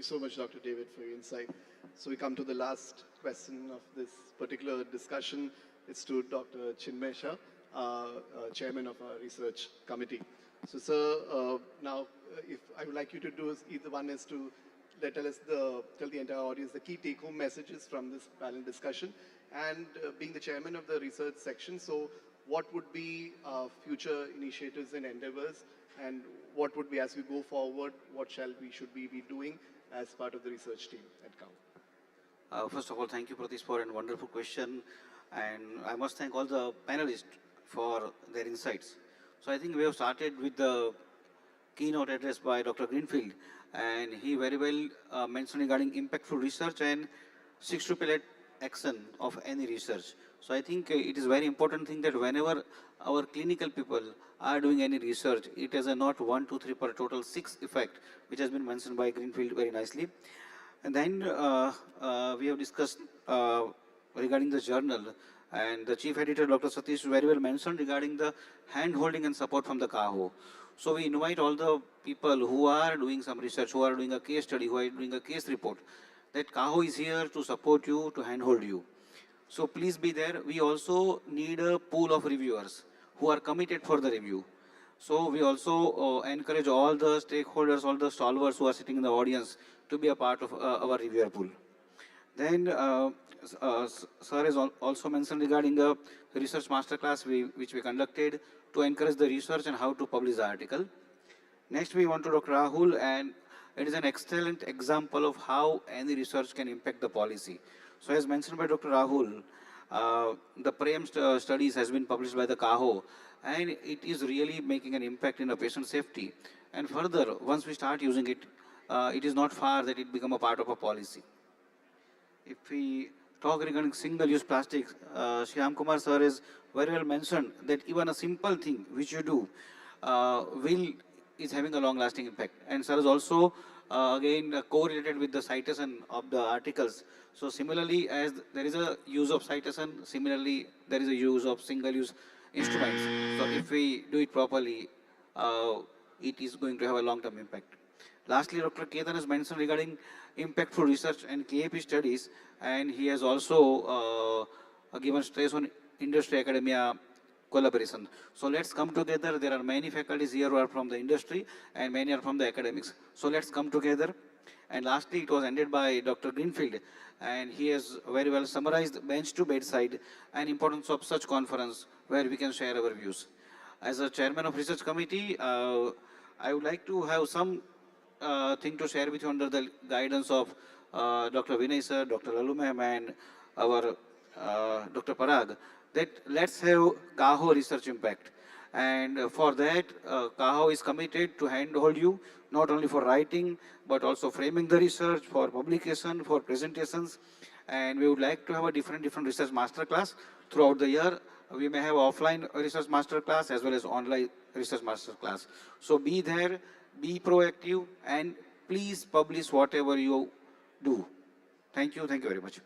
you so much, Dr. David, for your insight. So we come to the last question of this particular discussion. It's to Dr. Chinmay Shah, Chairman of our Research Committee. So, sir, now, if I would like you to do is either one is to tell the entire audience the key take-home messages from this panel discussion, and being the chairman of the research section, so what would be future initiatives and endeavors, and what would be, as we go forward, what should we be doing as part of the research team at Cahocon? First of all, thank you, Pratis, for a wonderful question. And I must thank all the panelists for their insights. So I think we have started with the keynote address by Dr. Greenfield, and he very well mentioned regarding impactful research and 6 to pillar action of any research. So I think it is very important thing that whenever our clinical people are doing any research, it has a not 1, 2, 3 per total 6 effect, which has been mentioned by Greenfield very nicely. And then we have discussed regarding the journal, and the chief editor, Dr. Satish, very well mentioned regarding the hand-holding and support from the CAHO. So we invite all the people who are doing some research, who are doing a case study, who are doing a case report, that CAHO is here to support you, to handhold you. So please be there. We also need a pool of reviewers who are committed for the review. So we also encourage all the stakeholders, all the stalwarts who are sitting in the audience to be a part of our reviewer pool. Then sir has also mentioned regarding the research masterclass which we conducted to encourage the research and how to publish the article. Next we want to Dr. Rahul, and it is an excellent example of how any research can impact the policy. So as mentioned by Dr. Rahul, the PREM studies has been published by the CAHO, and it is really making an impact in the patient safety. And further, once we start using it, it is not far that it become a part of a policy. If we talk regarding single-use plastics, Shyam Kumar sir has very well mentioned that even a simple thing which you do is having a long-lasting impact. And sir is also again correlated with the citation of the articles. So similarly, as there is a use of citation, similarly there is a use of single-use instruments. So if we do it properly, it is going to have a long-term impact. Lastly, Dr. Ketan has mentioned regarding impactful research and KAP studies, and he has also given stress on industry-academia collaboration. So let's come together. There are many faculties here who are from the industry and many are from the academics. So let's come together. And lastly, it was ended by Dr. Greenfield, and he has very well summarized bench to bedside and importance of such conference where we can share our views. As a chairman of research committee, I would like to have some thing to share with you under the guidance of Dr. Vinay sir, Dr. Lalu ma'am, and our Dr. Parag, that let's have CAHO research impact. And for that, CAHO is committed to handhold you, not only for writing, but also framing the research, for publication, for presentations. And we would like to have a different research masterclass throughout the year. We may have offline research masterclass as well as online research masterclass. So be there, be proactive, and please publish whatever you do. Thank you very much.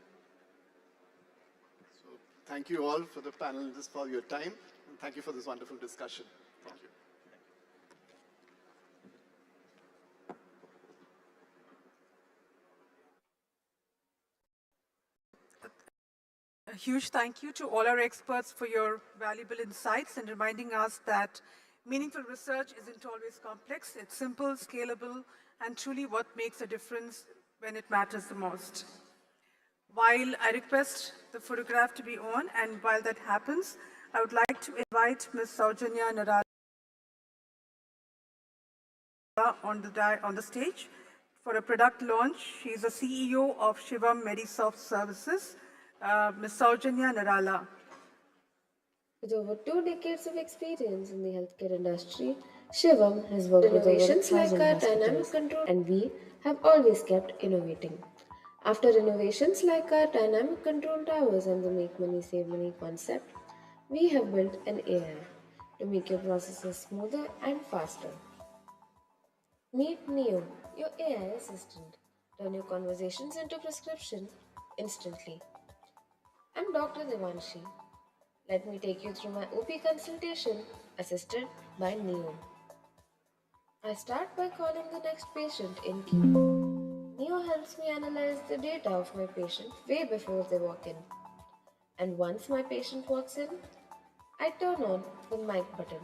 So thank you all for the panelists for your time, and thank you for this wonderful discussion. Thank you. A huge thank you to all our experts for your valuable insights and reminding us that meaningful research isn't always complex. It's simple, scalable, and truly what makes a difference when it matters the most. While I request the photograph to be on, and while that happens, I would like to invite Ms. Saujanya Narala on the stage for a product launch. She is the CEO of Shivam Medisoft Services. Ms. Saujanya Narala. With over 2 decades of experience in the healthcare industry, Shivam has worked with innovations like our dynamic control, and we have always kept innovating. After innovations like our dynamic control towers and the Make Money Save Money concept, we have built an AI to make your processes smoother and faster. Meet Neo, your AI assistant. Turn your conversations into prescription instantly. I'm Dr. Devanshi. Let me take you through my OP consultation, assisted by Neo. I start by calling the next patient in queue. Neo helps me analyze the data of my patient way before they walk in. And once my patient walks in, I turn on the mic button.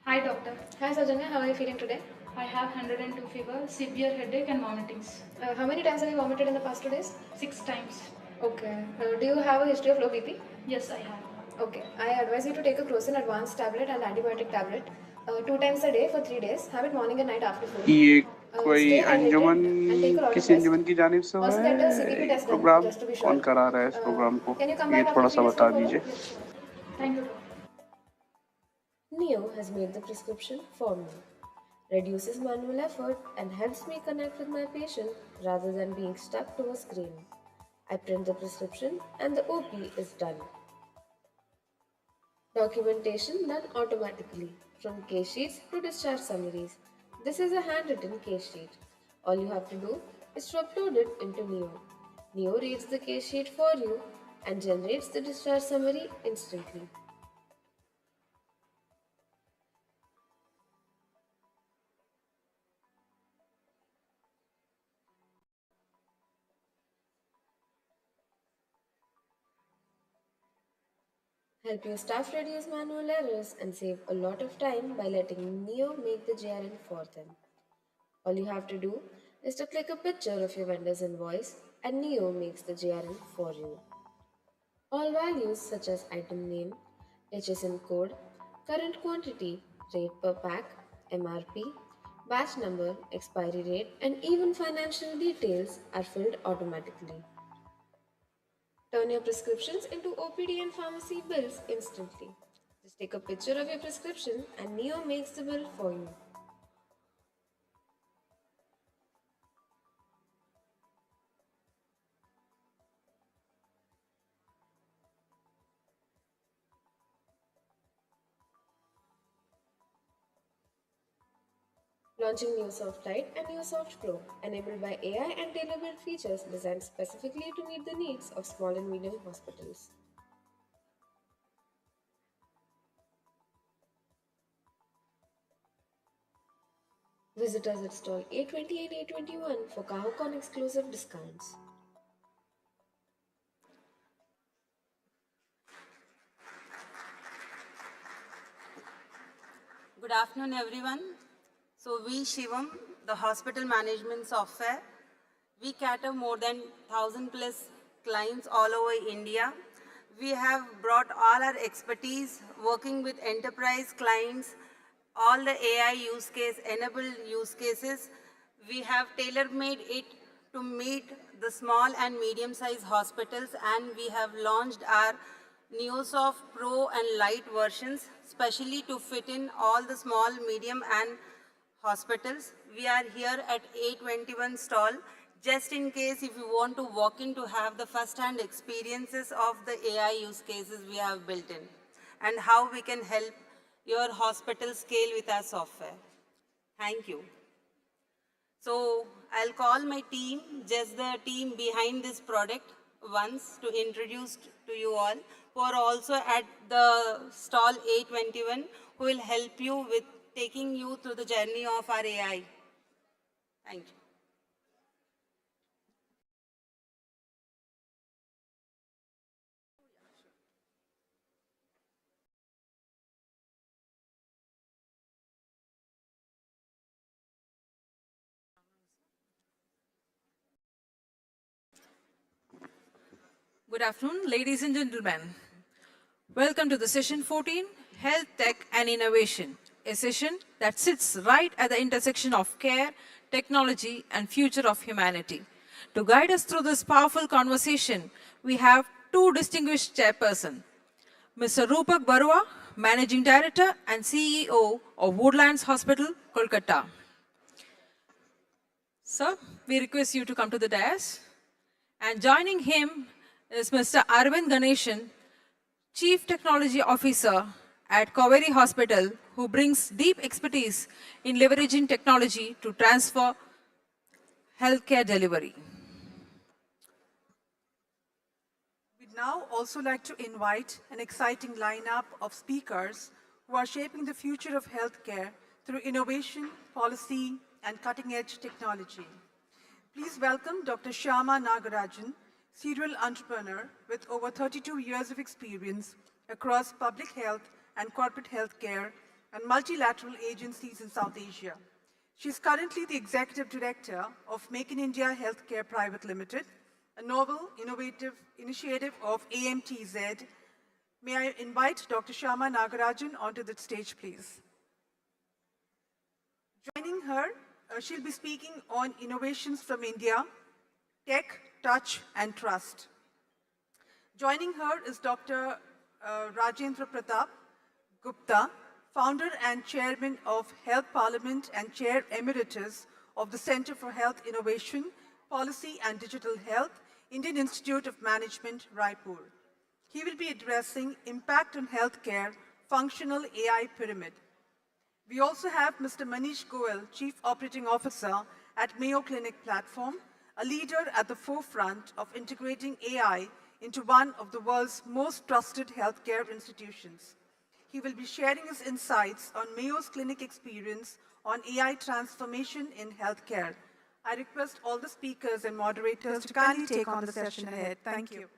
Hi doctor, Hi Sajanya, how are you feeling today? I have 102 fever, severe headache and vomitings. How many times have you vomited in the past 2 days? 6 times. Okay. Do you have a history of low BP? Yes, I have. Okay. I advise you to take a Crocin Advanced tablet and antibiotic tablet 2 times a day for 3 days. Have it morning and night after food. ये कोई Stay Anjuman hydrated and take a lot of किसी rest. अंजुमन की जानिब से हुआ Also get a है CBP test done programme just to be कौन sure. करा रहा है इस प्रोग्राम को Can you come ये back थोड़ा after सा 3 days बता for follow? दीजिए Thank you doctor. Neo has made the prescription for me, reduces manual effort, and helps me connect with my patient rather than being stuck to a screen. I print the prescription and the OP is done. Documentation done automatically, from case sheets to discharge summaries. This is a handwritten case sheet. All you have to do is to upload it into Neo. Neo reads the case sheet for you and generates the discharge summary instantly. Help your staff reduce manual errors and save a lot of time by letting Neo make the JRN for them. All you have to do is to click a picture of your vendor's invoice and Neo makes the JRN for you. All values such as item name, HSN code, current quantity, rate per pack, MRP, batch number, expiry date, and even financial details are filled automatically. Turn your prescriptions into OPD and pharmacy bills instantly. Just take a picture of your prescription and Neo makes the bill for you. Launching NeoSoft Lite and NeoSoft Pro, enabled by AI and tailor-built features designed specifically to meet the needs of small and medium hospitals. Visitors at stall A20 and A21 for Cahocon exclusive discounts. Good afternoon, everyone. So we, Shivam, the hospital management software, we cater more than 1,000 plus clients all over India. We have brought all our expertise working with enterprise clients, all the AI use case, enabled use cases. We have tailor-made it to meet the small and medium-sized hospitals, and we have launched our NeoSoft Pro and Lite versions, specially to fit in all the small, medium, and hospitals. We are here at A21 stall, just in case if you want to walk in to have the first-hand experiences of the AI use cases we have built in, and how we can help your hospital scale with our software. Thank you. So I'll call my team, just the team behind this product, once to introduce to you all, who are also at the stall A21, who will help you with taking you through the journey of our AI. Thank you. Good afternoon, ladies and gentlemen. Welcome to the session 14, Health Tech and Innovation, a session that sits right at the intersection of care, technology, and future of humanity. To guide us through this powerful conversation, we have two distinguished chairpersons, Mr. Rupak Barua, Managing Director and CEO of Woodlands Hospital, Kolkata. Sir, we request you to come to the dais. And joining him is Mr. Arvind Ganeshan, Chief Technology Officer at Cauvery Hospital, who brings deep expertise in leveraging technology to transfer healthcare delivery. We'd now also like to invite an exciting lineup of speakers who are shaping the future of healthcare through innovation, policy, and cutting-edge technology. Please welcome Dr. Shyama Nagarajan, serial entrepreneur with over 32 years of experience across public health and corporate healthcare and multilateral agencies in South Asia. She is currently the Executive Director of Make in India Healthcare Private Limited, a novel, innovative initiative of AMTZ. May I invite Dr. Shyama Nagarajan onto the stage, please. Joining her, she'll be speaking on innovations from India, tech, touch, and trust. Joining her is Dr. Rajendra Pratap Gupta, founder and chairman of Health Parliament and chair emeritus of the Center for Health Innovation, Policy and Digital Health, Indian Institute of Management, Raipur. He will be addressing impact on healthcare, functional AI pyramid. We also have Mr. Manish Goel, Chief Operating Officer at Mayo Clinic Platform, a leader at the forefront of integrating AI into one of the world's most trusted healthcare institutions. He will be sharing his insights on Mayo's clinic experience on AI transformation in healthcare. I request all the speakers and moderators to kindly take on the session ahead. Thank you.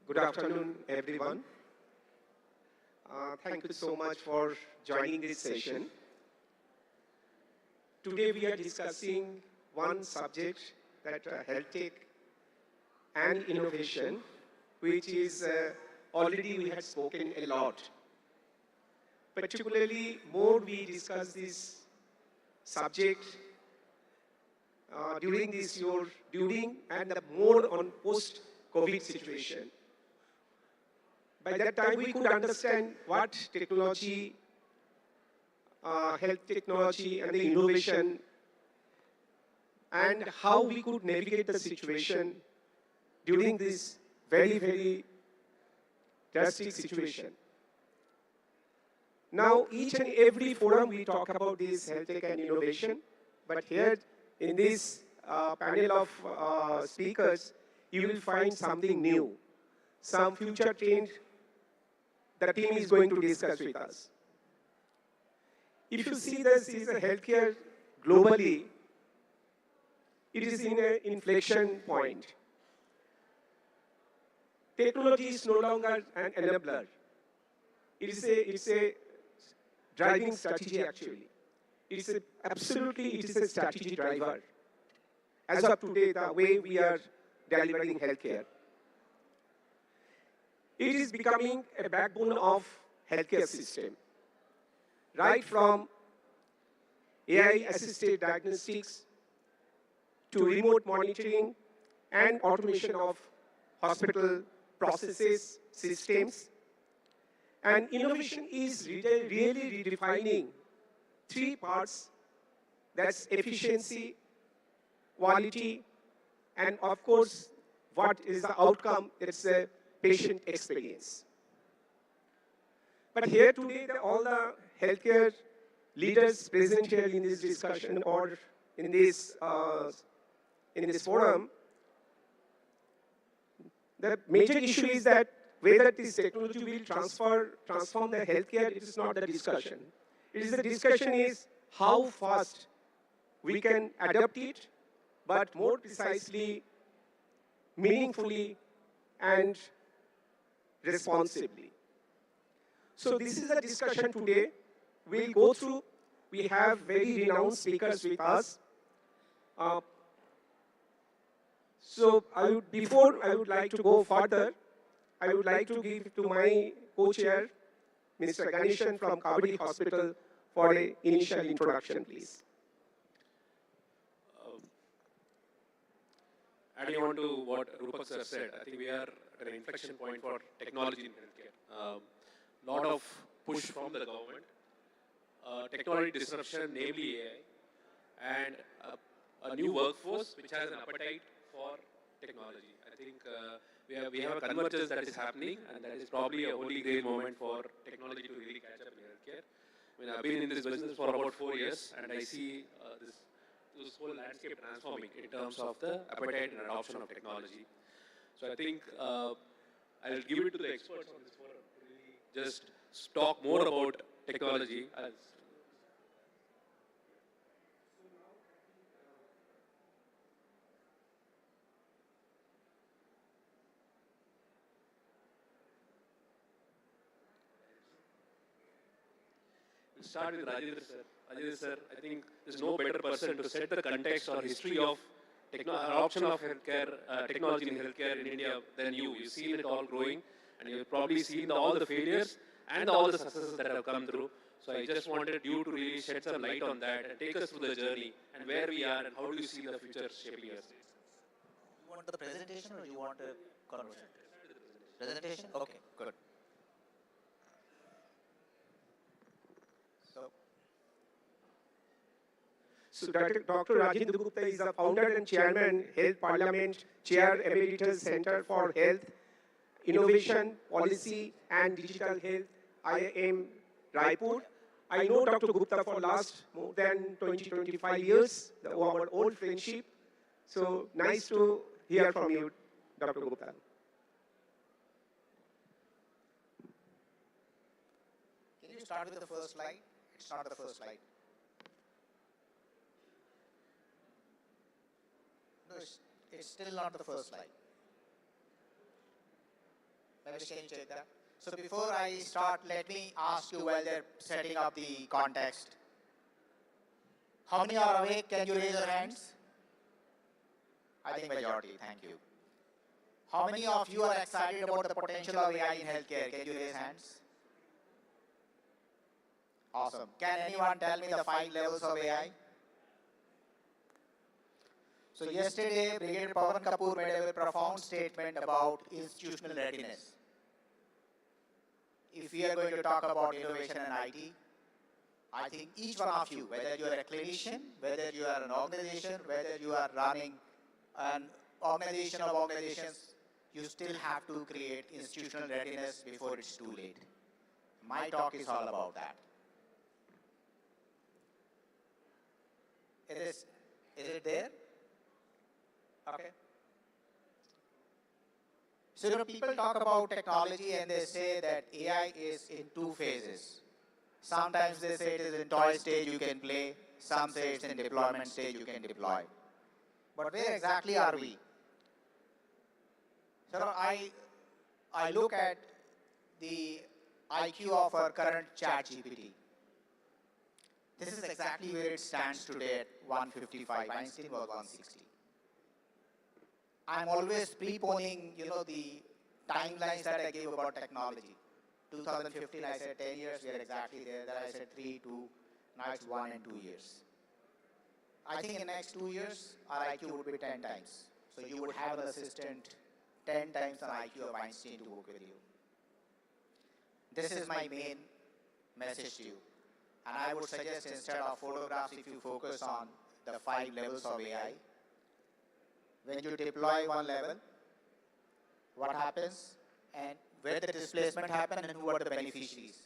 Good afternoon, everyone. Thank you so much for joining this session. Today we are discussing one subject that health tech and innovation, which is already we had spoken a lot. Particularly, more we discuss this subject during this year, during and the more on post-COVID situation. By that time, we could understand what technology, health technology and the innovation, and how we could navigate the situation during this very, very drastic situation. Now, each and every forum we talk about this health tech and innovation, but here in this panel of speakers, you will find something new, some future trend the team is going to discuss with us. If you see this is a healthcare globally, it is in an inflection point. Technology is no longer an enabler. It's a driving strategy actually. It is a strategy driver. As of today, the way we are delivering healthcare. It is becoming a backbone of healthcare system. Right from AI-assisted diagnostics to remote monitoring and automation of hospital processes, systems. And innovation is really redefining three parts. That's efficiency, quality, and of course, what is the outcome? It's a patient experience. But here today, all the healthcare leaders present here in this discussion or in this forum, the major issue is that whether this technology will transform the healthcare, it is not the discussion. The discussion is how fast we can adapt it, but more precisely, meaningfully, and responsibly. So this is the discussion today. We'll go through. We have very renowned speakers with us. Before I would like to go further, I would like to give to my co-chair, Mr. Ganeshan from Kavadi Hospital, for an initial introduction, please. Adding on to what Rupak sir said, I think we are at an inflection point for technology in healthcare. Lot of push from the government, technology disruption, namely AI, and a new workforce which has an appetite for technology. I think we have a convergence that is happening, and that is probably a holy grail moment for technology to really catch up in healthcare. I mean, I've been in this business for about 4 years, and I see this whole landscape transforming in terms of the appetite and adoption of technology. So I think I'll give it to the experts on this forum to really just talk more about technology. We'll start with Rajendra sir. Rajendra sir, I think there's no better person to set the context or history of adoption of healthcare, technology in healthcare in India than you. You've seen it all growing, and you've probably seen all the failures and all the successes that have come through. So I just wanted you to really shed some light on that and take us through the journey and where we are and how do you see the future shaping us. You want the presentation or you want a conversation? Presentation? Okay, good. So Dr. Rajendra Gupta is the founder and chairman, Health Parliament, Chair Emeritus Center for Health, Innovation, Policy and Digital Health, IIM Raipur. I know Dr. Gupta for last more than 20-25 years, our old friendship. So nice to hear from you, Dr. Gupta. Can you start with the first slide? It's not the first slide. No, it's still not the first slide. Maybe can you check that? So before I start, let me ask you while they're setting up the context. How many are awake? Can you raise your hands? I think majority, thank you. How many of you are excited about the potential of AI in healthcare? Can you raise hands? Awesome. Can anyone tell me the 5 levels of AI? So yesterday, Brigadier Pawan Kapoor made a profound statement about institutional readiness. If we are going to talk about innovation and IT, I think each one of you, whether you are a clinician, whether you are an organization, whether you are running an organization of organizations, you still have to create institutional readiness before it's too late. My talk is all about that. Is it there? Okay. So, people talk about technology and they say that AI is in 2 phases. Sometimes they say it is in toy stage, you can play. Some say it's in deployment stage, you can deploy. But where exactly are we? So, I look at the IQ of our current ChatGPT. This is exactly where it stands today at 155. Einstein was 160. I'm always preponing, the timelines that I gave about technology. 2015, I said 10 years, we are exactly there. Then I said 3, 2, now it's 1 and 2 years. I think in the next 2 years, our IQ would be 10 times. So you would have an assistant 10 times an IQ of Einstein to work with you. This is my main message to you. And I would suggest instead of photographs, if you focus on the 5 levels of AI, when you deploy one level, what happens and where the displacement happens and who are the beneficiaries.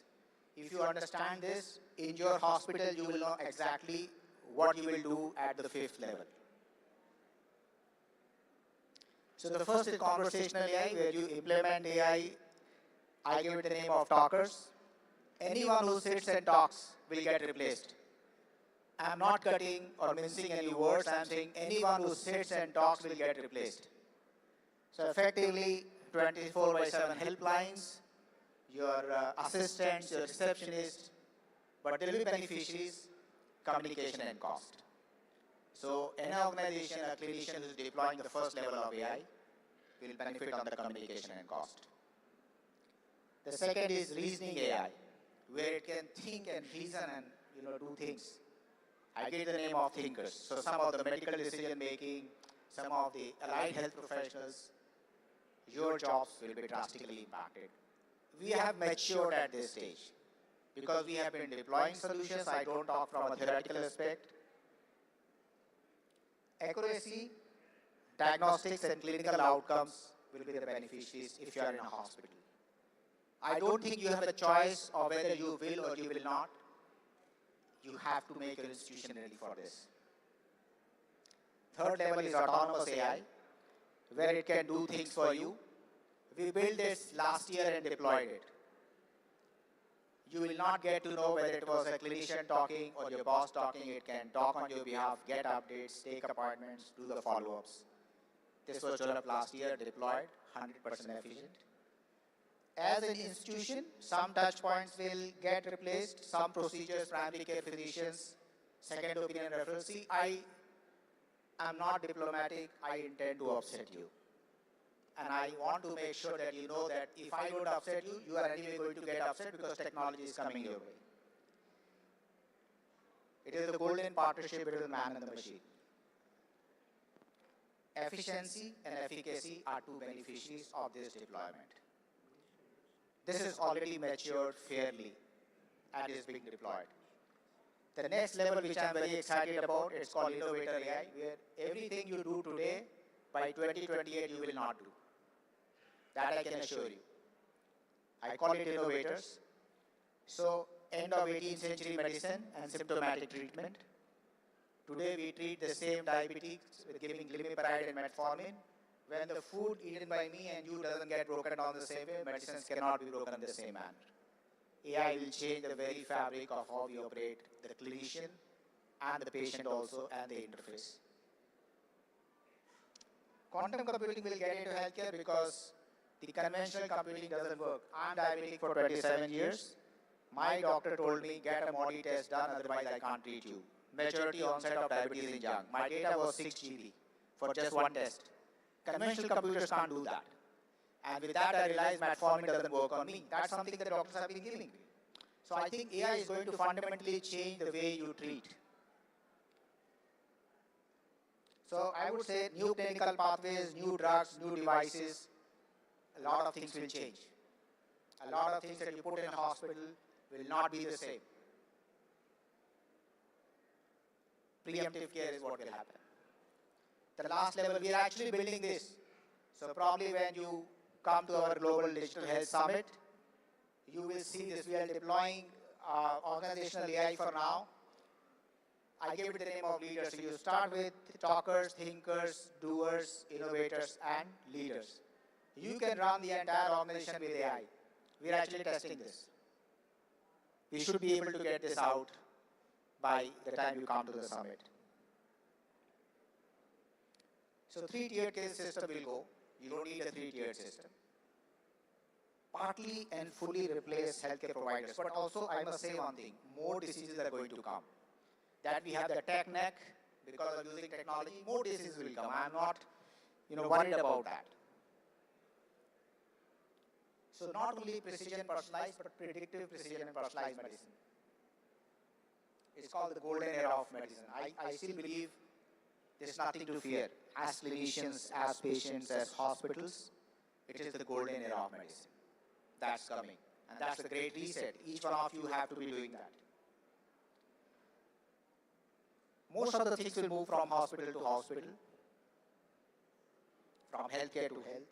If you understand this, in your hospital you will know exactly what you will do at the 5th level. So the first is conversational AI, where you implement AI. I give it the name of talkers. Anyone who sits and talks will get replaced. I'm not cutting or mincing any words. I'm saying anyone who sits and talks will get replaced. So effectively, 24/7 helplines, your assistants, your receptionists, but there will be beneficiaries, communication and cost. So an organization, a clinician who is deploying the first level of AI will benefit on the communication and cost. The second is reasoning AI, where it can think and reason and do things. I gave the name of thinkers. So some of the medical decision making, some of the allied health professionals, your jobs will be drastically impacted. We have matured at this stage because we have been deploying solutions. I don't talk from a theoretical aspect. accuracy, diagnostics and clinical outcomes will be the beneficiaries if you are in a hospital. I don't think you have a choice of whether you will or you will not. You have to make your institution ready for this. Third level is autonomous AI, where it can do things for you. We built this last year and deployed it. You will not get to know whether it was a clinician talking or your boss talking. It can talk on your behalf, get updates, take appointments, do the follow-ups. This was developed last year, deployed, 100% efficient. As an institution, some touch points will get replaced, some procedures, primary care physicians, second opinion referrals. See, I am not diplomatic, I intend to upset you. And I want to make sure that you know that if I don't upset you, you are anyway going to get upset because technology is coming your way. It is the golden partnership between man and the machine. Efficiency and efficacy are two beneficiaries of this deployment. This is already matured fairly and is being deployed. The next level, which I'm very excited about, it's called Innovator AI, where everything you do today, by 2028, you will not do. That I can assure you. I call it innovators. So, end of 18th century medicine and symptomatic treatment. Today we treat the same diabetes with giving glimepiride and metformin. When the food eaten by me and you doesn't get broken down the same way, medicines cannot be broken in the same manner. AI will change the very fabric of how we operate, the clinician and the patient also, and the interface. Quantum computing will get into healthcare because the conventional computing doesn't work. I'm diabetic for 27 years. My doctor told me, get a MODI test done, otherwise I can't treat you. Majority onset of diabetes in young. My data was 6 GB for just one test. Conventional computers can't do that. And with that, I realized metformin doesn't work on me. That's something that doctors have been giving me. So I think AI is going to fundamentally change the way you treat. So I would say new clinical pathways, new drugs, new devices, a lot of things will change. A lot of things that you put in a hospital will not be the same. Preemptive care is what will happen. The last level, we are actually building this. So probably when you come to our Global Digital Health Summit, you will see this. We are deploying organizational AI for now. I gave it the name of leaders. So you start with talkers, thinkers, doers, innovators, and leaders. You can run the entire organization with AI. We are actually testing this. We should be able to get this out by the time you come to the summit. So 3-tiered care system will go. You don't need a 3-tiered system. Partly and fully replace healthcare providers. But also, I must say one thing, more diseases are going to come. That we have the tech neck, because of using technology, more diseases will come. I'm not worried about that. So not only precision personalized, but predictive precision and personalized medicine. It's called the golden era of medicine. I still believe there's nothing to fear. As clinicians, as patients, as hospitals, it is the golden era of medicine. That's coming. And that's the great reset. Each one of you have to be doing that. Most of the things will move from hospital to hospital, from healthcare to health,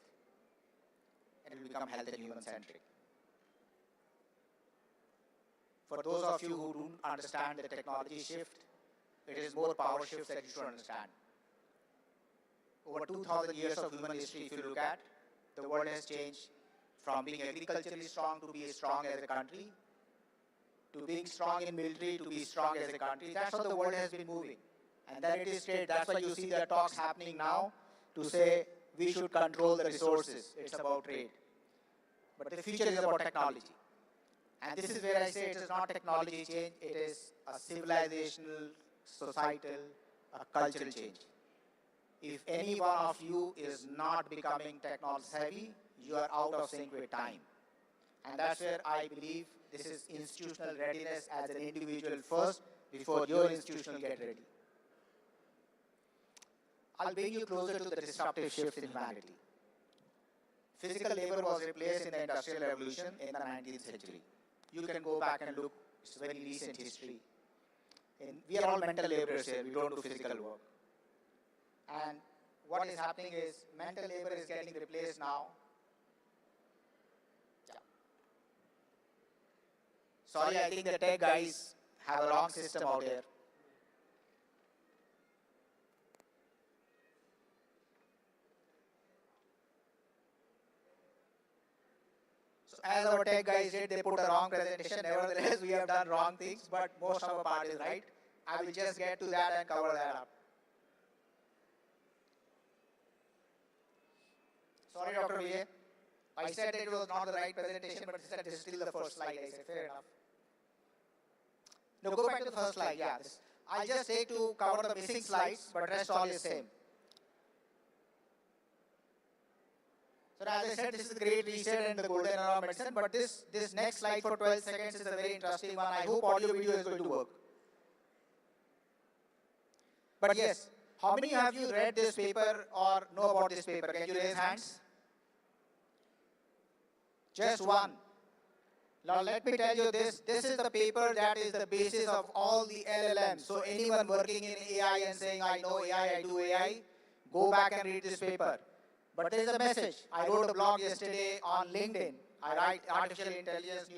and it will become health and human-centric. For those of you who don't understand the technology shift, it is more power shifts that you should understand. Over 2,000 years of human history, if you look at, the world has changed from being agriculturally strong to be strong as a country, to being strong in military to be strong as a country. That's how the world has been moving. And then it is straight. That's why you see the talks happening now to say we should control the resources. It's about trade. But the future is about technology. And this is where I say it is not technology change, it is a civilizational, societal, a cultural change. If any one of you is not becoming technology savvy, you are out of sync with time. And that's where I believe this is institutional readiness as an individual first before your institution get ready. I'll bring you closer to the disruptive shifts in humanity. Physical labor was replaced in the Industrial Revolution in the 19th century. You can go back and look, it's very recent history. And we are all mental laborers here, we don't do physical work. And what is happening is mental labor is getting replaced now. Yeah. Sorry, I think the tech guys have a wrong system out here. So as our tech guys did, they put a wrong presentation. Nevertheless, we have done wrong things, but most of our part is right. I will just get to that and cover that up. Sorry, Dr. Vijay. I said it was not the right presentation, but he said this is still the first slide. I said, fair enough. No, go back to the first slide. Yeah, I just take to cover the missing slides, but rest all is same. So as I said, this is the great reset and the golden era of medicine, but this next slide for 12 seconds is a very interesting one. I hope audio video is going to work. But yes, how many of you read this paper or know about this paper? Can you raise hands? Just one. Now let me tell you this is the paper that is the basis of all the LLMs. So anyone working in AI and saying, I know AI, I do AI, go back and read this paper. But there is a message. I wrote a blog yesterday on LinkedIn. I write artificial intelligence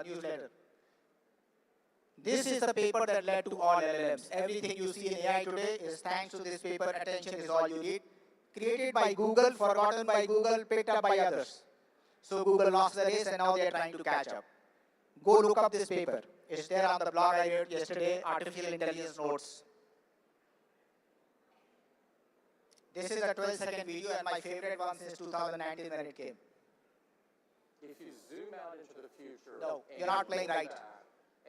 newsletter. This is the paper that led to all LLMs. Everything you see in AI today is thanks to this paper. Attention is all you need. Created by Google, forgotten by Google, picked up by others. So Google lost the race and now they are trying to catch up. Go look up this paper. It's there on the blog I wrote yesterday, Artificial Intelligence Notes. This is a 12-second video and my favorite one since 2019 when it came. If you zoom out into the future, no, you're not playing right.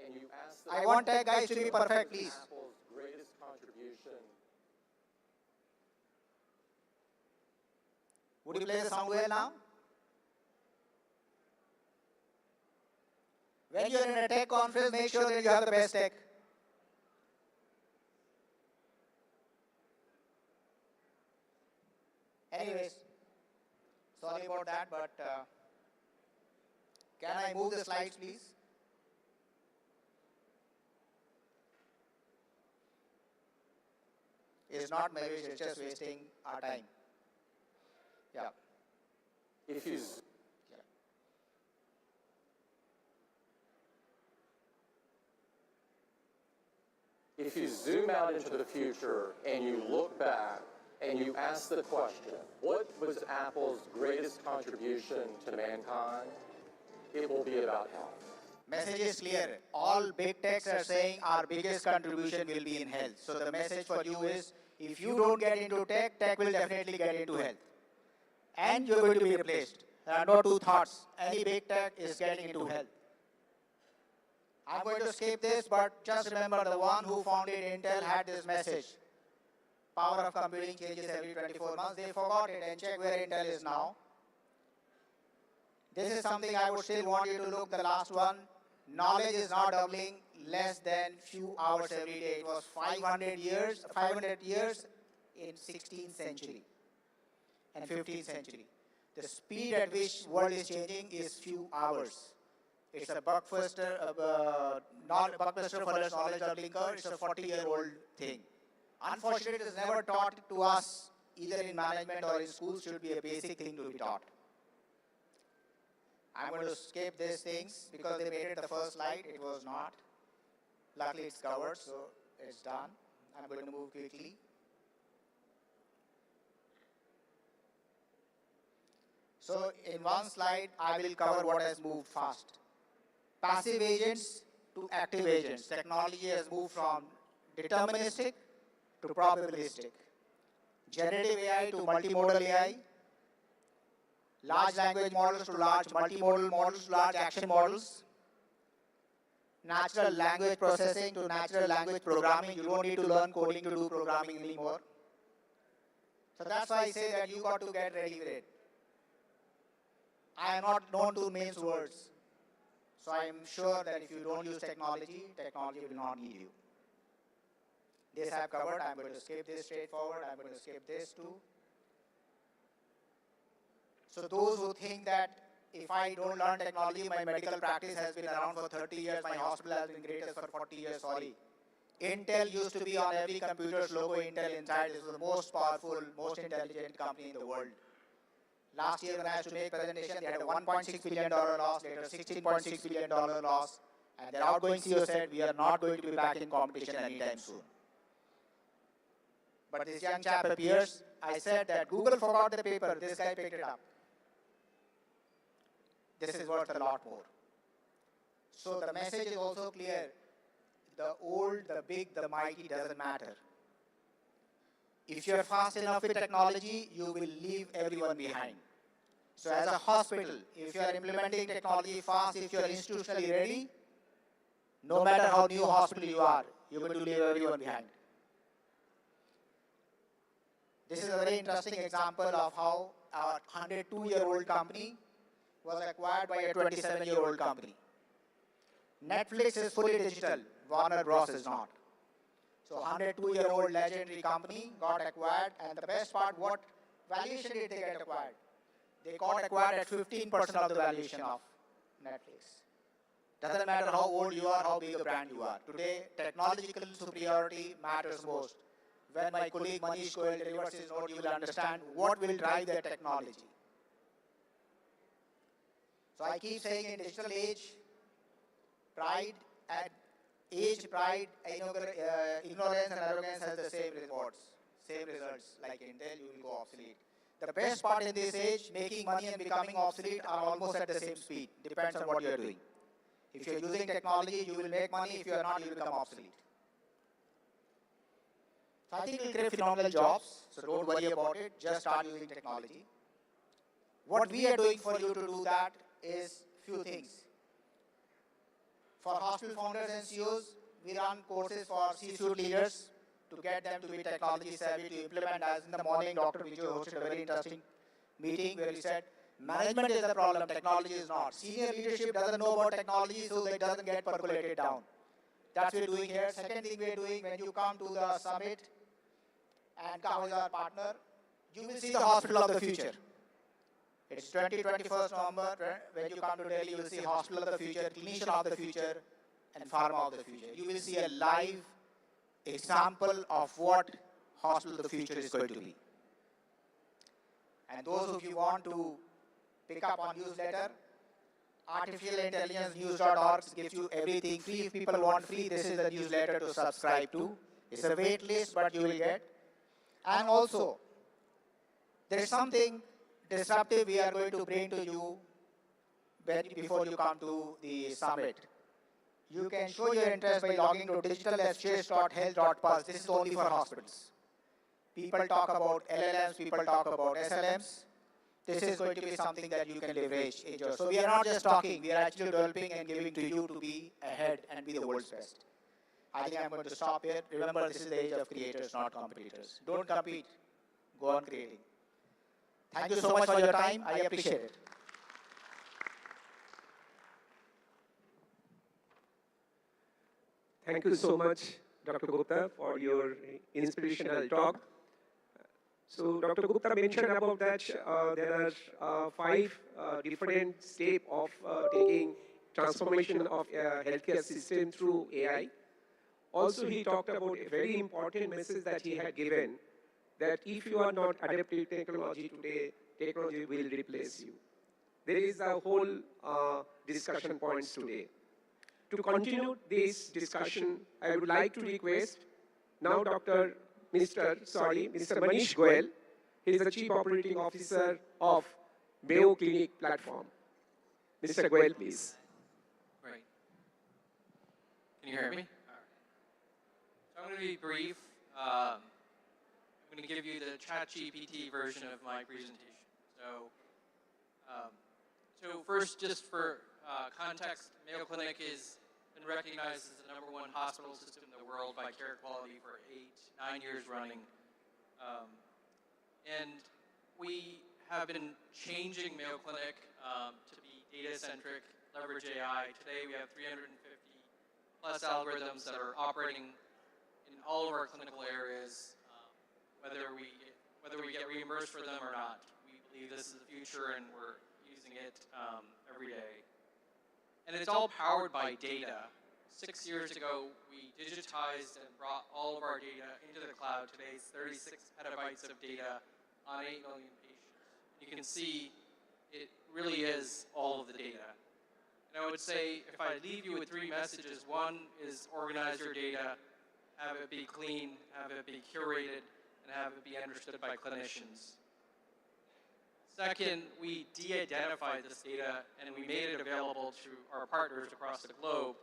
And you ask I want tech guys to be perfect, please. Apple's greatest contribution. Would you play the sound well now? When you're in a tech conference, make sure that you have the best tech. Anyways, sorry about that, but can I move the slides, please? It's not my wish, it's just wasting our time. Yeah. If you If you zoom out into the future and you look back and you ask the question, what was Apple's greatest contribution to mankind? It will be about health. Message is clear. All big techs are saying our biggest contribution will be in health. So the message for you is, if you don't get into tech, tech will definitely get into health. And you're going to be replaced. There are no two thoughts. Any big tech is getting into health. I'm going to skip this, but just remember the one who founded Intel had this message. Power of computing changes every 24 months. They forgot it and check where Intel is now. This is something I would still want you to look, the last one. Knowledge is not doubling less than few hours every day. It was 500 years in 16th century and 15th century. The speed at which world is changing is few hours. It's a buckbuster for us knowledge doubling curve. It's a 40-year-old thing. Unfortunately, it is never taught to us, either in management or in schools, should be a basic thing to be taught. I'm going to skip these things because they made it the first slide. It was not. Luckily, it's covered, so it's done. I'm going to move quickly. So in one slide, I will cover what has moved fast. Passive agents to active agents. Technology has moved from deterministic to probabilistic. Generative AI to multimodal AI. Large language models to large multimodal models to large action models. Natural language processing to natural language programming. You don't need to learn coding to do programming anymore. So that's why I say that you got to get ready with it. I am not known to mince words. So I am sure that if you don't use technology, technology will not need you. This I have covered. I'm going to skip this straightforward. I'm going to skip this too. So those who think that if I don't learn technology, my medical practice has been around for 30 years, my hospital has been greatest for 40 years, sorry. Intel used to be on every computer's logo, Intel inside. This was the most powerful, most intelligent company in the world. Last year when I had to make presentation, they had a $1.6 billion loss, later $16.6 billion loss, and their outgoing CEO said, we are not going to be back in competition anytime soon. But this young chap appears. I said that Google forgot the paper, this guy picked it up. This is worth a lot more. So the message is also clear. The old, the big, the mighty doesn't matter. If you're fast enough with technology, you will leave everyone behind. So as a hospital, if you are implementing technology fast, if you are institutionally ready, no matter how new hospital you are, you're going to leave everyone behind. This is a very interesting example of how our 102-year-old company was acquired by a 27-year-old company. Netflix is fully digital, Warner Bros. Is not. So 102-year-old legendary company got acquired, and the best part, what valuation did they get acquired? They got acquired at 15% of the valuation of Netflix. Doesn't matter how old you are, how big a brand you are. Today, technological superiority matters most. When my colleague Manish Goyal delivers his note, you will understand what will drive their technology. So I keep saying in digital age, pride and pride, ignorance and arrogance has the same rewards, same results. Like Intel, you will go obsolete. The best part in this age, making money and becoming obsolete are almost at the same speed. Depends on what you're doing. If you're using technology, you will make money. If you're not, you will become obsolete. So I think we'll create phenomenal jobs. So don't worry about it. Just start using technology. What we are doing for you to do that is few things. For hospital founders and CEOs, we run courses for C-suite leaders to get them to be technology savvy, to implement. As in the morning, Dr. Vijay hosted a very interesting meeting where he said, management is the problem, technology is not. Senior leadership doesn't know about technology, so it doesn't get percolated down. That's what we're doing here. Second thing we're doing, when you come to the summit, and Cahocon is our partner, you will see the hospital of the future. It's 21st November, when you come to Delhi, you will see hospital of the future, clinician of the future, and pharma of the future. You will see a live example of what hospital of the future is going to be. And those of you who want to pick up on newsletter, artificialintelligencenews.org gives you everything free. If people want free, this is the newsletter to subscribe to. It's a wait list, but you will get. And also, there is something disruptive we are going to bring to you before you come to the summit. You can show your interest by logging to digital.health.pulse. This is only for hospitals. People talk about LLMs, people talk about SLMs. This is going to be something that you can leverage in your. So we are not just talking, we are actually developing and giving to you to be ahead and be the world's best. I think I'm going to stop here. Remember, this is the age of creators, not competitors. Don't compete, go on creating. Thank you so much for your time. I appreciate it. Thank you so much, Dr. Gupta, for your inspirational talk. So Dr. Gupta mentioned about that there are 5 different steps of taking transformation of healthcare system through AI. Also, he talked about a very important message that he had given, that if you are not adapting technology today, technology will replace you. There is a whole discussion points today. To continue this discussion, I would like to request now Mr. Manish Goyal. He is the Chief Operating Officer of Mayo Clinic platform. Mr. Goyal, please. Great. Can you hear me? So I'm going to be brief. I'm going to give you the ChatGPT version of my presentation. So first, just for context, Mayo Clinic has been recognized as the #1 hospital system in the world by care quality for 9 years running. And we have been changing Mayo Clinic to be data-centric, leverage AI. Today we have 350 plus algorithms that are operating in all of our clinical areas, whether we get reimbursed for them or not. We believe this is the future and we're using it every day. And it's all powered by data. 6 years ago, we digitized and brought all of our data into the cloud. Today, it's 36 petabytes of data on 8 million patients. You can see it really is all of the data. And I would say, if I leave you with 3 messages, one is organize your data, have it be clean, have it be curated, and have it be understood by clinicians. Second, we de-identified this data and we made it available to our partners across the globe.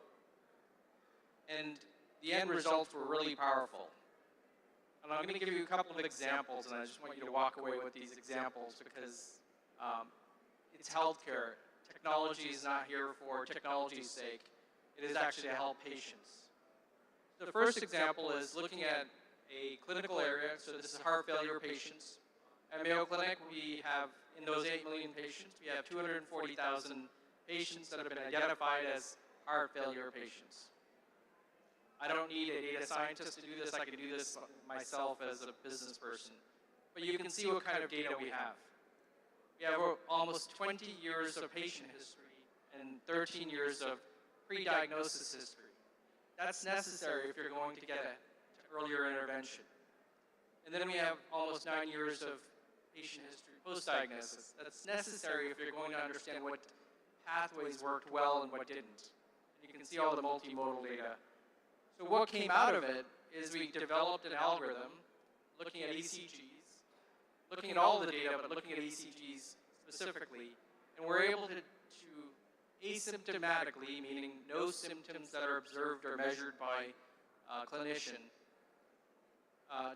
And the end results were really powerful. And I'm going to give you a couple of examples, and I just want you to walk away with these examples because it's healthcare. Technology is not here for technology's sake. It is actually to help patients. The first example is looking at a clinical area. So this is heart failure patients. At Mayo Clinic, we have, in those 8 million patients, we have 240,000 patients that have been identified as heart failure patients. I don't need a data scientist to do this. I can do this myself as a business person. But you can see what kind of data we have. We have almost 20 years of patient history and 13 years of pre-diagnosis history. That's necessary if you're going to get an earlier intervention. And then we have almost 9 years of patient history post-diagnosis. That's necessary if you're going to understand what pathways worked well and what didn't. And you can see all the multimodal data. So what came out of it is we developed an algorithm looking at ECGs, looking at all the data, but looking at ECGs specifically. And we're able to asymptomatically, meaning no symptoms that are observed or measured by a clinician,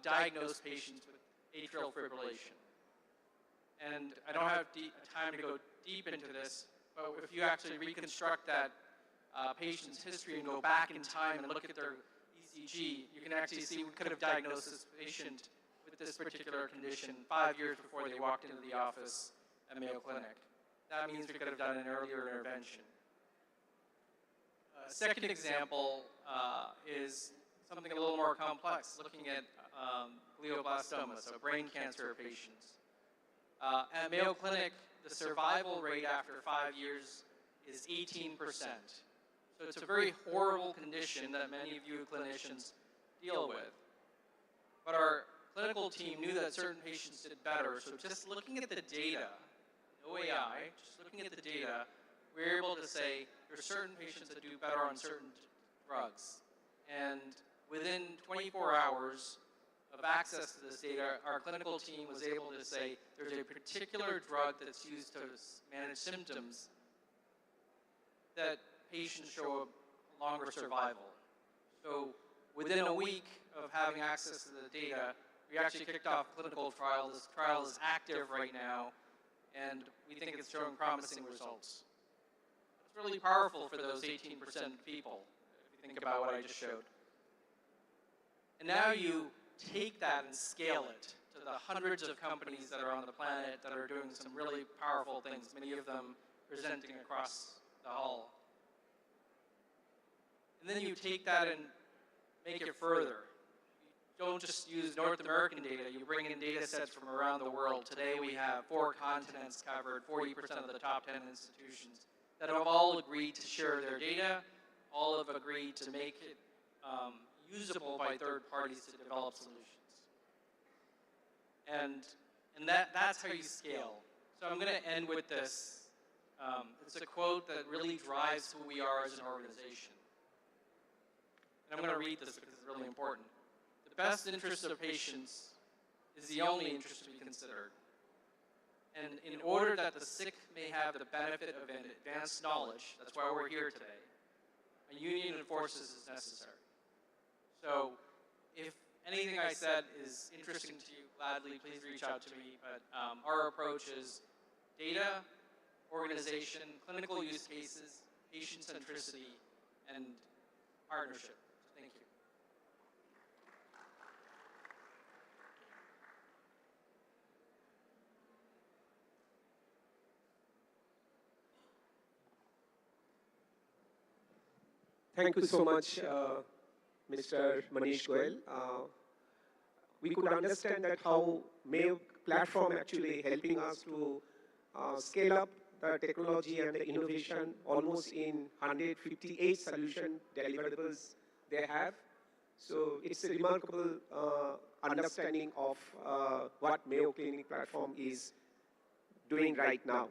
diagnose patients with atrial fibrillation. And I don't have time to go deep into this, but if you actually reconstruct that patient's history and go back in time and look at their ECG, you can actually see we could have diagnosed this patient with this particular condition 5 years before they walked into the office at Mayo Clinic. That means we could have done an earlier intervention. Second example is something a little more complex, looking at glioblastoma, so brain cancer patients. At Mayo Clinic, the survival rate after 5 years is 18%. So it's a very horrible condition that many of you clinicians deal with. But our clinical team knew that certain patients did better. So just looking at the data, no AI, just looking at the data, we were able to say there are certain patients that do better on certain drugs. And within 24 hours of access to this data, our clinical team was able to say there's a particular drug that's used to manage symptoms that patients show a longer survival. So within a week of having access to the data, we actually kicked off a clinical trial. This trial is active right now, and we think it's showing promising results. It's really powerful for those 18% of people, if you think about what I just showed. And now you take that and scale it to the hundreds of companies that are on the planet that are doing some really powerful things, many of them presenting across the hall. And then you take that and make it further. You don't just use North American data, you bring in data sets from around the world. Today we have 4 continents covered, 40% of the top 10 institutions that have all agreed to share their data, all have agreed to make it usable by third parties to develop solutions. And that's how you scale. So I'm going to end with this. It's a quote that really drives who we are as an organization. And I'm going to read this because it's really important. The best interest of patients is the only interest to be considered. And in order that the sick may have the benefit of an advanced knowledge, that's why we're here today, a union of forces is necessary. So if anything I said is interesting to you, gladly, please reach out to me. But our approach is data, organization, clinical use cases, patient centricity, and partnership. Thank you. Thank you so much, Mr. Manish Goel. We could understand that how Mayo platform actually helping us to scale up the technology and the innovation almost in 158 solution deliverables they have. So it's a remarkable understanding of what Mayo Clinic platform is doing right now.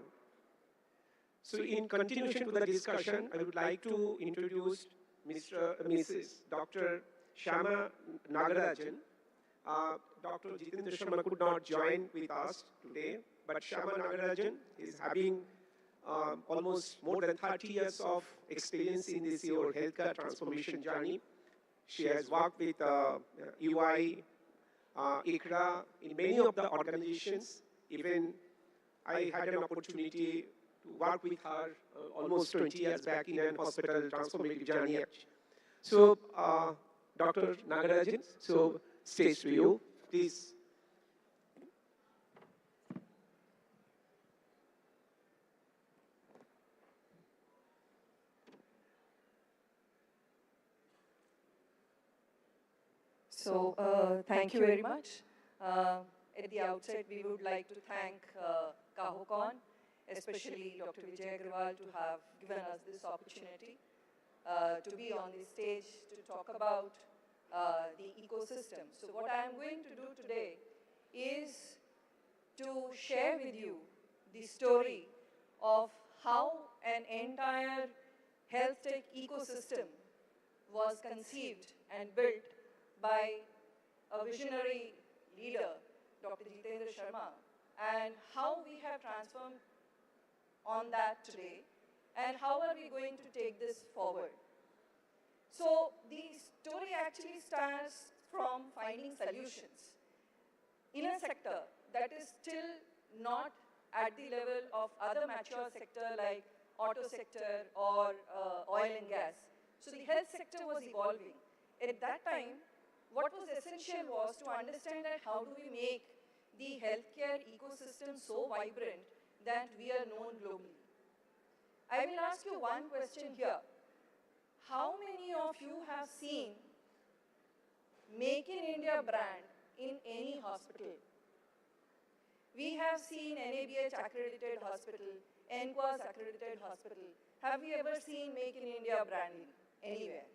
So in continuation to the discussion, I would like to introduce Mrs. Dr. Shama Nagarajan. Dr. Jitendra Sharma could not join with us today, but Shama Nagarajan is having almost more than 30 years of experience in this your healthcare transformation journey. She has worked with UI, ICRA, in many of the organizations. Even I had an opportunity to work with her almost 20 years back in an hospital transformative journey. So, Dr. Nagarajan, so stage to you, please. So, thank you very much. At the outset, we would like to thank Cahocon, especially Dr. Vijay Agrawal, to have given us this opportunity to be on this stage to talk about the ecosystem. So what I am going to do today is to share with you the story of how an entire health tech ecosystem was conceived and built by a visionary leader, Dr. Jitendra Sharma, and how we have transformed on that today, and how are we going to take this forward. So the story actually starts from finding solutions in a sector that is still not at the level of other mature sector like auto sector or oil and gas. So the health sector was evolving. At that time, what was essential was to understand that how do we make the healthcare ecosystem so vibrant that we are known globally. I will ask you one question here. How many of you have seen Make in India brand in any hospital? We have seen NABH accredited hospital, NQAS accredited hospital. Have we ever seen Make in India branding anywhere?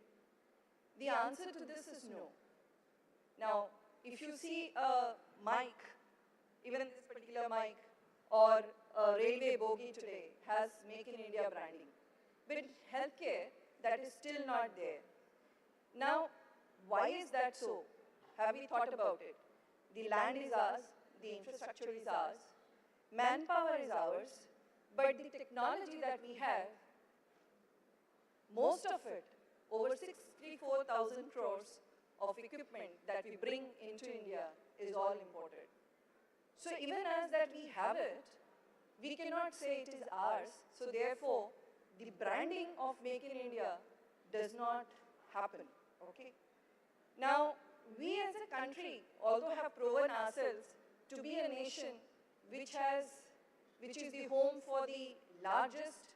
The answer to this is no. Now, if you see a mic, even this particular mic, or a railway bogie today has Make in India branding. But in healthcare, that is still not there. Now, why is that so? Have we thought about it? The land is ours, the infrastructure is ours, manpower is ours, but the technology that we have, most of it, over 64,000 crores of equipment that we bring into India is all imported. So even as that we have it, we cannot say it is ours. So therefore, the branding of Make in India does not happen, okay? Now, we as a country, although have proven ourselves to be a nation which is the home for the largest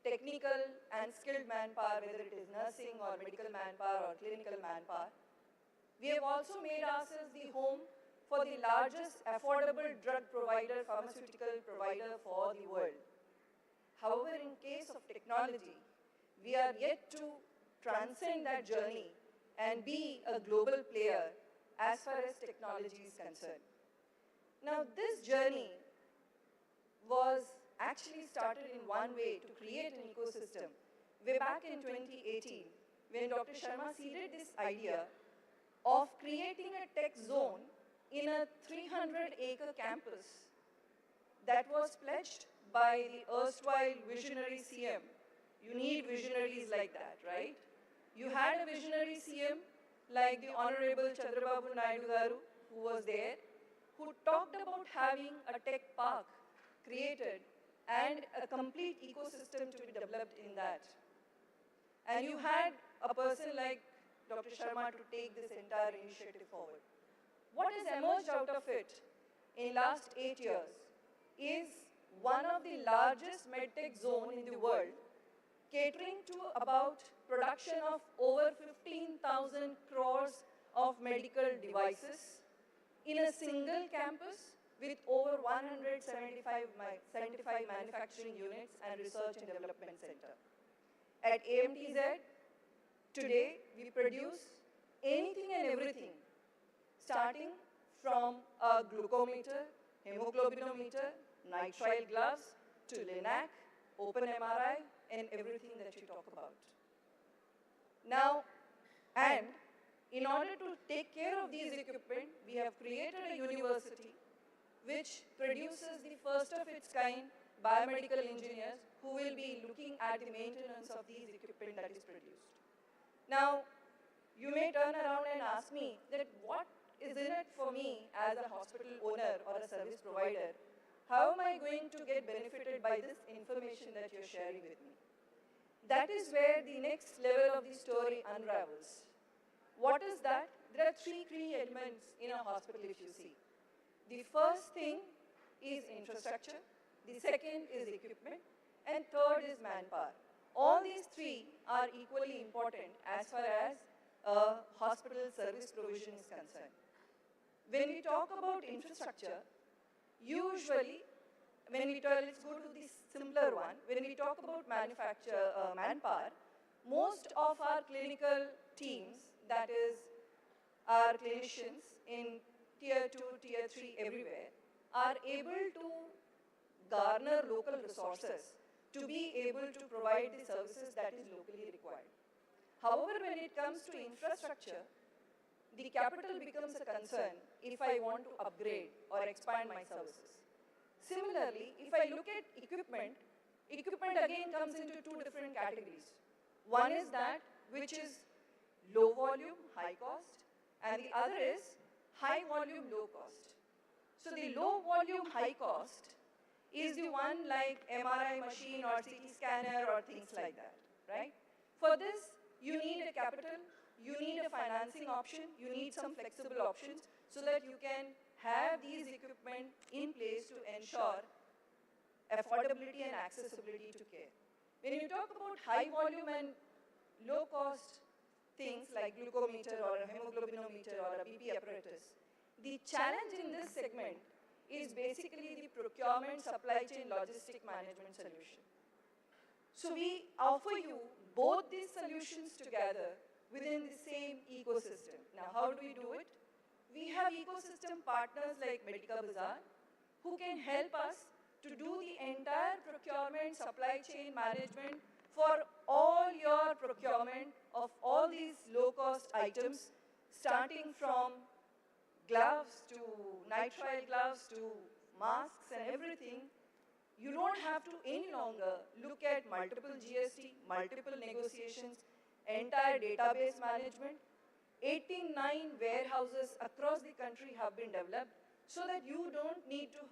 technical and skilled manpower, whether it is nursing or medical manpower or clinical manpower, we have also made ourselves the home for the largest affordable drug provider, pharmaceutical provider for the world. However, in case of technology, we are yet to transcend that journey and be a global player as far as technology is concerned. Now, this journey was actually started in one way to create an ecosystem. Way back in 2018, when Dr. Sharma seeded this idea of creating a tech zone in a 300-acre campus that was pledged by the erstwhile visionary CM. You need visionaries like that, right? You had a visionary CM like the Honorable Chandrababu Naidu Garu, who was there, who talked about having a tech park created and a complete ecosystem to be developed in that. And you had a person like Dr. Sharma to take this entire initiative forward. What has emerged out of it in last 8 years is one of the largest medtech zone in the world, catering to about production of over 15,000 crores of medical devices in a single campus with over 175 manufacturing units and research and development center. At AMTZ, today we produce anything and everything, starting from a glucometer, hemoglobinometer, nitrile gloves, to LINAC, open MRI, and everything that you talk about. Now, and in order to take care of these equipment, we have created a university which produces the first of its kind biomedical engineers who will be looking at the maintenance of these equipment that is produced. Now, you may turn around and ask me that what is in it for me as a hospital owner or a service provider? How am I going to get benefited by this information that you're sharing with me? That is where the next level of the story unravels. What is that? There are three key elements in a hospital if you see. The first thing is infrastructure, the second is equipment, and third is manpower. All these three are equally important as far as hospital service provision is concerned. When we talk about infrastructure, usually, let's go to the simpler one. When we talk about manpower, most of our clinical teams, that is our clinicians in tier 2, tier 3, everywhere, are able to garner local resources to be able to provide the services that is locally required. However, when it comes to infrastructure, the capital becomes a concern if I want to upgrade or expand my services. Similarly, if I look at equipment again comes into two different categories. One is that which is low volume, high cost, and the other is high volume, low cost. So the low volume, high cost is the one like MRI machine or CT scanner or things like that, right? For this, you need a capital, you need a financing option, you need some flexible options so that you can have these equipment in place to ensure affordability and accessibility to care. When you talk about high volume and low cost things like glucometer or a hemoglobinometer or a BP apparatus, the challenge in this segment is basically the procurement, supply chain, logistic management solution. So we offer you both these solutions together within the same ecosystem. Now, how do we do it? We have ecosystem partners like Medica Bazaar who can help us to do the entire procurement, supply chain management for all your procurement of all these low-cost items, starting from gloves to nitrile gloves to masks and everything. You don't have to any longer look at multiple GST, multiple negotiations, entire database management. 89 warehouses across the country have been developed so that you don't need to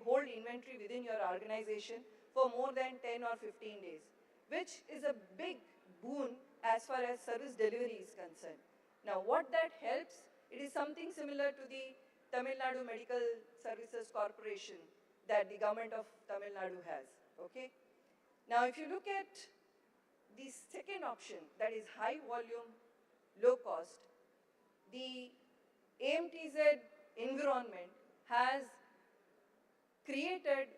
hold inventory within your organization for more than 10 or 15 days, which is a big boon as far as service delivery is concerned. Now, what that helps, it is something similar to the Tamil Nadu Medical Services Corporation that the government of Tamil Nadu has, okay? Now, if you look at the second option, that is high volume, low cost, the AMTZ environment has created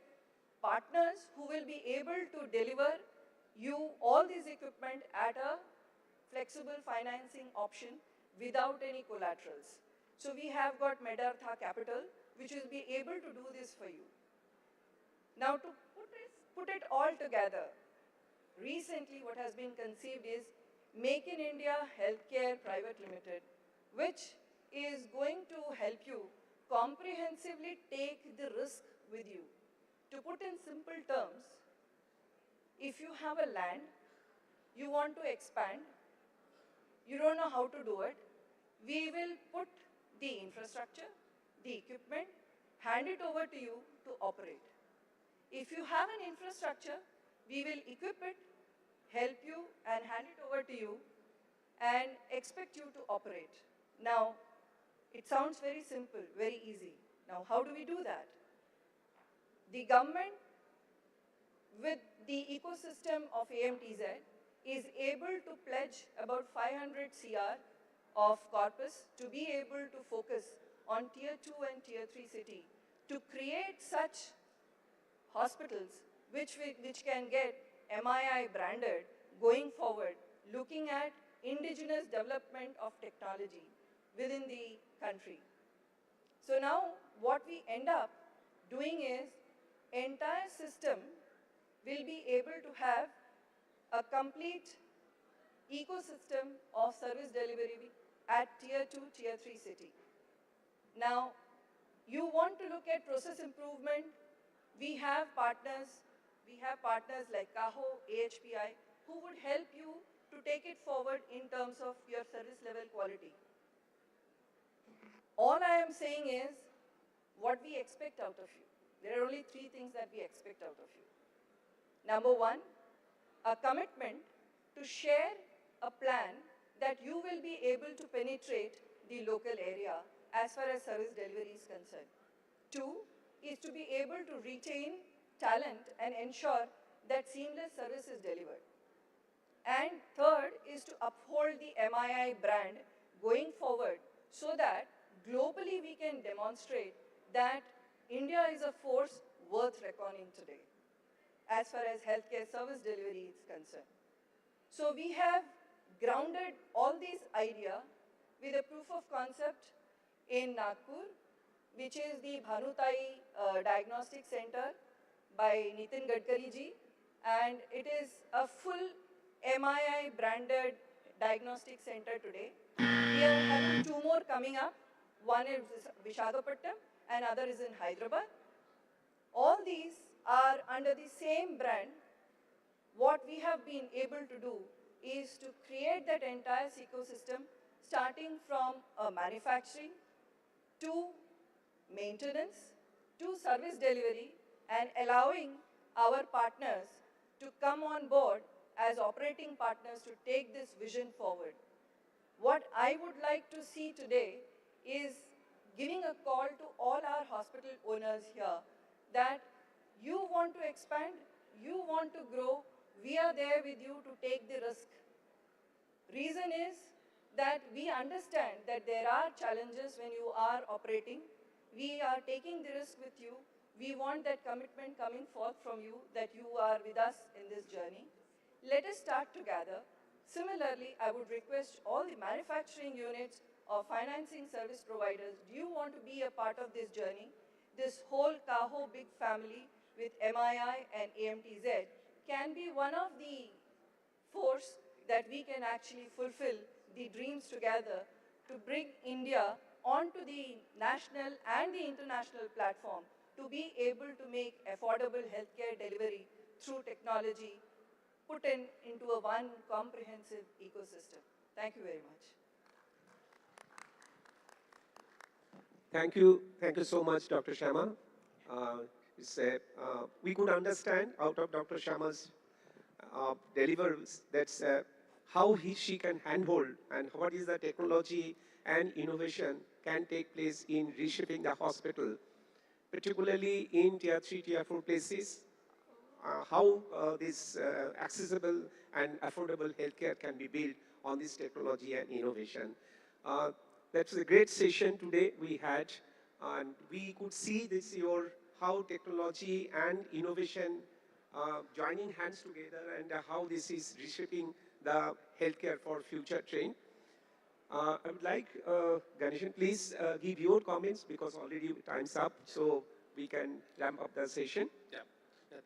partners who will be able to deliver you all these equipment at a flexible financing option without any collaterals. So we have got Medartha Capital, which will be able to do this for you. Now, to put it all together, recently what has been conceived is Make in India Healthcare Private Limited, which is going to help you comprehensively take the risk with you. To put in simple terms, if you have a land, you want to expand, you don't know how to do it, we will put the infrastructure, the equipment, hand it over to you to operate. If you have an infrastructure, we will equip it, help you and hand it over to you and expect you to operate. Now, it sounds very simple, very easy. Now, how do we do that? The government, with the ecosystem of AMTZ, is able to pledge about 500 CR of corpus to be able to focus on tier 2 and tier 3 city to create such hospitals which can get MII branded going forward, looking at indigenous development of technology within the country. So now what we end up doing is entire system will be able to have a complete ecosystem of service delivery at tier 2, tier 3 city. Now, you want to look at process improvement, we have partners like Caho, AHPI, who would help you to take it forward in terms of your service level quality. All I am saying is what we expect out of you. There are only 3 things that we expect out of you. Number 1, a commitment to share a plan that you will be able to penetrate the local area as far as service delivery is concerned. 2 is to be able to retain talent and ensure that seamless service is delivered. And third is to uphold the MII brand going forward so that globally we can demonstrate that India is a force worth reckoning today as far as healthcare service delivery is concerned. So we have grounded all these ideas with a proof of concept in Nagpur, which is the Bhanutai Diagnostic Center by Nitin Gadkari ji, and it is a full MII branded diagnostic center today. We are having 2 more coming up. One is Visakhapatnam and other is in Hyderabad. All these are under the same brand. What we have been able to do is to create that entire ecosystem, starting from manufacturing to maintenance to service delivery, and allowing our partners to come on board as operating partners to take this vision forward. What I would like to see today is giving a call to all our hospital owners here that you want to expand, you want to grow, we are there with you to take the risk. Reason is that we understand that there are challenges when you are operating. We are taking the risk with you. We want that commitment coming forth from you that you are with us in this journey. Let us start together. Similarly, I would request all the manufacturing units or financing service providers, do you want to be a part of this journey? This whole Caho big family with MII and AMTZ can be one of the force that we can actually fulfill the dreams together to bring India onto the national and the international platform to be able to make affordable healthcare delivery through technology put into a one comprehensive ecosystem. Thank you very much. Thank you so much, Dr. Sharma. We could understand out of Dr. Sharma's deliverables that's how she can handhold and what is the technology and innovation can take place in reshaping the hospital, particularly in tier 3, tier 4 places, how this accessible and affordable healthcare can be built on this technology and innovation. That's a great session today we had, and we could see this year how technology and innovation joining hands together and how this is reshaping the healthcare for future trend. I would like, Ganeshan, please give your comments because already time's up, so we can ramp up the session. Yeah.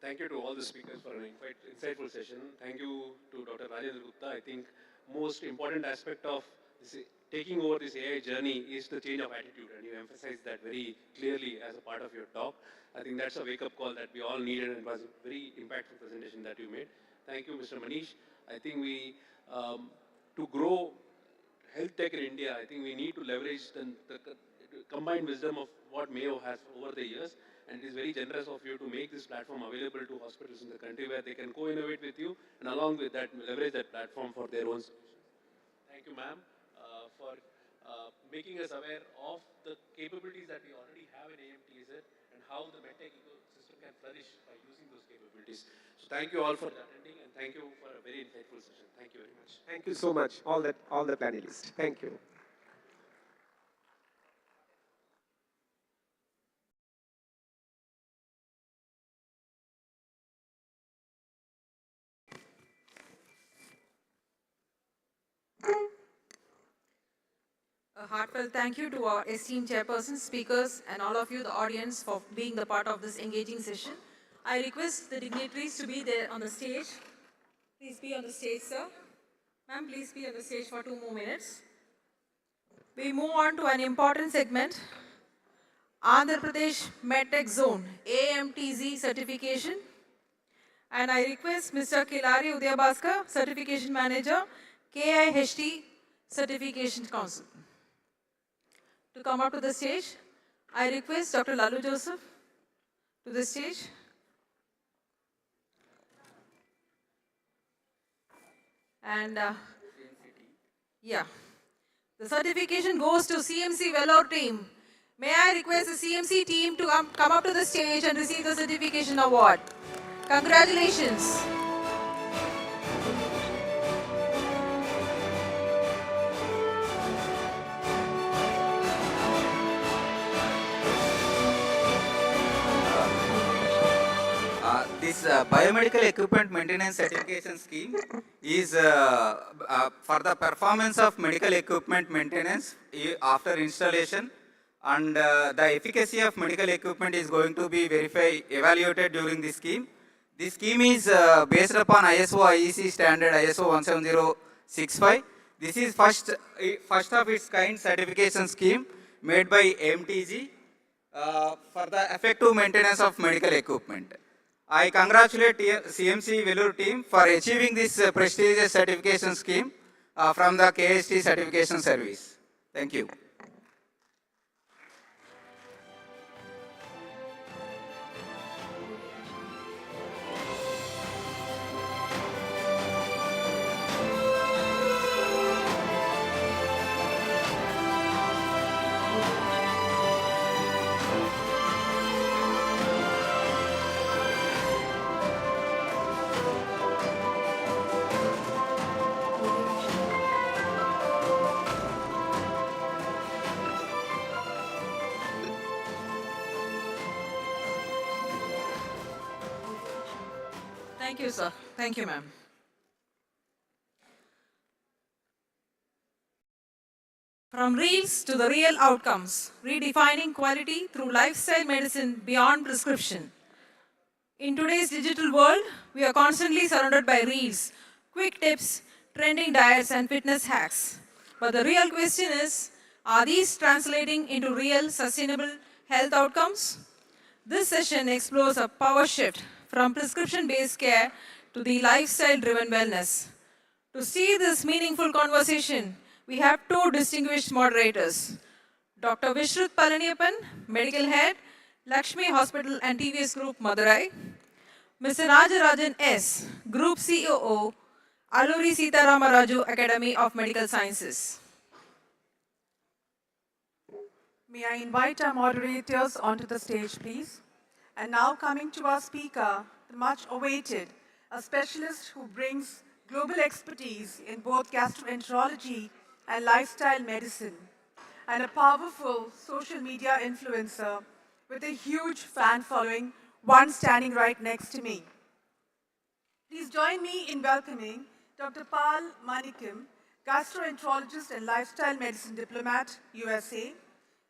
Thank you to all the speakers for an quite insightful session. Thank you to Dr. Rajendra Gupta. I think most important aspect of this, taking over this AI journey is the change of attitude, and you emphasized that very clearly as a part of your talk. I think that's a wake-up call that we all needed, and it was a very impactful presentation that you made. Thank you, Mr. Manish. I think we, to grow health tech in India, I think we need to leverage the combined wisdom of what Mayo has over the years, and it is very generous of you to make this platform available to hospitals in the country where they can co-innovate with you, and along with that, leverage that platform for their own solutions. Thank you, ma'am, for making us aware of the capabilities that we already have in AMTZ and how the medtech ecosystem can flourish by using those capabilities. So thank you all for attending, and thank you for a very insightful session. Thank you very much. Thank you so much, all the panelists. Thank you. A heartfelt thank you to our esteemed chairpersons, speakers, and all of you, the audience, for being the part of this engaging session. I request the dignitaries to be there on the stage. Please be on the stage, sir. Ma'am, please be on the stage for 2 more minutes. We move on to an important segment, Andhra Pradesh MedTech Zone, AMTZ certification. And I request Mr. Kilari Udayabhaskar, Certification Manager, KIHT Certification Council, to come up to the stage. I request Dr. Lalu Joseph to the stage. And yeah, the certification goes to CMC Vellore team. May I request the CMC team to come up to the stage and receive the certification award. Congratulations. This biomedical equipment maintenance certification scheme is for the performance of medical equipment maintenance after installation, and the efficacy of medical equipment is going to be evaluated during this scheme. This scheme is based upon ISO IEC standard ISO 17065. This is first of its kind certification scheme made by MTG for the effective maintenance of medical equipment. I congratulate CMC Vellore team for achieving this prestigious certification scheme from the KST Certification Service. Thank you. Thank you, sir. Thank you, ma'am. From reels to the real outcomes, redefining quality through lifestyle medicine beyond prescription. In today's digital world, we are constantly surrounded by reels, quick tips, trending diets, and fitness hacks. But the real question is, are these translating into real, sustainable health outcomes? This session explores a power shift from prescription-based care to the lifestyle-driven wellness. To see this meaningful conversation, we have 2 distinguished moderators. Dr. Vishrut Palaniappan, Medical Head, Lakshmi Hospital and TVS Group, Madurai. Mr. Rajarajan S., Group COO, Alluri Sitaramaraju Academy of Medical Sciences. May I invite our moderators onto the stage, please? And now coming to our speaker, the much awaited, a specialist who brings global expertise in both gastroenterology and lifestyle medicine, and a powerful social media influencer with a huge fan following, one standing right next to me. Please join me in welcoming Dr. Pal Manikim, gastroenterologist and lifestyle medicine diplomat, USA.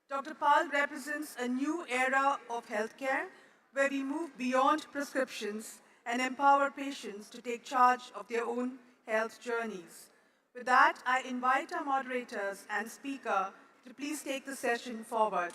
Dr. Pal represents a new era of healthcare where we move beyond prescriptions and empower patients to take charge of their own health journeys. With that, I invite our moderators and speaker to please take the session forward.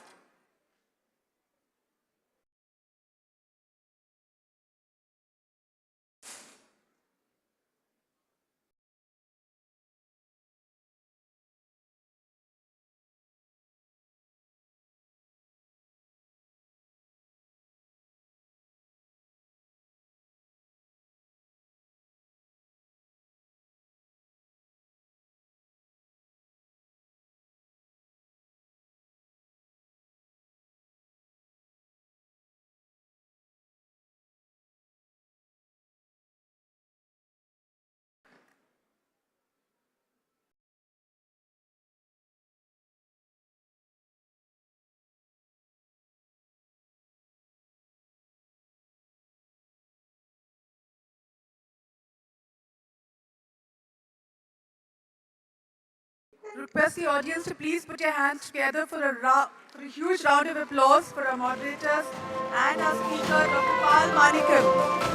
Request the audience to please put your hands together for a huge round of applause for our moderators and our speaker, Dr. Pal Manikam.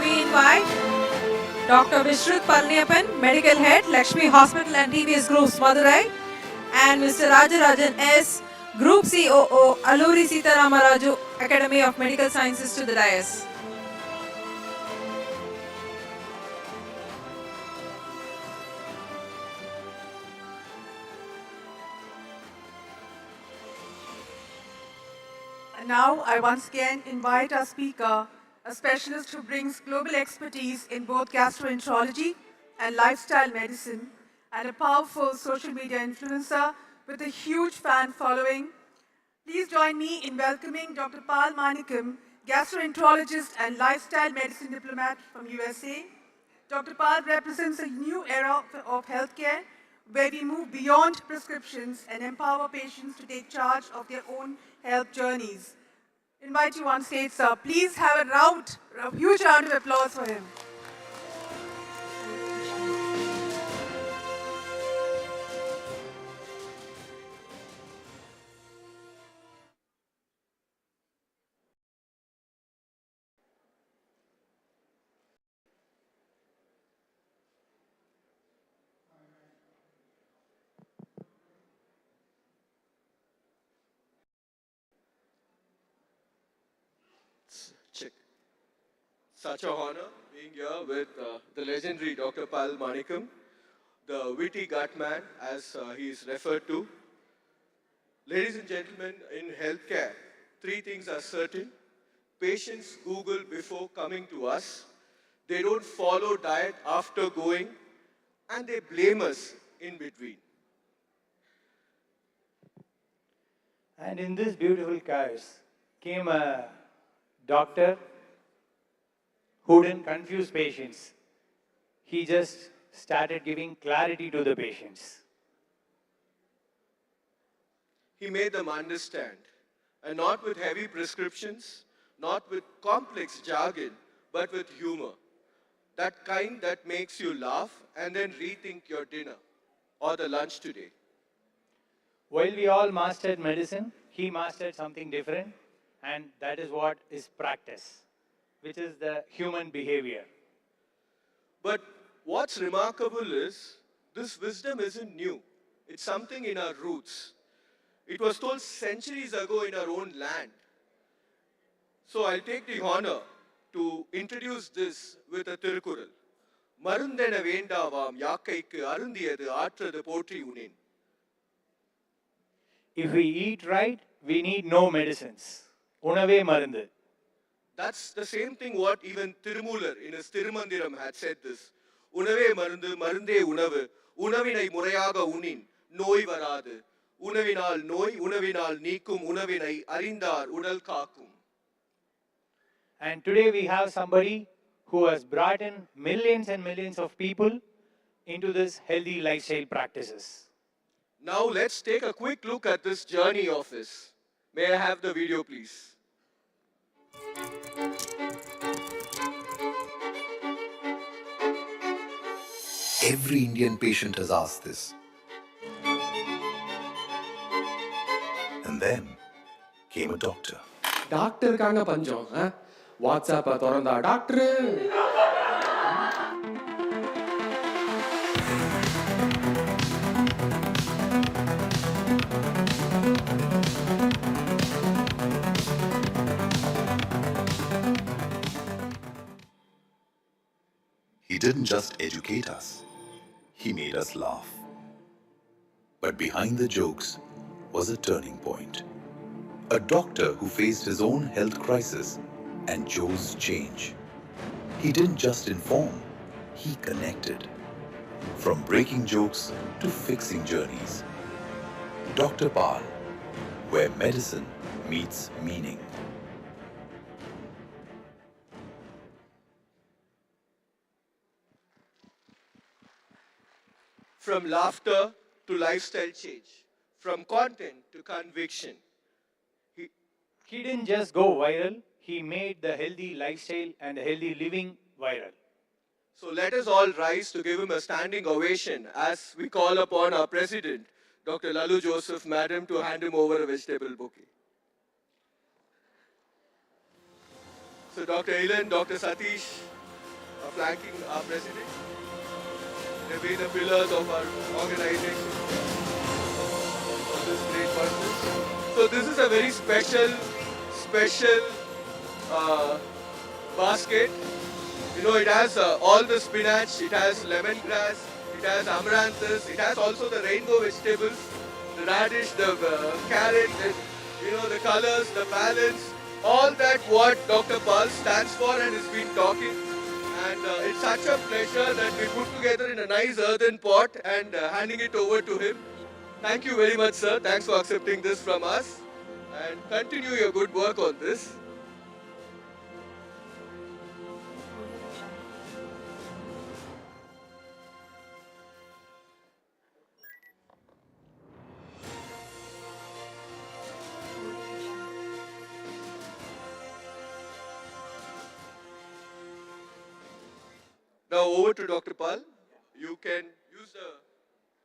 We invite Dr. Vishrut Palniappan, Medical Head, Lakshmi Hospital and TVS Groups, Madurai, and Mr. Rajarajan S., Group COO, Alluri Sitaramaraju, Academy of Medical Sciences to the dais. And now I once again invite our speaker, a specialist who brings global expertise in both gastroenterology and lifestyle medicine, and a powerful social media influencer with a huge fan following. Please join me in welcoming Dr. Pal Manikam, gastroenterologist and lifestyle medicine diplomat from USA. Dr. Pal represents a new era of healthcare where we move beyond prescriptions and empower patients to take charge of their own health journeys. Invite you on stage, sir. Please have a huge round of applause for him. Check. Such a honor being here with the legendary Dr. Pal Manikam, the witty gut man, as he is referred to. Ladies and gentlemen, in healthcare, three things are certain. Patients Google before coming to us. They don't follow diet after going, and they blame us in between. And in this beautiful chaos came a doctor who didn't confuse patients. He just started giving clarity to the patients. He made them understand, and not with heavy prescriptions, not with complex jargon, but with humor. That kind that makes you laugh and then rethink your dinner or the lunch today. While we all mastered medicine, he mastered something different, and that is what is practice, which is the human behavior. But what's remarkable is this wisdom isn't new. It's something in our roots. It was told centuries ago in our own land. So I'll take the honor to introduce this with a Tirukural. Marundena vendavam yakkaikku arundiyadu aatrathu potri unin. If we eat right, we need no medicines. Unave marundu. That's the same thing what even Tirumular in his Tirumandiram had said this. Unave marundu, marunde unavu, unavinai murayaga unin, noi varadu. Unavinal noi, unavinal neekum, unavinai arindar udal kaakum. And today we have somebody who has brought in millions and millions of people into this healthy lifestyle practices. Now let's take a quick look at this journey of his. May I have the video, please? Every Indian patient has asked this. And then came a doctor. Doctor kanga panjam, WhatsApp thoranda doctor. He didn't just educate us, he made us laugh. But behind the jokes was a turning point. A doctor who faced his own health crisis and chose change. He didn't just inform, he connected. From breaking jokes to fixing journeys. Dr. Pal, where medicine meets meaning. From laughter to lifestyle change, from content to conviction. He didn't just go viral, he made the healthy lifestyle and healthy living viral. So let us all rise to give him a standing ovation as we call upon our president, Dr. Lalu Joseph, madam, to hand him over a vegetable bouquet. So Dr. Ilan, Dr. Satish are flanking our president. They've been the pillars of our organization for this great conference. So this is a very special basket. You know, it has all the spinach, it has lemongrass, it has amaranthus, it has also the rainbow vegetables, the radish, the carrot, the colors, the balance, all that what Dr. Pal stands for and has been talking. And it's such a pleasure that we put together in a nice earthen pot and handing it over to him. Thank you very much, sir. Thanks for accepting this from us. And continue your good work on this. Now over to Dr. Pal. You can use the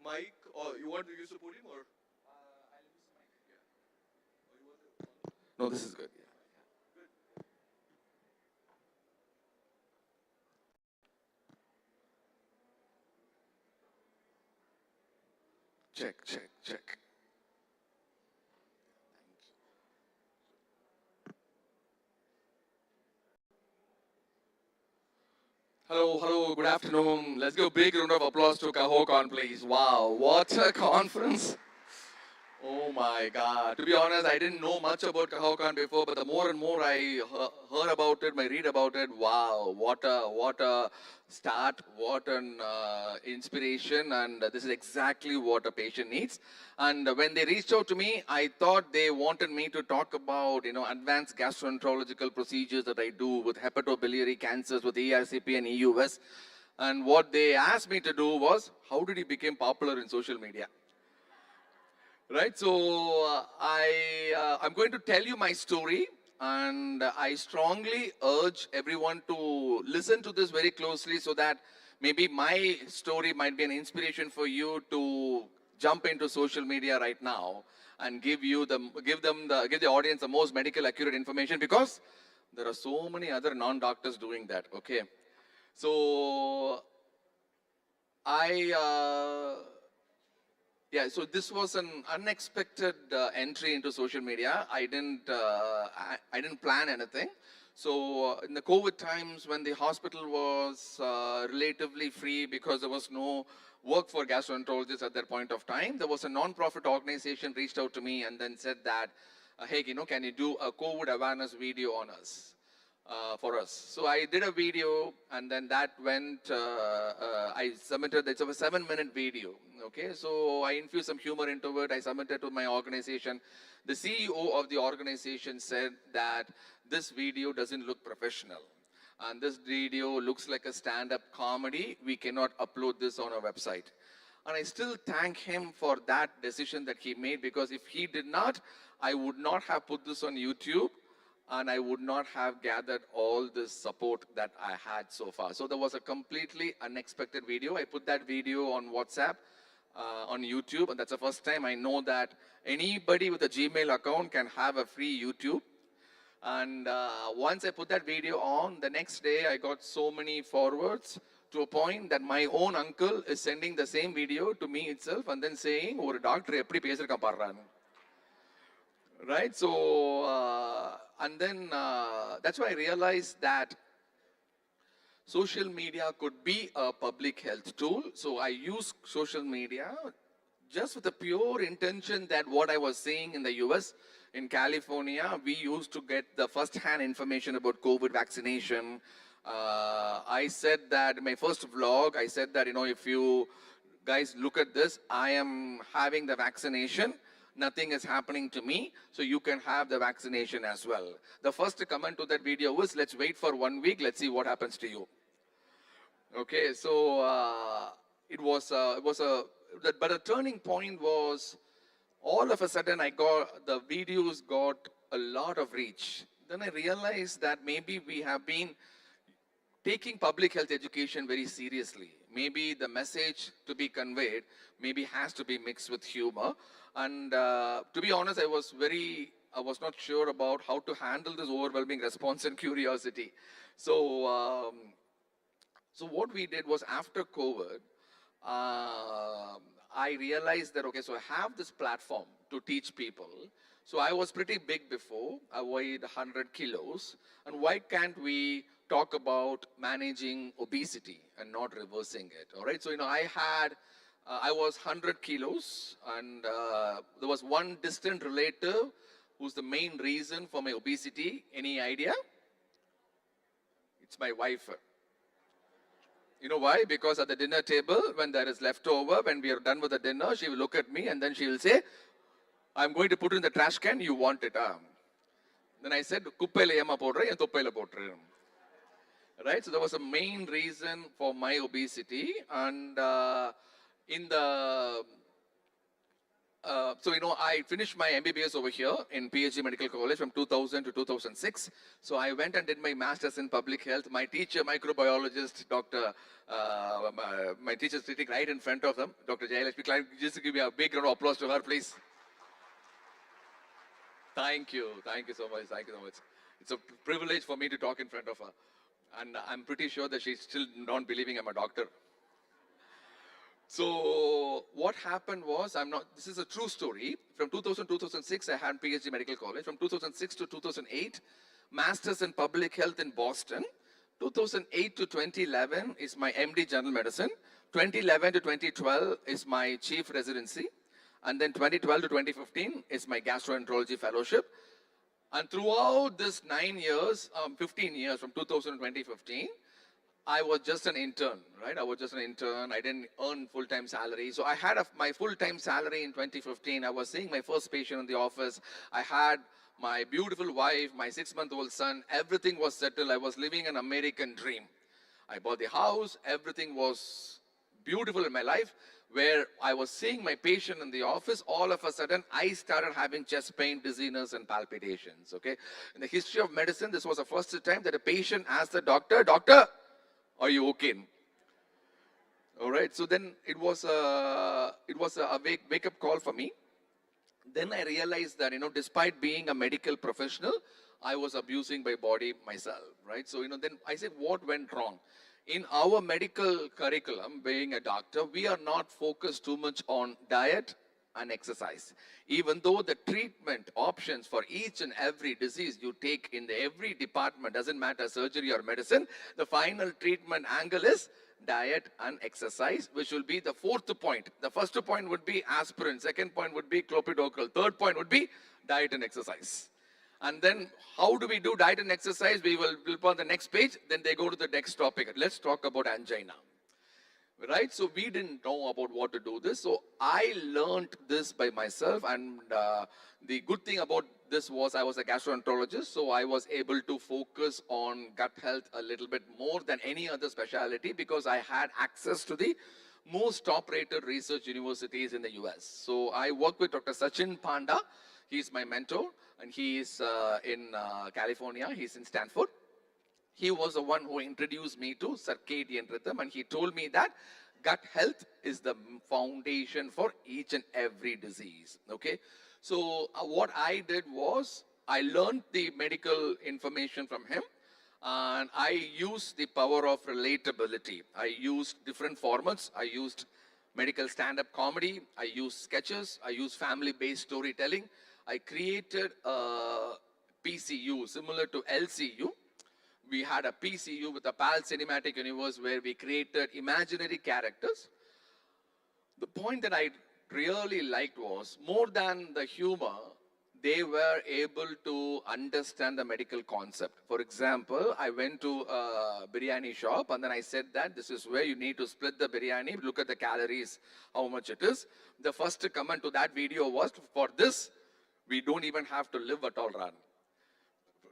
mic, or you want to use the podium, or? No, this is good. Check, check, check. Hello, good afternoon. Let's give a big round of applause to Cahocon, please. Wow, what a conference. Oh my God. To be honest, I didn't know much about Cahocon before, but the more and more I heard about it, I read about it, wow, what a start, what an inspiration, and this is exactly what a patient needs. And when they reached out to me, I thought they wanted me to talk about, advanced gastroenterological procedures that I do with hepatobiliary cancers with ERCP and EUS. And what they asked me to do was, how did he become popular in social media? Right, so I'm going to tell you my story, and I strongly urge everyone to listen to this very closely so that maybe my story might be an inspiration for you to jump into social media right now and give the audience the most medical accurate information, because there are so many other non-doctors doing that. Okay, so so this was an unexpected entry into social media. I didn't plan anything. So in the COVID times, when the hospital was relatively free because there was no work for gastroenterologists at that point of time, there was a non-profit organization reached out to me and then said that, hey, can you do a COVID awareness video on us? For us. So I did a video, and then that went, I submitted, it's a 7-minute video, okay? So I infused some humor into it, I submitted to my organization. The CEO of the organization said that this video doesn't look professional, and this video looks like a stand-up comedy. We cannot upload this on our website. And I still thank him for that decision that he made, because if he did not, I would not have put this on YouTube, and I would not have gathered all this support that I had so far. So there was a completely unexpected video. I put that video on WhatsApp, on YouTube, and that's the first time I know that anybody with a Gmail account can have a free YouTube. And once I put that video on, the next day I got so many forwards to a point that my own uncle is sending the same video to me itself and then saying, "Or doctor eppadi pesirukkan parran." Right? So, and then that's why I realized that social media could be a public health tool. So I use social media just with the pure intention that what I was seeing in the US, in California, we used to get the first-hand information about COVID vaccination. I said that in my first vlog, I said that, if you guys look at this, I am having the vaccination. nothing is happening to me, so you can have the vaccination as well. The first comment to that video was, let's wait for 1 week, let's see what happens to you. Okay, so but the turning point was, all of a sudden the videos got a lot of reach. Then I realized that maybe we have been taking public health education very seriously. Maybe the message to be conveyed maybe has to be mixed with humor. And to be honest, I was not sure about how to handle this overwhelming response and curiosity. So, so what we did was, after COVID, I realized that, okay, so I have this platform to teach people. So I was pretty big before, I weighed 100 kilos. And why can't we talk about managing obesity and not reversing it, all right? So, I was 100 kilos, and there was one distant relative who's the main reason for my obesity. Any idea? It's my wife. You know why? Because at the dinner table, when there is leftover, when we are done with the dinner, she will look at me and then she will say, I'm going to put it in the trash can, you want it. Then I said, kuppayila yema podra, and toppayila podra. Right? So that was the main reason for my obesity. And I finished my MBBS over here in PhD Medical College from 2000 to 2006. So I went and did my master's in public health. My teacher, microbiologist, my teacher sitting right in front of them, Dr. Jayalakshmi. Just give me a big round of applause to her, please. Thank you so much, It's a privilege for me to talk in front of her. And I'm pretty sure that she's still not believing I'm a doctor. So what happened was, this is a true story. From 2000 to 2006, I had PhD Medical College. From 2006 to 2008, Masters in Public Health in Boston. 2008 to 2011 is my MD General Medicine. 2011 to 2012 is my Chief Residency. And then 2012 to 2015 is my Gastroenterology Fellowship. And throughout this 15 years, from 2000 to 2015, I was just an intern, right? I was just an intern. I didn't earn full-time salary. So I had my full-time salary in 2015. I was seeing my first patient in the office. I had my beautiful wife, my 6-month-old son. Everything was settled. I was living an American dream. I bought the house. Everything was beautiful in my life. Where I was seeing my patient in the office, all of a sudden, I started having chest pain, dizziness, and palpitations, okay? In the history of medicine, this was the first time that a patient asked the doctor, "Doctor, are you okay?" All right, so then it was a wake-up call for me. Then I realized that, despite being a medical professional, I was abusing my body myself, right? So, then I said, what went wrong? In our medical curriculum, being a doctor, we are not focused too much on diet and exercise. Even though the treatment options for each and every disease you take in every department, doesn't matter surgery or medicine, the final treatment angle is diet and exercise, which will be the fourth point. The first point would be aspirin, second point would be clopidogrel, third point would be diet and exercise. And then how do we do diet and exercise? We will put on the next page, then they go to the next topic. Let's talk about angina. Right? So we didn't know about what to do this. So I learned this by myself. And the good thing about this was I was a gastroenterologist. So I was able to focus on gut health a little bit more than any other specialty because I had access to the most top-rated research universities in the US. So I worked with Dr. Sachin Panda. He's my mentor. And he is in California. He's in Stanford. He was the one who introduced me to circadian rhythm, and he told me that gut health is the foundation for each and every disease, okay? So what I did was, I learned the medical information from him, and I used the power of relatability. I used different formats. I used medical stand-up comedy. I used sketches. I used family-based storytelling. I created a PCU similar to LCU. We had a PCU with a PAL cinematic universe where we created imaginary characters. The point that I really liked was, more than the humor, they were able to understand the medical concept. For example, I went to a biryani shop and then I said that this is where you need to split the biryani, look at the calories, how much it is. The first comment to that video was, for this, we don't even have to live at all, Ran,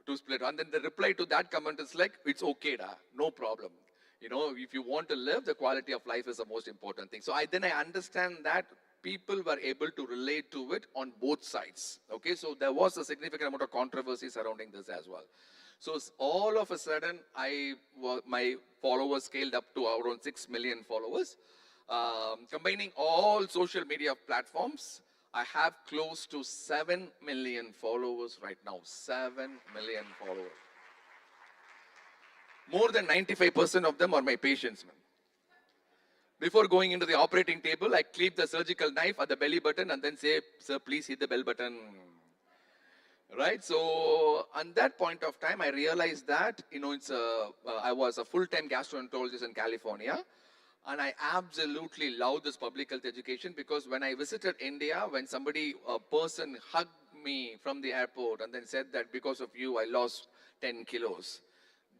to split. And then the reply to that comment is like, it's okay, da, no problem. You know, if you want to live, the quality of life is the most important thing. So then I understand that people were able to relate to it on both sides. Okay, so there was a significant amount of controversy surrounding this as well. So all of a sudden, my followers scaled up to around 6 million followers. Combining all social media platforms, I have close to 7 million followers right now. 7 million followers. More than 95% of them are my patients, man. Before going into the operating table, I clip the surgical knife at the belly button and then say, sir, please hit the bell button. Right? So, at that point of time, I realized that, you know, I was a full-time gastroenterologist in California. And I absolutely love this public health education because when I visited India, when a person hugged me from the airport and then said that because of you, I lost 10 kilos.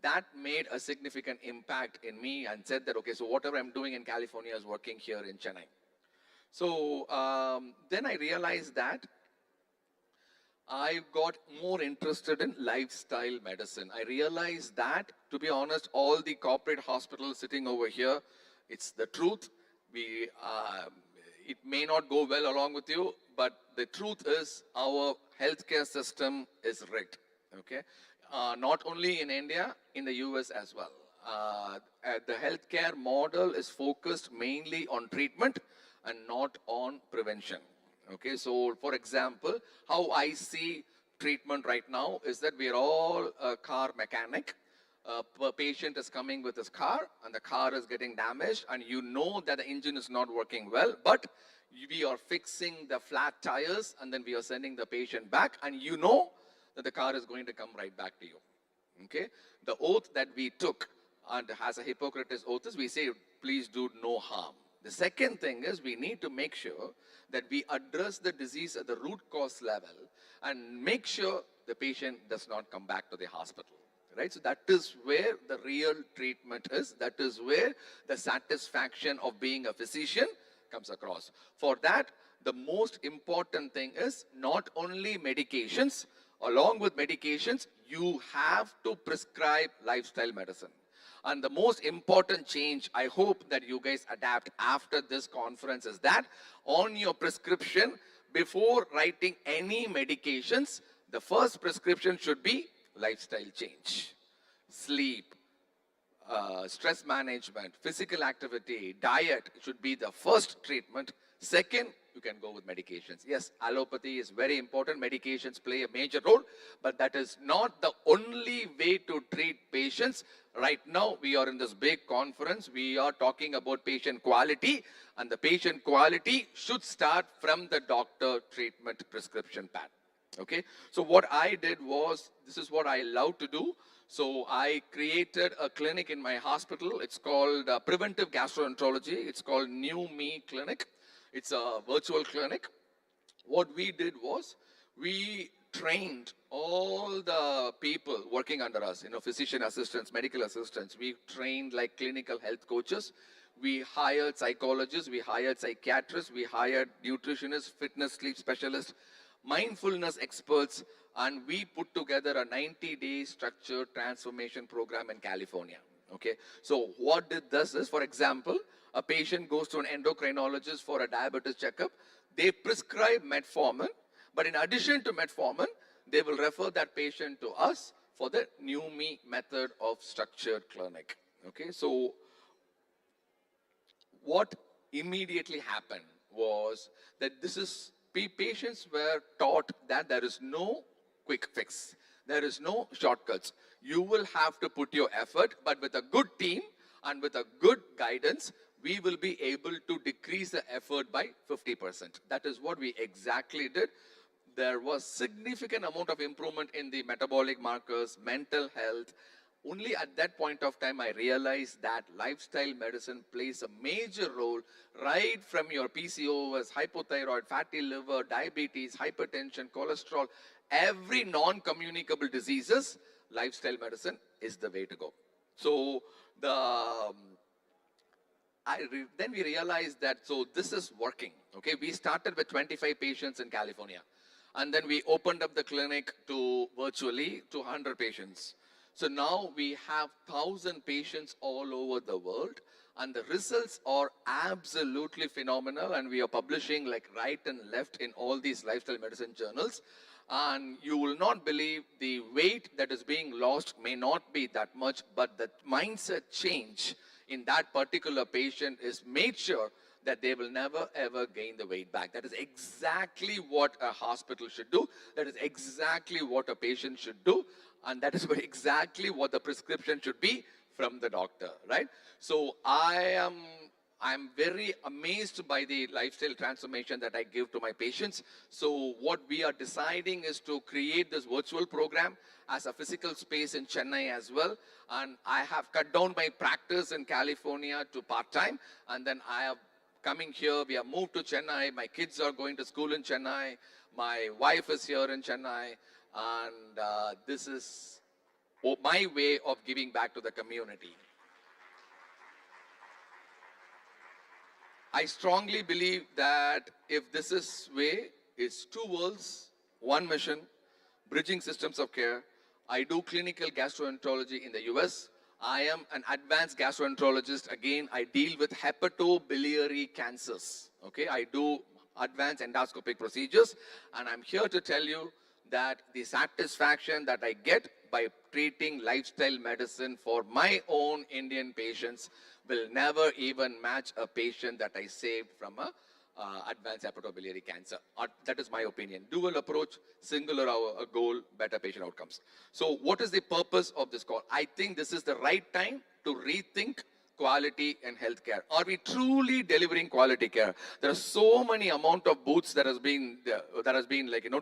That made a significant impact in me and said that, okay, so whatever I'm doing in California is working here in Chennai. So then I realized that I got more interested in lifestyle medicine. I realized that, to be honest, all the corporate hospitals sitting over here, it's the truth. It may not go well along with you, but the truth is our healthcare system is rigged. Okay, not only in India, in the US as well. The healthcare model is focused mainly on treatment and not on prevention. Okay, so for example, how I see treatment right now is that we are all a car mechanic. A patient is coming with his car and the car is getting damaged and you know that the engine is not working well, but we are fixing the flat tires and then we are sending the patient back and you know that the car is going to come right back to you. Okay, the oath that we took and as a Hippocrates oath is we say, please do no harm. The second thing is we need to make sure that we address the disease at the root cause level and make sure the patient does not come back to the hospital. Right? So that is where the real treatment is. That is where the satisfaction of being a physician comes across. For that, the most important thing is not only medications. Along with medications, you have to prescribe lifestyle medicine. And the most important change I hope that you guys adapt after this conference is that on your prescription, before writing any medications, the first prescription should be lifestyle change. Sleep, stress management, physical activity, diet should be the first treatment. Second, you can go with medications. Yes, allopathy is very important. Medications play a major role, but that is not the only way to treat patients. Right now, we are in this big conference. We are talking about patient quality, and the patient quality should start from the doctor treatment prescription pad. Okay, so what I did was, this is what I love to do. So I created a clinic in my hospital. It's called Preventive Gastroenterology. It's called New Me Clinic. It's a virtual clinic. What we did was, we trained all the people working under us, you know, physician assistants, medical assistants. We trained like clinical health coaches. We hired psychologists, we hired psychiatrists, we hired nutritionists, fitness sleep specialists, mindfulness experts, and we put together a 90-day structured transformation program in California. Okay, so what this is, for example, a patient goes to an endocrinologist for a diabetes checkup. They prescribe metformin, but in addition to metformin, they will refer that patient to us for the New Me method of structured clinic. Okay, so what immediately happened was that patients were taught that there is no quick fix. There is no shortcuts. You will have to put your effort, but with a good team and with a good guidance, we will be able to decrease the effort by 50%. That is what we exactly did. There was significant amount of improvement in the metabolic markers, mental health. Only at that point of time, I realized that lifestyle medicine plays a major role right from your PCOS, hypothyroid, fatty liver, diabetes, hypertension, cholesterol, every non-communicable diseases, lifestyle medicine is the way to go. So then we realized that, so this is working. Okay, we started with 25 patients in California. And then we opened up the clinic to virtually to 100 patients. So now we have 1,000 patients all over the world, and the results are absolutely phenomenal, and we are publishing like right and left in all these lifestyle medicine journals. And you will not believe the weight that is being lost may not be that much, but the mindset change in that particular patient is made sure that they will never ever gain the weight back. That is exactly what a hospital should do. That is exactly what a patient should do. And that is exactly what the prescription should be from the doctor, right? So I'm very amazed by the lifestyle transformation that I give to my patients. So what we are deciding is to create this virtual program as a physical space in Chennai as well. And I have cut down my practice in California to part-time. And then I have coming here, we have moved to Chennai. My kids are going to school in Chennai. My wife is here in Chennai. And this is my way of giving back to the community. I strongly believe that if this is way, it's two worlds, one mission, bridging systems of care. I do clinical gastroenterology in the US. I am an advanced gastroenterologist. Again, I deal with hepatobiliary cancers. Okay, I do advanced endoscopic procedures, and I'm here to tell you that the satisfaction that I get by treating lifestyle medicine for my own Indian patients will never even match a patient that I saved from a advanced hepatobiliary cancer. That is my opinion. Dual approach, singular goal, better patient outcomes. So what is the purpose of this call? I think this is the right time to rethink quality in healthcare. Are we truly delivering quality care? There are so many amount of booths that has been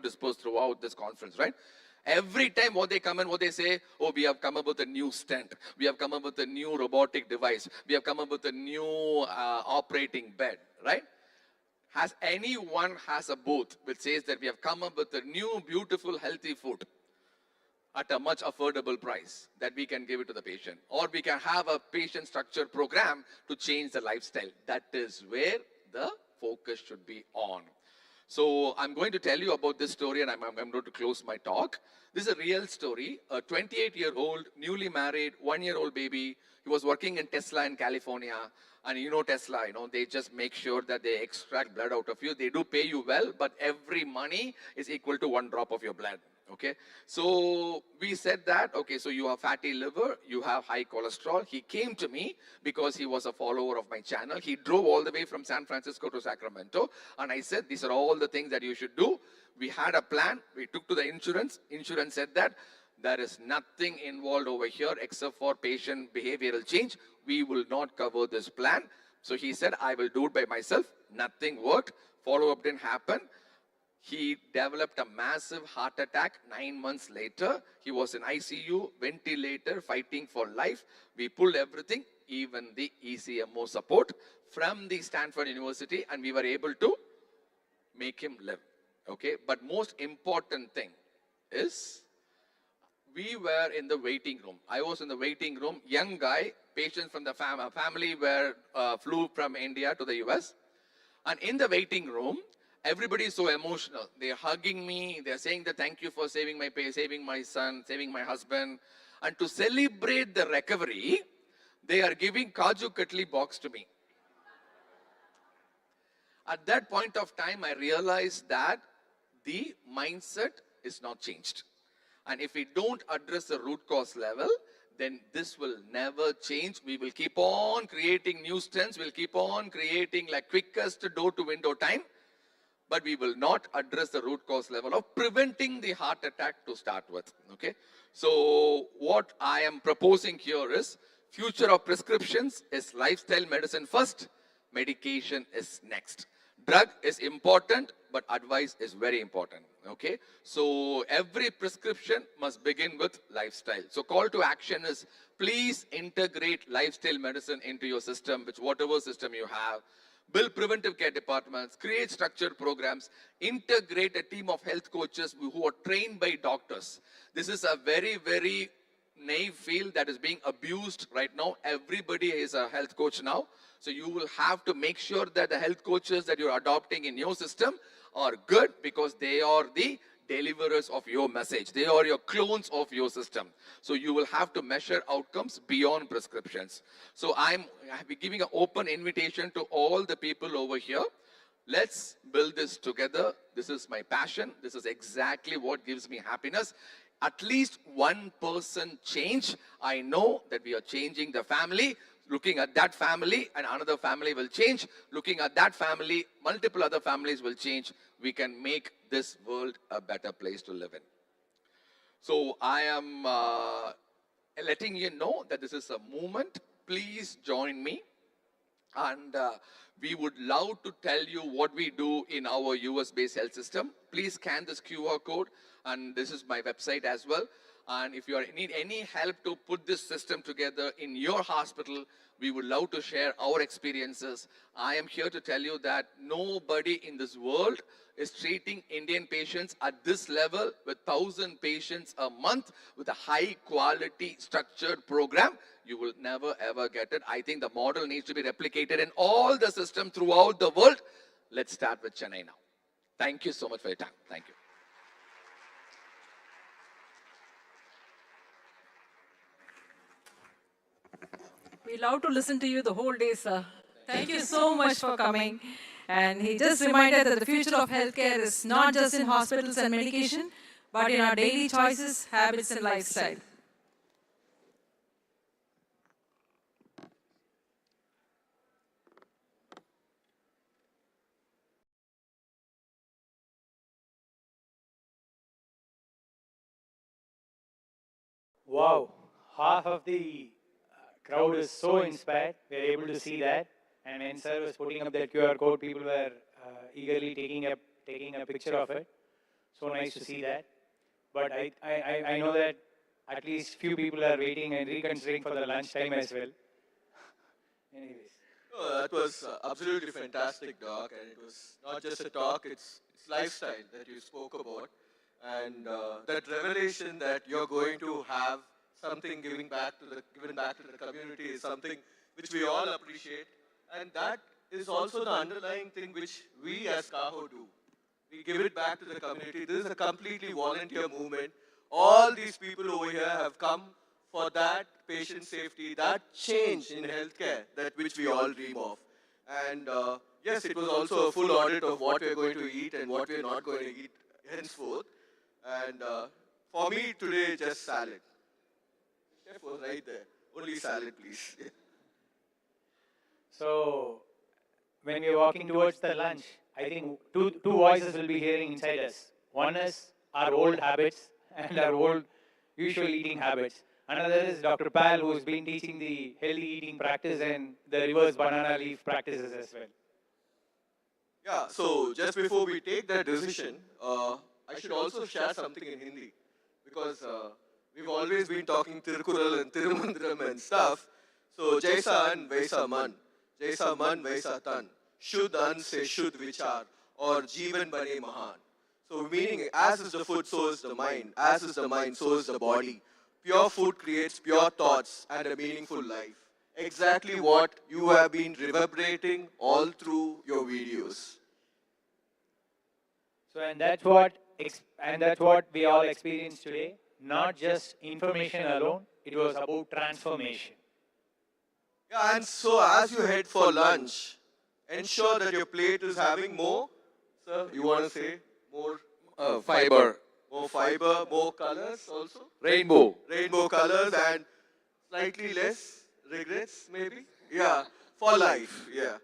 disposed throughout this conference, right? Every time what they come in, what they say, oh, we have come up with a new stent. We have come up with a new robotic device. We have come up with a new operating bed, right? Has anyone has a booth which says that we have come up with a new, beautiful, healthy food at a much affordable price that we can give it to the patient? Or we can have a patient structure program to change the lifestyle. That is where the focus should be on. So I'm going to tell you about this story, and I'm going to close my talk. This is a real story. A 28-year-old, newly married, 1-year-old baby. He was working in Tesla in California. And you know Tesla, they just make sure that they extract blood out of you. They do pay you well, but every money is equal to 1 drop of your blood. Okay, so we said that, okay, so you have fatty liver, you have high cholesterol. He came to me because he was a follower of my channel. He drove all the way from San Francisco to Sacramento. And I said, these are all the things that you should do. We had a plan. We took to the insurance. Insurance said that there is nothing involved over here except for patient behavioral change. We will not cover this plan. So he said, I will do it by myself. Nothing worked. Follow-up didn't happen. He developed a massive heart attack 9 months later. He was in ICU, ventilator, fighting for life. We pulled everything, even the ECMO support from the Stanford University, and we were able to make him live. Okay, but most important thing is we were in the waiting room. I was in the waiting room, young guy, patients from the family were flew from India to the US. And in the waiting room, everybody is so emotional. They're hugging me. They're saying that thank you for saving my son, saving my husband. And to celebrate the recovery, they are giving Kaju Katli box to me. At that point of time, I realized that the mindset is not changed. And if we don't address the root cause level, then this will never change. We will keep on creating new stents. We'll keep on creating like quickest door to window time. But we will not address the root cause level of preventing the heart attack to start with. Okay. So what I am proposing here is future of prescriptions is lifestyle medicine first, medication is next. Drug is important, but advice is very important. Okay, so every prescription must begin with lifestyle. So call to action is please integrate lifestyle medicine into your system, which whatever system you have. Build preventive care departments, create structured programs, integrate a team of health coaches who are trained by doctors. This is a very, very naive field that is being abused right now. Everybody is a health coach now. So you will have to make sure that the health coaches that you're adopting in your system are good, because they are the deliverers of your message. They are your clones of your system. So you will have to measure outcomes beyond prescriptions. So I'll be giving an open invitation to all the people over here. Let's build this together. This is my passion. This is exactly what gives me happiness. At least one person change. I know that we are changing the family. Looking at that family, and another family will change. Looking at that family, multiple other families will change. We can make this world a better place to live in. So I am letting you know that this is a movement. Please join me. And we would love to tell you what we do in our US-based health system. Please scan this QR code, and this is my website as well. And if you need any help to put this system together in your hospital, we would love to share our experiences. I am here to tell you that nobody in this world is treating Indian patients at this level with 1,000 patients a month with a high quality structured program. You will never ever get it. I think the model needs to be replicated in all the systems throughout the world. Let's start with Chennai now. Thank you so much for your time. Thank you. We love to listen to you the whole day, sir. Thank you so much for coming. And he just reminded that the future of healthcare is not just in hospitals and medication, but in our daily choices, habits, and lifestyle. Wow, half of the crowd is so inspired. We are able to see that. And when sir was putting up that QR code, people were eagerly taking a picture of it. So nice to see that. But I know that at least few people are waiting and reconsidering for the lunchtime as well. Anyways. Oh, that was absolutely fantastic, Doc. And it was not just a talk, it's lifestyle that you spoke about. And that revelation that you're going to have something given back to the community is something which we all appreciate. And that is also the underlying thing which we as Caho do. We give it back to the community. This is a completely volunteer movement. All these people over here have come for that patient safety, that change in healthcare, that which we all dream of. And yes, it was also a full audit of what we're going to eat and what we're not going to eat henceforth. And for me today, just salad. Chef was right there. Only salad, please. So when we are walking towards the lunch, I think two voices will be hearing inside us. One is our old habits and our old usual eating habits. Another is Dr. Pal, who's been teaching the healthy eating practice and the reverse banana leaf practices as well. Yeah, so just before we take that decision, I should also share something in Hindi, because we've always been talking Tirukural and Tirumandiram and stuff. So Jaisa An Vaisa Man, Jaisa Man Vaisa Tan, Shudh An Se Shudh Vichar, or Jeevan Bane Mahan. So meaning, as is the food, so is the mind. As is the mind, so is the body. Pure food creates pure thoughts and a meaningful life. Exactly what you have been reverberating all through your videos. So and that's what we all experienced today. Not just information alone, it was about transformation. Yeah, and so as you head for lunch, ensure that your plate is having more, sir, you want to say more? Fiber. More fiber, more colors also? Rainbow. Rainbow colors and slightly less regrets maybe? Yeah, for life, yeah.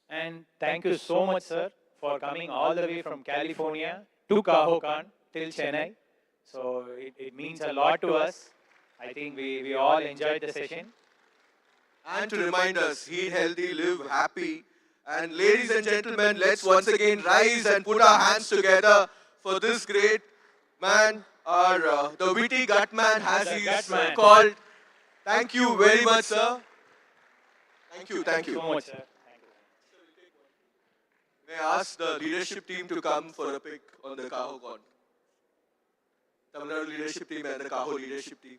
And thank you so much, sir, for coming all the way from California to Cahocon till Chennai. So it means a lot to us. I think we all enjoyed the session. And to remind us, eat healthy, live happy, And ladies and gentlemen, let's once again rise and put our hands together for this great man, the witty gut man as he is called. Thank you very much, sir. Thank you, thank you. So much, sir. May I ask the leadership team to come for a pic on the Cahocon? Tamil Nadu leadership team and the Caho leadership team.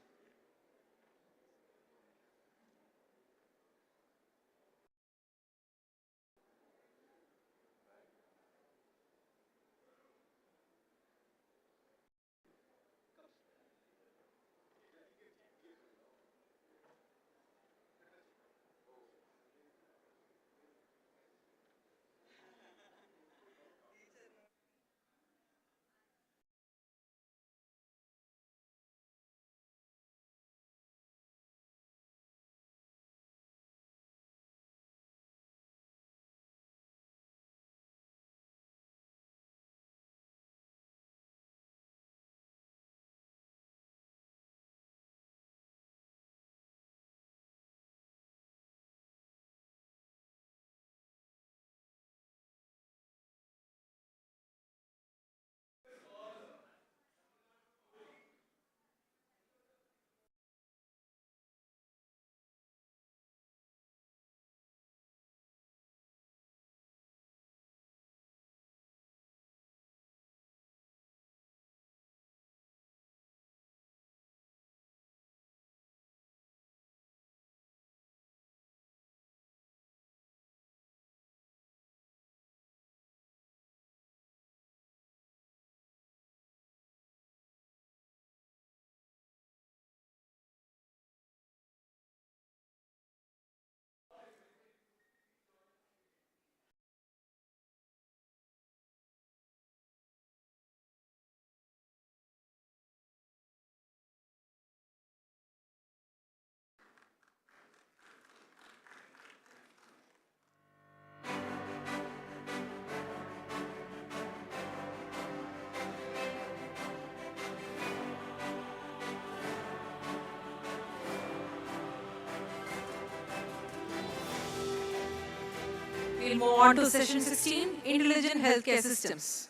We'll move on to session 16, Intelligent Healthcare Systems.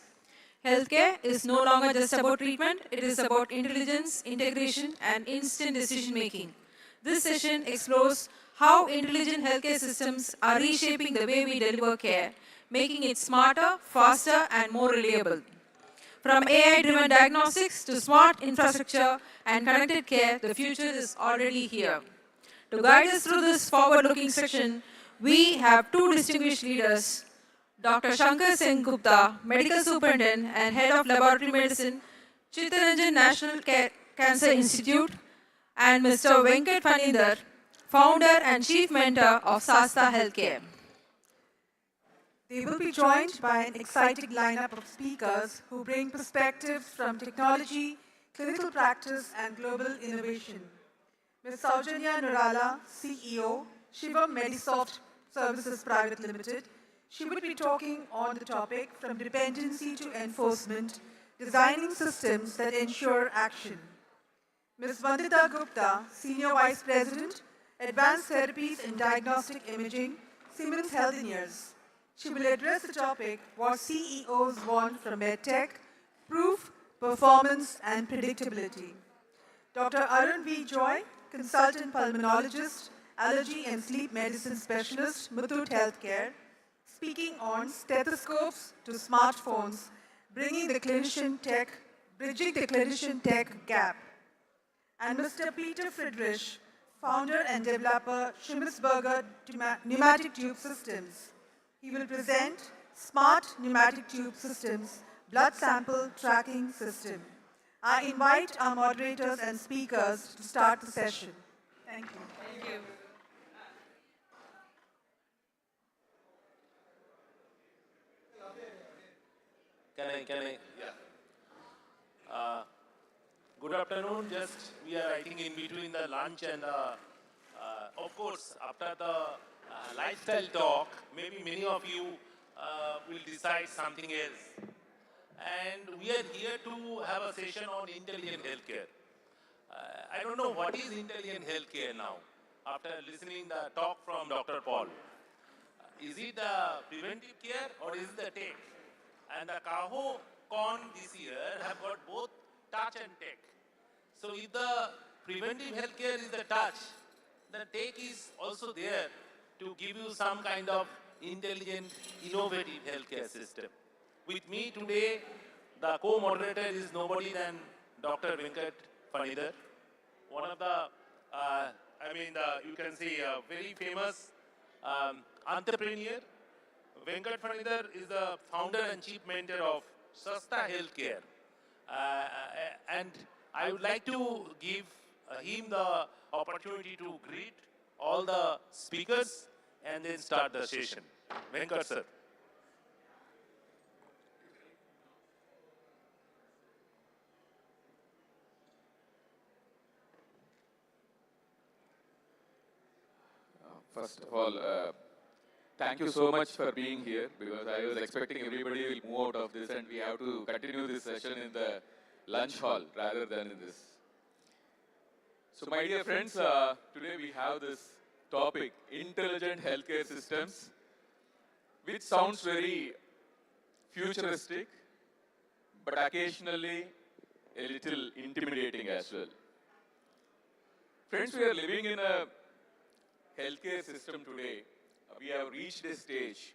Healthcare is no longer just about treatment, it is about intelligence, integration, and instant decision making. This session explores how intelligent healthcare systems are reshaping the way we deliver care, making it smarter, faster, and more reliable. From AI-driven diagnostics to smart infrastructure and connected care, the future is already here. To guide us through this forward-looking section, we have two distinguished leaders, Dr. Shankar Singh Gupta, Medical Superintendent and Head of Laboratory Medicine, Chittaranjan National Cancer Institute, and Mr. Venkat Fanindar, Founder and Chief Mentor of Sasta Healthcare. They will be joined by an exciting lineup of speakers who bring perspectives from technology, clinical practice, and global innovation. Ms. Saujanya Nurala, CEO, Shivam Medisoft Services Private Limited. She will be talking on the topic from dependency to enforcement, designing systems that ensure action. Ms. Vandita Gupta, Senior Vice President, Advanced Therapies and Diagnostic Imaging, Siemens Healthineers. She will address the topic, what CEOs want from MedTech, proof, performance, and predictability. Dr. Arun V. Joy, Consultant Pulmonologist, Allergy and Sleep Medicine Specialist, Muthoot Healthcare, speaking on stethoscopes to smartphones, bridging the clinician tech gap. And Mr. Peter Friedrich, founder and developer, Schmitzberger Pneumatic Tube Systems. He will present Smart Pneumatic Tube Systems, Blood Sample Tracking System. I invite our moderators and speakers to start the session. Thank you. Thank you. Can I? Yeah. Good afternoon. Just we are I think in between the lunch and of course after the lifestyle talk, maybe many of you will decide something else. And we are here to have a session on intelligent healthcare. I don't know what is intelligent healthcare now. After listening the talk from Dr. Paul, is it the preventive care or is it the tech? And the Cahocon this year have got both touch and tech. So if the preventive healthcare is the touch, the tech is also there to give you some kind of intelligent, innovative healthcare system. With me today, the co-moderator is nobody than Dr. Venkat Fanidar, one of the, you can say, a very famous entrepreneur. Venkat Fanidar is the founder and chief mentor of Sasta Healthcare. And I would like to give him the opportunity to greet all the speakers and then start the session. Venkat sir. First of all, thank you so much for being here, because I was expecting everybody will move out of this and we have to continue this session in the lunch hall rather than in this. So my dear friends, today we have this topic, intelligent healthcare systems, which sounds very futuristic, but occasionally a little intimidating as well. Friends, we are living in a healthcare system today. We have reached a stage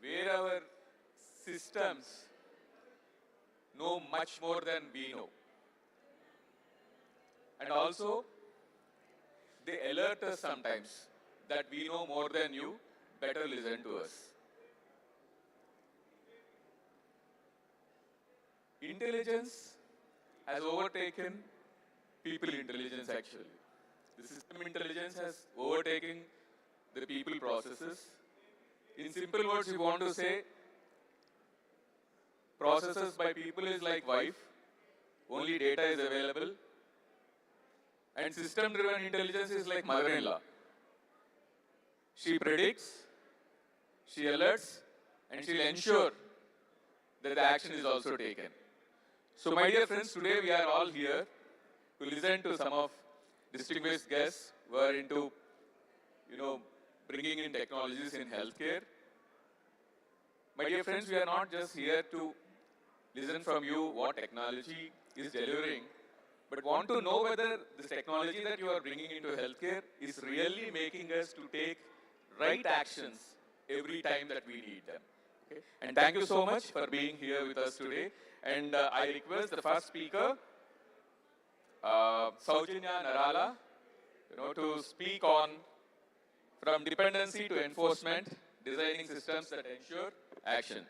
where our systems know much more than we know. And also, they alert us sometimes that we know more than you, better listen to us. Intelligence has overtaken people intelligence actually. The system intelligence has overtaken the people processes. In simple words, we want to say, processes by people is like wife, only data is available. And system-driven intelligence is like mother-in-law. She predicts, she alerts, and she'll ensure that the action is also taken. So my dear friends, today we are all here to listen to some of distinguished guests who are into, bringing in technologies in healthcare. My dear friends, we are not just here to listen from you what technology is delivering, but want to know whether this technology that you are bringing into healthcare is really making us to take right actions every time that we need them. Okay? And thank you so much for being here with us today. And I request the first speaker, Saujanya Narala, to speak on from dependency to enforcement, designing systems that ensure action.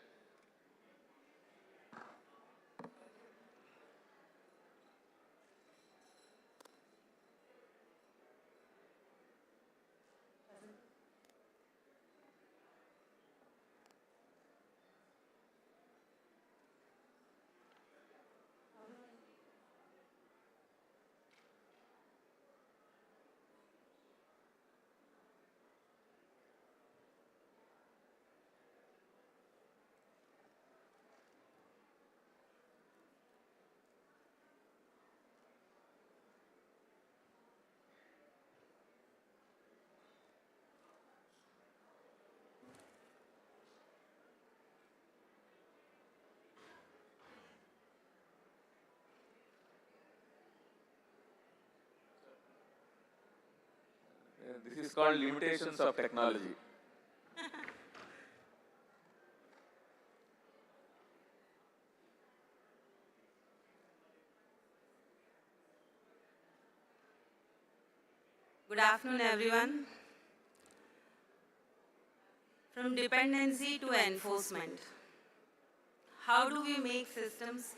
This is called limitations of technology. Good afternoon, everyone. From dependency to enforcement. How do we make systems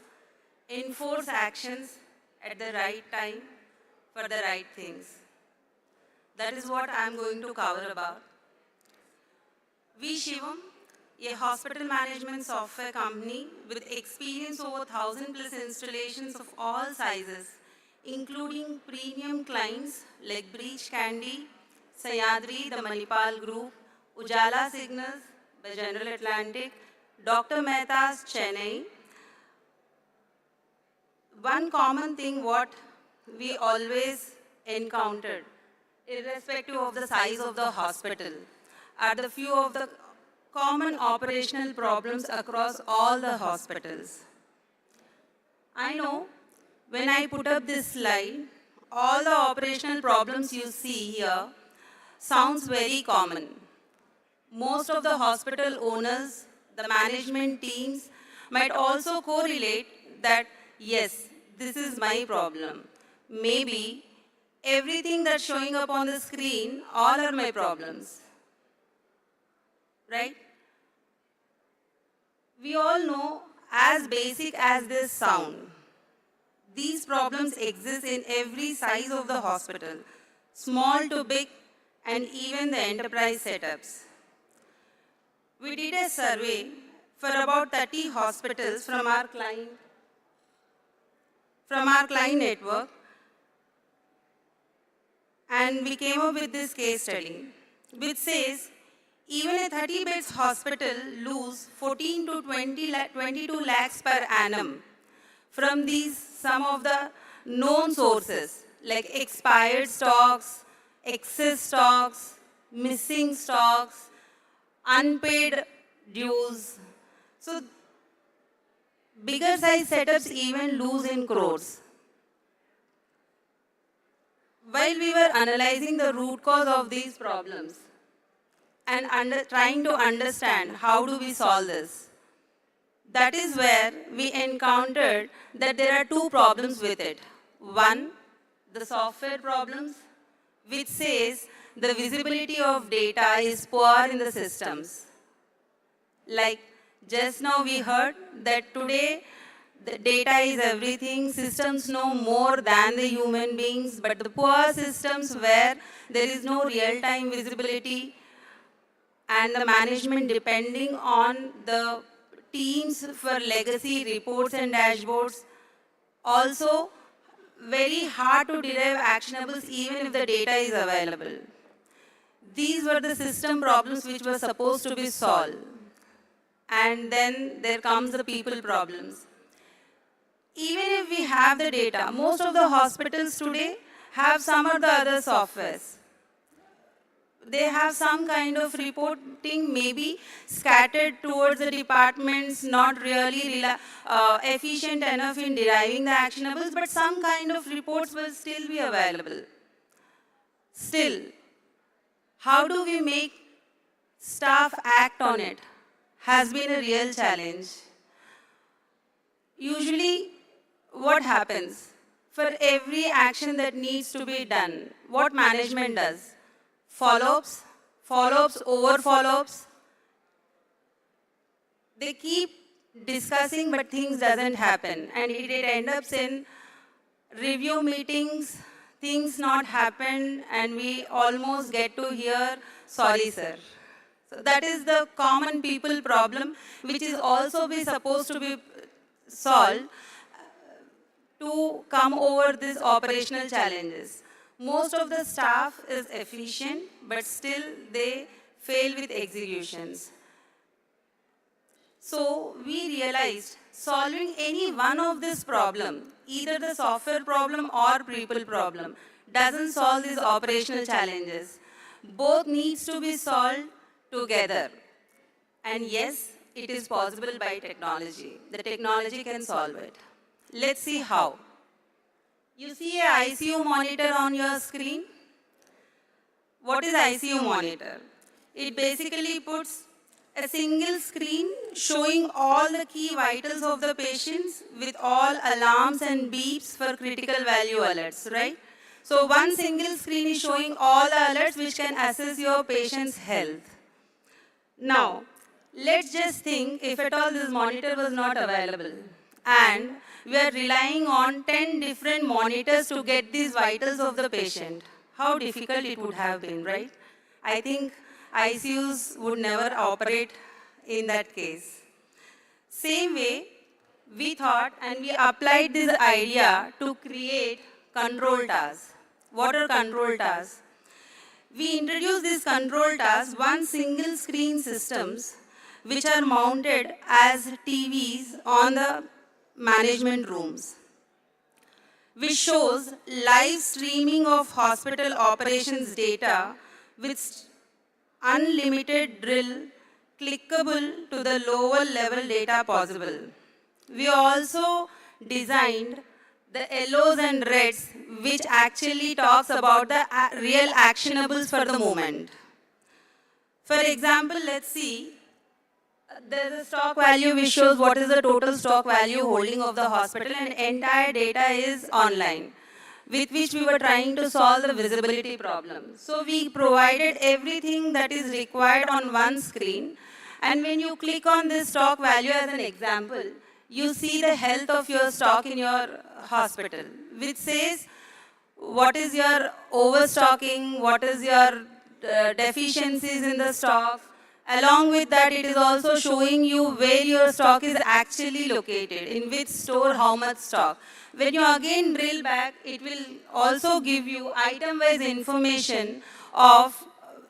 enforce actions at the right time for the right things? That is what I am going to cover about. We Shivam, a hospital management software company with experience over 1,000 plus installations of all sizes, including premium clients like Breach Candy, Sayadri, the Manipal Group, Ujala Signals, the General Atlantic, Dr. Mehta's Chennai. One common thing what we always encountered, irrespective of the size of the hospital, are the few of the common operational problems across all the hospitals. I know when I put up this slide, all the operational problems you see here sounds very common. Most of the hospital owners, the management teams might also correlate that, yes, this is my problem. Maybe everything that's showing up on the screen, all are my problems. Right? We all know, as basic as this sound, these problems exist in every size of the hospital, small to big, and even the enterprise setups. We did a survey for about 30 hospitals from our client network, and we came up with this case study, which says even a 30 beds hospital lose 14 to 22 lakhs per annum from these some of the known sources like expired stocks, excess stocks, missing stocks, unpaid dues. So bigger size setups even lose in crores. While we were analyzing the root cause of these problems and trying to understand how do we solve this, that is where we encountered that there are two problems with it. One, the software problems, which says the visibility of data is poor in the systems. Like just now we heard that today the data is everything, systems know more than the human beings, but the poor systems where there is no real-time visibility and the management depending on the teams for legacy reports and dashboards, also very hard to derive actionables even if the data is available. These were the system problems which were supposed to be solved. And then there comes the people problems. Even if we have the data, most of the hospitals today have some or the other softwares. They have some kind of reporting maybe scattered towards the departments, not really efficient enough in deriving the actionables, but some kind of reports will still be available. Still, how do we make staff act on it has been a real challenge. Usually, what happens? For every action that needs to be done, what management does? Follow-ups, follow-ups over follow-ups. They keep discussing, but things doesn't happen. And it ends up in review meetings, things not happen, and we almost get to hear, sorry, sir. So that is the common people problem, which is also supposed to be solved to come over these operational challenges. Most of the staff is efficient, but still they fail with executions. So we realized solving any one of this problem, either the software problem or people problem, doesn't solve these operational challenges. Both needs to be solved together. And yes, it is possible by technology. The technology can solve it. Let's see how. You see a ICU monitor on your screen? What is ICU monitor? It basically puts a single screen showing all the key vitals of the patients with all alarms and beeps for critical value alerts, right? So one single screen is showing all the alerts which can assess your patient's health. Now, let's just think if at all this monitor was not available and we are relying on 10 different monitors to get these vitals of the patient. How difficult it would have been, right? I think ICUs would never operate in that case. Same way, we thought and we applied this idea to create control tasks. What are control tasks? We introduced these control tasks, one single screen systems, which are mounted as TVs on the management rooms, which shows live streaming of hospital operations data with unlimited drill, clickable to the lower level data possible. We also designed the yellows and reds, which actually talks about the real actionables for the moment. For example, let's see, there's a stock value which shows what is the total stock value holding of the hospital, and entire data is online, with which we were trying to solve the visibility problem. So we provided everything that is required on one screen, and when you click on this stock value as an example, you see the health of your stock in your hospital, which says what is your overstocking, what is your deficiencies in the stock. Along with that, it is also showing you where your stock is actually located, in which store, how much stock. When you again drill back, it will also give you item-wise information of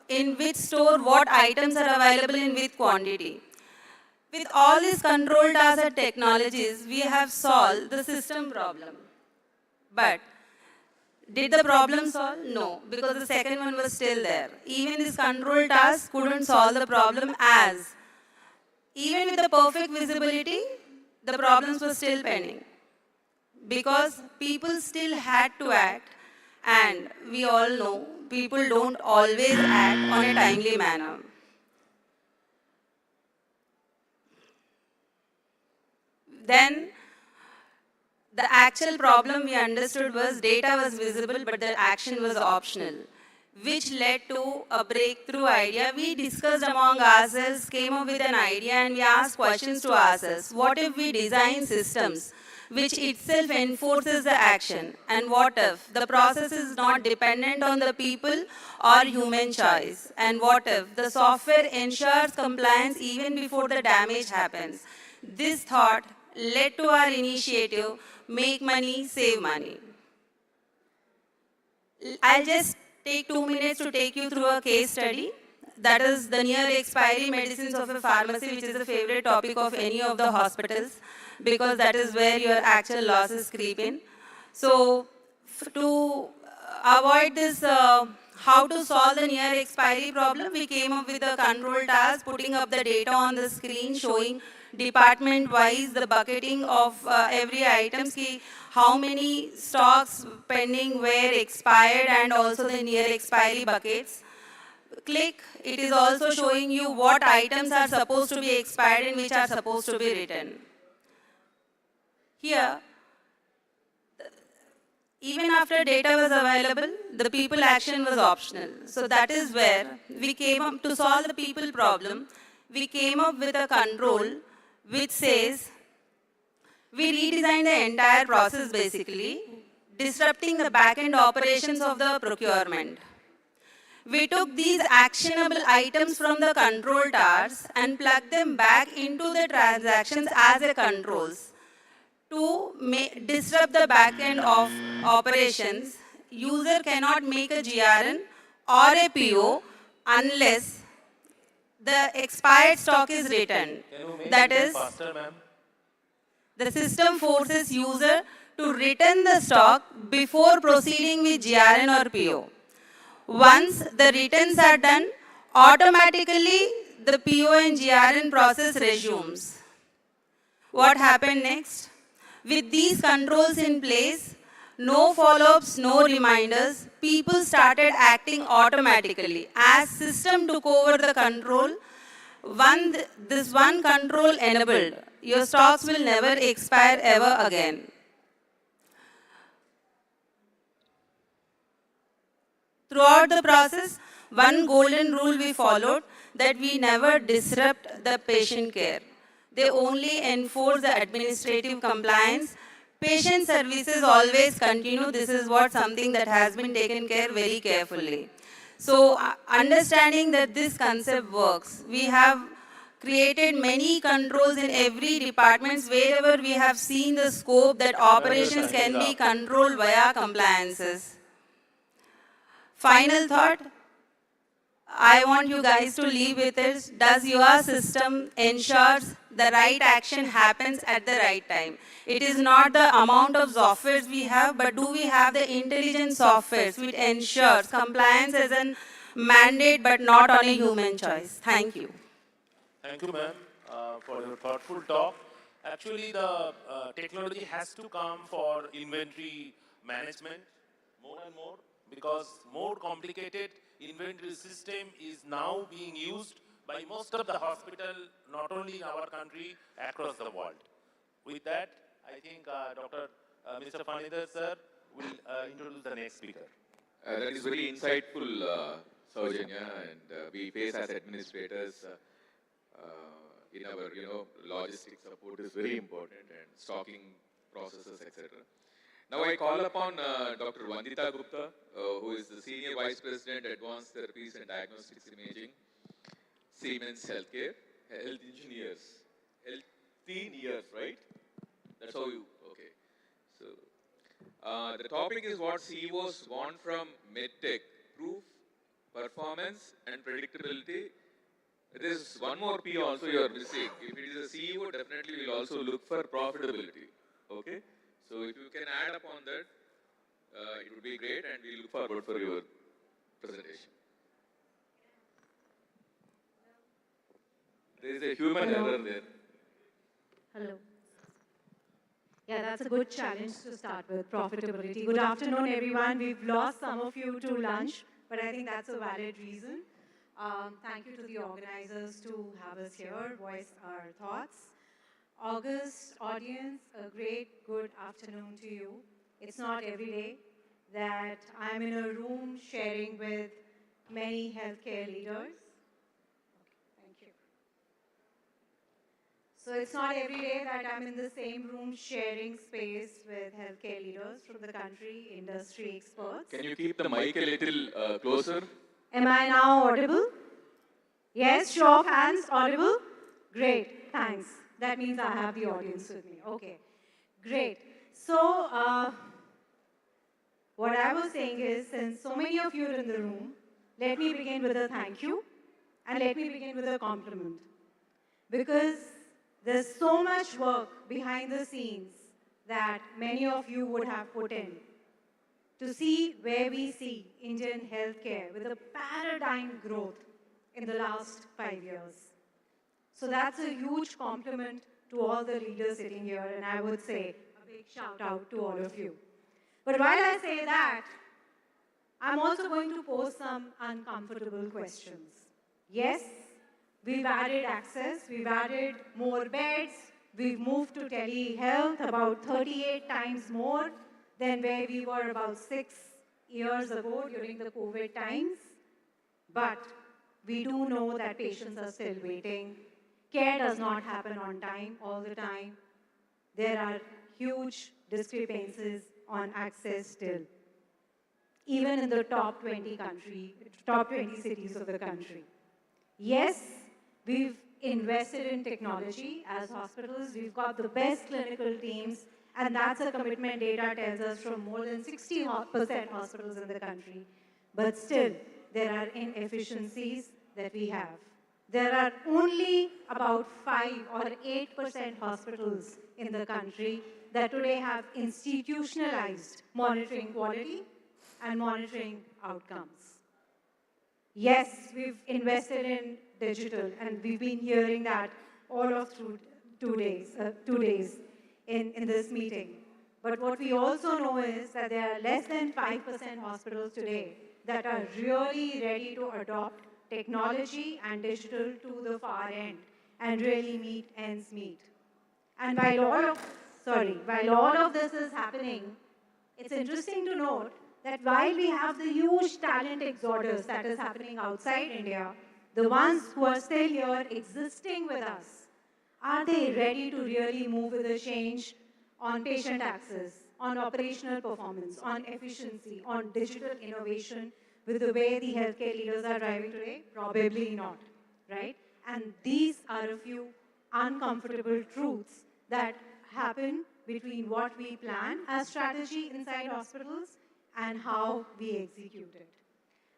in which store what items are available in which quantity. With all these controlled asset technologies, we have solved the system problem. But did the problem solve? No, because the second one was still there. Even this control task couldn't solve the problem, as even with the perfect visibility, the problems were still pending. Because people still had to act, and we all know people don't always act on a timely manner. Then the actual problem we understood was data was visible, but the action was optional, which led to a breakthrough idea. We discussed among ourselves, came up with an idea, and we asked questions to ourselves. What if we design systems which itself enforces the action? And what if the process is not dependent on the people or human choice? And what if the software ensures compliance even before the damage happens? This thought led to our initiative, Make Money, Save Money. I'll just take 2 minutes to take you through a case study. That is the near expiry medicines of a pharmacy, which is a favorite topic of any of the hospitals, because that is where your actual losses creep in. So to avoid this, how to solve the near expiry problem, we came up with a control task, putting up the data on the screen, showing department-wise the bucketing of every item, how many stocks pending were expired, and also the near expiry buckets. Click, it is also showing you what items are supposed to be expired and which are supposed to be written. Here, even after data was available, the people action was optional. So that is where we came up to solve the people problem. We came up with a control which says, we redesigned the entire process basically, disrupting the back-end operations of the procurement. We took these actionable items from the control towers and plugged them back into the transactions as a controls. To disrupt the back-end of operations, user cannot make a GRN or a PO unless the expired stock is returned. That is, the system forces user to return the stock before proceeding with GRN or PO. Once the returns are done, automatically the PO and GRN process resumes. What happened next? With these controls in place, no follow-ups, no reminders, people started acting automatically. As system took over the control, this one control enabled, your stocks will never expire ever again. Throughout the process, one golden rule we followed, that we never disrupt the patient care. They only enforce the administrative compliance. Patient services always continue. This is something that has been taken care very carefully. So understanding that this concept works, we have created many controls in every department wherever we have seen the scope that operations can be controlled via compliances. Final thought, I want you guys to leave with it. Does your system ensures the right action happens at the right time? It is not the amount of softwares we have, but do we have the intelligent softwares which ensures compliance as an mandate but not on a human choice. Thank you. Thank you, ma'am, for your thoughtful talk. Actually, the technology has to come for inventory management more and more because more complicated inventory system is now being used by most of the hospital, not only in our country, across the world. With that, I think Mr. Fanidar sir will introduce the next speaker. That is very insightful, Saujanya, and we face as administrators in our, logistics support is very important and stocking processes, etc. Now I call upon Dr. Vandita Gupta, who is the Senior Vice President, Advanced Therapies and Diagnostics Imaging, Siemens Healthcare, Health Engineers, right? That's how you, okay. So, the topic is what CEOs want from MedTech, proof, performance and predictability. There is one more P also you are missing. If it is a CEO, definitely we will also look for profitability. Okay? So if you can add upon that, it would be great and we look forward for your presentation. There is a human error there. Hello. Yeah, that's a good challenge to start with, profitability. Good afternoon, everyone. We've lost some of you to lunch, but I think that's a valid reason. Thank you to the organizers to have us here, voice our thoughts. August audience, a great good afternoon to you. It's not every day that I'm in a room sharing with many healthcare leaders. Thank you. So it's not every day that I'm in the same room sharing space with healthcare leaders from the country, industry experts. Can you keep the mic a little closer? Am I now audible? Yes, show of hands, audible? Great, thanks. That means I have the audience with me. Okay, great. So, what I was saying is, since so many of you are in the room, let me begin with a thank you and let me begin with a compliment. Because there's so much work behind the scenes that many of you would have put in to see where we see Indian healthcare with a paradigm growth in the last 5 years. So that's a huge compliment to all the leaders sitting here, and I would say a big shout out to all of you. But while I say that, I'm also going to pose some uncomfortable questions. Yes, we've added access, we've added more beds, we've moved to telehealth about 38 times more than where we were about 6 years ago during the COVID times. But we do know that patients are still waiting. Care does not happen on time all the time. There are huge discrepancies on access still, even in the top 20 cities of the country. Yes, we've invested in technology as hospitals. We've got the best clinical teams, and that's a commitment data tells us from more than 60% hospitals in the country. But still, there are inefficiencies that we have. There are only about 5 or 8% hospitals in the country that today have institutionalized monitoring quality and monitoring outcomes. Yes, we've invested in digital, and we've been hearing that all of through 2 days in this meeting. But what we also know is that there are less than 5% hospitals today that are really ready to adopt technology and digital to the far end and really meet ends meet. And while all of this is happening, it's interesting to note that while we have the huge talent exodus that is happening outside India, the ones who are still here existing with us, are they ready to really move with the change on patient access, on operational performance, on efficiency, on digital innovation with the way the healthcare leaders are driving today? Probably not, right? And these are a few uncomfortable truths that happen between what we plan as strategy inside hospitals and how we execute it.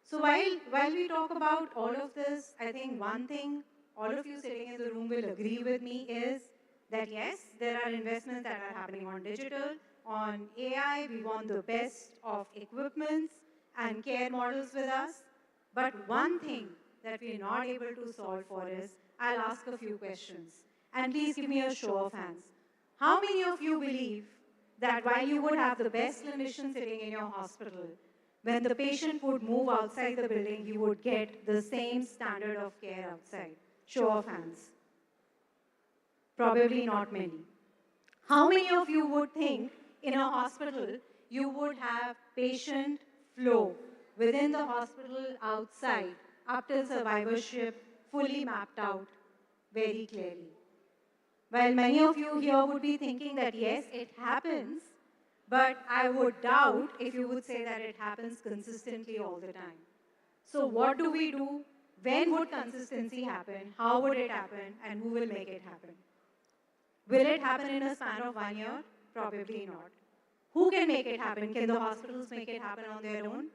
So while we talk about all of this, I think one thing all of you sitting in the room will agree with me is that yes, there are investments that are happening on digital, on AI. We want the best of equipments and care models with us. But one thing that we're not able to solve for is, I'll ask a few questions. And please give me a show of hands. How many of you believe that while you would have the best clinician sitting in your hospital, when the patient would move outside the building, you would get the same standard of care outside? Show of hands. Probably not many. How many of you would think in a hospital you would have patient flow within the hospital, outside, up till survivorship, fully mapped out very clearly? While many of you here would be thinking that yes, it happens, but I would doubt if you would say that it happens consistently all the time. So what do we do? When would consistency happen? How would it happen? And who will make it happen? Will it happen in a span of 1 year? Probably not. Who can make it happen? Can the hospitals make it happen on their own?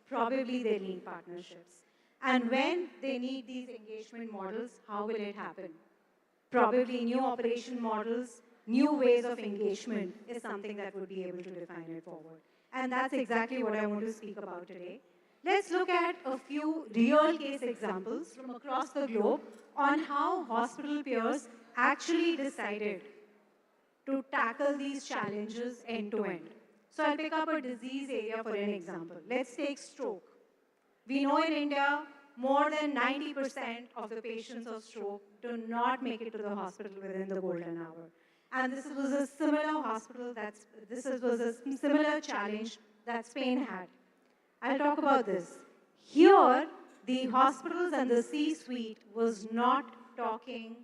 Probably they need partnerships. And when they need these engagement models, how will it happen? Probably new operation models, new ways of engagement is something that would be able to define it forward. And that's exactly what I want to speak about today. Let's look at a few real case examples from across the globe on how hospital peers actually decided to tackle these challenges end to end. So I'll pick up a disease area for an example. Let's take stroke. We know in India, more than 90% of the patients of stroke do not make it to the hospital within the golden hour. And this was a similar challenge that Spain had. I'll talk about this. Here, the hospitals and the C-suite was not talking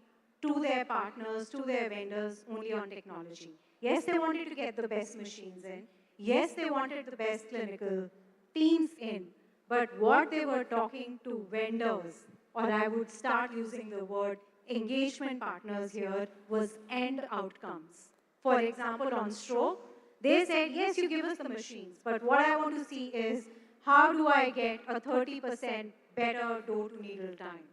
to their partners, to their vendors, only on technology. Yes, they wanted to get the best machines in. Yes, they wanted the best clinical teams in. But what they were talking to vendors, or I would start using the word engagement partners here, was end outcomes. For example, on stroke, they said, yes, you give us the machines, but what I want to see is, how do I get a 30% better door-to-needle time?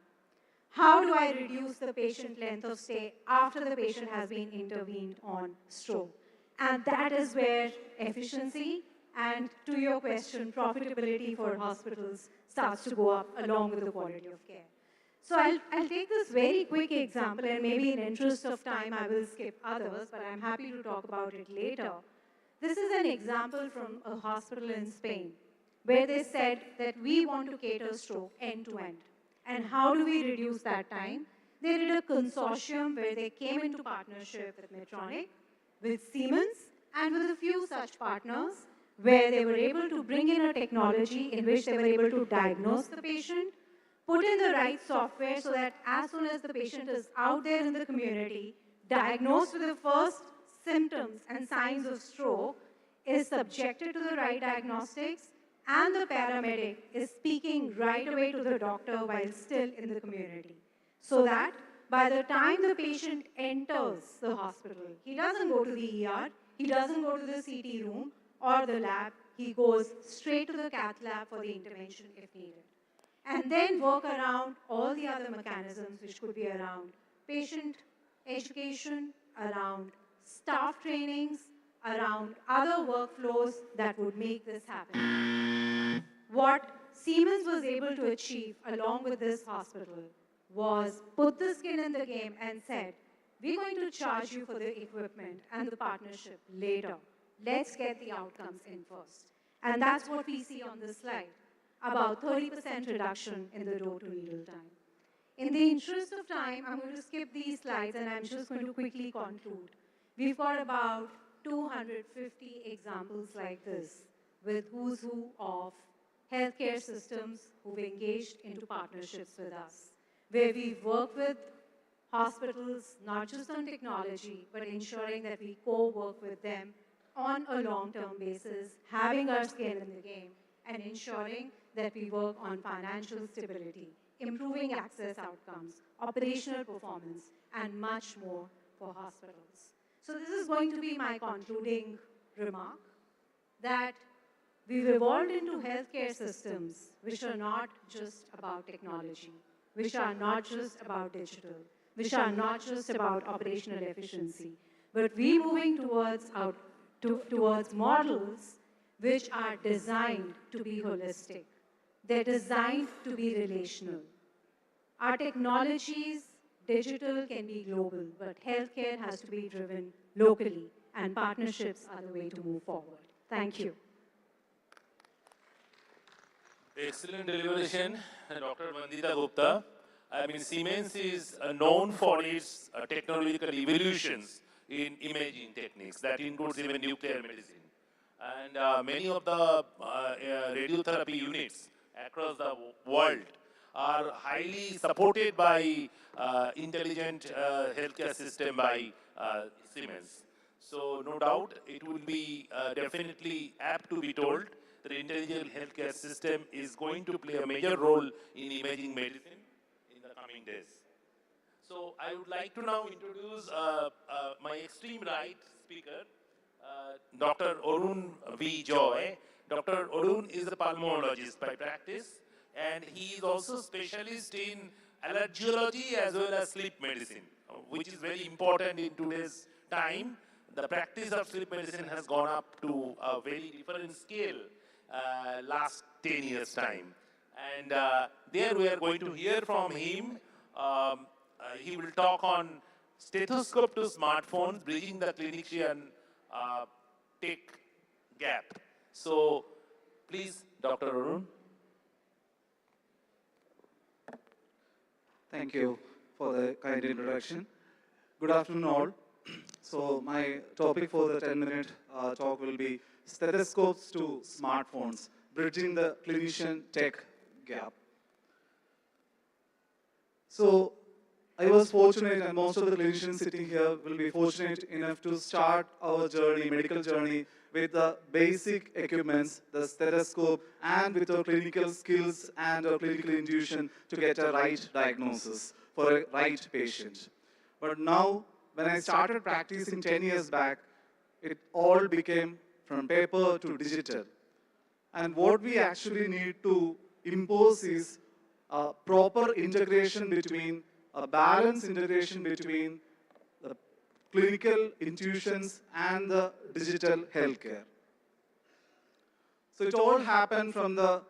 How do I reduce the patient length of stay after the patient has been intervened on stroke? And that is where efficiency and, to your question, profitability for hospitals starts to go up along with the quality of care. So I'll take this very quick example, and maybe in interest of time I will skip others, but I'm happy to talk about it later. This is an example from a hospital in Spain, where they said that we want to cater stroke end to end. And how do we reduce that time? They did a consortium where they came into partnership with Medtronic, with Siemens, and with a few such partners, where they were able to bring in a technology in which they were able to diagnose the patient, put in the right software so that as soon as the patient is out there in the community, diagnosed with the first symptoms and signs of stroke, is subjected to the right diagnostics, and the paramedic is speaking right away to the doctor while still in the community. So that by the time the patient enters the hospital, he doesn't go to the ER, he doesn't go to the CT room or the lab, he goes straight to the cath lab for the intervention if needed. And then work around all the other mechanisms which could be around patient education, around staff trainings, around other workflows that would make this happen. What Siemens was able to achieve along with this hospital was put the skin in the game and said, we're going to charge you for the equipment and the partnership later. Let's get the outcomes in first. And that's what we see on this slide, about 30% reduction in the door-to-needle time. In the interest of time, I'm going to skip these slides and I'm just going to quickly conclude. We've got about 250 examples like this with who's who of healthcare systems who've engaged into partnerships with us, where we've worked with hospitals, not just on technology, but ensuring that we co-work with them on a long-term basis, having our skin in the game, and ensuring that we work on financial stability, improving access outcomes, operational performance, and much more for hospitals. So this is going to be my concluding remark, that we've evolved into healthcare systems which are not just about technology, which are not just about digital, which are not just about operational efficiency, but we're moving towards models which are designed to be holistic, They're designed to be relational. Our technologies, digital can be global, but healthcare has to be driven locally, and partnerships are the way to move forward. Thank you. Excellent deliberation, Dr. Vandita Gupta. I mean, Siemens is known for its technological evolutions in imaging techniques. That includes even nuclear medicine. And many of the radiotherapy units across the world are highly supported by intelligent healthcare system by Siemens. So no doubt it will be definitely apt to be told that intelligent healthcare system is going to play a major role in imaging medicine in the coming days. So I would like to now introduce my extreme right speaker, Dr. Arun V. Joy. Dr. Arun is a pulmonologist by practice, and he is also specialist in allergology as well as sleep medicine, which is very important in today's time. The practice of sleep medicine has gone up to a very different scale last 10 years' time. And there we are going to hear from him. He will talk on stethoscope to smartphones, bridging the clinician tech gap. So please, Dr. Arun. Thank you for the kind introduction. Good afternoon all. So my topic for the 10-minute talk will be stethoscopes to smartphones, bridging the clinician tech gap. So I was fortunate, and most of the clinicians sitting here will be fortunate enough to start our journey, medical journey, with the basic equipments, the stethoscope, and with our clinical skills and our clinical intuition to get a right diagnosis for a right patient. But now, when I started practicing 10 years back, it all became from paper to digital. And what we actually need to impose is a proper integration between, a balanced integration between the clinical intuitions and the digital healthcare. So it all happened from the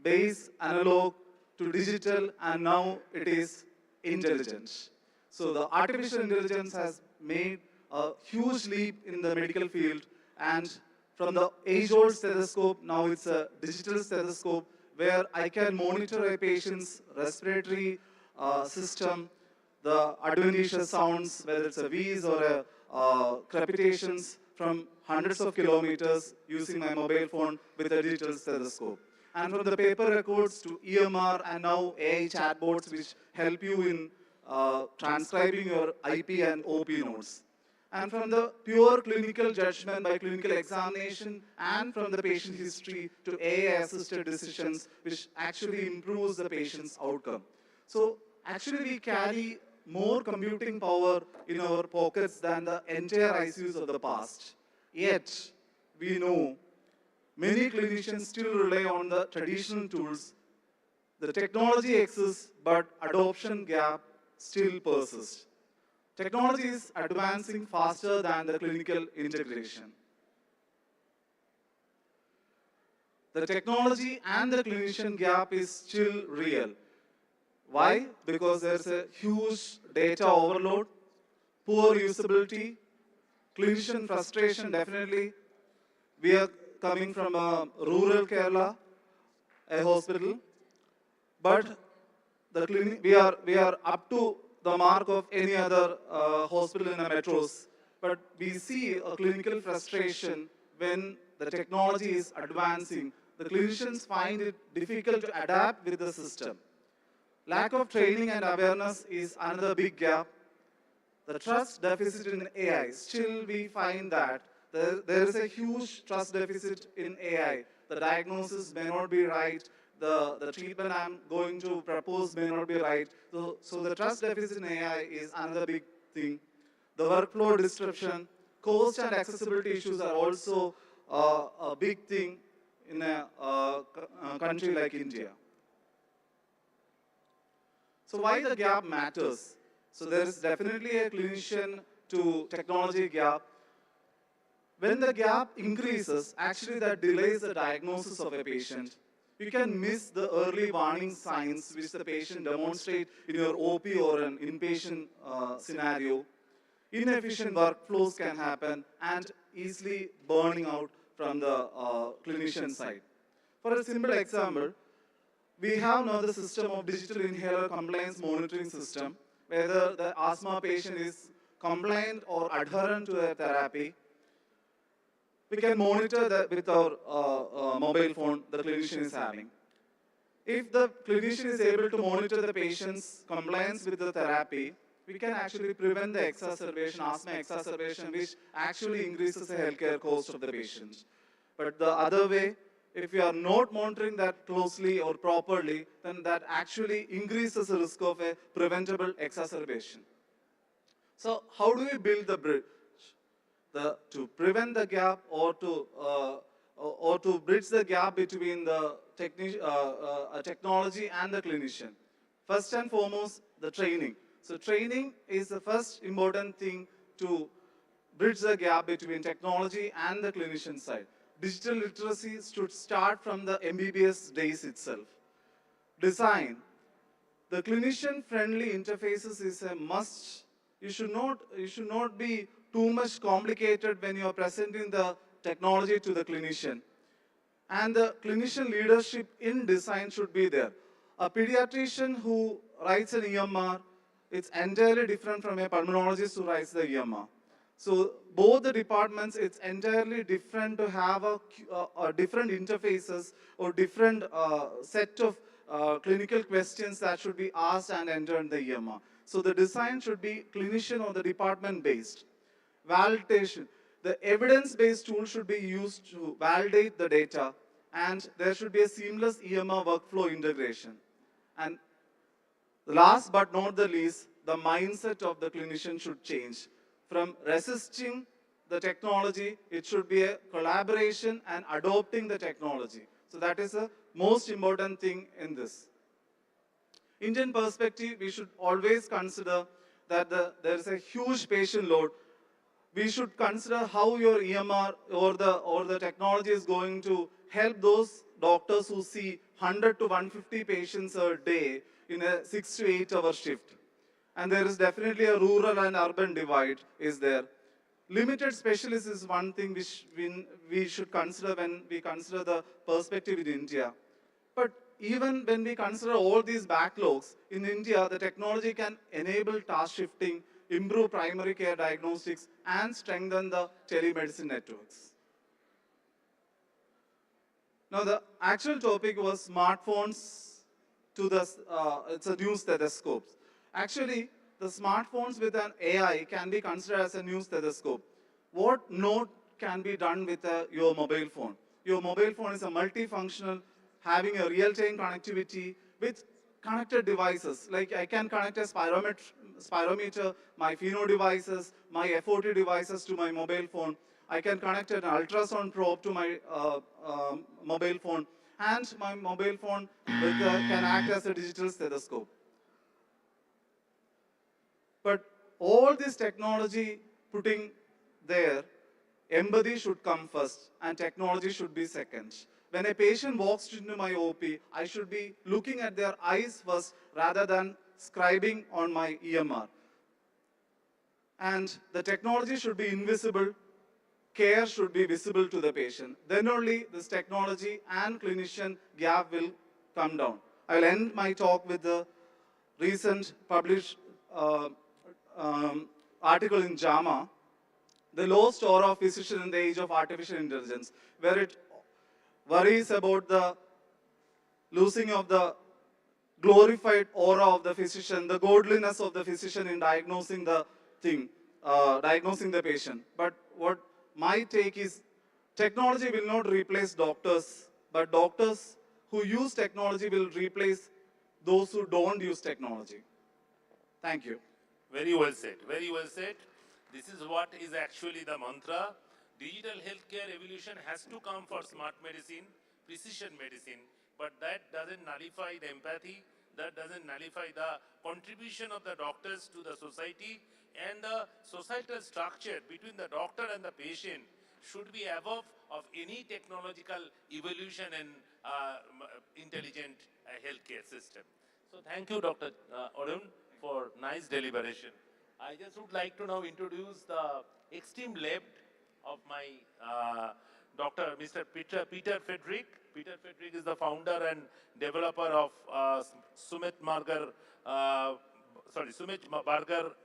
base analog to digital, and now it is intelligent. So the artificial intelligence has made a huge leap in the medical field, and from the age-old stethoscope, now it's a digital stethoscope where I can monitor a patient's respiratory system, the adventitious sounds, whether it's a wheeze or a crepitations, from hundreds of kilometers using my mobile phone with a digital stethoscope. And from the paper records to EMR and now AI chatbots which help you in transcribing your IP and OP notes. And from the pure clinical judgment by clinical examination and from the patient history to AI-assisted decisions, which actually improves the patient's outcome. So actually we carry more computing power in our pockets than the entire ICUs of the past. Yet, we know many clinicians still rely on the traditional tools. The technology exists, but adoption gap still persists. Technology is advancing faster than the clinical integration. The technology and the clinician gap is still real. Why? Because there's a huge data overload, poor usability, clinician frustration definitely. We are coming from a rural Kerala, a hospital, but the clinic, we are up to the mark of any other hospital in the metros, but we see a clinical frustration when the technology is advancing. The clinicians find it difficult to adapt with the system. Lack of training and awareness is another big gap. The trust deficit in AI, still we find that there is a huge trust deficit in AI. The diagnosis may not be right, the treatment I'm going to propose may not be right. So the trust deficit in AI is another big thing. The workflow disruption, cost and accessibility issues are also a big thing in a country like India. So why the gap matters? So there is definitely a clinician to technology gap. When the gap increases, actually that delays the diagnosis of a patient. you can miss the early warning signs which the patient demonstrate in your OP or an inpatient scenario. Inefficient workflows can happen and easily burning out from the clinician side. For a simple example, we have now the system of digital inhaler compliance monitoring system, whether the asthma patient is compliant or adherent to their therapy. We can monitor that with our mobile phone the clinician is having. If the clinician is able to monitor the patient's compliance with the therapy, we can actually prevent the exacerbation, asthma exacerbation, which actually increases the healthcare cost of the patient. But the other way, if we are not monitoring that closely or properly, then that actually increases the risk of a preventable exacerbation. So how do we build the bridge? To prevent the gap or to bridge the gap between the technology and the clinician. First and foremost, the training. So training is the first important thing to bridge the gap between technology and the clinician side. Digital literacy should start from the MBBS days itself. Design. The clinician-friendly interfaces is a must. You should not be too much complicated when you are presenting the technology to the clinician. And the clinician leadership in design should be there. A pediatrician who writes an EMR, it's entirely different from a pulmonologist who writes the EMR. So both the departments, it's entirely different to have a different interfaces or different set of clinical questions that should be asked and entered in the EMR. So the design should be clinician or the department based. Validation. The evidence-based tool should be used to validate the data, and there should be a seamless EMR workflow integration. And last but not the least, the mindset of the clinician should change. From resisting the technology, it should be a collaboration and adopting the technology. So that is the most important thing in this. Indian perspective, we should always consider that there is a huge patient load. We should consider how your EMR or the technology is going to help those doctors who see 100 to 150 patients a day in a 6 to 8 hour shift. And there is definitely a rural and urban divide is there. Limited specialists is one thing which we should consider when we consider the perspective in India. But even when we consider all these backlogs, in India, the technology can enable task shifting, improve primary care diagnostics, and strengthen the telemedicine networks. Now, the actual topic was smartphones to the, it's a new stethoscope. Actually, the smartphones with an AI can be considered as a new stethoscope. What note can be done with your mobile phone? Your mobile phone is a multifunctional, having a real-time connectivity with connected devices. Like I can connect a spirometer, my Pheno devices, my FOT devices to my mobile phone. I can connect an ultrasound probe to my mobile phone, and my mobile phone can act as a digital stethoscope. But all this technology putting there, empathy should come first and technology should be second. When a patient walks into my OP, I should be looking at their eyes first rather than scribing on my EMR. And the technology should be invisible, care should be visible to the patient. Then only this technology and clinician gap will come down. I'll end my talk with the recent published article in JAMA, The Lost Aura of Physician in the Age of Artificial Intelligence, where it worries about the losing of the glorified aura of the physician, the godliness of the physician in diagnosing the thing, diagnosing the patient. But what my take is, technology will not replace doctors, but doctors who use technology will replace those who don't use technology. Thank you. Very well said, very well said. This is what is actually the mantra. Digital healthcare evolution has to come for smart medicine, precision medicine, but that doesn't nullify the empathy, that doesn't nullify the contribution of the doctors to the society, and the societal structure between the doctor and the patient should be above of any technological evolution in intelligent healthcare system. So thank you, Dr. Arun, for nice deliberation. I just would like to now introduce the esteemed left of my Dr. Mr. Peter Frederick. Peter Frederick is the founder and developer of Sumit Barger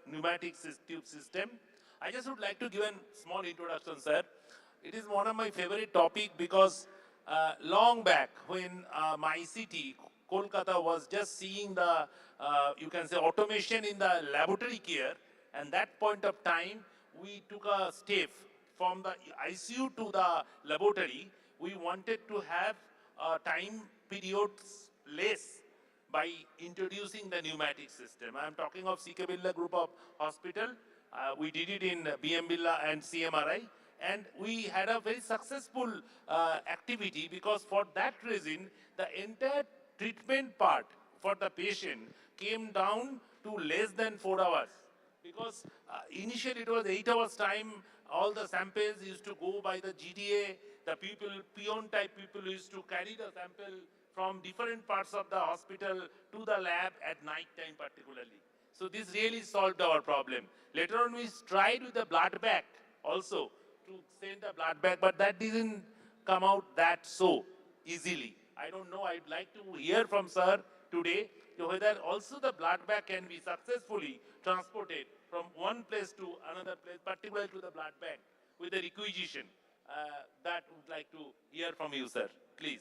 pneumatic tube system. I just would like to give a small introduction, sir. It is one of my favorite topic because long back when my city, Kolkata, was just seeing the, you can say, automation in the laboratory care, and that point of time, we took a step from the ICU to the laboratory. We wanted to have time periods less by introducing the pneumatic system. I'm talking of CK Birla Group of Hospital. We did it in BM Birla and CMRI. And we had a very successful activity because for that reason, the entire treatment part for the patient came down to less than 4 hours. Because initially it was 8 hours time, all the samples used to go by the GDA, the people, peon type people used to carry the sample from different parts of the hospital to the lab at night time particularly. So this really solved our problem. Later on we tried with the blood bag also to send the blood bag, but that didn't come out that so easily. I don't know, I'd like to hear from sir today whether also the blood bag can be successfully transported from one place to another place, particularly to the blood bank with the requisition. That would like to hear from you, sir. Please.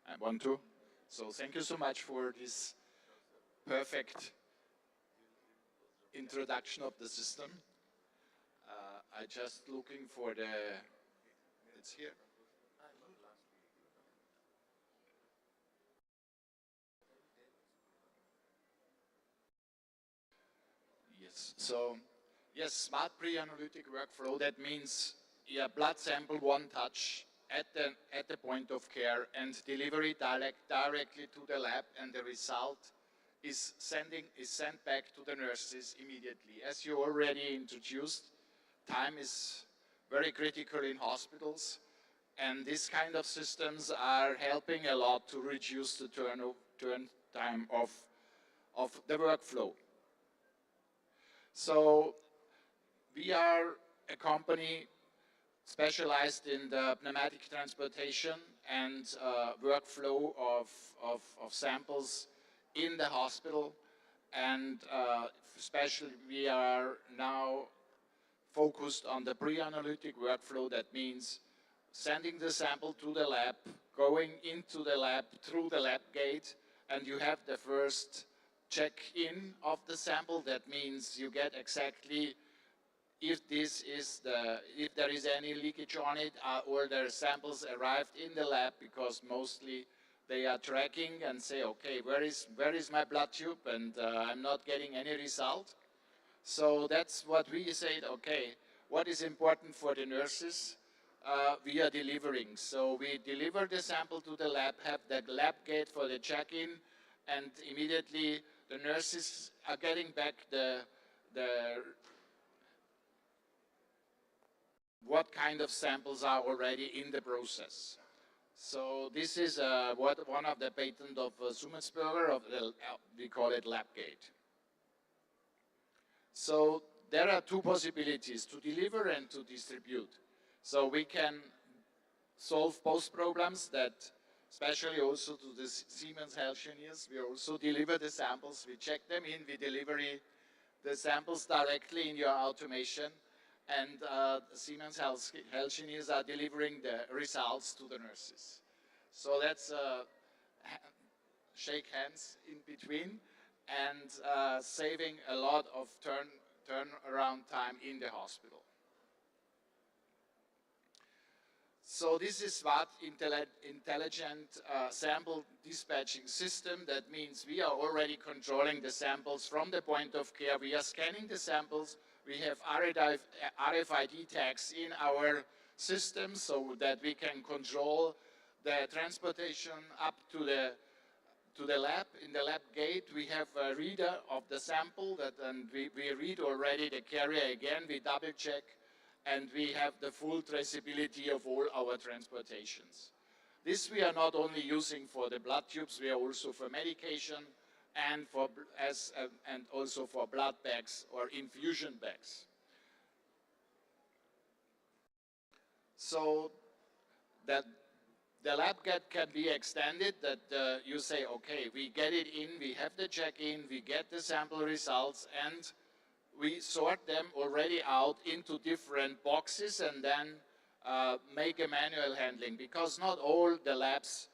I want to. So thank you so much for this perfect introduction of the system. I just looking for the, it's here. Yes, so yes, smart pre-analytic workflow, that means blood sample one touch at the point of care and delivery directly to the lab, and the result is sent back to the nurses immediately. As you already introduced, time is very critical in hospitals, and these kind of systems are helping a lot to reduce the turn time of the workflow. So we are a company specialized in the pneumatic transportation and workflow of samples in the hospital, and especially we are now focused on the pre-analytic workflow. That means sending the sample to the lab, going into the lab through the lab gate, and you have the first check-in of the sample. That means you get exactly if there is any leakage on it, or their samples arrived in the lab, because mostly they are tracking and say, okay, where is my blood tube, and I'm not getting any result. So that's what we said, okay, what is important for the nurses? We are delivering. So we deliver the sample to the lab, have that lab gate for the check-in, and immediately the nurses are getting back what kind of samples are already in the process. So this is one of the patents of Sumitsberger, we call it lab gate. So there are two possibilities, to deliver and to distribute. So we can solve both problems, that especially also to the Siemens Healthineers, we also deliver the samples, we check them in, we deliver the samples directly in your automation, and Siemens Healthineers are delivering the results to the nurses. So that's shake hands in between, and saving a lot of turnaround time in the hospital. So this is what intelligent sample dispatching system. That means we are already controlling the samples from the point of care. We are scanning the samples. We have RFID tags in our system so that we can control the transportation up to to the lab. In the lab gate, we have a reader of the sample and we read already the carrier again, we double check, and we have the full traceability of all our transportations. This we are not only using for the blood tubes, we are also for medication and and also for blood bags or infusion bags. So that the lab gate can be extended, that you say, okay, we get it in, we have the check-in, we get the sample results, and we sort them already out into different boxes and then make a manual handling, because not all the labs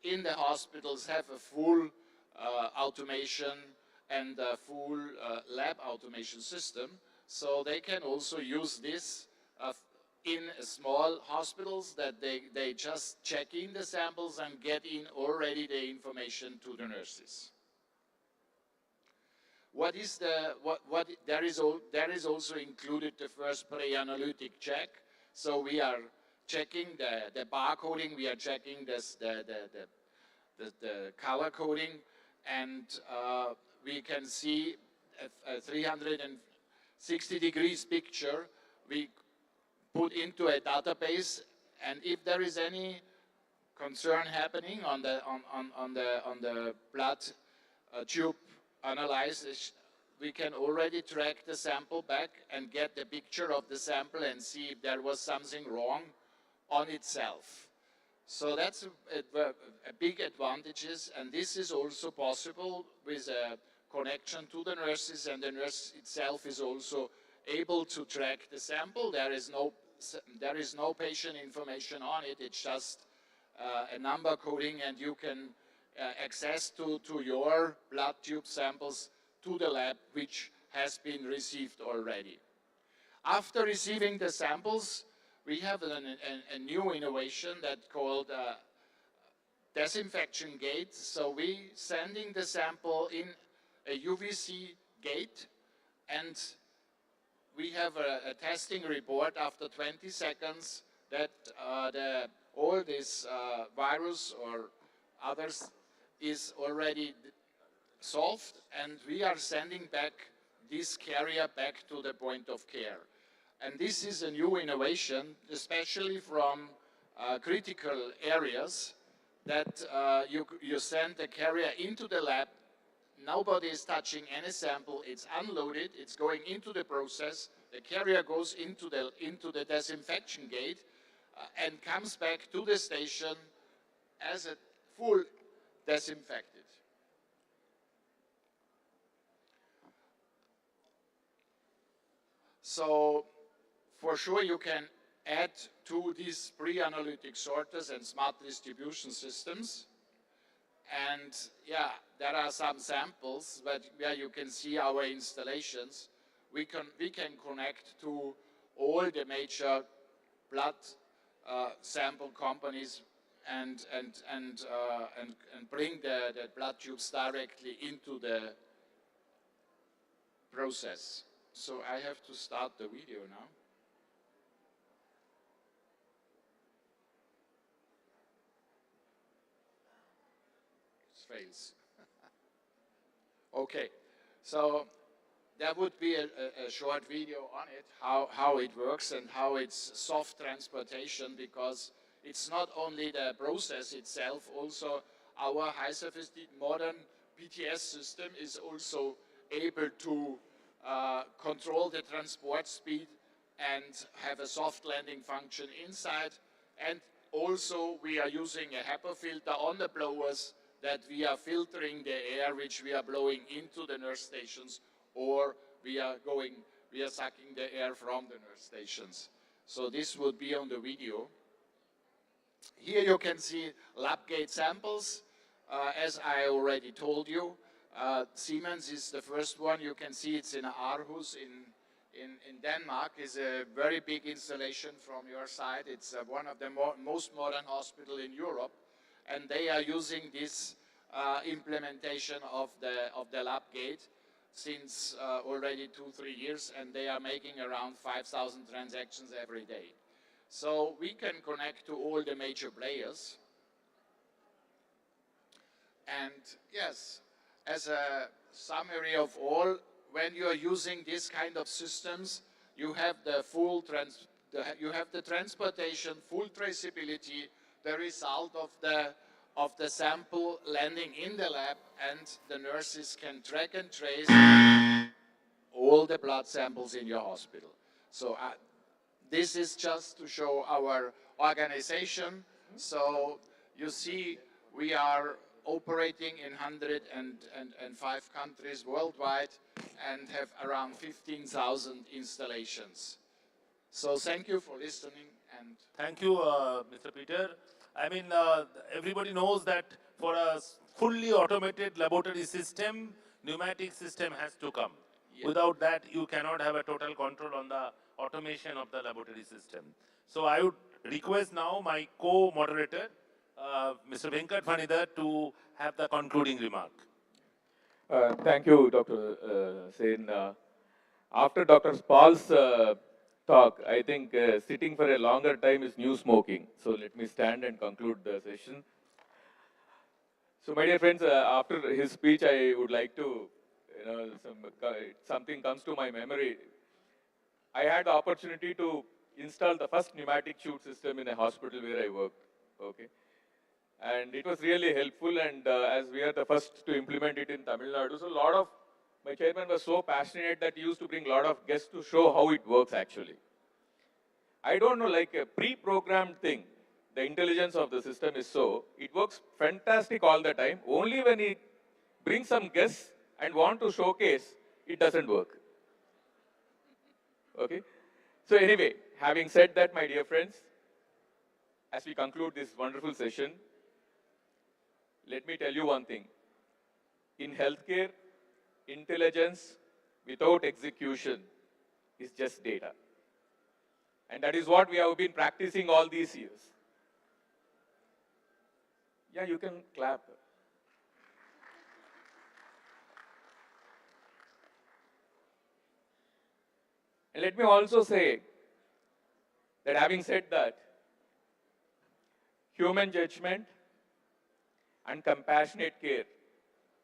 in the hospitals have a full automation and a full lab automation system. So they can also use this in small hospitals, that they just check in the samples and get in already the information to the nurses. What is there is also included the first pre-analytic check. So we are checking the barcoding, we are checking the color coding, and we can see a 360 degrees picture we put into a database, and if there is any concern happening on the blood tube analysis, we can already track the sample back and get the picture of the sample and see if there was something wrong on itself. So that's a big advantages, and this is also possible with a connection to the nurses, and the nurse itself is also able to track the sample. There is no patient information on it. It's just a number coding, and you can access to your blood tube samples to the lab, which has been received already. After receiving the samples, we have a new innovation that's called disinfection gate. So we sending the sample in a UVC gate, and we have a testing report after 20 seconds that all this virus or others is already solved, and we are sending back this carrier back to the point of care. And this is a new innovation, especially from critical areas, that you send the carrier into the lab. Nobody is touching any sample. It's unloaded. It's going into the process. The carrier goes into the disinfection gate and comes back to the station as a full disinfected. So for sure you can add to these pre-analytic sorters and smart distribution systems. And yeah, there are some samples where you can see our installations. We can connect to all the major blood sample companies and bring the blood tubes directly into the process. So I have to start the video now. It fails. Okay, so there would be a short video on it, how it works and how it's soft transportation, because it's not only the process itself, also our high sophisticated modern PTS system is also able to control the transport speed and have a soft landing function inside. And also we are using a HEPA filter on the blowers, that we are filtering the air which we are blowing into the nurse stations, or we are sucking the air from the nurse stations. So this would be on the video. Here you can see lab gate samples. As I already told you, Siemens is the first one. You can see it's in Aarhus in Denmark. Is a very big installation from your side. It's one of the most modern hospitals in Europe, and they are using this implementation of the lab gate since already 2-3 years, and they are making around 5,000 transactions every day. So we can connect to all the major players. And yes, as a summary of all, when you are using this kind of systems, you have the you have the transportation, full traceability, the result of the sample landing in the lab, and the nurses can track and trace all the blood samples in your hospital. So this is just to show our organization. So you see, we are operating in 105 countries worldwide and have around 15,000 installations. So thank you for listening. And thank you, Mr. Peter. I mean, everybody knows that for a fully automated laboratory system, pneumatic system has to come. Yeah. Without that, you cannot have a total control on the automation of the laboratory system. So I would request now my co-moderator, Mr. Venkat Vanidhar, to have the concluding remark. Thank you, Dr. Sen. After Dr. Paul's talk, I think sitting for a longer time is new smoking. So let me stand and conclude the session. So my dear friends, after his speech, I would like to, something comes to my memory. I had the opportunity to install the first pneumatic chute system in a hospital where I worked. Okay. And it was really helpful, and as we are the first to implement it in Tamil Nadu, so my chairman was so passionate that he used to bring a lot of guests to show how it works actually. I don't know, like a pre-programmed thing, the intelligence of the system is so, it works fantastic all the time. Only when he brings some guests and want to showcase, it doesn't work. Okay? So anyway, having said that, my dear friends, as we conclude this wonderful session, let me tell you one thing. In healthcare, intelligence without execution is just data. And that is what we have been practicing all these years. Yeah, you can clap. And let me also say that having said that, human judgment and compassionate care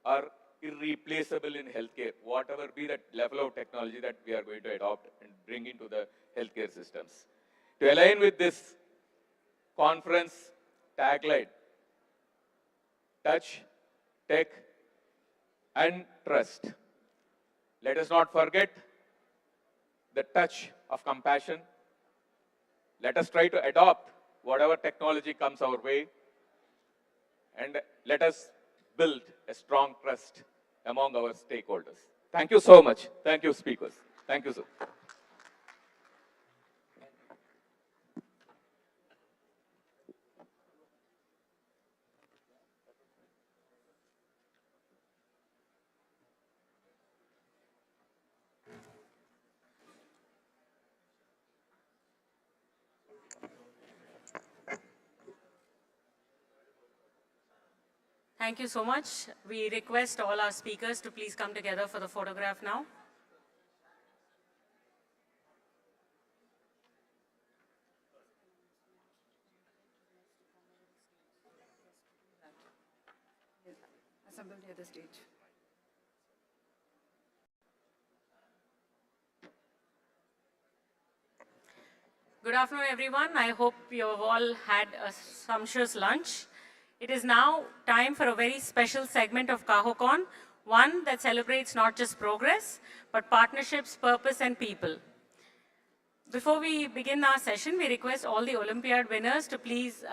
are irreplaceable in healthcare, whatever be the level of technology that we are going to adopt and bring into the healthcare systems. To align with this conference tagline, touch, tech, and trust. Let us not forget the touch of compassion. Let us try to adopt whatever technology comes our way, and let us build a strong trust among our stakeholders. Thank you so much. Thank you, speakers. Thank you, sir. Thank you so much. We request all our speakers to please come together for the photograph now. Assemble near the stage. Good afternoon, everyone. I hope you have all had a sumptuous lunch. It is now time for a very special segment of Cahocon, one that celebrates not just progress, but partnerships, purpose, and people. Before we begin our session, we request all the Olympiad winners to please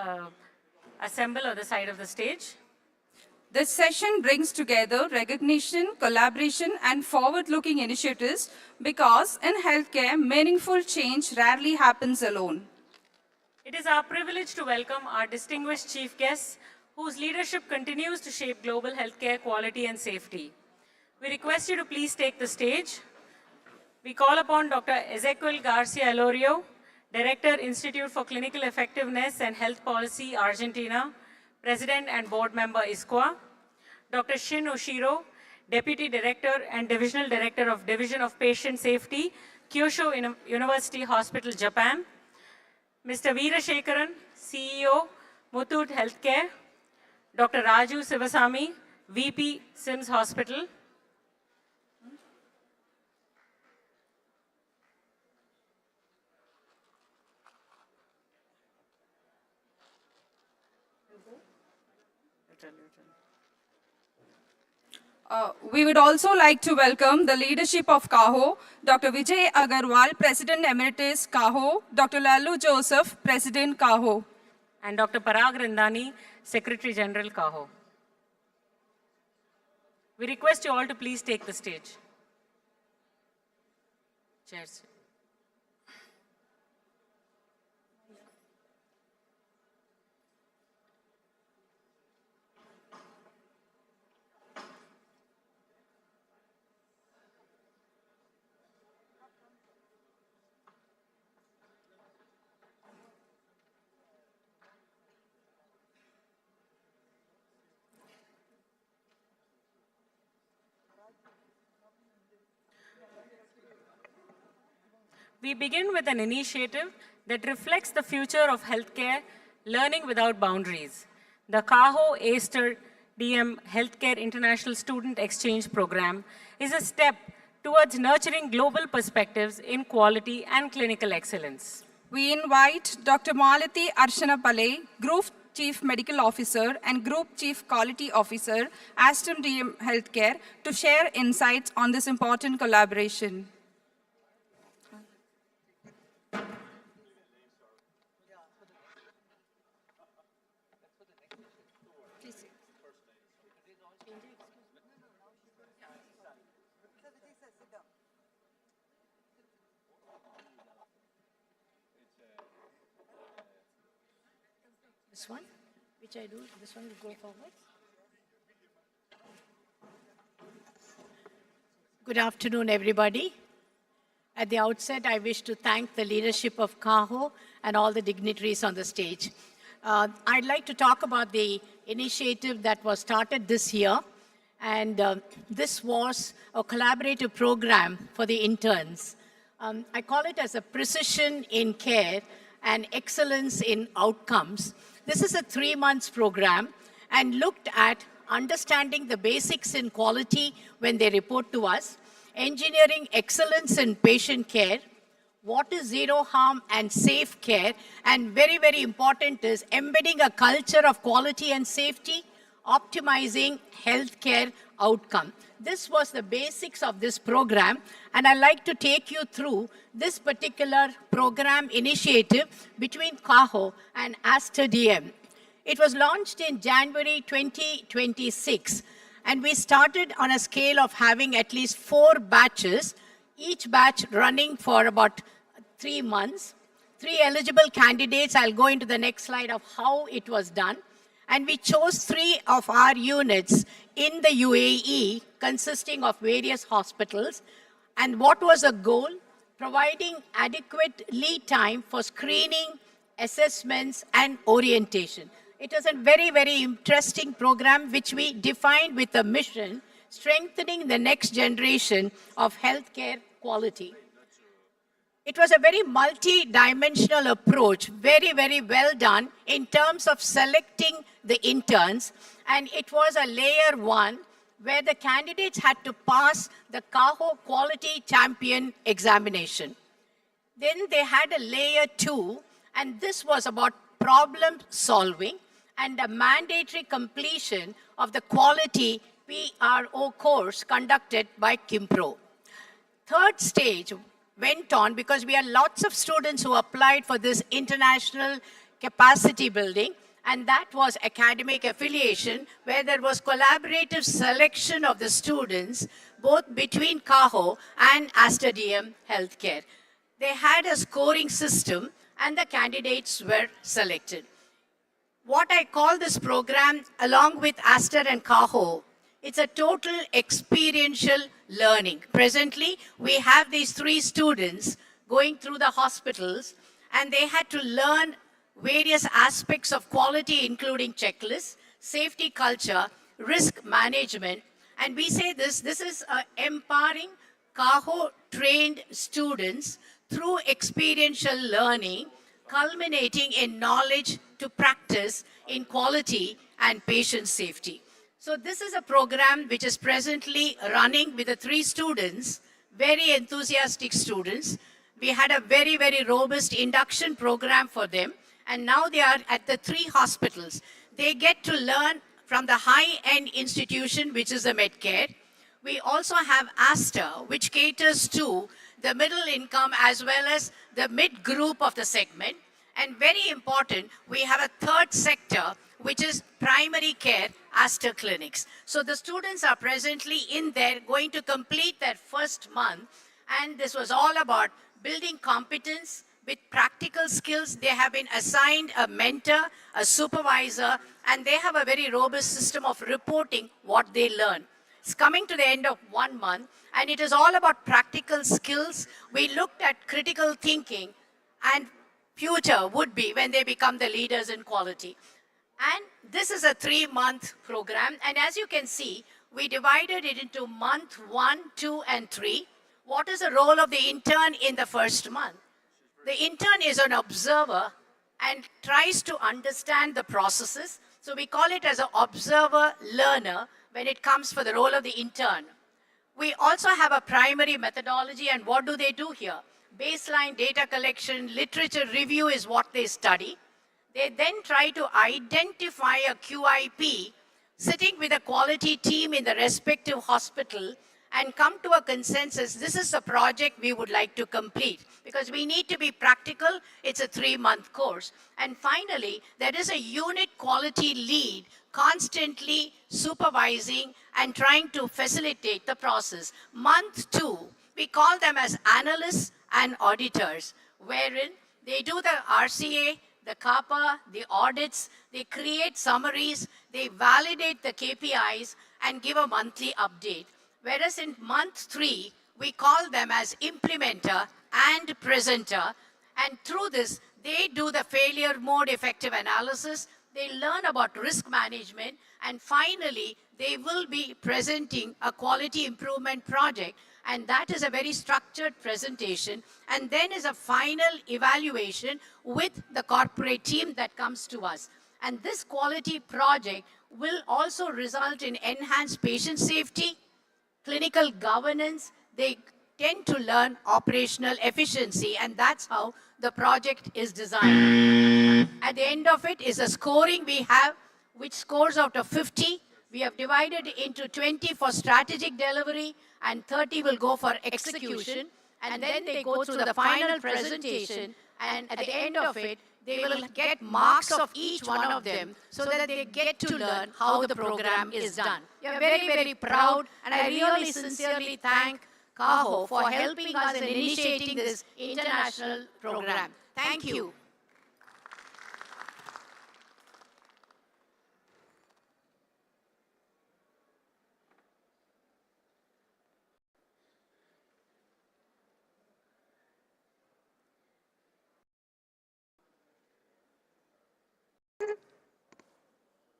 assemble on the side of the stage. This session brings together recognition, collaboration, and forward-looking initiatives because in healthcare, meaningful change rarely happens alone. It is our privilege to welcome our distinguished chief guests, whose leadership continues to shape global healthcare quality and safety. We request you to please take the stage. We call upon Dr. Ezequiel Garcia Elorio, Director, Institute for Clinical Effectiveness and Health Policy, Argentina, President and Board Member, ISQA, Dr. Shin Oshiro, Deputy Director and Divisional Director of Division of Patient Safety, Kyushu University Hospital, Japan, Mr. Veera Shekaran, CEO, Muthoot Healthcare, Dr. Raju Sivasamy, VP, SIMS Hospital. We would also like to welcome the leadership of CAHO, Dr. Vijay Agarwal, President Emeritus CAHO, Dr. Lalu Joseph, President CAHO. And Dr. Parag Randani, Secretary General CAHO. We request you all to please take the stage. Chairs. We begin with an initiative that reflects the future of healthcare, learning without boundaries. The CAHO Aster DM Healthcare International Student Exchange Program is a step towards nurturing global perspectives in quality and clinical excellence. We invite Dr. Malati Arshana Pale, Group Chief Medical Officer and Group Chief Quality Officer, Aston DM Healthcare, to share insights on this important collaboration. This one, which I do, this one will go forward. Good afternoon, everybody. At the outset, I wish to thank the leadership of CAHO and all the dignitaries on the stage. I'd like to talk about the initiative that was started this year, and this was a collaborative program for the interns. I call it as a precision in care and excellence in outcomes. This is a 3-month program and looked at understanding the basics in quality when they report to us, engineering excellence in patient care, what is zero harm and safe care, and very, very important is embedding a culture of quality and safety, optimizing healthcare outcome. This was the basics of this program, and I'd like to take you through this particular program initiative between CAHO and Aster DM. It was launched in January 2026, and we started on a scale of having at least 4 batches, each batch running for about 3 months. 3 eligible candidates. I'll go into the next slide of how it was done. And we chose 3 of our units in the UAE, consisting of various hospitals. And what was the goal? Providing adequate lead time for screening, assessments, and orientation. It was a very, very interesting program which we defined with a mission, strengthening the next generation of healthcare quality. It was a very multi-dimensional approach, very, very well done in terms of selecting the interns. And it was a layer 1 where the candidates had to pass the CAHO Quality Champion examination. Then they had a layer 2, and this was about problem solving and a mandatory completion of the quality PRO course conducted by Kimpro. Third stage went on because we had lots of students who applied for this international capacity building, and that was academic affiliation, where there was collaborative selection of the students, both between CAHO and Aster DM Healthcare. They had a scoring system, and the candidates were selected. What I call this program, along with Aster and CAHO, it's a total experiential learning. Presently, we have these 3 students going through the hospitals, and they had to learn various aspects of quality, including checklists, safety culture, risk management. And we say this is empowering CAHO-trained students through experiential learning, culminating in knowledge to practice in quality and patient safety. So this is a program which is presently running with the 3 students, very enthusiastic students. We had a very, very robust induction program for them, and now they are at the 3 hospitals. They get to learn from the high-end institution, which is the Medcare. We also have Aster, which caters to the middle income as well as the mid group of the segment. And very important, we have a third sector, which is primary care Aster clinics. So the students are presently in there going to complete their first month. And this was all about building competence with practical skills. They have been assigned a mentor, a supervisor, and they have a very robust system of reporting what they learn. It's coming to the end of 1 month, and it is all about practical skills. We looked at critical thinking, and future would be when they become the leaders in quality. And this is a 3-month program, and as you can see, we divided it into month 1, 2, and 3. What is the role of the intern in the first month? The intern is an observer and tries to understand the processes. So we call it as an observer learner when it comes for the role of the intern. We also have a primary methodology, and what do they do here? Baseline data collection, literature review is what they study. They then try to identify a QIP sitting with a quality team in the respective hospital and come to a consensus. This is the project we would like to complete, because we need to be practical. It's a 3-month course. And finally, there is a unit quality lead constantly supervising and trying to facilitate the process. Month 2, we call them as analysts and auditors, wherein they do the RCA, the CAPA, the audits, they create summaries, they validate the KPIs and give a monthly update. Whereas in month 3, we call them as implementer and presenter, and through this, they do the failure mode effective analysis, they learn about risk management, and finally, they will be presenting a quality improvement project, and that is a very structured presentation, and then is a final evaluation with the corporate team that comes to us. And this quality project will also result in enhanced patient safety, clinical governance. They tend to learn operational efficiency, and that's how the project is designed. At the end of it is a scoring we have, which scores out of 50. We have divided into 20 for strategic delivery, and 30 will go for execution. And then they go through the final presentation, and at the end of it, they will get marks of each one of them so that they get to learn how the program is done. We are very, very proud, and I really sincerely thank Caho for helping us in initiating this international program. Thank you.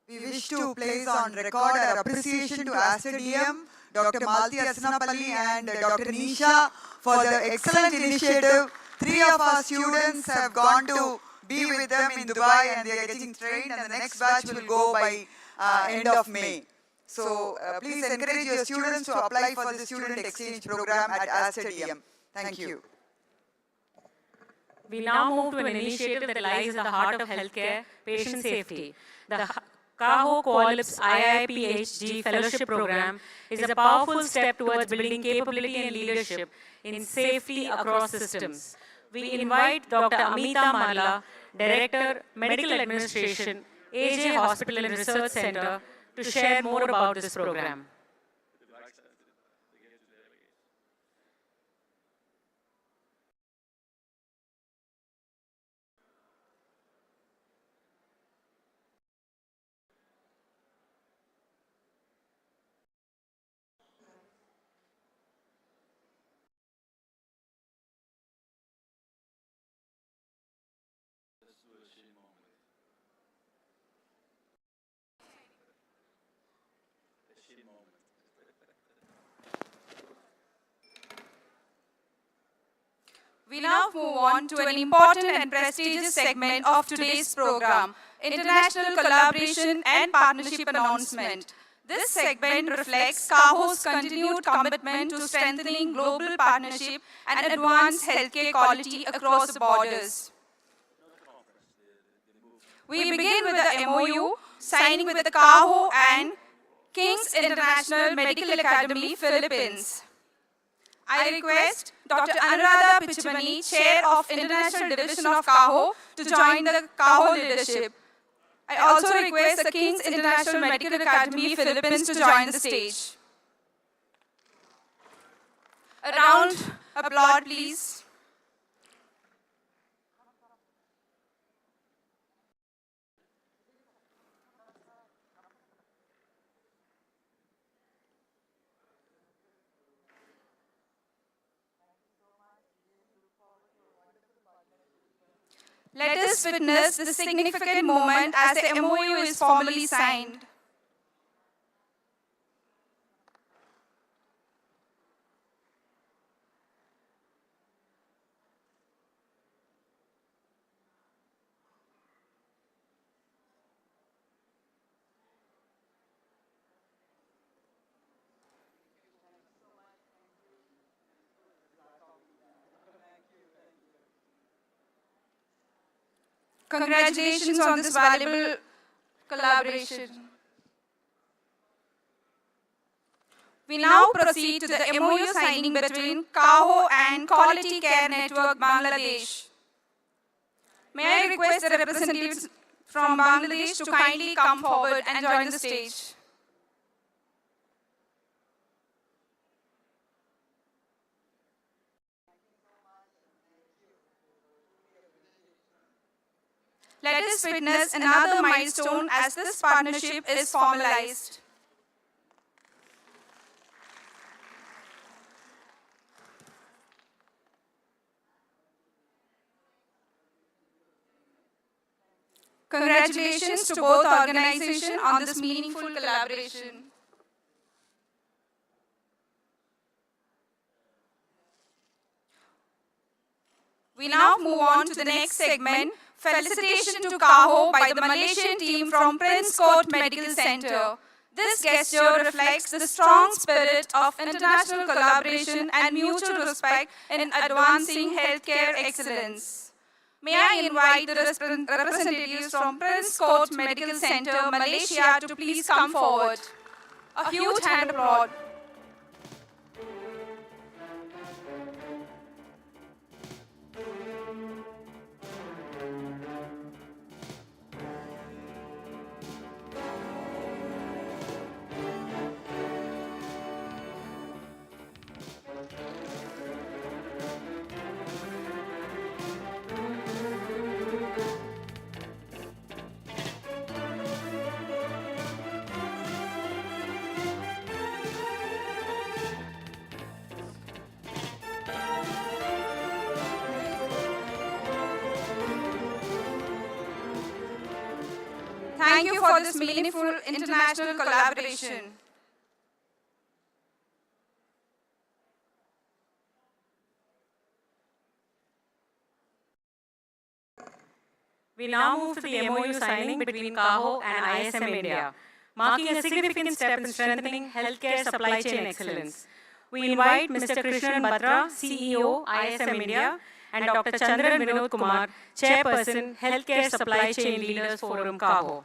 We wish to place on record our appreciation to Aster DM, Dr. Malti Arsanapalli and Dr. Nisha for the excellent initiative. 3 of our students have gone to be with them in Dubai, and they are getting trained, and the next batch will go by end of May. So please encourage your students to apply for the student exchange program at Aster DM. Thank you. We now move to an initiative that lies at the heart of healthcare, patient safety. The Caho Coalips IIPHG Fellowship Program is a powerful step towards building capability and leadership in safety across systems. We invite Dr. Amita Marla, Director, Medical Administration, AJ Hospital and Research Center, to share more about this program. We now move on to an important and prestigious segment of today's program, International Collaboration and Partnership Announcement. This segment reflects CAHO's continued commitment to strengthening global partnership and advance healthcare quality across the borders. We begin with the MOU signing with the CAHO and King's International Medical Academy, Philippines. I request Dr. Anuradha Pichmani, Chair of International Division of CAHO, to join the CAHO leadership. I also request the King's International Medical Academy, Philippines, to join the stage. A round of applause, please. Let us witness this significant moment as the MOU is formally signed. Congratulations on this valuable collaboration. We now proceed to the MOU signing between CAHO and Quality Care Network Bangladesh. May I request the representatives from Bangladesh to kindly come forward and join the stage. Let us witness another milestone as this partnership is formalized. Congratulations to both organizations on this meaningful collaboration. We now move on to the next segment, felicitation to CAHO by the Malaysian team from Prince Court Medical Center. This gesture reflects the strong spirit of international collaboration and mutual respect in advancing healthcare excellence. May I invite the representatives from Prince Court Medical Center, Malaysia, to please come forward. A huge hand applaud. Thank you for this meaningful international collaboration. We now move to the MOU signing between CAHO and ISM India, marking a significant step in strengthening healthcare supply chain excellence. We invite Mr. Krishnan Batra, CEO, ISM India, and Dr. Chandran Vinod Kumar, Chairperson, Healthcare Supply Chain Leaders Forum, CAHO.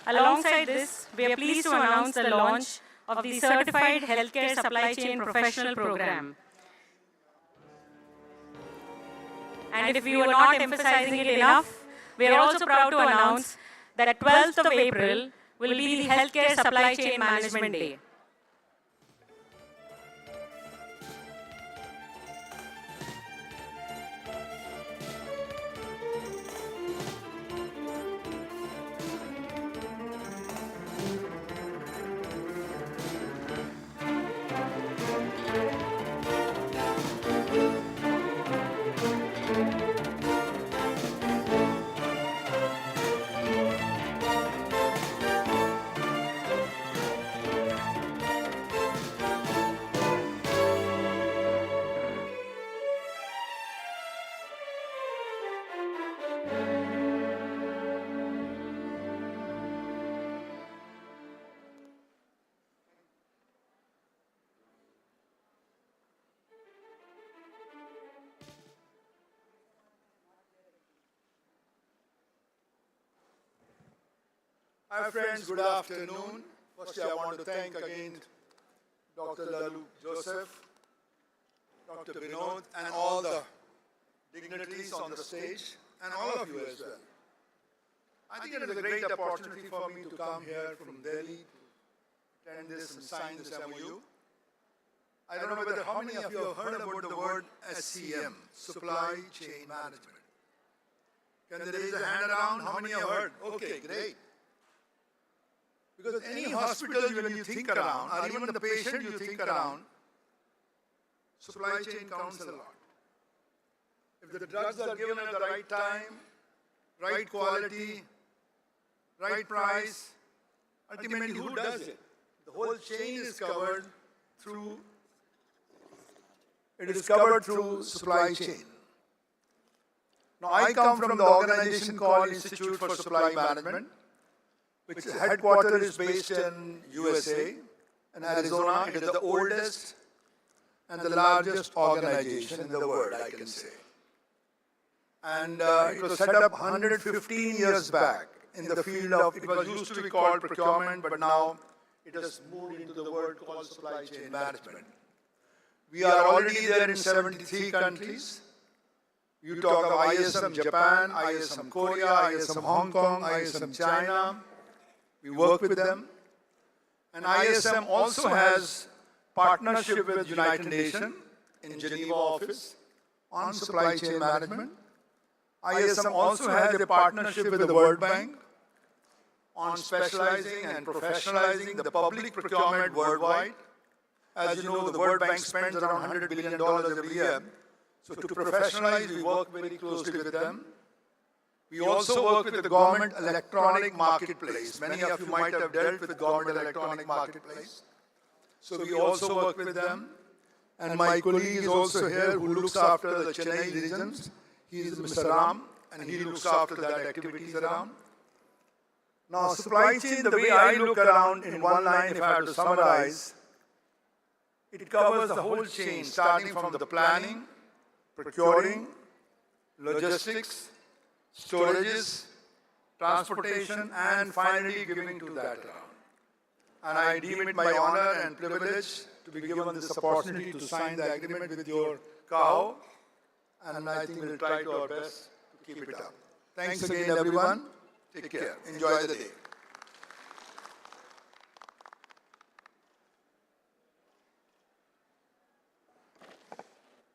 Alongside this, we are pleased to announce the launch of the Certified Healthcare Supply Chain Professional Program. And if we were not emphasizing it enough, we are also proud to announce that 12th of April will be the Healthcare Supply Chain Management Day. Hi friends, good afternoon. Firstly, I want to thank again Dr. Lalu Joseph, Dr. Vinod, and all the dignitaries on the stage, and all of you as well. I think it is a great opportunity for me to come here from Delhi to attend this and sign this MOU. I don't know whether how many of you have heard about the word SCM, Supply Chain Management. Can there raise a hand around? How many have heard? Okay, great. Because any hospital when you think around, or even the patient you think around, supply chain counts a lot. If the drugs are given at the right time, right quality, right price, ultimately who does it? The whole chain is covered through supply chain. Now I come from the organization called Institute for Supply Management, which headquarters is based in USA, in Arizona. It is the oldest and the largest organization in the world, I can say. And it was set up 115 years back in the field of, it was used to be called procurement, but now it has moved into the word called supply chain management. We are already there in 73 countries. You talk of ISM Japan, ISM Korea, ISM Hong Kong, ISM China. We work with them. And ISM also has partnership with United Nations in Geneva office on supply chain management. ISM also has a partnership with the World Bank on specializing and professionalizing the public procurement worldwide. As you know, the World Bank spends around $100 billion every year. So to professionalize, we work very closely with them. We also work with the government electronic marketplace. Many of you might have dealt with government electronic marketplace. So we also work with them. And my colleague is also here who looks after the Chennai regions. He is Mr. Ram, and he looks after that activities around. Now, supply chain, the way I look around in one line, if I have to summarize, it covers the whole chain, starting from the planning, procuring, logistics, storages, transportation, and finally giving to that round. And I deem it my honor and privilege to be given this opportunity to sign the agreement with your Caho, and I think we'll try to our best to keep it up. Thanks again, everyone. Take care. Enjoy the day.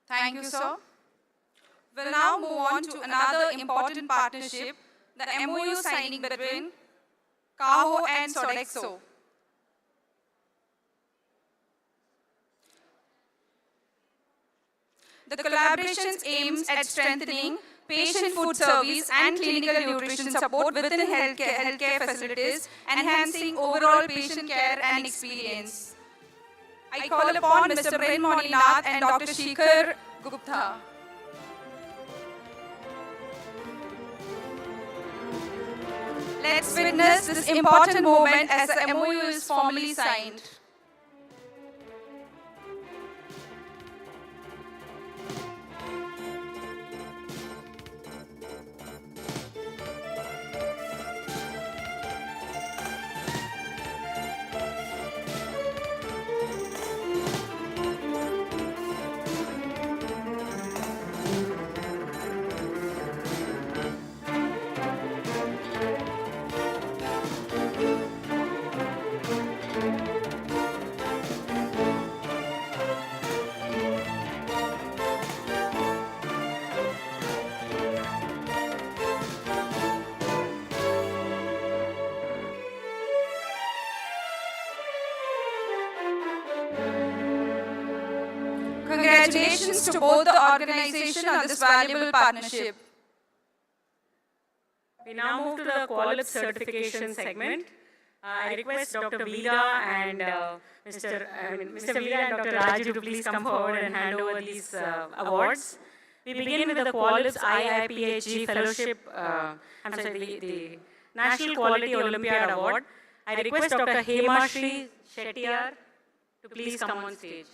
Thank you, sir. We'll now move on to another important partnership, the MOU signing between Caho and Sodexo. The collaboration aims at strengthening patient food service and clinical nutrition support within healthcare facilities, enhancing overall patient care and experience. I call upon Mr. Pren Moninath and Dr. Shikhar Gupta. Let's witness this important moment as the MOU is formally signed. Congratulations to both the organization on this valuable partnership. We now move to the Quality certification segment. I request Dr. Veera and Mr. Veera and Dr. Raju to please come forward and hand over these awards. We begin with the Quality IIPHG Fellowship, the National Quality Olympiad Award. I request Dr. Hemashri Shettiar to please come on stage.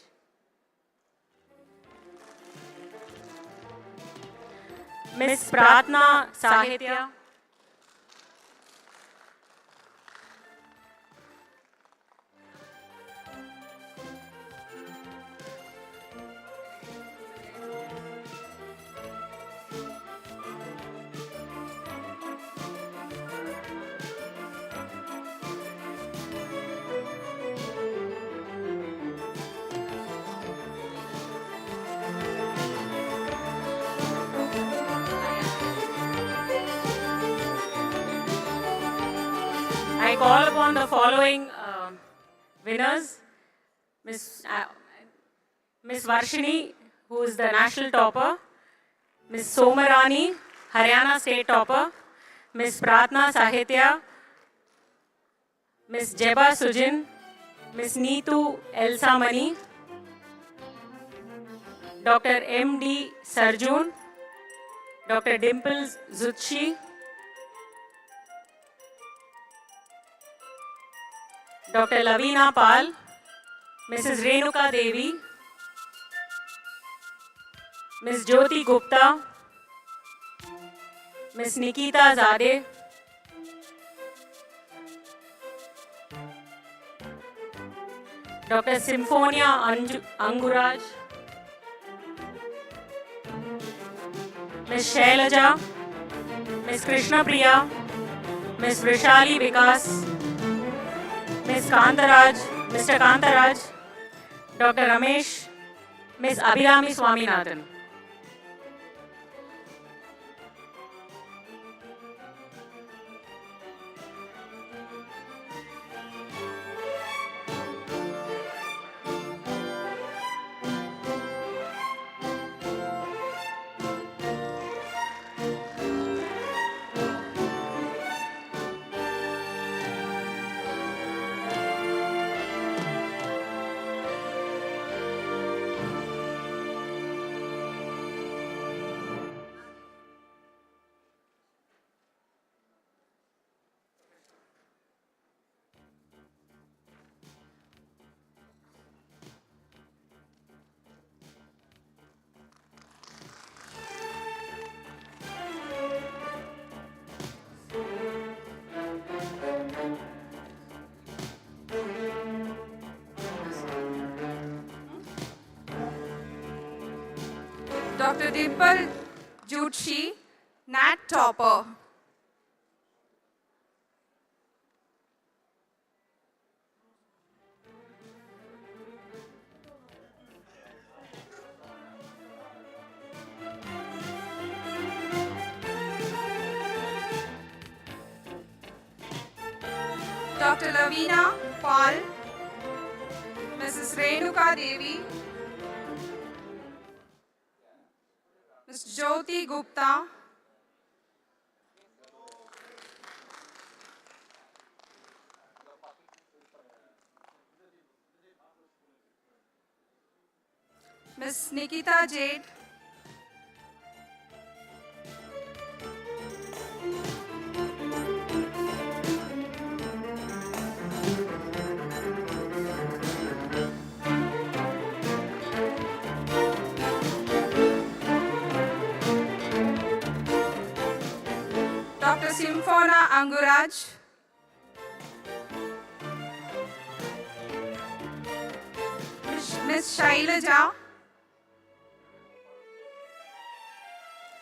Ms. Pratna Sahitya. call upon the following winners. Miss Varshini, who is the national topper. Miss Somarani, Haryana state topper. Miss Pratna Sahitya. Miss Jeba Sujin. Miss Neetu Elsamani. Dr. M.D. Sarjun. Dr. Dimples Zutshi. Dr. Lavina Pal. Mrs. Renuka Devi. Ms. Jyoti Gupta, Ms. Nikita Zade, Dr. Symphonia Anguraj, Ms. Shailaja, Ms. Krishna Priya, Ms. Vrishali Vikas, Ms. Kantaraj, Mr. Kantaraj, Dr. Ramesh, Ms. Abhirami Swaminathan. Dr. Dimple Jutshi, Nat topper. Dr. Lavina Paul, Mrs. Renuka Devi, Ms. Jyoti Gupta, Ms. Nikita Jade, Dr. Symphona Anguraj, Ms. Shailaja,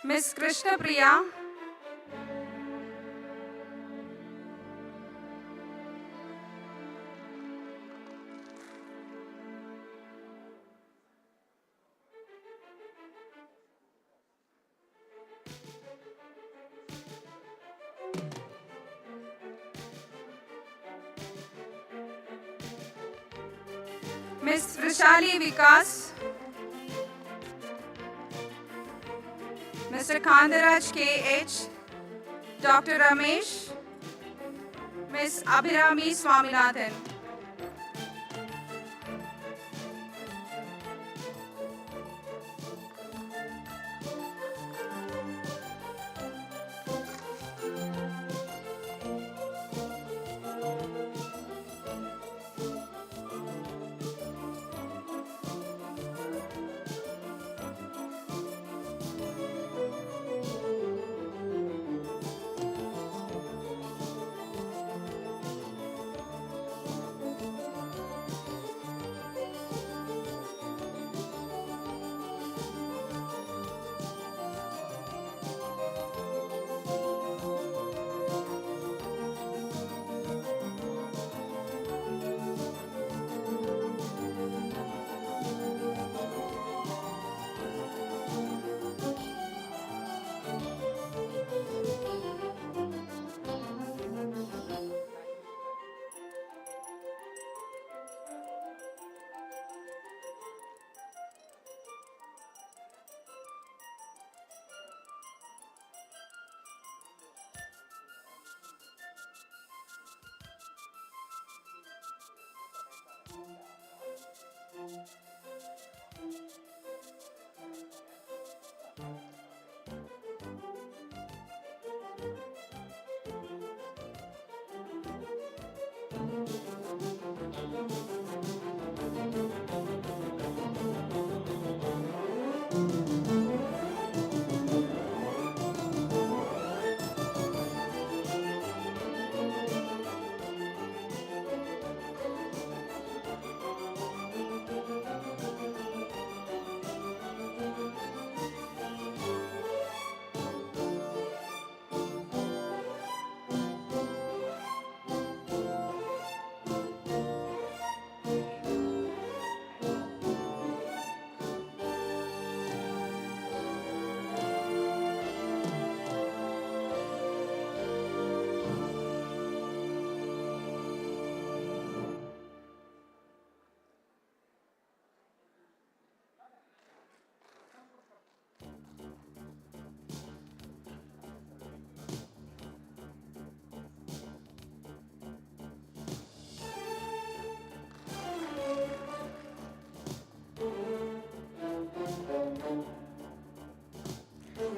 Ms. Krishna Priya, Ms. Vrishali Vikas, Mr. Kandaraj K.H., Dr. Ramesh, Ms. Abhirami Swaminathan.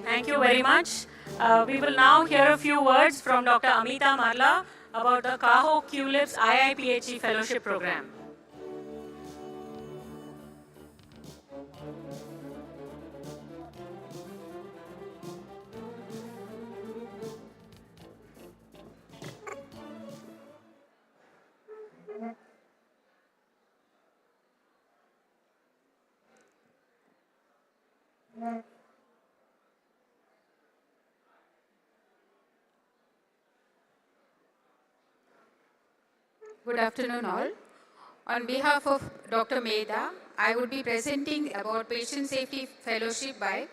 Thank you very much. We will now hear a few words from Dr. Amita Marla about the Caho QLIPS IIPHE Fellowship Program. Good afternoon all. On behalf of Dr. Mehta, I would be presenting about Patient Safety Fellowship by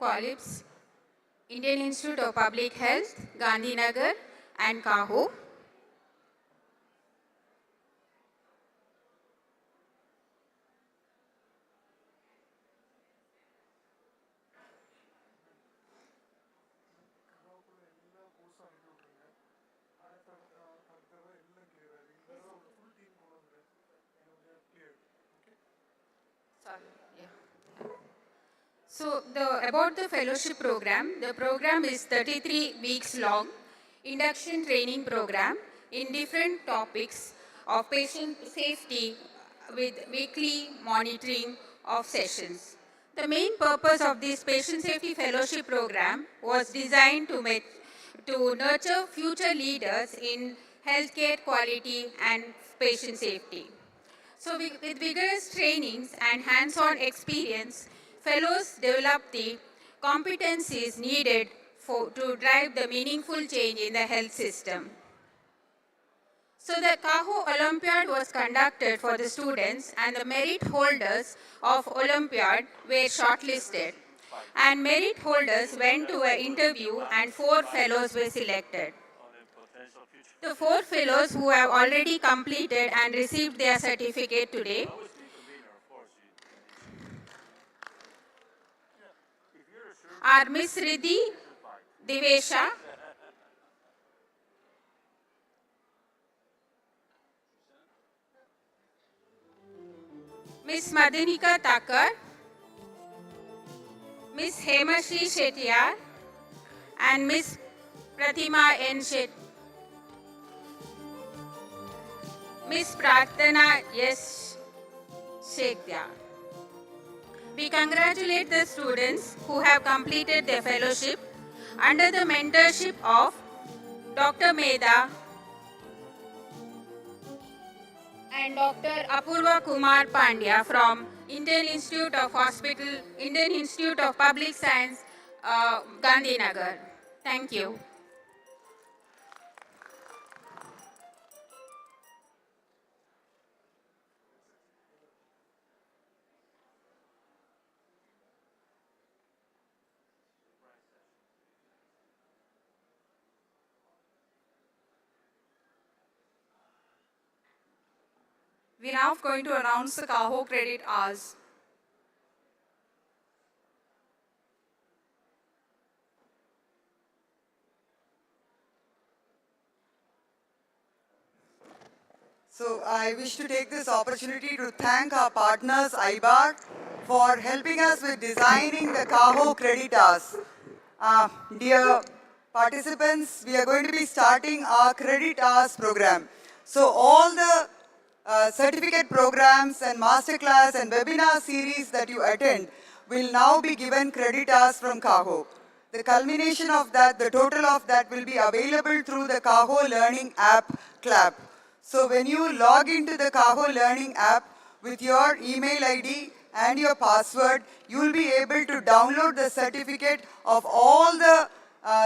QUALIPS, Indian Institute of Public Health, Gandhinagar and Caho. So about the fellowship program, the program is 33 weeks long, induction training program in different topics of patient safety with weekly monitoring of sessions. The main purpose of this patient safety fellowship program was designed to nurture future leaders in healthcare quality and patient safety. So with vigorous trainings and hands-on experience, fellows develop the competencies needed to drive the meaningful change in the health system. So the Caho Olympiad was conducted for the students and the merit holders of Olympiad were shortlisted. And merit holders went to an interview and 4 fellows were selected. The 4 fellows who have already completed and received their certificate today are Miss Riddhi Divesha, Miss Madanika Thakkar, Miss Hemashri Shettiar, and Miss Pratima N. Miss Prarthana S. Shekya. We congratulate the students who have completed their fellowship under the mentorship of Dr. Mehta and Dr. Apurva Kumar Pandya from Indian Institute of Public Science, Gandhinagar. Thank you. We are now going to announce the Caho credit hours. So I wish to take this opportunity to thank our partners, IBAR, for helping us with designing the Caho Creditas. Dear participants, we are going to be starting our Credit Hours program. So all the certificate programs and masterclass and webinar series that you attend will now be given credit hours from Caho. The culmination of that, the total of that will be available through the Caho Learning app, CLAP. So when you log into the Caho Learning app with your email ID and your password, you will be able to download the certificate of all the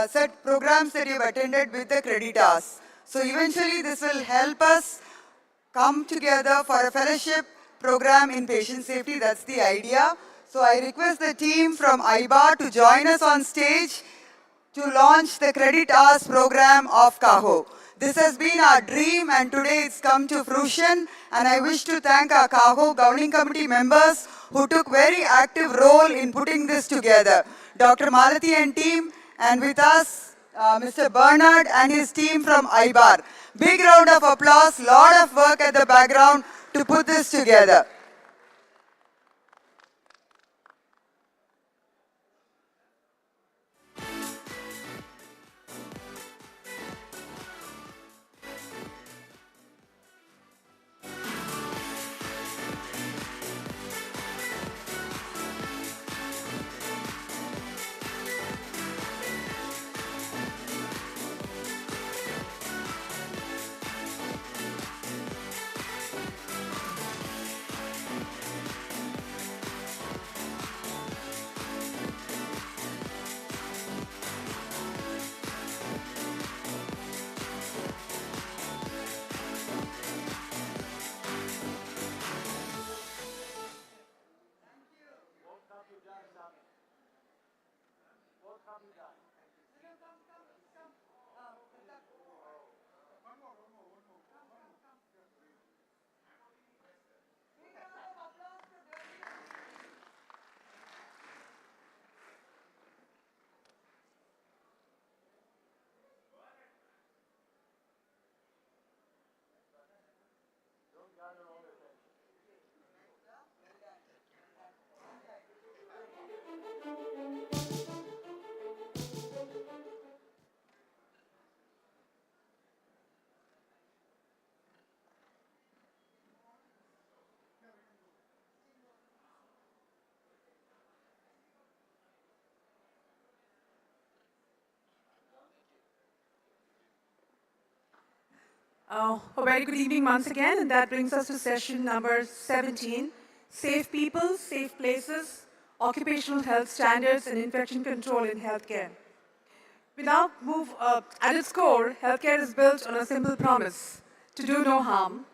set programs that you've attended with the credit hours. So eventually this will help us come together for a fellowship program in patient safety. That's the idea. So I request the team from IBAR to join us on stage to launch the Credit Hours program of Caho. This has been our dream and today it's come to fruition, and I wish to thank our Caho governing committee members who took very active role in putting this together. Dr. Malati and team, and with us Mr. Bernard and his team from IBAR. Big round of applause, lot of work at the background to put this together. A very good evening once again, and that brings us to session number 17, Safe People, Safe Places, Occupational Health Standards and Infection Control in Healthcare. We now move, at its core, healthcare is built on a simple promise, to do no harm.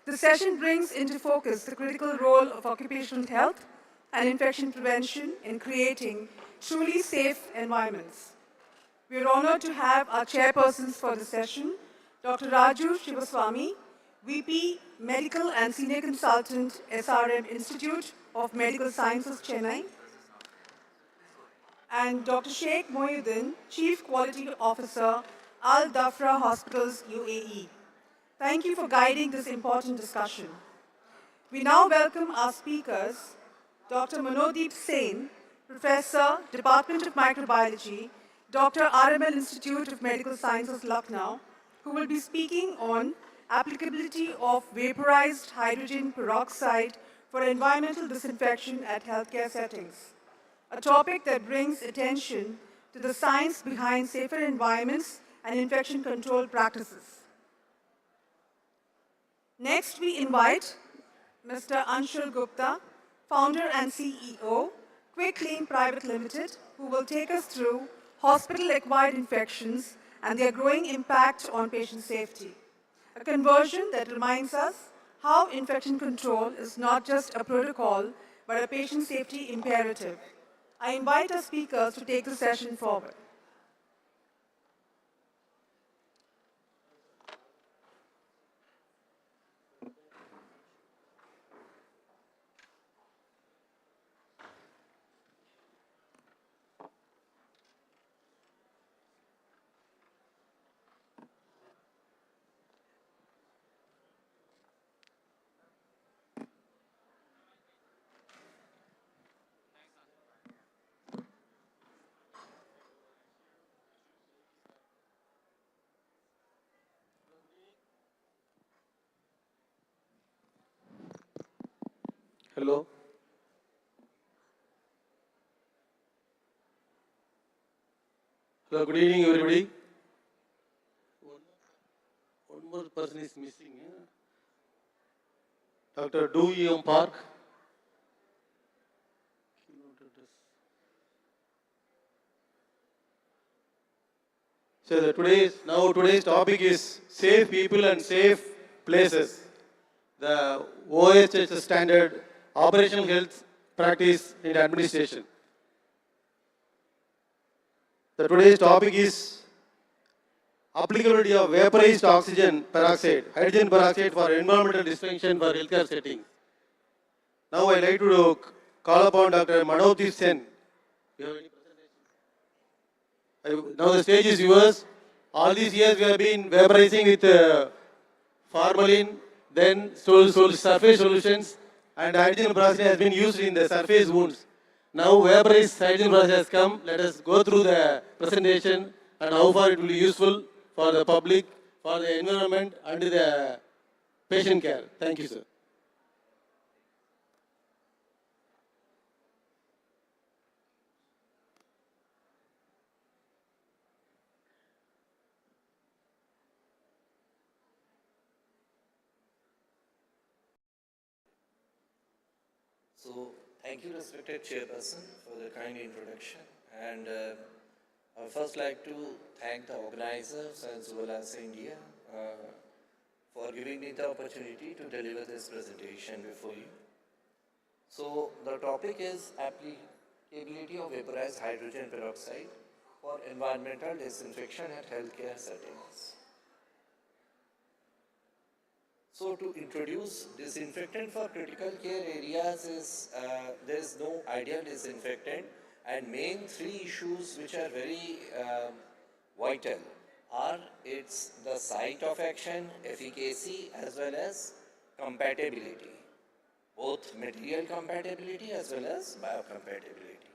The session brings into focus the critical role of occupational health and infection prevention in creating truly safe environments. We are honored to have our chairpersons for the session, Dr. Raju Shivaswamy, VP, Medical and Senior Consultant, SRM Institute of Medical Sciences, Chennai, and Dr. Sheikh Mohyuddin, Chief Quality Officer, Al Dafra Hospitals, UAE. Thank you for guiding this important discussion. We now welcome our speakers, Dr. Manodeep Sen, Professor, Department of Microbiology, Dr. RML Institute of Medical Sciences, Lucknow, who will be speaking on applicability of vaporized hydrogen peroxide for environmental disinfection at healthcare settings, a topic that brings attention to the science behind safer environments and infection control practices. Next, we invite Mr. Anshul Gupta, founder and CEO, Quick Clean Private Limited, who will take us through hospital-acquired infections and their growing impact on patient safety. A conversion that reminds us how infection control is not just a protocol, but a patient safety imperative. I invite our speakers to take the session forward. Hello. Hello, good evening, everybody. One more person is missing. Dr. Du Yeom Park. So today's topic is safe people and safe places. The OHS standard, operational health practice in administration. Today's topic is applicability of vaporized oxygen peroxide, hydrogen peroxide for environmental disinfection for healthcare settings. Now I like to call upon Dr. Manoti Sen. You have any presentation? Now the stage is yours. All these years we have been vaporizing with formalin, then surface solutions, and hydrogen peroxide has been used in the surface wounds. Now vaporized hydrogen peroxide has come. Let us go through the presentation and how far it will be useful for the public, for the environment, and the patient care. Thank you, sir. So, thank you, respected chairperson, for the kind introduction. And I would first like to thank the organizers as well as India for giving me the opportunity to deliver this presentation before you. So, the topic is applicability of vaporized hydrogen peroxide for environmental disinfection at healthcare settings. So to introduce disinfectant for critical care areas is, there is no ideal disinfectant, and main three issues which are very vital are it's the site of action, efficacy as well as compatibility, both material compatibility as well as biocompatibility.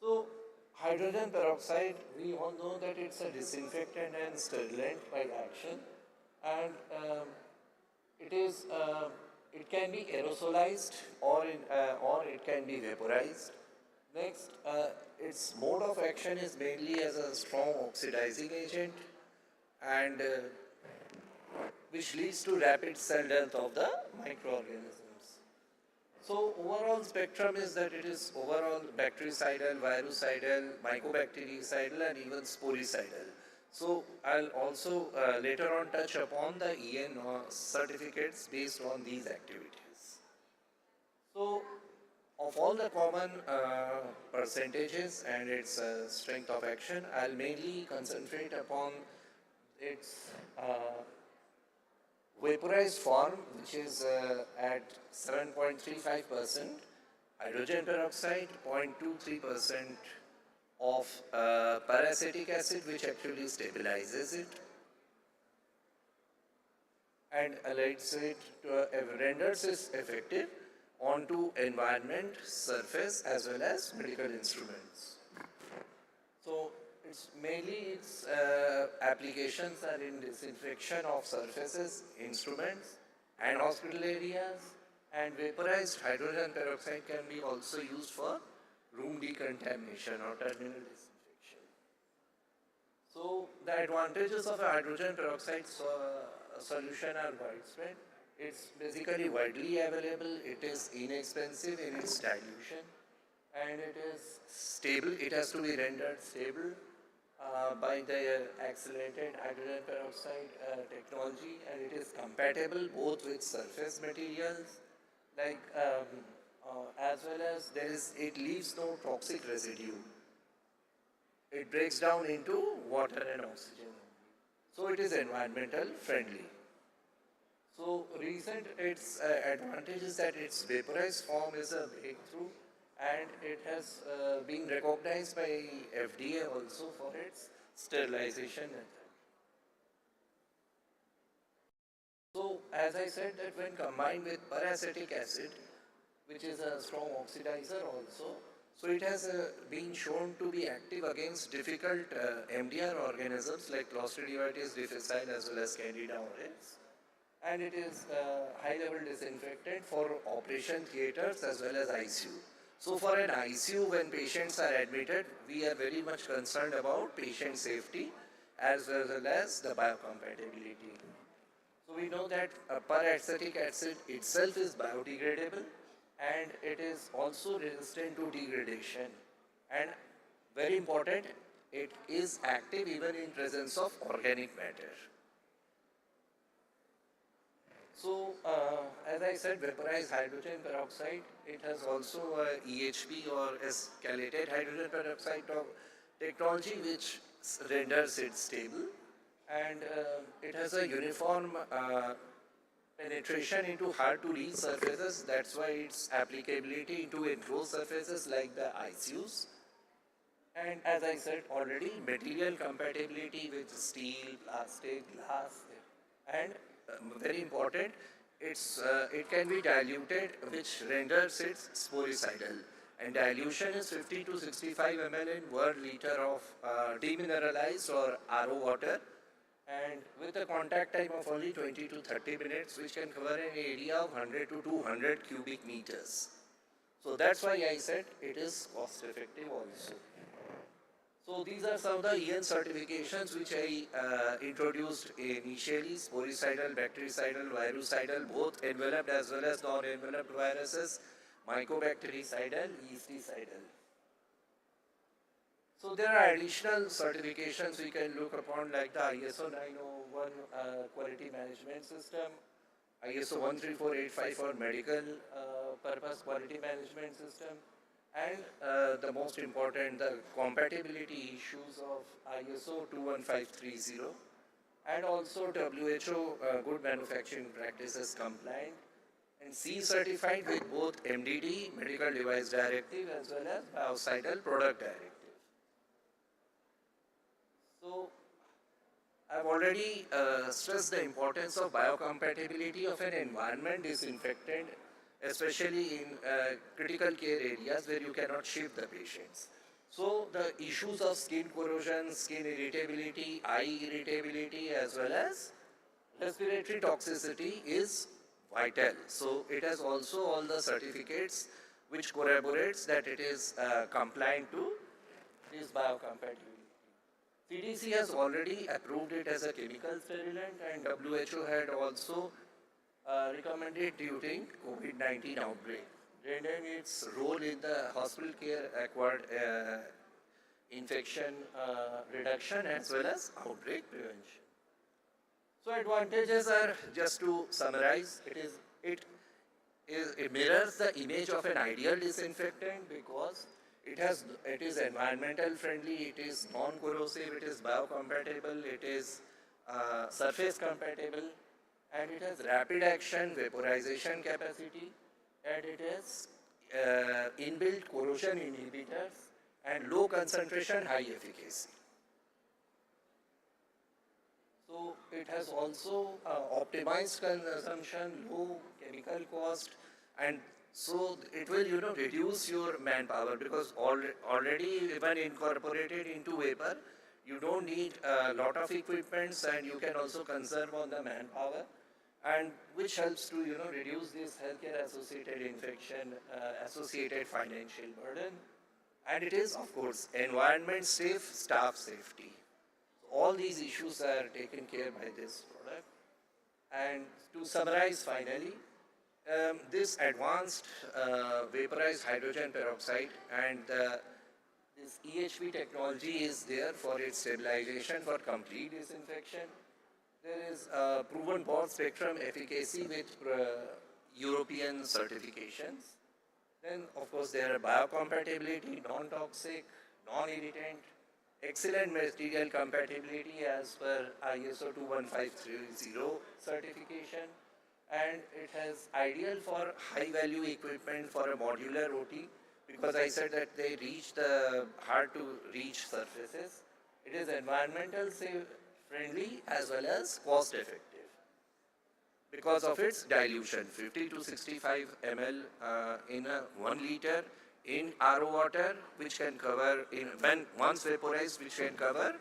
So hydrogen peroxide, we all know that it's a disinfectant and sterilant by action. And it can be aerosolized or it can be vaporized. Next, its mode of action is mainly as a strong oxidizing agent, and which leads to rapid cell death of the microorganisms. So overall spectrum is that it is overall bactericidal, virucidal, mycobactericidal, and even sporicidal. So I'll also later on touch upon the EN certificates based on these activities. So of all the common percentages and its strength of action, I'll mainly concentrate upon its vaporized form, which is at 7.35%, hydrogen peroxide 0.23%, of peracetic acid, which actually stabilizes it and renders it effective onto environment, surface as well as medical instruments. So it's mainly its applications are in disinfection of surfaces, instruments and hospital areas, and vaporized hydrogen peroxide can be also used for room decontamination or terminal disinfection. So the advantages of a hydrogen peroxide solution are widespread. It's basically widely available, it is inexpensive in its dilution, and it is stable. It has to be rendered stable by the accelerated hydrogen peroxide technology, and it is compatible both with surface materials like as well as it leaves no toxic residue. It breaks down into water and oxygen. So it is environmental friendly. So its advantage is that its vaporized form is a breakthrough, and it has been recognized by FDA also for its sterilization method. So as I said, that when combined with peracetic acid, which is a strong oxidizer also, so it has been shown to be active against difficult MDR organisms like Clostridium difficile as well as Candida auris. and it is high-level disinfectant for operation theaters as well as ICU. So for an ICU, when patients are admitted, we are very much concerned about patient safety as well as the biocompatibility. So we know that peracetic acid itself is biodegradable and it is also resistant to degradation. And very important, it is active even in presence of organic matter. So, as I said, vaporized hydrogen peroxide, it has also a EHP or escalated hydrogen peroxide technology which renders it stable, and it has a uniform penetration into hard to reach surfaces. That's why its applicability into enclosed surfaces like the ICUs. And as I said already, material compatibility with steel, plastic, glass, and very important, it can be diluted, which renders it sporicidal. And dilution is 50 to 65 ml in 1 liter of demineralized or RO water, and with a contact time of only 20 to 30 minutes, which can cover an area of 100 to 200 cubic meters. So that's why I said it is cost effective also. So these are some of the EN certifications which I introduced initially: sporicidal, bactericidal, virucidal, both enveloped as well as non-enveloped viruses, mycobactericidal, yeasticidal. So there are additional certifications we can look upon, like the ISO 901 quality management system, ISO 13485 for medical purpose quality management system, and the most important, the compatibility issues of ISO 21530, and also WHO good manufacturing practices compliant, and C certified with both MDD, Medical Device Directive, as well as Biocidal Product Directive. So I've already stressed the importance of biocompatibility of an environment disinfectant, especially in critical care areas where you cannot shift the patients. So the issues of skin corrosion, skin irritability, eye irritability, as well as respiratory toxicity is vital. So it has also all the certificates which corroborates that it is compliant to this biocompatibility. CDC has already approved it as a chemical sterilant, and WHO had also recommended during COVID-19 outbreak, rendering its role in the hospital care acquired infection reduction as well as outbreak prevention. So advantages are, just to summarize, it mirrors the image of an ideal disinfectant because it is environmental friendly, it is non-corrosive, it is biocompatible, it is surface compatible, and it has rapid action, vaporization capacity, and it has inbuilt corrosion inhibitors and low concentration, high efficacy. So it has also optimized consumption, low chemical cost, and so it will, reduce your manpower because already even incorporated into vapor, you don't need a lot of equipments and you can also conserve on the manpower, and which helps to, reduce this healthcare associated infection, associated financial burden. And it is, of course, environment safe, staff safety. All these issues are taken care by this product. And to summarize finally, this advanced vaporized hydrogen peroxide and this EHP technology is there for its stabilization for complete disinfection. There is proven broad spectrum efficacy with European certifications. Then, of course, there are biocompatibility, non-toxic, non-irritant, excellent material compatibility as per ISO 21530 certification, and it has ideal for high-value equipment for a modular OT because I said that they reach the hard-to-reach surfaces. It is environmental friendly as well as cost-effective because of its dilution, 50 to 65 ml in a 1 liter in RO water, which can cover, when once vaporized, which can cover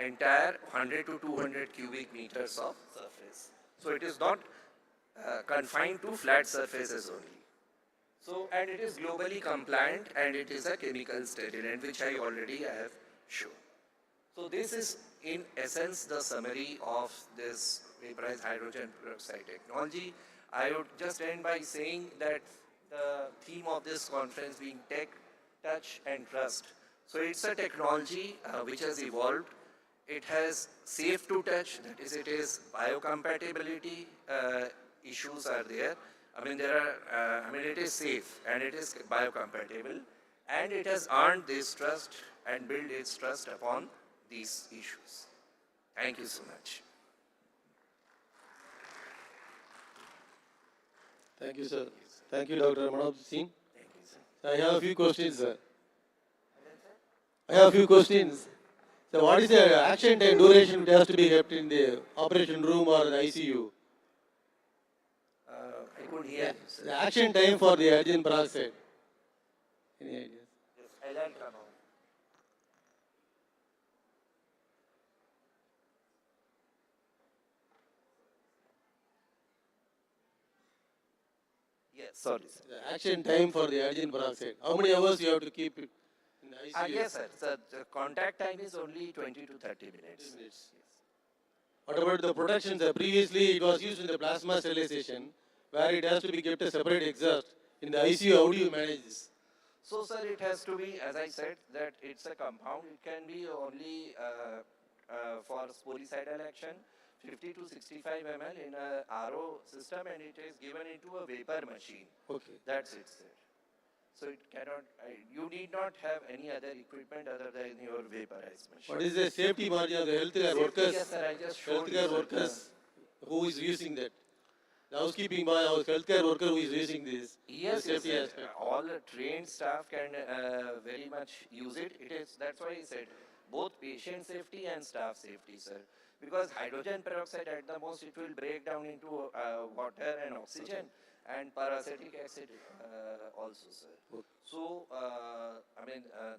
entire 100 to 200 cubic meters of surface. So it is not confined to flat surfaces only. So, and it is globally compliant and it is a chemical sterilant, which I already have shown. So this is in essence the summary of this vaporized hydrogen peroxide technology. I would just end by saying that the theme of this conference being tech, touch and trust. So it's a technology which has evolved. It has safe to touch, that is, it is biocompatibility issues are there. I mean, it is safe and it is biocompatible, and it has earned this trust and built its trust upon these issues. Thank you so much. Thank you, sir. Thank you, Dr. Manoj Singh. I have a few questions, sir. I have a few questions. So what is the action time duration which has to be kept in the operation room or the ICU? I could hear. The action time for the hydrogen peroxide. Any ideas? Yes, I'll come on. Yes, sorry, sir. The action time for the hydrogen peroxide. How many hours you have to keep it in the ICU? Yes, sir. So the contact time is only 20 to 30 minutes. Yes. What about the protection, sir? Previously, it was used in the plasma sterilization, where it has to be kept a separate exhaust. In the ICU, how do you manage this? So, sir, it has to be, as I said, that it's a compound. It can be only for sporicidal action, 50 to 65 ml in a RO system, and it is given into a vapor machine. Okay. That's it, sir. So it cannot, you need not have any other equipment other than your vaporized machine. What is the safety margin of the healthcare workers? Yes, sir, I just showed you, Healthcare sir. workers who is using that? The housekeeping boy, our healthcare worker who is using this. Yes, the yes, safety sir. aspect. All the trained staff can very much use it. That's why I said both patient safety and staff safety, sir. Because hydrogen peroxide at the most it will break down into water and oxygen and paracetic acid also, sir. Okay. So,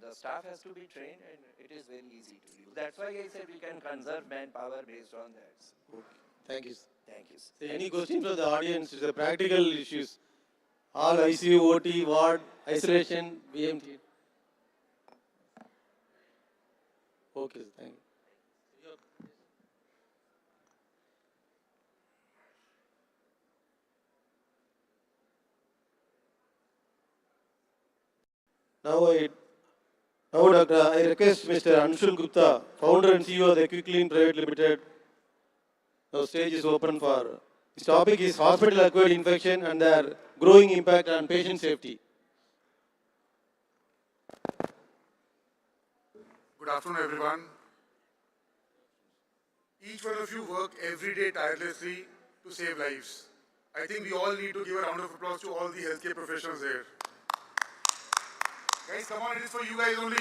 the staff has to be trained and it is very easy to use. That's why I said we can conserve manpower based on that, sir. Okay. Thank you, sir. Thank you, sir. So any questions from the audience? It's a practical issues. All ICU, OT, ward, isolation, BMT. Okay, sir. Thank you. Now, Doctor, I request Mr. Anshul Gupta, founder and CEO of the Quick Clean Private Limited. Now, stage is open for. His topic is hospital-acquired infection and their growing impact on patient safety. Good afternoon, everyone. Each one of you work every day tirelessly to save lives. I think we all need to give a round of applause to all the healthcare professionals here. Guys, come on, it is for you guys only.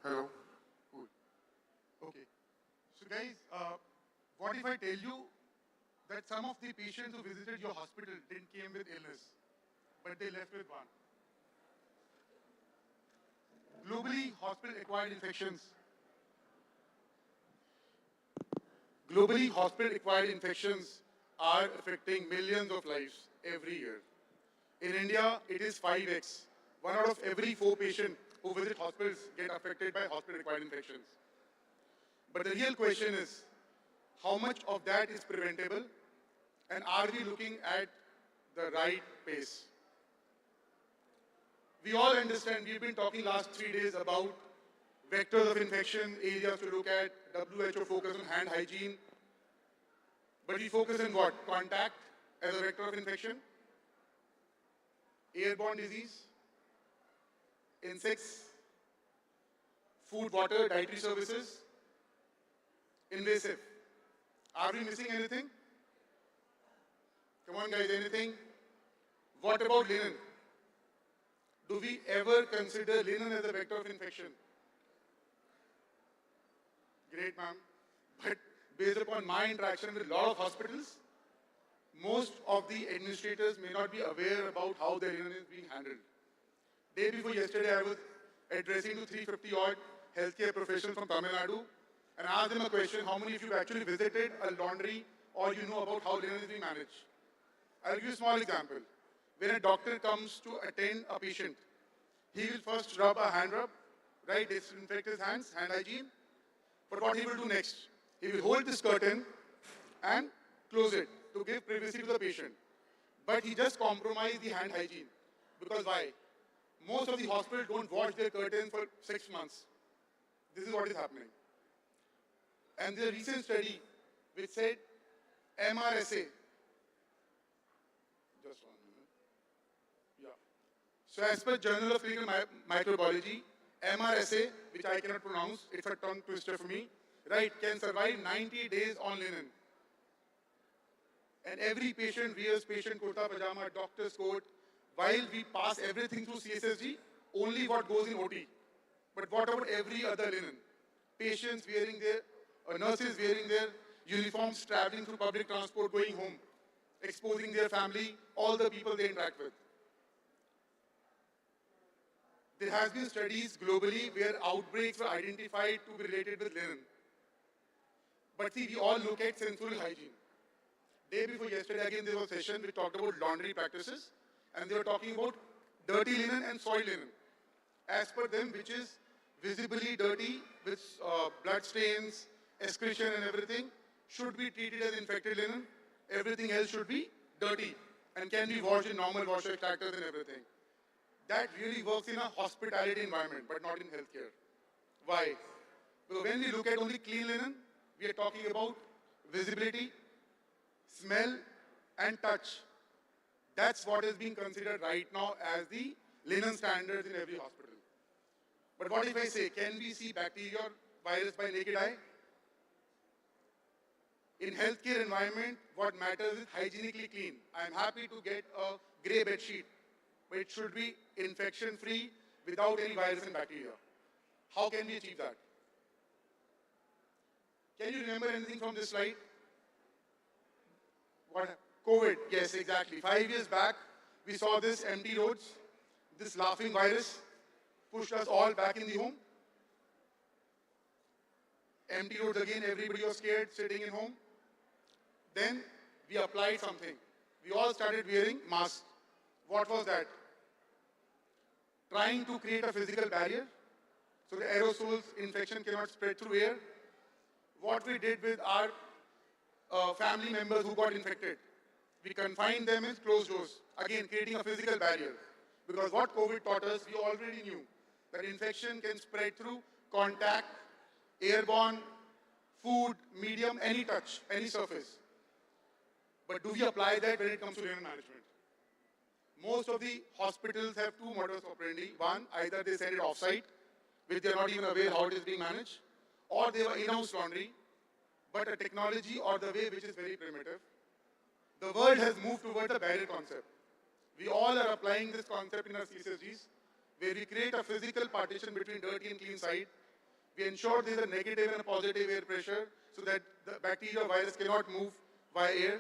Hello. Cool. Okay. So guys, what if I tell you that some of the patients who visited your hospital didn't came with illness, but they left with one? Globally, hospital-acquired infections are affecting millions of lives every year. In India, it is 5x. 1 out of every 4 patients who visit hospitals get affected by hospital-acquired infections. But the real question is, how much of that is preventable, and are we looking at the right pace? We all understand, we've been talking last 3 days about vectors of infection, areas to look at, WHO focus on hand hygiene. But we focus on what? Contact as a vector of infection, airborne disease, insects, food, water, dietary services, invasive. Are we missing anything? Come on guys, anything? What about linen? Do we ever consider linen as a vector of infection? Great, ma'am. But based upon my interaction with a lot of hospitals, most of the administrators may not be aware about how their linen is being handled. Day before yesterday, I was addressing to 350 odd healthcare professionals from Tamil Nadu and asked them a question: how many of you actually visited a laundry or you know about how linen is being managed? I'll give you a small example. When a doctor comes to attend a patient, he will first rub a hand rub, right? Disinfect his hands, hand hygiene. But what he will do next? He will hold this curtain and close it to give privacy to the patient. But he just compromised the hand hygiene. Because why? Most of the hospitals don't wash their curtains for 6 months. This is what is happening. And there's a recent study which said MRSA. Just 1 minute. Yeah. So as per Journal of Clinical Microbiology, MRSA, which I cannot pronounce, it's a tongue twister for me, right, can survive 90 days on linen. And every patient wears patient kurta pajama, doctor's coat, while we pass everything through CSSG, only what goes in OT. But what about every other linen? Patients wearing their, nurses wearing their uniforms, traveling through public transport, going home, exposing their family, all the people they interact with. There has been studies globally where outbreaks were identified to be related with linen. But see, we all look at sensory hygiene. Day before yesterday, again, there was a session which talked about laundry practices, and they were talking about dirty linen and soiled linen. As per them, which is visibly dirty, with blood stains, excretion and everything, should be treated as infected linen. Everything else should be dirty and can be washed in normal washer extractors and everything. That really works in a hospitality environment, but not in healthcare. Why? Because when we look at only clean linen, we are talking about visibility, smell, and touch. That's what is being considered right now as the linen standards in every hospital. But what if I say, can we see bacteria or virus by naked eye? In healthcare environment, what matters is hygienically clean. I'm happy to get a grey bed sheet, but it should be infection-free without any virus and bacteria. How can we achieve that? Can you remember anything from this slide? What? COVID, yes, exactly. 5 years back, we saw this empty roads, this laughing virus pushed us all back in the home. Empty roads again, everybody was scared, sitting in home. Then we applied something. We all started wearing masks. What was that? Trying to create a physical barrier so the aerosols infection cannot spread through air. What we did with our family members who got infected, we confined them in closed doors, again creating a physical barrier. Because what COVID taught us, we already knew that infection can spread through contact, airborne, food, medium, any touch, any surface. But do we apply that when it comes to linen management? Most of the hospitals have two modus operandi. One, either they send it off-site, which they are not even aware how it is being managed, or they were in-house laundry, but a technology or the way which is very primitive. The world has moved towards the barrier concept. We all are applying this concept in our CSSGs, where we create a physical partition between dirty and clean side. We ensure there is a negative and a positive air pressure so that the bacteria or virus cannot move via air.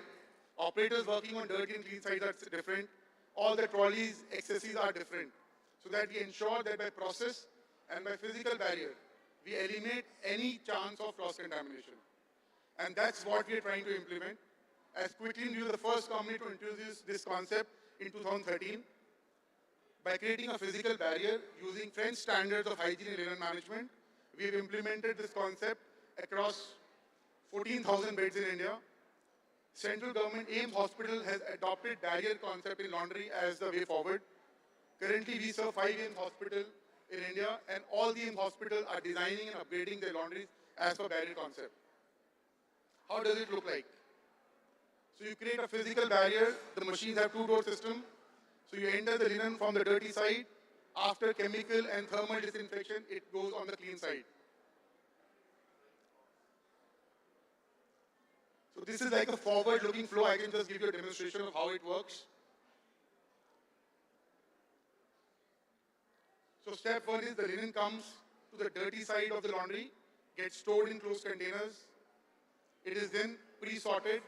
Operators working on dirty and clean sides are different. All the trolleys, accessories are different. So that we ensure that by process and by physical barrier, we eliminate any chance of cross-contamination. And that's what we are trying to implement. As quickly, we were the first company to introduce this concept in 2013. By creating a physical barrier using French standards of hygiene and linen management, we have implemented this concept across 14,000 beds in India. Central government AIMS Hospital has adopted barrier concept in laundry as the way forward. Currently, we serve 5 AIMS hospitals in India, and all the AIMS hospitals are designing and upgrading their laundries as per barrier concept. How does it look like? So you create a physical barrier. The machines have two-door system. So you enter the linen from the dirty side. After chemical and thermal disinfection, it goes on the clean side. So this is like a forward-looking flow. I can just give you a demonstration of how it works. So step one is the linen comes to the dirty side of the laundry, gets stored in closed containers. It is then pre-sorted,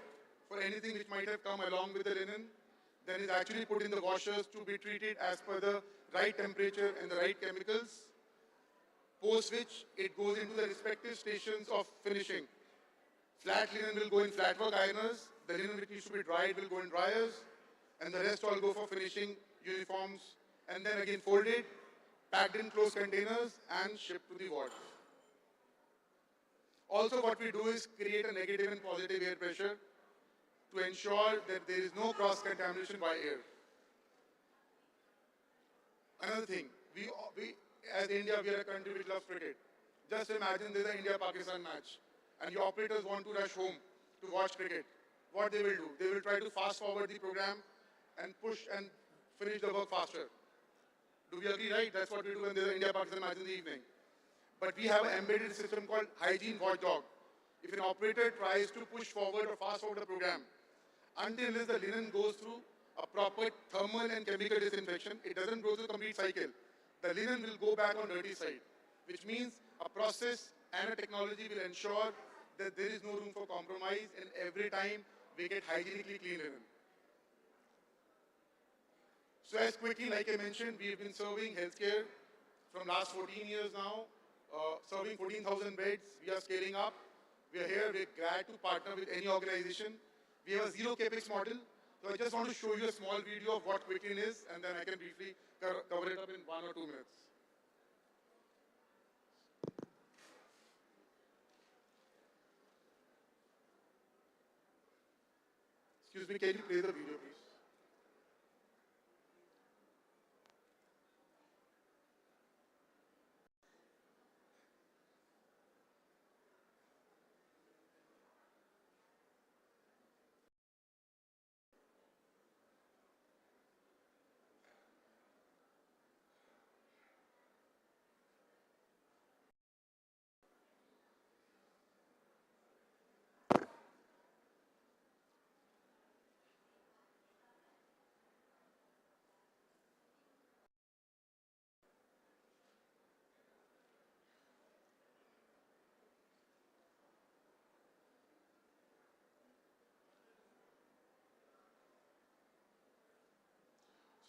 for anything which might have come along with the linen, then is actually put in the washers to be treated as per the right temperature and the right chemicals, post which it goes into the respective stations of finishing. Flat linen will go in flat work ironers, the linen which needs to be dried will go in dryers, and the rest all go for finishing uniforms, and then again folded, packed in closed containers, and shipped to the wards. Also, what we do is create a negative and positive air pressure to ensure that there is no cross-contamination by air. Another thing, we as India, we are a country which loves cricket. Just imagine there's an India-Pakistan match, and your operators want to rush home to watch cricket. What they will do? They will try to fast forward the program and push and finish the work faster. Do we agree, right? That's what we do when there's an India-Pakistan match in the evening. But we have an embedded system called Hygiene Watchdog. If an operator tries to push forward or fast forward the program, until the linen goes through a proper thermal and chemical disinfection, it doesn't go through the complete cycle. The linen will go back on dirty side, which means a process and a technology will ensure that there is no room for compromise, and every time we get hygienically clean linen. So as quickly, like I mentioned, we've been serving healthcare from last 14 years now, serving 14,000 beds. We are scaling up. We are here. We're glad to partner with any organization. We have a zero capex model. So I just want to show you a small video of what Quick Clean is, and then I can briefly cover it up in 1 or 2 minutes. Excuse me, can you play the video, please?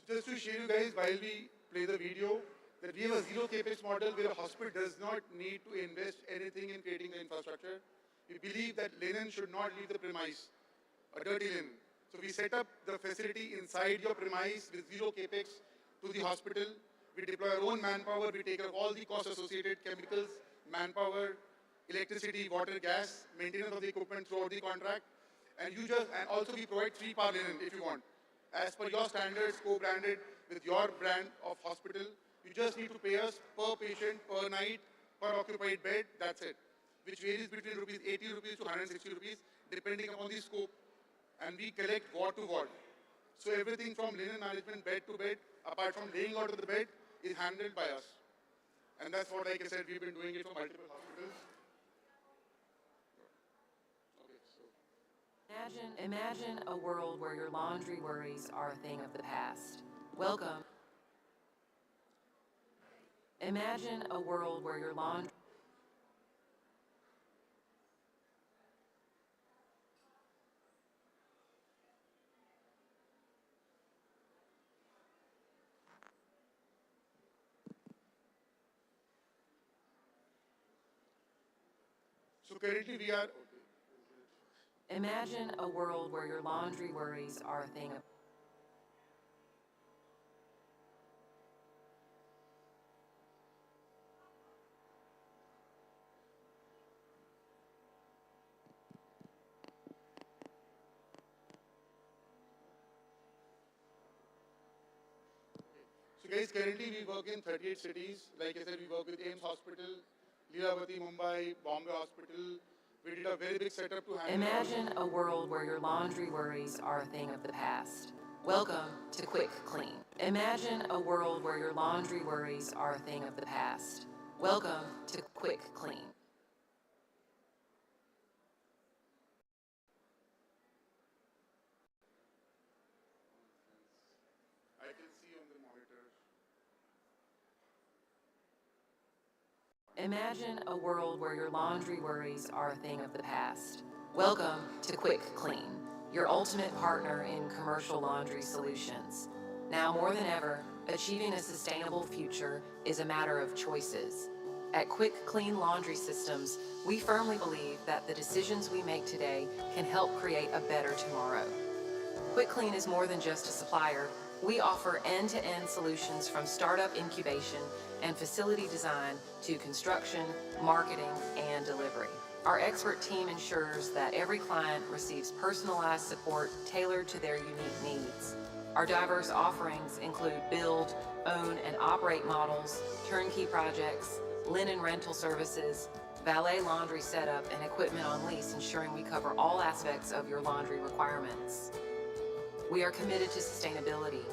Just to show you guys while we play the video, that we have a zero capex model where a hospital does not need to invest anything in creating the infrastructure. We believe that linen should not leave the premise, a dirty linen. So we set up the facility inside your premise with zero capex to the hospital. We deploy our own manpower. We take care of all the costs associated, chemicals, manpower, electricity, water, gas, maintenance of the equipment throughout the contract. And also we provide 3-par linen if you want. As per your standards, co-branded with your brand of hospital, you just need to pay us per patient, per night, per occupied bed, that's it. Which varies between rupees 80 rupees to 160 rupees, depending upon the scope. And we collect ward to ward. So everything from linen management, bed to bed, apart from laying out of the bed, is handled by us. And that's what, like I said, we've been doing it for multiple hospitals. Imagine a world where your laundry worries are a thing of the past. Welcome. Imagine a world where your laundry... So currently we are... Imagine a world where your laundry worries are a thing of... So guys, currently we work in 38 cities. Like I said, we work with AIIMS Hospital, Leelavati, Mumbai, Bombay Hospital. We did a very big setup to handle... Imagine a world where your laundry worries are a thing of the past. Welcome to Quick Clean. Imagine a world where your laundry worries are a thing of the past. Welcome to Quick Clean. I can see on the monitor. Imagine a world where your laundry worries are a thing of the past. Welcome to Quick Clean. your ultimate partner in commercial laundry solutions. Now more than ever, achieving a sustainable future is a matter of choices. At Quick Clean Laundry Systems, we firmly believe that the decisions we make today can help create a better tomorrow. Quick Clean is more than just a supplier. We offer end-to-end solutions from startup incubation and facility design to construction, marketing, and delivery. Our expert team ensures that every client receives personalized support tailored to their unique needs. Our diverse offerings include build, own, and operate models, turnkey projects, linen rental services, valet laundry setup, and equipment on lease, ensuring we cover all aspects of your laundry requirements. We are committed to sustainability.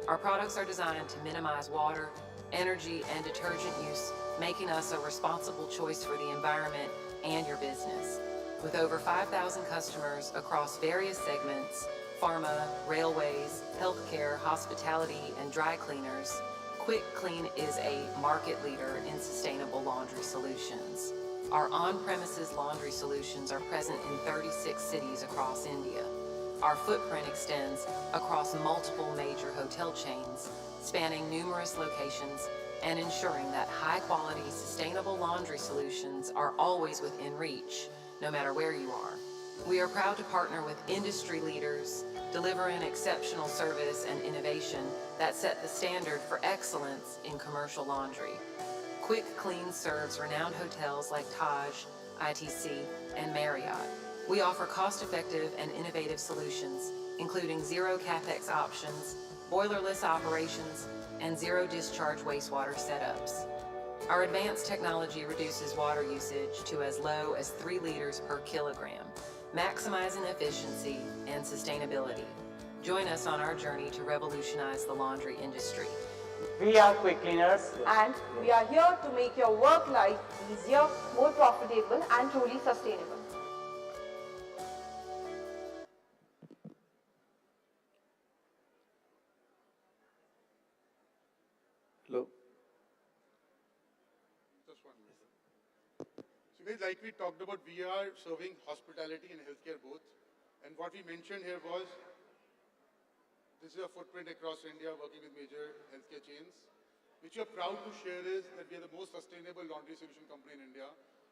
Our products are designed to minimize water, energy, and detergent use, making us a responsible choice for the environment and your business. With over 5,000 customers across various segments, pharma, railways, healthcare, hospitality, and dry cleaners, Quick Clean is a market leader in sustainable laundry solutions. Our on-premises laundry solutions are present in 36 cities across India. Our footprint extends across multiple major hotel chains, spanning numerous locations and ensuring that high-quality, sustainable laundry solutions are always within reach, no matter where you are. We are proud to partner with industry leaders, delivering exceptional service and innovation that set the standard for excellence in commercial laundry. Quick Clean serves renowned hotels like Taj, ITC, and Marriott. We offer cost-effective and innovative solutions, including zero CapEx options, boilerless operations, and zero discharge wastewater setups. Our advanced technology reduces water usage to as low as 3 liters per kilogram, maximizing efficiency and sustainability. Join us on our journey to revolutionize the laundry industry. We are Quick Cleaners, and we are here to make your work life easier, more profitable, and truly sustainable. Hello. Just one minute. So guys, like we talked about, we are serving hospitality and healthcare both. And what we mentioned here was, this is a footprint across India working with major healthcare chains. Which we are proud to share is that we are the most sustainable laundry solution company in India.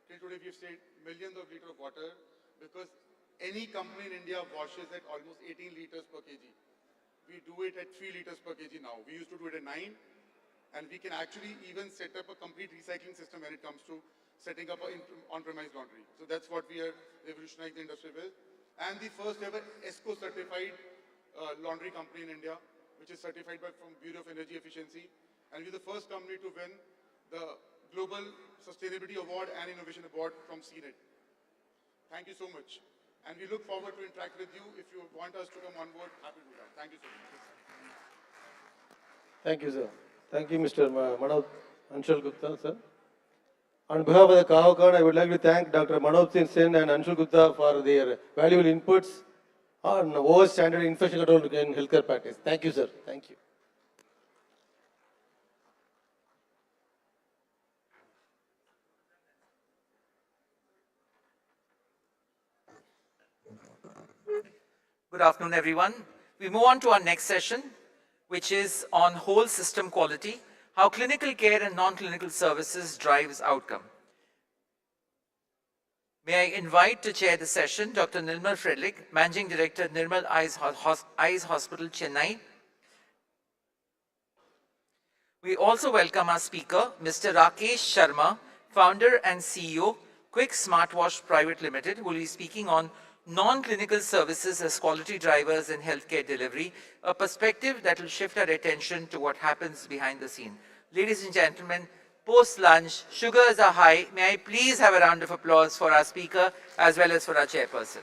Till today, we have saved millions of liters of water because any company in India washes at almost 18 liters per kg. We do it at 3 liters per kg now. We used to do it at 9. And we can actually even set up a complete recycling system when it comes to setting up an on-premise laundry. So that's what we are revolutionizing the industry with. And the first ever ESCO certified laundry company in India, which is certified from Bureau of Energy Efficiency. And we're the first company to win the Global Sustainability Award and Innovation Award from CNET. Thank you so much. And we look forward to interact with you. If you want us to come on board, happy to do that. Thank you so much. Thank you, sir. Thank you, Mr. Manoj Anshul Gupta, sir. On behalf of the Cahocon, I would like to thank Dr. Manoj Sen and Anshul Gupta for their valuable inputs on over-standard infection control in healthcare practice. Thank you, sir. Thank you. Good afternoon, everyone. We move on to our next session, which is on whole system quality, how clinical care and non-clinical services drives outcome. May I invite to chair the session Dr. Nirmal Frederick, Managing Director, Nirmal Eyes Hospital, Chennai. We also welcome our speaker, Mr. Rakesh Sharma, Founder and CEO, Quick Smartwash Private Limited, who will be speaking on non-clinical services as quality drivers in healthcare delivery, a perspective that will shift our attention to what happens behind the scene. Ladies and gentlemen, post-lunch, sugars are high. May I please have a round of applause for our speaker as well as for our chairperson.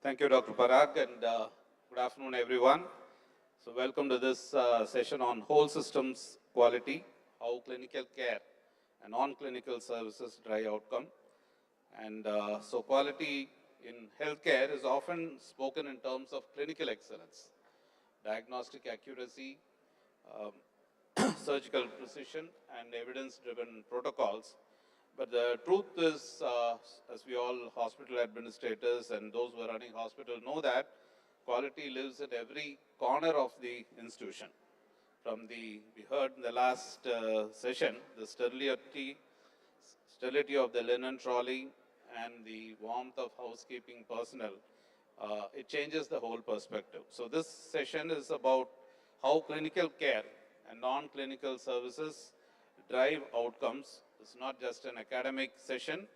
Thank you, Dr. Parag, and good afternoon, everyone. So welcome to this session on whole systems quality, how clinical care and non-clinical services drive outcome. And so quality in healthcare is often spoken in terms of clinical excellence, diagnostic accuracy, surgical precision, and evidence-driven protocols. But the truth is, as we all hospital administrators and those who are running hospital know that quality lives in every corner of the institution. We heard in the last session, the sterility of the linen trolley and the warmth of housekeeping personnel, it changes the whole perspective. So this session is about how clinical care and non-clinical services drive outcomes. It's not just an academic session.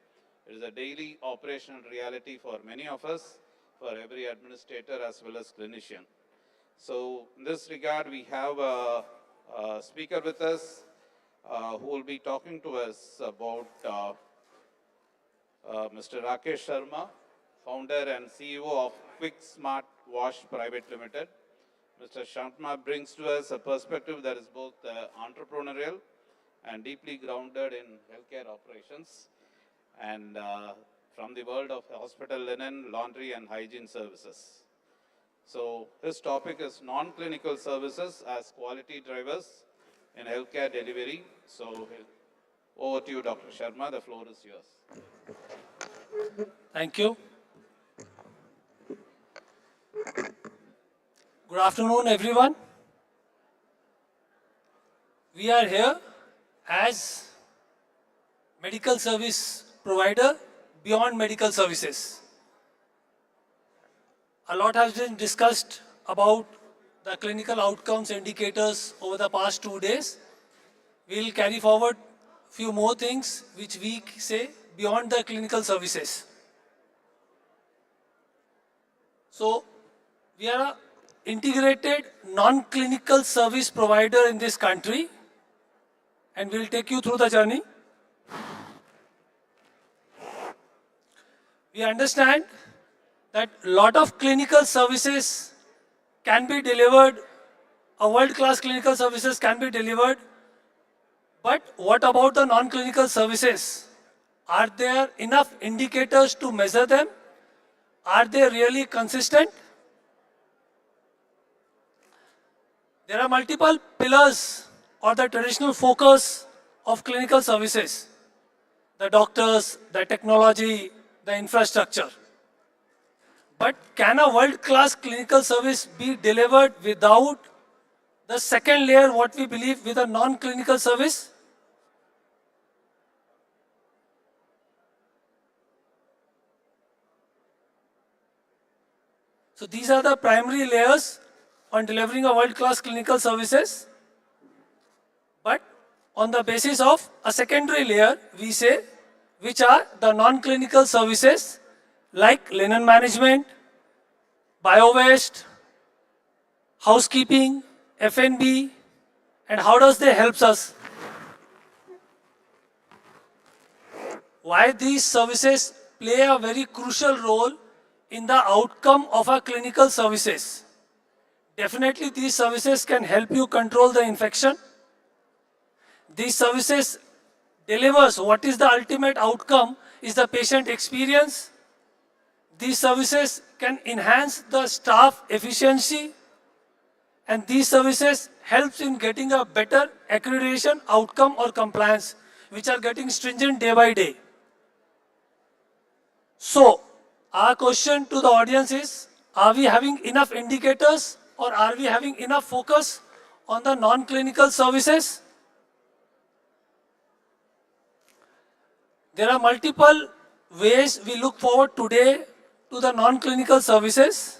It is a daily operational reality for many of us, for every administrator as well as clinician. So in this regard, we have a speaker with us who will be talking to us about Mr. Rakesh Sharma, founder and CEO of Quick Smart Wash Private Limited. Mr. Sharma brings to us a perspective that is both entrepreneurial and deeply grounded in healthcare operations and from the world of hospital linen, laundry and hygiene services. So his topic is non-clinical services as quality drivers in healthcare delivery. So over to you, Dr. Sharma. The floor is yours. Thank you. Good afternoon, everyone. We are here as medical service provider beyond medical services. A lot has been discussed about the clinical outcomes indicators over the past 2 days. We will carry forward few more things which we say beyond the clinical services. So, we are an integrated non-clinical service provider in this country, and we'll take you through the journey. We understand that a lot of clinical services can be delivered, a world-class clinical services can be delivered, but what about the non-clinical services? Are there enough indicators to measure them? Are they really consistent? There are multiple pillars or the traditional focus of clinical services: the doctors, the technology, the infrastructure. But can a world-class clinical service be delivered without the second layer, what we believe, with a non-clinical service? So these are the primary layers on delivering a world-class clinical services. But on the basis of a secondary layer, we say, which are the non-clinical services like linen management, bio-waste, housekeeping, F&B, and how does they help us? Why these services play a very crucial role in the outcome of our clinical services. Definitely these services can help you control the infection. These services delivers what is the ultimate outcome is the patient experience. These services can enhance the staff efficiency, and these services helps in getting a better accreditation outcome or compliance, which are getting stringent day by day. So, our question to the audience is, are we having enough indicators or are we having enough focus on the non-clinical services? There are multiple ways we look forward today to the non-clinical services.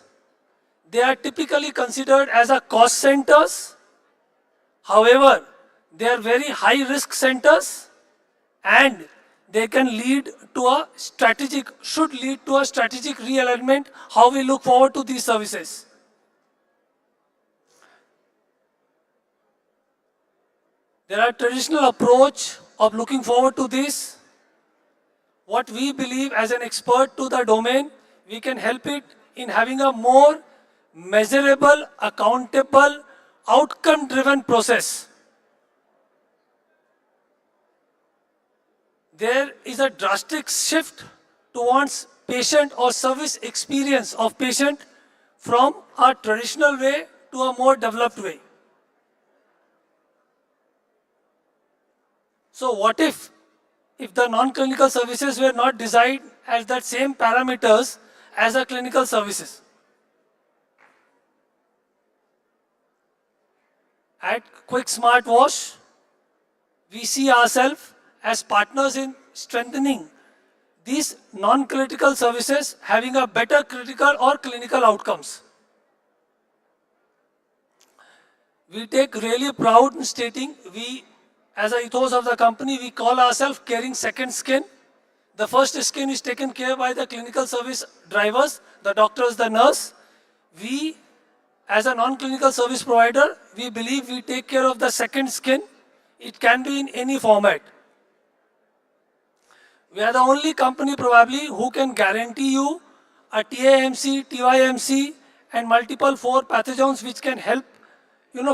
They are typically considered as a cost centers. However, they are very high risk centers and they can lead to a strategic, should lead to a strategic realignment, how we look forward to these services. There are traditional approach of looking forward to this. What we believe as an expert to the domain, we can help it in having a more measurable, accountable, outcome-driven process. There is a drastic shift towards patient or service experience of patient from a traditional way to a more developed way. So what if the non-clinical services were not designed as that same parameters as the clinical services? At Quick Smart Wash, we see ourselves as partners in strengthening these non-critical services having a better critical or clinical outcomes. We take really proud in stating we, as a ethos of the company, we call ourselves caring second skin. The first skin is taken care by the clinical service drivers, the doctors, the nurse. We, as a non-clinical service provider, we believe we take care of the second skin. It can be in any format. We are the only company probably who can guarantee you a TAMC, TYMC and multiple 4 pathogens which can help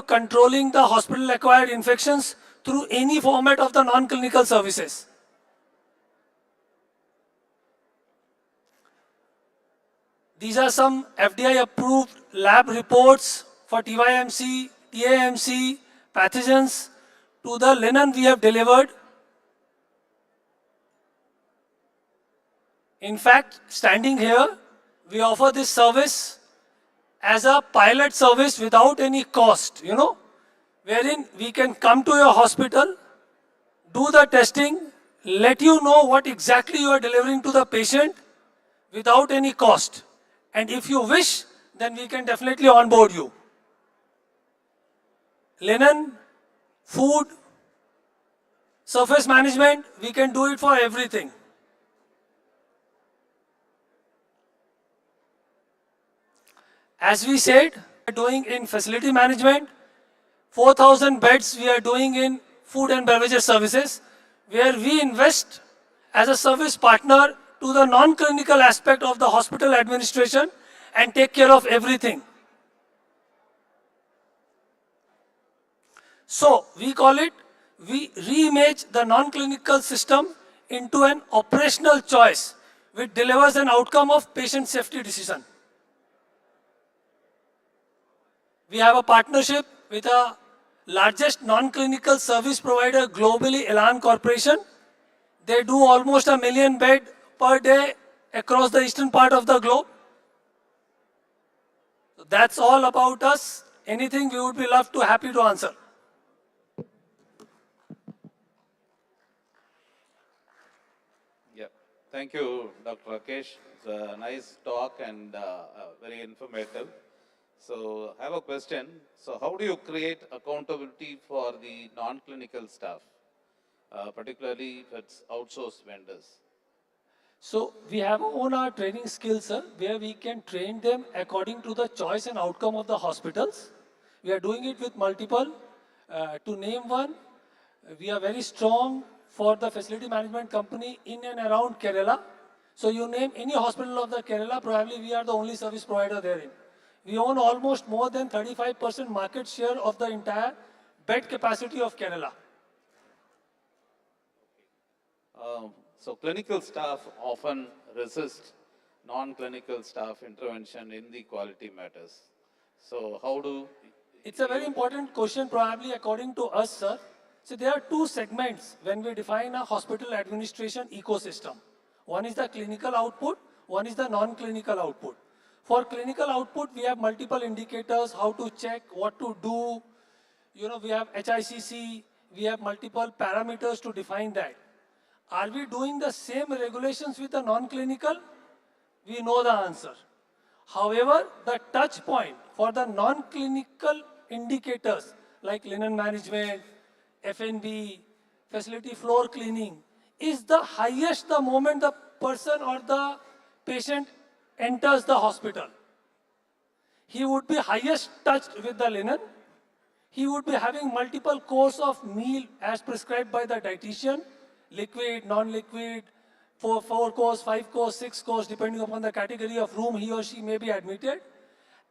controlling the hospital-acquired infections through any format of the non-clinical services. These are some FDA-approved lab reports for TYMC, TAMC, pathogens to the linen we have delivered. In fact, standing here, we offer this service as a pilot service without any cost, wherein we can come to your hospital, do the testing, let you know what exactly you are delivering to the patient without any cost. And if you wish, then we can definitely onboard you. Linen, food, surface management, we can do it for everything. As we said, we are doing in facility management, 4,000 beds we are doing in food and beverages services, where we invest as a service partner to the non-clinical aspect of the hospital administration and take care of everything. So, we call it, we reimage the non-clinical system into an operational choice which delivers an outcome of patient safety decision. We have a partnership with the largest non-clinical service provider globally, Elan Corporation. They do almost 1 million beds per day across the eastern part of the globe. So that's all about us. Anything we would be happy to answer. Yeah, thank you, Dr. Rakesh. It's a nice talk and very informative. So I have a question. So how do you create accountability for the non-clinical staff, particularly if it's outsourced vendors? So we have our training skills, sir, where we can train them according to the choice and outcome of the hospitals. We are doing it with multiple. To name one, we are very strong for the facility management company in and around Kerala. So you name any hospital of the Kerala, probably we are the only service provider therein. We own almost more than 35% market share of the entire bed capacity of Kerala. So clinical staff often resist non-clinical staff intervention in the quality matters. So how do... It's a very important question probably according to us, sir. So there are 2 segments when we define a hospital administration ecosystem. One is the clinical output, one is the non-clinical output. For clinical output, we have multiple indicators, how to check, what to do. We have HICC, we have multiple parameters to define that. Are we doing the same regulations with the non-clinical? We know the answer. However, the touch point for the non-clinical indicators like linen management, F&B, facility floor cleaning is the highest the moment the person or the patient enters the hospital. He would be highest touched with the linen. He would be having multiple course of meal as prescribed by the dietitian, liquid, non-liquid, 4 course, 5 course, 6 course, depending upon the category of room he or she may be admitted.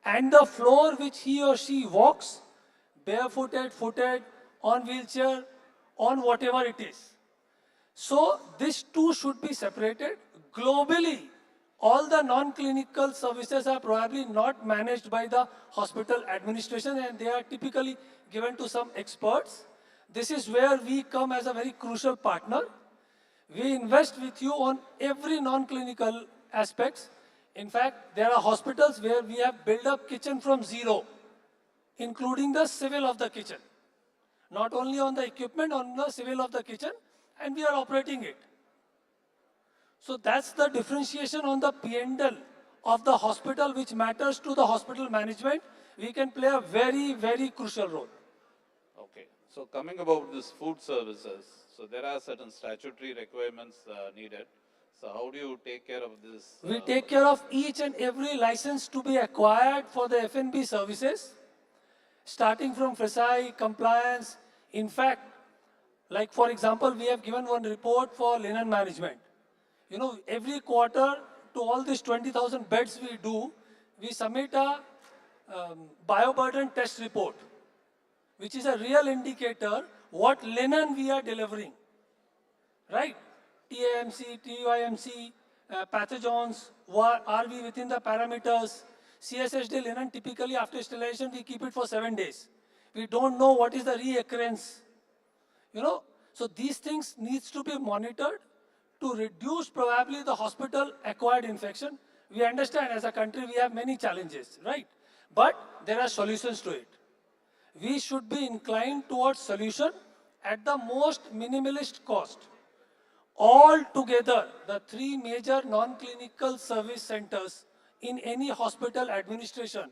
and the floor which he or she walks, barefooted, footed, on wheelchair, on whatever it is. So these two should be separated. Globally, all the non-clinical services are probably not managed by the hospital administration, and they are typically given to some experts. This is where we come as a very crucial partner. We invest with you on every non-clinical aspects. In fact, there are hospitals where we have built up kitchen from zero, including the civil of the kitchen. Not only on the equipment, on the civil of the kitchen, and we are operating it. So that's the differentiation on the P&L of the hospital, which matters to the hospital management. We can play a very, very crucial role. Okay. So coming about this food services, so there are certain statutory requirements needed. So how do you take care of this? We take care of each and every license to be acquired for the F&B services, starting from FSI, compliance. In fact, like for example, we have given one report for linen management. You know, every quarter to all these 20,000 beds we do, we submit a bioburden test report, which is a real indicator what linen we are delivering, right? TAMC, TYMC, pathogens, are we within the parameters? CSHD linen, typically after sterilization, we keep it for 7 days. We don't know what is the reoccurrence, you know. So these things needs to be monitored to reduce probably the hospital-acquired infection. We understand as a country we have many challenges, right? But there are solutions to it. We should be inclined towards solution at the most minimalist cost. All together, the three major non-clinical service centers in any hospital administration,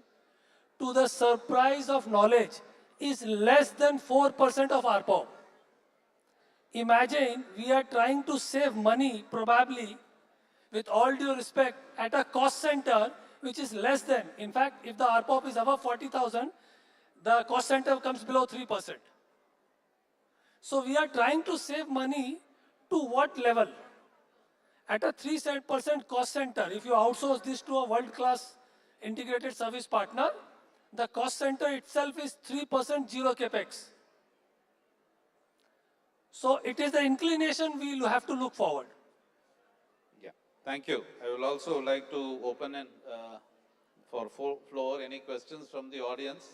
to the surprise of knowledge, is less than 4% of ARPOB. Imagine we are trying to save money, probably, with all due respect, at a cost center which is less than. In fact, if the ARPOB is above 40,000, the cost center comes below 3%. So we are trying to save money to what level? At a 3% cost center, if you outsource this to a world-class integrated service partner, the cost center itself is 3% zero capex. So it is the inclination we will have to look forward. Yeah, thank you. I will also like to open it for floor. Any questions from the audience?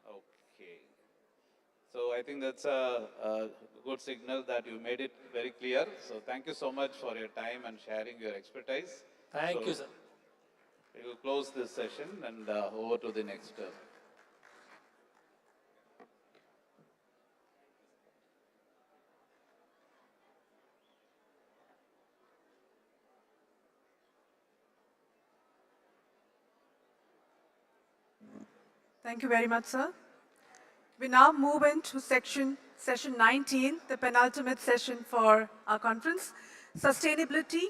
Okay. So I think that's a good signal that you made it very clear. So thank you so much for your time and sharing your expertise. Thank you, sir. We will close this session and over to the next. Thank you very much, sir. We now move into session 19, the penultimate session for our conference, Sustainability,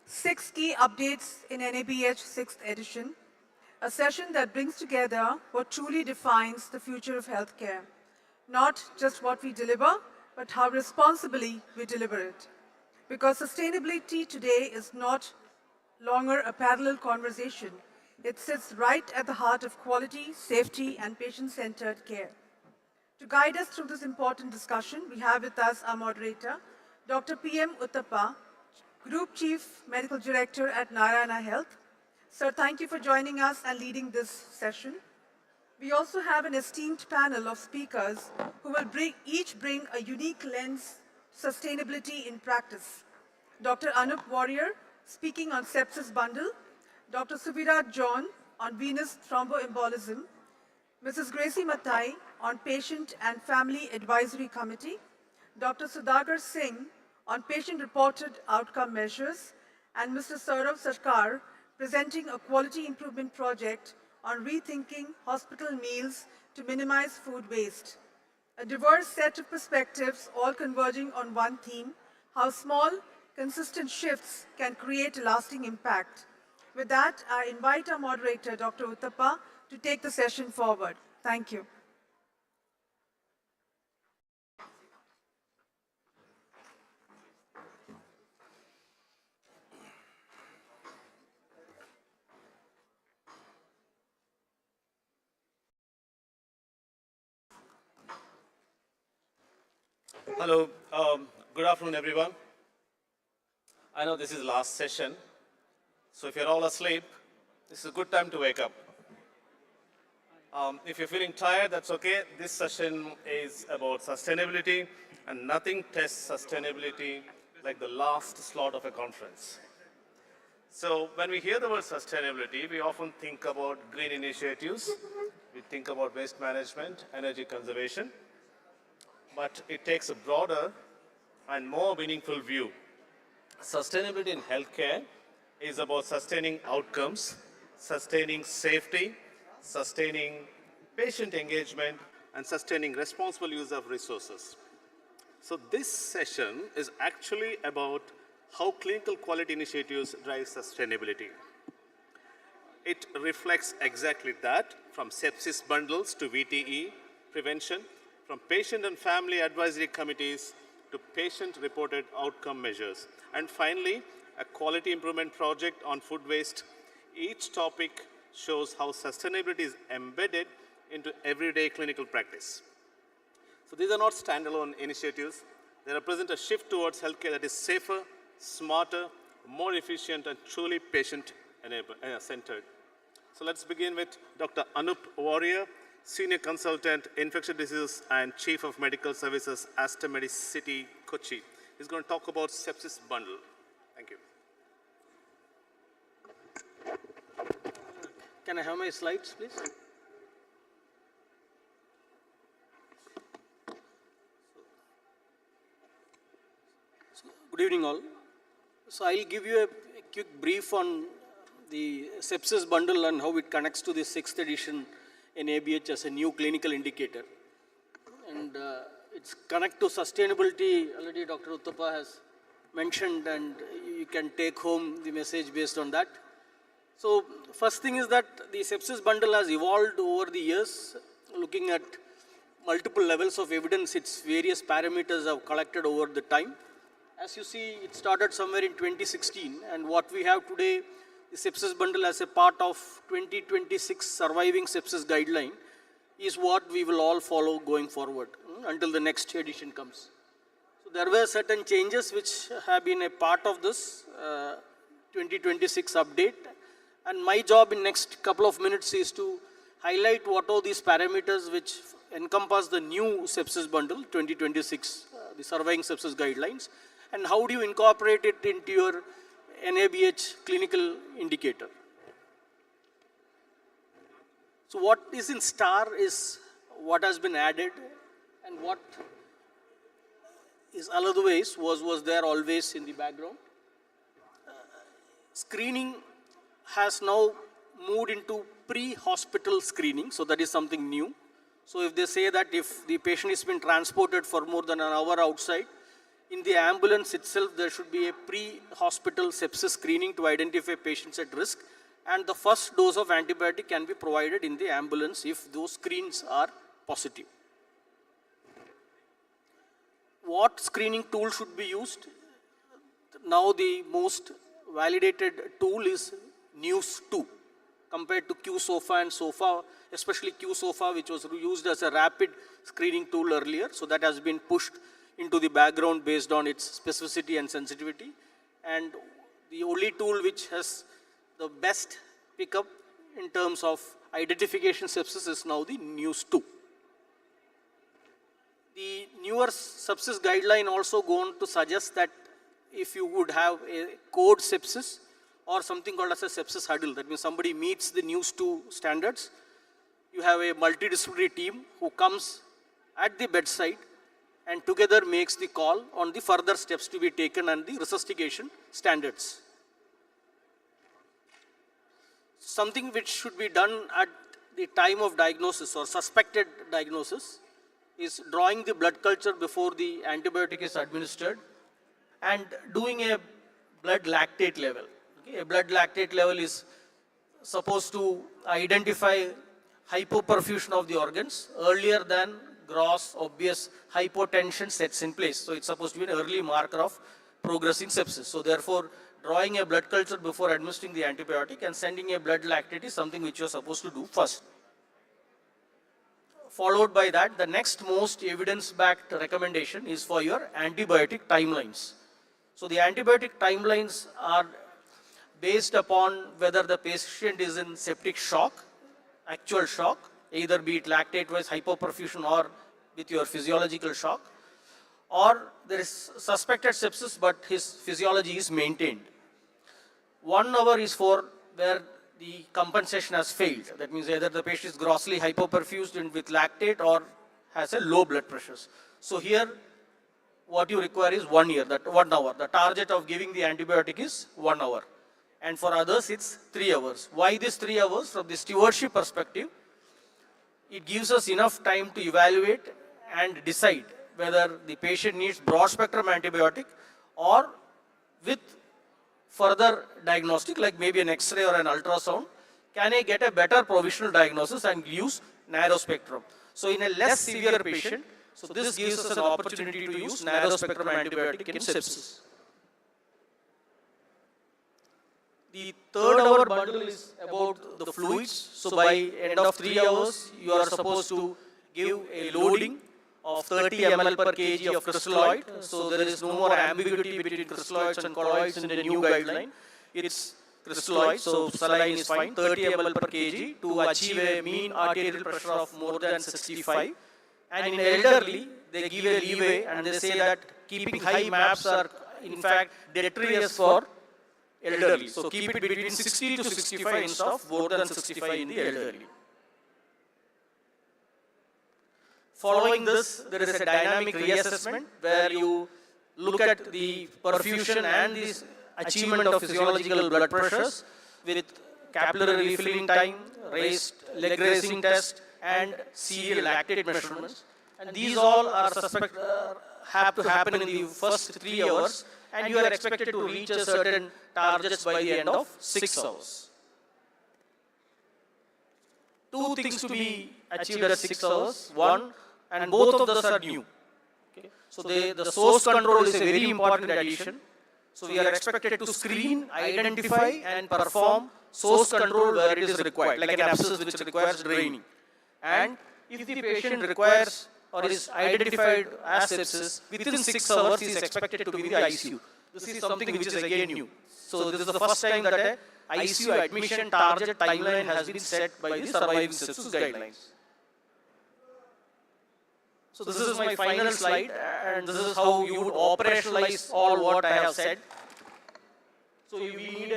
6 Key Updates in NABH 6th edition, a session that brings together what truly defines the future of healthcare. Not just what we deliver, but how responsibly we deliver it. Because sustainability today is not longer a parallel conversation. It sits right at the heart of quality, safety, and patient-centered care. To guide us through this important discussion, we have with us our moderator, Dr. P.M. Uttappa, Group Chief Medical Director at Narayana Health. Sir, thank you for joining us and leading this session. We also have an esteemed panel of speakers who will each bring a unique lens to sustainability in practice. Dr. Anup Warrior, speaking on sepsis bundle, Dr. Suviraj John on venous thromboembolism, Mrs. Gracie Matai on Patient and Family Advisory Committee, Dr. Sudhagar Singh on patient-reported outcome measures, and Mr. Saurav Sarkar presenting a quality improvement project on rethinking hospital meals to minimize food waste. A diverse set of perspectives all converging on one theme, how small, consistent shifts can create a lasting impact. With that, I invite our moderator, Dr. Uttappa, to take the session forward. Thank you. Hello, good afternoon, everyone. I know this is the last session, so if you're all asleep, this is a good time to wake up. If you're feeling tired, that's okay. This session is about sustainability, and nothing tests sustainability like the last slot of a conference. So when we hear the word sustainability, we often think about green initiatives, we think about waste management, energy conservation, but it takes a broader and more meaningful view. Sustainability in healthcare is about sustaining outcomes, sustaining safety, sustaining patient engagement, and sustaining responsible use of resources. So this session is actually about how clinical quality initiatives drive sustainability. It reflects exactly that, from sepsis bundles to VTE prevention, from patient and family advisory committees to patient-reported outcome measures. And finally, a quality improvement project on food waste. Each topic shows how sustainability is embedded into everyday clinical practice. So these are not standalone initiatives. They represent a shift towards healthcare that is safer, smarter, more efficient, and truly patient-centered. So let's begin with Dr. Anup Warrior, Senior Consultant, Infectious Diseases and Chief of Medical Services, Aster Medicity, Kochi. He's going to talk about sepsis bundle. Thank you. Can I have my slides, please? Good evening, all. So I'll give you a quick brief on the sepsis bundle and how it connects to the 6th edition NABH as a new clinical indicator. And it's connect to sustainability, already Dr. Uttapa has mentioned, and you can take home the message based on that. So first thing is that the sepsis bundle has evolved over the years, looking at multiple levels of evidence. Its various parameters have collected over the time. As you see, it started somewhere in 2016, and what we have today, the sepsis bundle as a part of 2026 surviving sepsis guideline, is what we will all follow going forward until the next edition comes. So there were certain changes which have been a part of this 2026 update, and my job in next couple of minutes is to highlight what are these parameters which encompass the new sepsis bundle 2026, the surviving sepsis guidelines, and how do you incorporate it into your NABH clinical indicator. So what is in star is what has been added, and what is otherwise was there always in the background. Screening has now moved into pre-hospital screening, so that is something new. So if they say that if the patient has been transported for more than an hour outside, in the ambulance itself there should be a pre-hospital sepsis screening to identify patients at risk, and the first dose of antibiotic can be provided in the ambulance if those screens are positive. What screening tool should be used? Now the most validated tool is NEWS2 compared to QSOFA and SOFA, especially QSOFA, which was used as a rapid screening tool earlier. So that has been pushed into the background based on its specificity and sensitivity. And the only tool which has the best pickup in terms of identification sepsis is now the NEWS2. The newer sepsis guideline also go on to suggest that if you would have a code sepsis or something called as a sepsis huddle, that means somebody meets the NEWS2 standards, you have a multidisciplinary team who comes at the bedside and together makes the call on the further steps to be taken and the resuscitation standards. Something which should be done at the time of diagnosis or suspected diagnosis is drawing the blood culture before the antibiotic is administered and doing a blood lactate level. Okay? A blood lactate level is supposed to identify hypoperfusion of the organs earlier than gross, obvious hypotension sets in place. So it's supposed to be an early marker of progressing sepsis. So therefore, drawing a blood culture before administering the antibiotic and sending a blood lactate is something which you're supposed to do first. followed by that, the next most evidence-backed recommendation is for your antibiotic timelines. So the antibiotic timelines are based upon whether the patient is in septic shock, actual shock, either be it lactate-wise hypoperfusion or with your physiological shock, or there is suspected sepsis but his physiology is maintained. 1 hour is for where the compensation has failed. That means either the patient is grossly hypoperfused and with lactate or has a low blood pressures. So here, what you require is 1 year, that 1 hour. The target of giving the antibiotic is 1 hour. And for others, it's 3 hours. Why this 3 hours? From the stewardship perspective, it gives us enough time to evaluate and decide whether the patient needs broad spectrum antibiotic or with further diagnostic like maybe an X-ray or an ultrasound, can I get a better provisional diagnosis and use narrow spectrum. So in a less severe patient, so this gives us an opportunity to use narrow spectrum antibiotic in sepsis. The third hour bundle is about the fluids. So by end of 3 hours, you are supposed to give a loading of 30 ml per kg of crystalloid. So there is no more ambiguity between crystalloids and colloids in the new guideline. It's crystalloid, so saline is fine, 30 ml per kg to achieve a mean arterial pressure of more than 65. And in elderly, they give a leeway and they say that keeping high MAPs are in fact deleterious for elderly. So keep it between 60 to 65 instead of more than 65 in the elderly. Following this, there is a dynamic reassessment where you look at the perfusion and the achievement of physiological blood pressures with capillary refilling time, raised leg raising test, and serial lactate measurements. And these all are have to happen in the first 3 hours, and you are expected to reach a certain targets by the end of 6 hours. 2 things to be achieved at 6 hours. One, and both of those are new. Okay. So the source control is a very important addition. So we are expected to screen, identify, and perform source control where it is required, like an abscess which requires draining. And if the patient requires or is identified as sepsis, within 6 hours he is expected to be in the ICU. This is something which is again new. So this is the first time that a ICU admission target timeline has been set by the surviving sepsis guidelines. So this is my final slide, and this is how you would operationalize all what I have said. So we need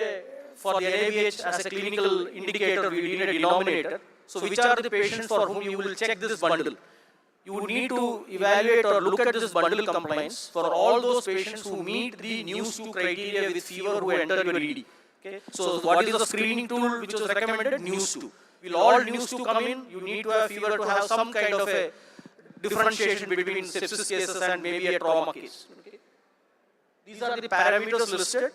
for the NABH as a clinical indicator, we need a denominator. So which are the patients for whom you will check this bundle? You need to evaluate or look at this bundle compliance for all those patients who meet the NEWS 2 criteria with fever who enter your ED. Okay? So what is the screening tool which was recommended? NEWS 2. Will all NEWS 2 come in? You need to have fever to have some kind of a differentiation between sepsis cases and maybe a trauma case. Okay? These are the parameters listed.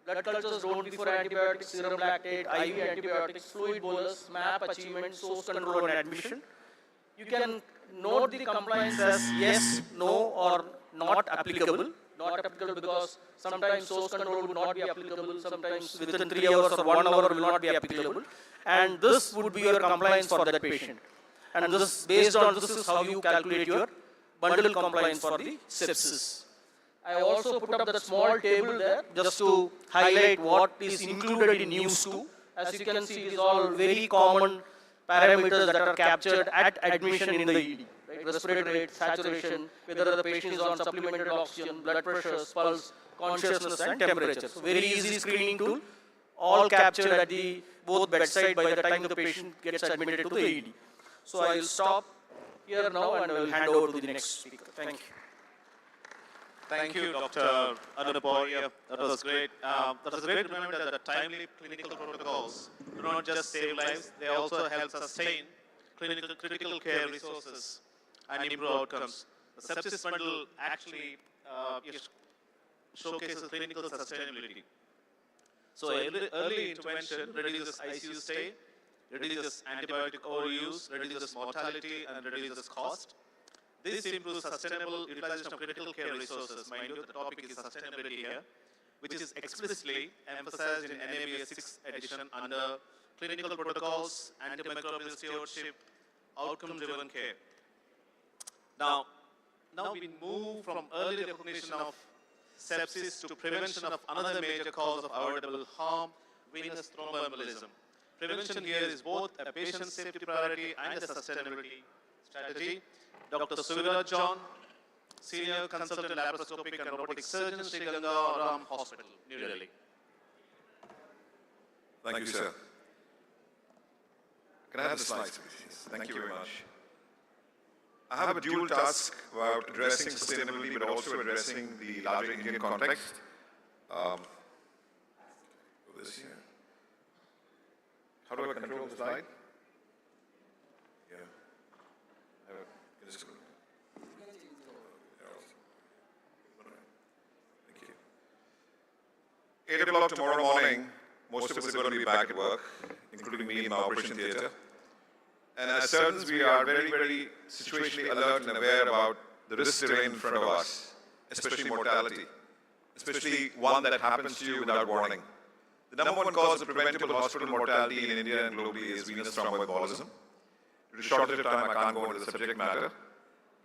Blood cultures don't before antibiotics, serum lactate, IV antibiotics, fluid bolus, MAP achievement, source control and admission. You can note the compliance as yes, no, or not applicable. Not applicable because sometimes source control would not be applicable, sometimes within 3 hours or 1 hour will not be applicable. And this would be your compliance for that patient. And this, based on this is how you calculate your bundle compliance for the sepsis. I also put up that small table there just to highlight what is included in NEWS 2. As you can see, these are all very common parameters that are captured at admission in the ED. Right? Respiratory rate, saturation, whether the patient is on supplemented oxygen, blood pressure, pulse, consciousness and temperature. So very easy screening tool, all captured at the both bedside by the time the patient gets admitted to the ED. So I will stop here now and I will hand over to the next speaker. Thank you. Thank you, Dr. Anupoya. That was great. That was great to remember that the timely clinical protocols do not just save lives, they also help sustain critical care resources and improve outcomes. The sepsis bundle actually showcases clinical sustainability. So early intervention reduces ICU stay, reduces antibiotic overuse, reduces mortality, and reduces cost. This improves sustainable utilization of critical care resources. Mind you, the topic is sustainability here, which is explicitly emphasized in NABH 6th edition under clinical protocols, antimicrobial stewardship, outcome-driven care. Now we move from early recognition of sepsis to prevention of another major cause of avoidable harm, venous thromboembolism. Prevention here is both a patient safety priority and a sustainability strategy. Dr. Suviraj John, Senior Consultant Laparoscopic and Robotic Surgeon, Sri Gangaram Hospital, New Delhi. Thank you, sir. Can I have the slides, please? Thank you very much. I have a dual task about addressing sustainability, but also addressing the larger Indian context. This here. How do I control the slide? Yeah. Just Thank you. 8 o'clock tomorrow morning, most of us are going to be back at work, including me in my operation theatre. And as surgeons, we are very, very situationally alert and aware about the risks that are in front of us, especially mortality, especially one that happens to you without warning. The number one cause of preventable hospital mortality in India and globally is venous thromboembolism. Due to shortage of time, I can't go into the subject matter.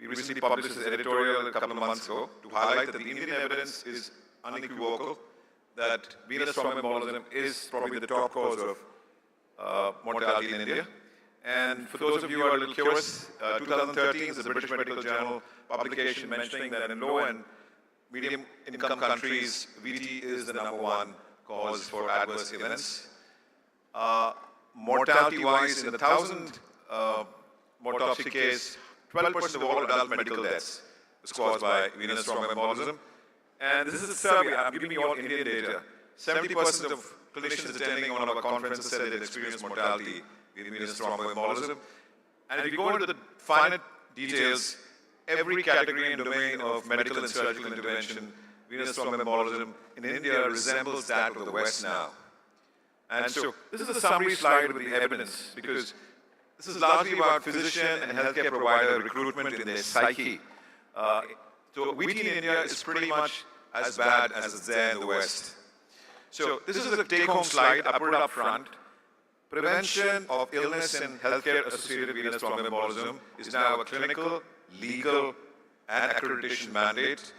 We recently published this editorial a couple of months ago to highlight that the Indian evidence is unequivocal that venous thromboembolism is probably the top cause of mortality in India. And for those of you who are a little curious, 2013 is the British Medical Journal publication mentioning that in low and medium income countries, VT is the number one cause for adverse events. Mortality-wise, in the 1,000 mortality case, 12% of all adult medical deaths was caused by venous thromboembolism. And this is a survey, I'm giving you all Indian data. 70% of clinicians attending one of our conferences said they'd experienced mortality with venous thromboembolism. And if you go into the finer details, every category and domain of medical and surgical intervention, venous thromboembolism in India resembles that of the West now. And so this is a summary slide with the evidence, because this is largely about physician and healthcare provider recruitment in their psyche. So VT in India is pretty much as bad as it's there in the West. So this is a take-home slide. I put it up front. Prevention of illness and healthcare-associated venous thromboembolism is now a clinical, legal, and accreditation mandate,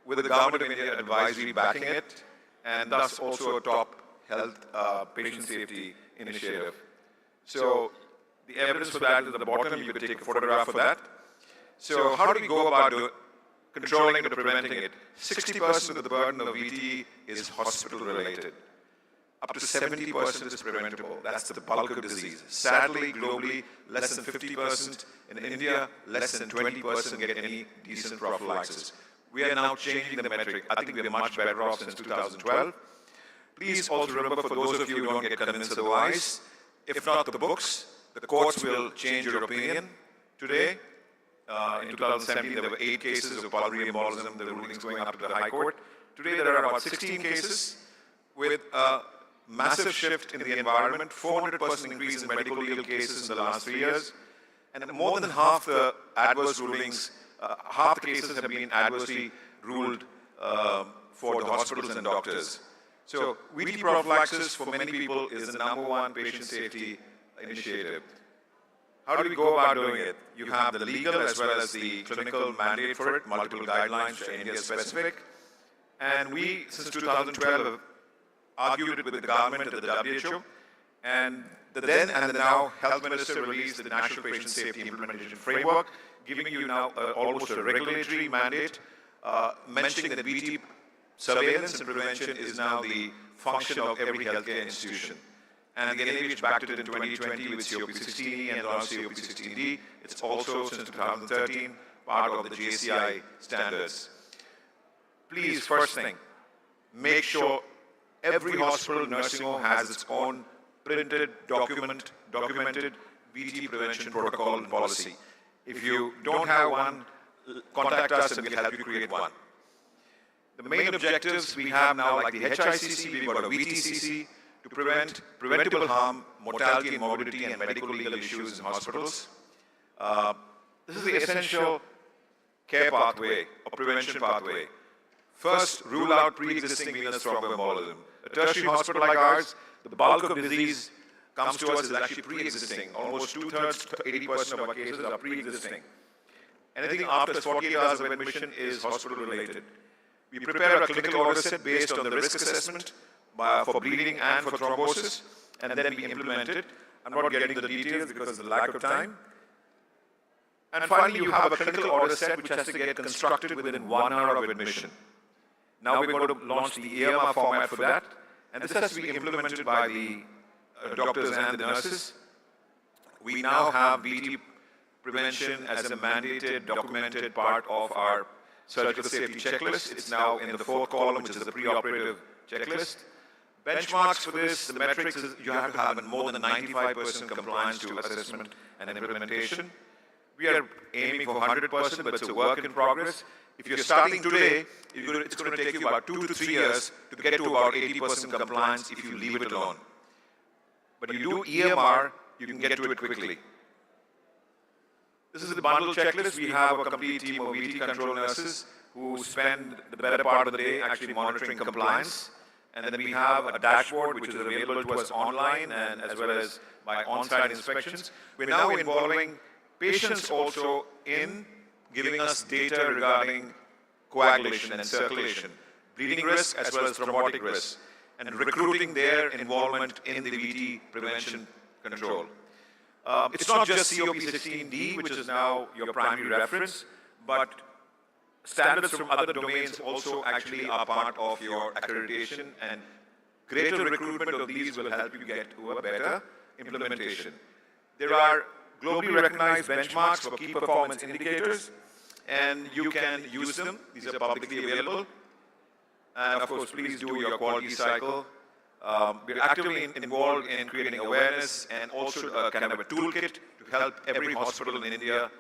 with the Government of India advisory backing it, and thus also a top health patient safety initiative. So the evidence for that is at the bottom. You could take a photograph of that. So how do we go about controlling and preventing it? 60% of the burden of VT is hospital-related. Up to 70% is preventable. That's the bulk of disease. Sadly, globally, less than 50%. In India, less than 20% get any decent prophylaxis. We are now changing the metric. I think we are much better off since 2012. Please also remember, for those of you who don't get convinced otherwise, if not the books, the courts will change your opinion. Today, in 2017, there were 8 cases of pulmonary embolism, the rulings going up to the High Court. Today, there are about 16 cases with a massive shift in the environment, 400% increase in medical legal cases in the last 3 years, and more than half the adverse rulings, half the cases have been adversely ruled for the hospitals and doctors. So VT prophylaxis for many people is the number one patient safety initiative. How do we go about doing it? You have the legal as well as the clinical mandate for it, multiple guidelines which are India specific. And we, since 2012, have argued with the government and the WHO. And the then and the now health minister released the National Patient Safety Implementation Framework, giving you now almost a regulatory mandate, mentioning that VT surveillance and prevention is now the function of every healthcare institution. And the NABH backed it in 2020 with COP16E and launched COP16D. It's also, since 2013, part of the JCI standards. Please, first thing, make sure every hospital, nursing home has its own printed, documented VT prevention protocol and policy. If you don't have one, contact us and we'll help you create one. The main objectives we have now, like the HICC, we've got a VTCC to prevent preventable harm, mortality and morbidity, and medical legal issues in hospitals. This is the essential care pathway or prevention pathway. First, rule out pre-existing venous thromboembolism. A tertiary hospital like ours, the bulk of disease comes to us is actually pre-existing. Almost 2/3, 80% of our cases are pre-existing. Anything after 48 hours of admission is hospital-related. We prepare a clinical order set based on the risk assessment for bleeding and for thrombosis, and then we implement it. I'm not getting into the details because of the lack of time. And finally, you have a clinical order set which has to get constructed within 1 hour of admission. Now we're going to launch the EMR format for that, and this has to be implemented by the doctors and the nurses. We now have VT prevention as a mandated, documented part of our surgical safety checklist. It's now in the 4th column, which is the preoperative checklist. Benchmarks for this, the metrics is you have to have more than 95% compliance to assessment and implementation. We are aiming for 100%, but it's a work in progress. If you're starting today, it's going to take you about 2 to 3 years to get to about 80% compliance if you leave it alone. But you do EMR, you can get to it quickly. This is the bundle checklist. We have a complete team of VT control nurses who spend the better part of the day actually monitoring compliance. And then we have a dashboard which is available to us online and as well as by on-site inspections. We're now involving patients also in giving us data regarding coagulation and circulation, bleeding risk as well as thrombotic risk, and recruiting their involvement in the VT prevention control. It's not just COP16D, which is now your primary reference, but standards from other domains also actually are part of your accreditation, and greater recruitment of these will help you get to a better implementation. There are globally recognized benchmarks for key performance indicators, and you can use them. These are publicly available. And of course, please do your quality cycle. We're actively involved in creating awareness and also kind of a toolkit to help every hospital in India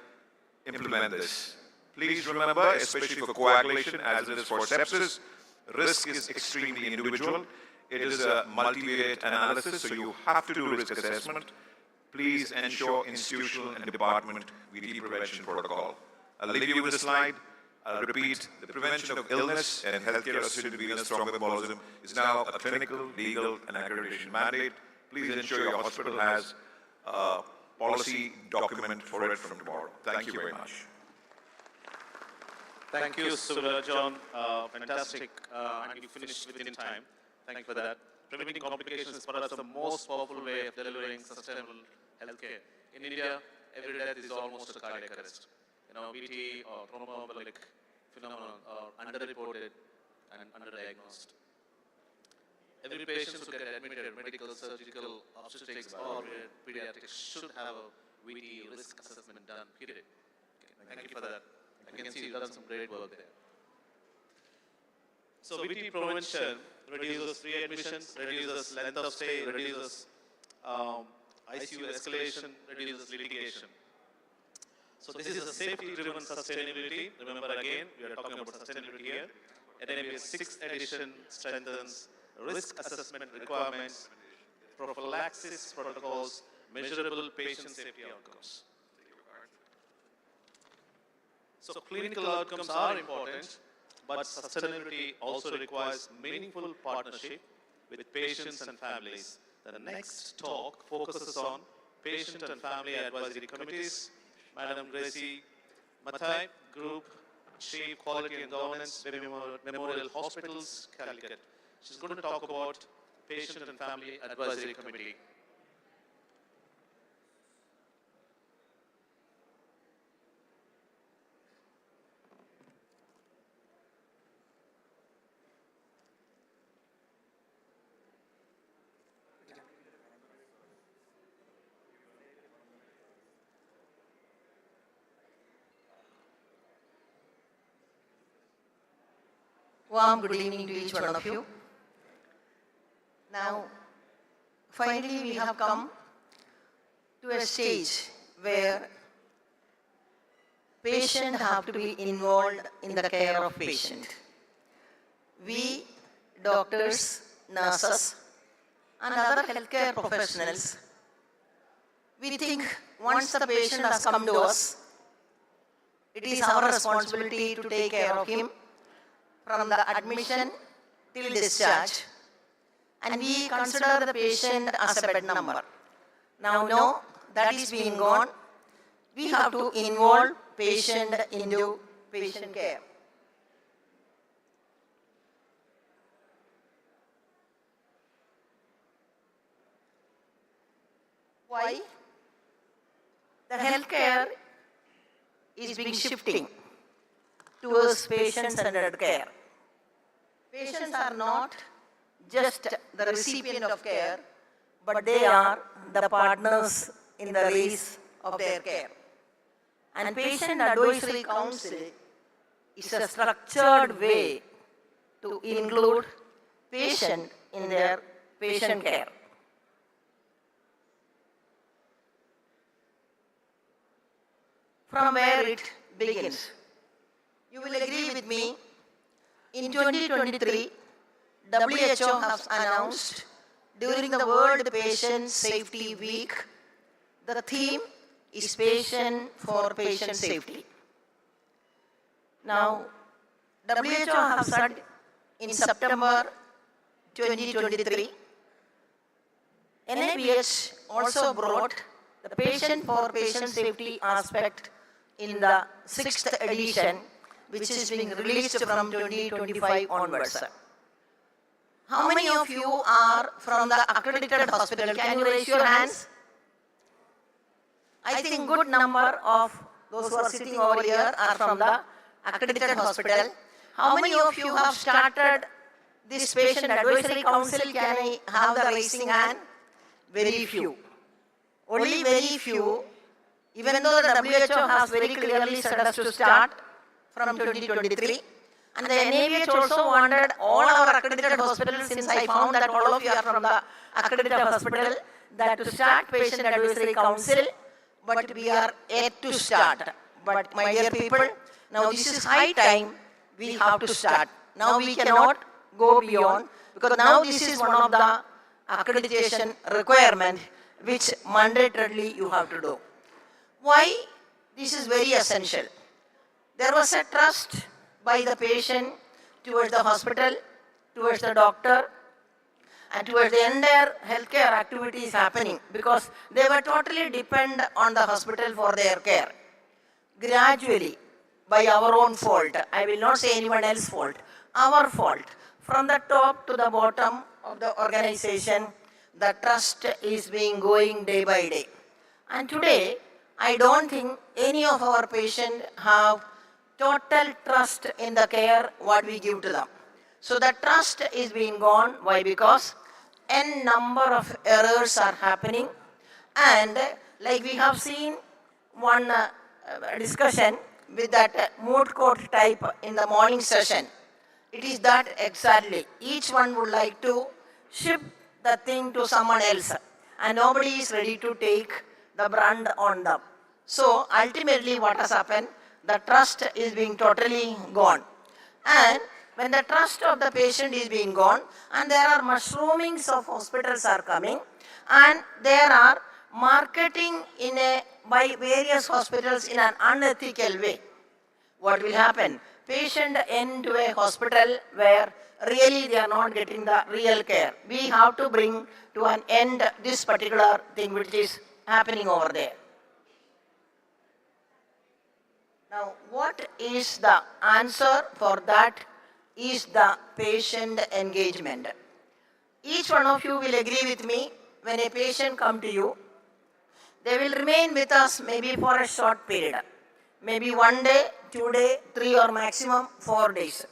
implement this. Please remember, especially for coagulation, as it is for sepsis, risk is extremely individual. It is a multivariate analysis, so you have to do risk assessment. Please ensure institutional and department VT prevention protocol. I'll leave you with a slide. I'll repeat, the prevention of illness and healthcare-associated venous thromboembolism is now a clinical, legal, and accreditation mandate. Please ensure your hospital has a policy document for it from tomorrow. Thank you very much. Thank you, Subra John. Fantastic, and you finished within time. Thank you for that. Preventing complications is perhaps the most powerful way of delivering sustainable healthcare. In India, every death is almost a cardiac arrest. VT or thromboembolic phenomenon are underreported and underdiagnosed. Every patient who gets admitted, medical, surgical, obstetrics, or pediatrics should have a VT risk assessment done, period. Okay. Thank you for that. I can see you've done some great work there. So VT prevention reduces readmissions, reduces length of stay, reduces ICU escalation, reduces litigation. So this is a safety-driven sustainability. Remember again, we are talking about sustainability here. NAB's 6th edition strengthens risk assessment requirements, prophylaxis protocols, measurable patient safety outcomes. So clinical outcomes are important, but sustainability also requires meaningful partnership with patients and families. The next talk focuses on patient and family advisory committees. Madam Gracie Mathai, Group Chief Quality and Governance, Memorial Hospitals, Calicut. She's going to talk about Patient and Family Advisory Committee. Warm good evening to each one of you. Now, finally we have come to a stage where patients have to be involved in the care of patient. We, doctors, nurses, and other healthcare professionals, we think once the patient has come to us, it is our responsibility to take care of him from the admission till discharge, and we consider the patient as a bed number. Now that is being gone. We have to involve patient into patient care. Why? The healthcare is being shifting towards patient-centered care. Patients are not just the recipient of care, but they are the partners in the race of their care. And Patient Advisory Council is a structured way to include patient in their patient care. From where it begins. You will agree with me, in 2023, WHO has announced during the World Patient Safety Week, the theme is Patient for Patient Safety. Now, WHO has said in September 2023, NIPH also brought the Patient for Patient Safety aspect in the 6th edition, which is being released from 2025 onwards. How many of you are from the accredited hospital? Can you raise your hands? I think good number of those who are sitting over here are from the accredited hospital. How many of you have started this Patient Advisory Council? Can I have the raising hand? Very few. Only very few. Even though the WHO has very clearly said us to start from 2023, and the NABH also wanted all our accredited hospitals, since I found that all of you are from the accredited hospital, that to start Patient Advisory Council, but we are yet to start. But my dear people, now this is high time we have to start. Now we cannot go beyond, because now this is one of the accreditation requirement which mandatorily you have to do. Why this is very essential? There was a trust by the patient towards the hospital, towards the doctor, and towards the entire healthcare activities happening, because they were totally dependent on the hospital for their care. Gradually, by our own fault, I will not say anyone else's fault, our fault, from the top to the bottom of the organization, the trust is being going day by day. And today, I don't think any of our patients have total trust in the care what we give to them. So the trust is being gone. Why? Because n number of errors are happening, and like we have seen one discussion with that moot court type in the morning session. It is that exactly. Each one would like to ship the thing to someone else, and nobody is ready to take the brunt on them. So ultimately what has happened, the trust is being totally gone. And when the trust of the patient is being gone, and there are mushroomings of hospitals are coming, and there are marketing by various hospitals in an unethical way, what will happen? Patient into a hospital where really they are not getting the real care. We have to bring to an end this particular thing which is happening over there. Now, what is the answer for that is the patient engagement. Each one of you will agree with me, when a patient comes to you, they will remain with us maybe for a short period. Maybe 1 day, 2 days, 3 or maximum 4 days.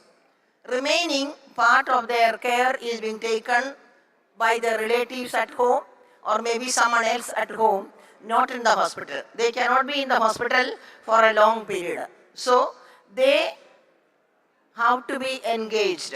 Remaining part of their care is being taken by their relatives at home, or maybe someone else at home, not in the hospital. They cannot be in the hospital for a long period. So they have to be engaged.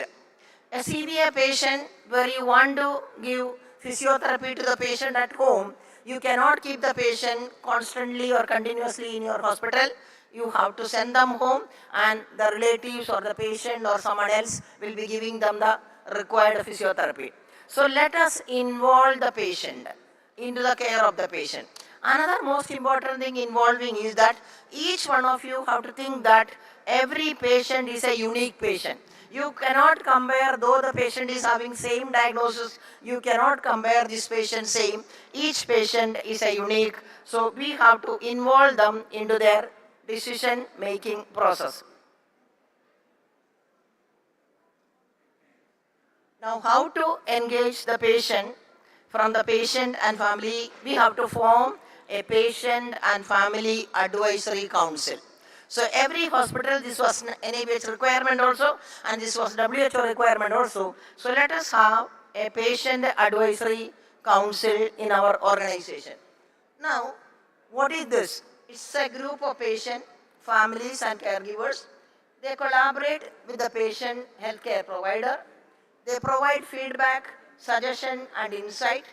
A CVA patient where you want to give physiotherapy to the patient at home, you cannot keep the patient constantly or continuously in your hospital. You have to send them home, and the relatives or the patient or someone else will be giving them the required physiotherapy. So let us involve the patient into the care of the patient. Another most important thing involving is that each one of you have to think that every patient is a unique patient. You cannot compare, though the patient is having same diagnosis, you cannot compare this patient same. Each patient is a unique, so we have to involve them into their decision making process. Now, how to engage the patient? From the patient and family, we have to form a patient and family advisory council. So every hospital, this was NABH requirement also, and this was WHO requirement also. So let us have a patient advisory council in our organization. Now, what is this? It's a group of patient, families and caregivers. They collaborate with the patient healthcare provider. They provide feedback, suggestion and insight,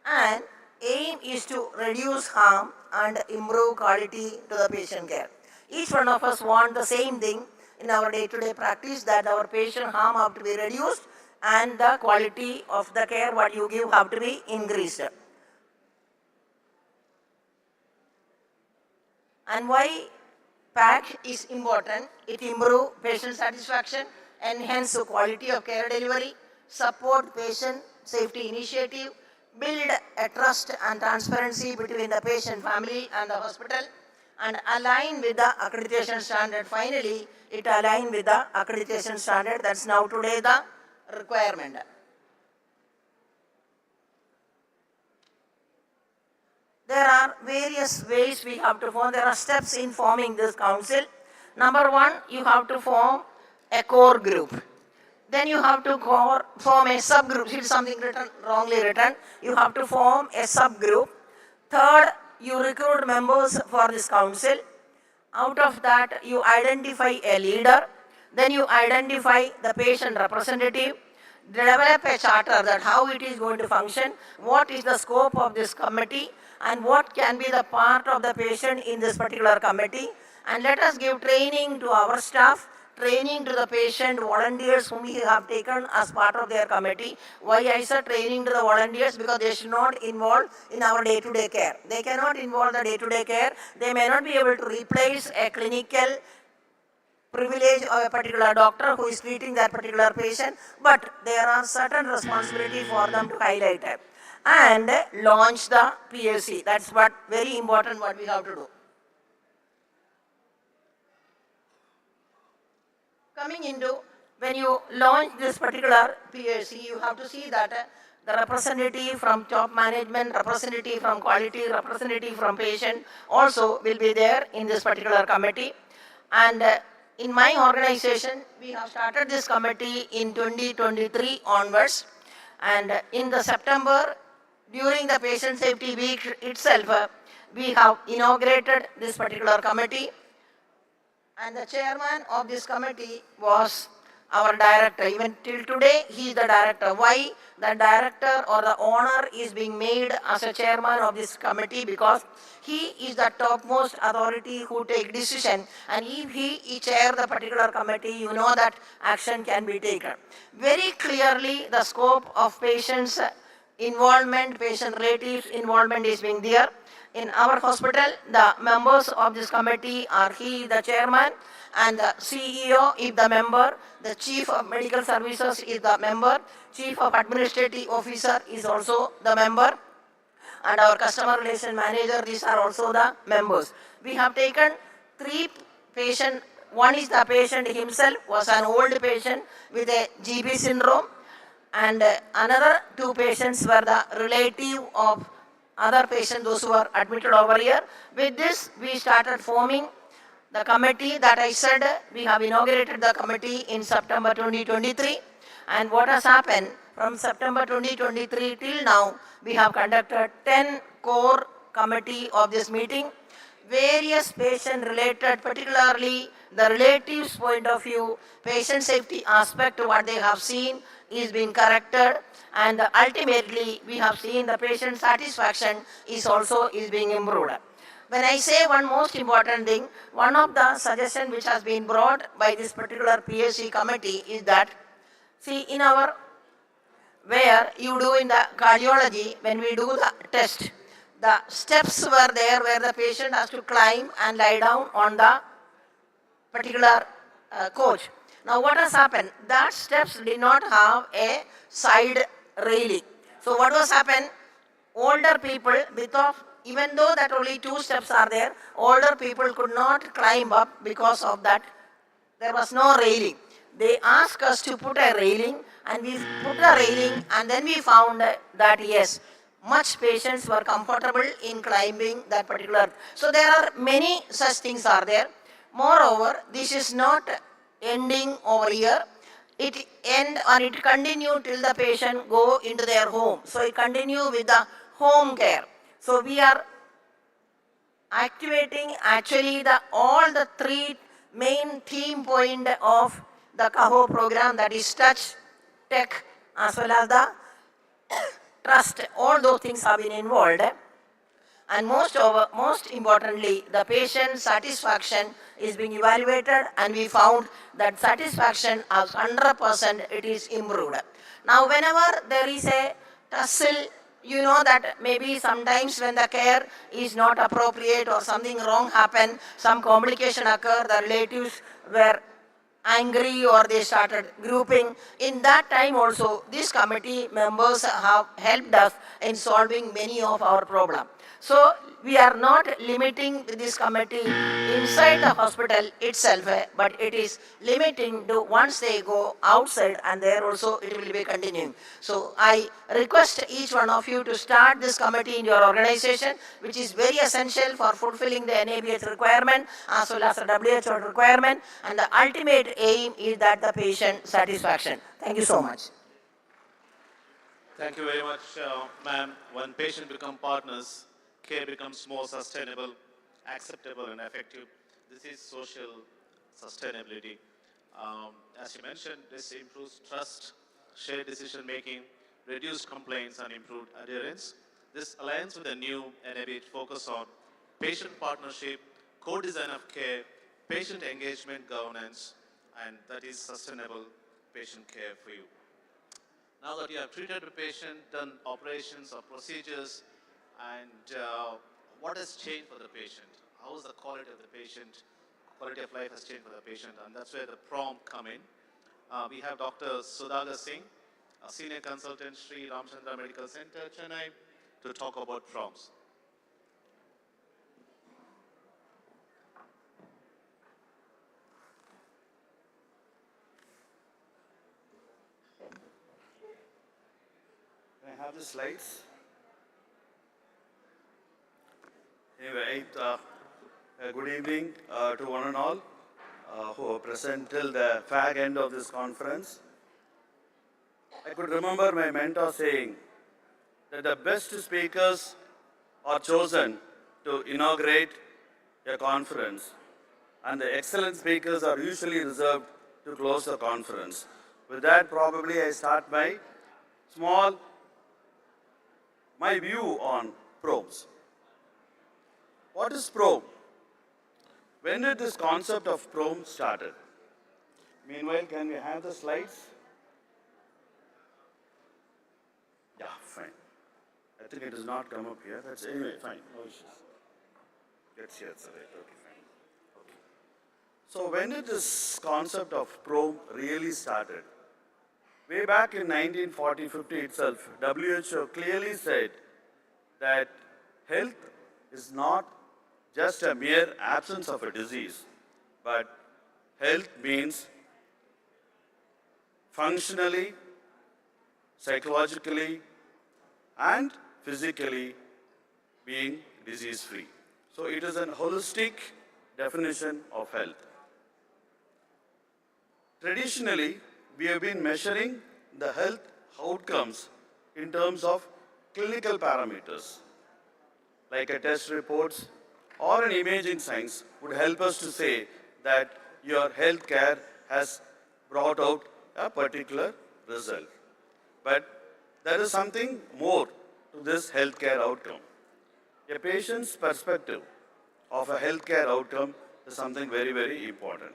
and aim is to reduce harm and improve quality to the patient care. Each one of us want the same thing in our day-to-day practice, that our patient harm have to be reduced and the quality of the care what you give have to be increased. And why PAC is important? It improves patient satisfaction, enhance the quality of care delivery, support patient safety initiative, build a trust and transparency between the patient family and the hospital, and align with the accreditation standard. Finally, it aligns with the accreditation standard. That's now today the requirement. There are various ways we have to form. There are steps in forming this council. Number one, you have to form a core group. Then you have to form a subgroup. It's something wrongly written. You have to form a subgroup. Third, you recruit members for this council. Out of that, you identify a leader. Then you identify the patient representative. Develop a charter that how it is going to function, what is the scope of this committee, and what can be the part of the patient in this particular committee. And let us give training to our staff, training to the patient volunteers whom we have taken as part of their committee. Why I said training to the volunteers? Because they should not involve in our day-to-day care. They cannot involve the day-to-day care. They may not be able to replace a clinical privilege of a particular doctor who is treating that particular patient, but there are certain responsibility for them to highlight it and launch the PSC. That's what very important what we have to do. Coming into, when you launch this particular PSC, you have to see that the representative from top management, representative from quality, representative from patient also will be there in this particular committee. And in my organization, we have started this committee in 2023 onwards. And in the September, during the patient safety week itself, we have inaugurated this particular committee. And the chairman of this committee was our director. Even till today, he is the director. Why the director or the owner is being made as a chairman of this committee? Because he is the topmost authority who take decision. And if he chair the particular committee, you know that action can be taken. Very clearly, the scope of patients' involvement, patient relatives involvement is being there. In our hospital, the members of this committee are he, the chairman, and the CEO is the member, the chief of medical services is the member, chief of administrative officer is also the member, and our customer relation manager, these are also the members. We have taken 3 patients. One is the patient himself, was an old patient with a GB syndrome, and another 2 patients were the relative of other patients, those who are admitted over here. With this, we started forming the committee that I said. We have inaugurated the committee in September 2023. And what has happened from September 2023 till now, we have conducted 10 core committee of this meeting. Various patient related, particularly the relatives point of view, patient safety aspect, what they have seen is being corrected, and ultimately we have seen the patient satisfaction is also being improved. When I say one most important thing, one of the suggestions which has been brought by this particular PSC committee is that, see, in our, where you do in the cardiology, when we do the test, the steps were there where the patient has to climb and lie down on the particular coach. Now what has happened? That steps did not have a side railing. So what was happened? Older people, even though that only 2 steps are there, older people could not climb up because of that. There was no railing. They asked us to put a railing, and we put a railing, and then we found that yes, much patients were comfortable in climbing that particular. So there are many such things are there. Moreover, this is not ending over here. It end or it continue till the patient go into their home. So it continue with the home care. So we are activating actually all the 3 main theme point of the CAHO program, that is touch, tech, as well as the trust. All those things have been involved. And most importantly, the patient satisfaction is being evaluated, and we found that satisfaction of 100% it is improved. Now whenever there is a tussle, you know that maybe sometimes when the care is not appropriate or something wrong happened, some complication occur, the relatives were angry or they started grouping. In that time also, these committee members have helped us in solving many of our problems. So we are not limiting this committee inside the hospital itself, but it is limiting to once they go outside, and there also it will be continuing. So I request each one of you to start this committee in your organization, which is very essential for fulfilling the NABH requirement as well as the WHO requirement, and the ultimate aim is that the patient satisfaction. Thank you so much. Thank you very much, ma'am. When patients become partners, care becomes more sustainable, acceptable, and effective. This is social sustainability. As you mentioned, this improves trust, shared decision making, reduced complaints, and improved adherence. This aligns with the new NABH focus on patient partnership, co-design of care, patient engagement governance, and that is sustainable patient care for you. Now that you have treated the patient, done operations or procedures, and what has changed for the patient? How is the quality of the patient? Quality of life has changed for the patient, and that's where the prom come in. We have Dr. Sudhagar Singh, a senior consultant, Sri Ramchandra Medical Center, Chennai, to talk about proms. Can I have the slides? Anyway, good evening to one and all who are present till the fag end of this conference. I could remember my mentor saying that the best speakers are chosen to inaugurate a conference, and the excellent speakers are usually reserved to close the conference. With that, probably I start my view on probes. What is probe? When did this concept of probe started? Meanwhile, can we have the slides? Yeah, fine. I think it does not come up here. That's anyway, fine. No issues. Gets here, it's right. Okay, fine. Okay. So when did this concept of probe really started? Way back in 1940-50 itself, WHO clearly said that health is not just a mere absence of a disease, but health means functionally, psychologically, and physically being disease-free. So it is a holistic definition of health. Traditionally, we have been measuring the health outcomes in terms of clinical parameters, like a test reports or an imaging science would help us to say that your health care has brought out a particular result. But there is something more to this healthcare outcome. A patient's perspective of a healthcare outcome is something very, very important.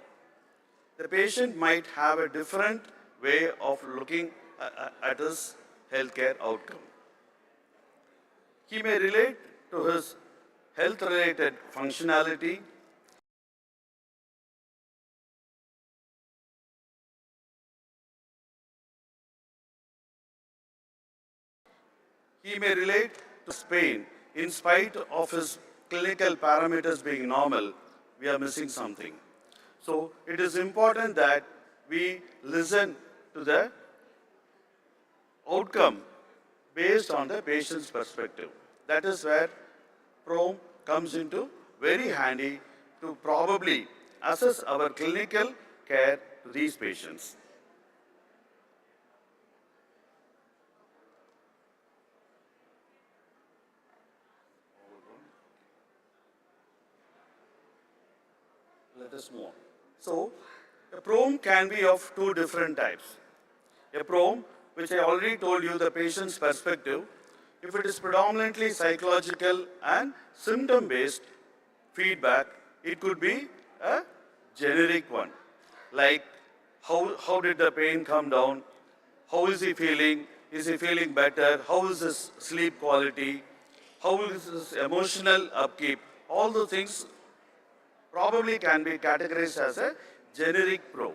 The patient might have a different way of looking at his healthcare outcome. He may relate to his health-related functionality. He may relate to pain in spite of his clinical parameters being normal. We are missing something. So it is important that we listen to the outcome based on the patient's perspective. That is where PROM comes into very handy to probably assess our clinical care to these patients. Let us move on. So, a PROM can be of two different types. A PROM, which I already told you the patient's perspective, if it is predominantly psychological and symptom-based feedback, it could be a generic one, like how did the pain come down, how is he feeling better, how is his sleep quality, how is his emotional upkeep, all the things probably can be categorized as a generic PROM.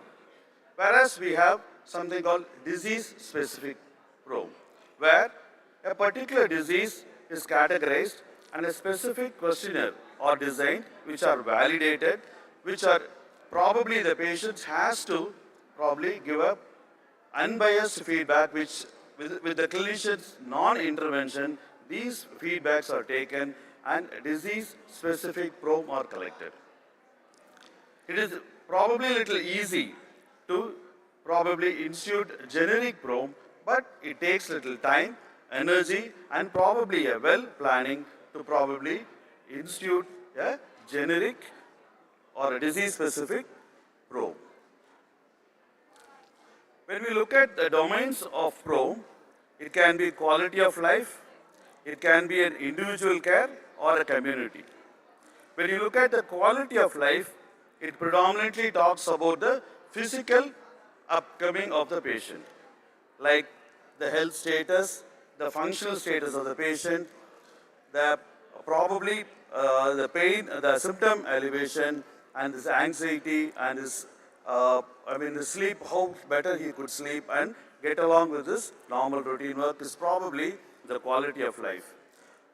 Whereas we have something called disease-specific PROM, where a particular disease is categorized and a specific questionnaire are designed, which are validated, which are probably the patient has to probably give a unbiased feedback, which with the clinician's non-intervention, these feedbacks are taken and disease-specific PROM are collected. It is probably a little easy to probably institute generic PROM, but it takes little time, energy, and probably a well planning to probably institute a generic or a disease-specific PROM. When we look at the domains of PROM, it can be quality of life, it can be an individual care or a community. When you look at the quality of life, it predominantly talks about the physical upcoming of the patient, like the health status, the functional status of the patient, the probably the pain, the symptom elevation, and this anxiety and this, the sleep, how better he could sleep and get along with this normal routine work is probably the quality of life.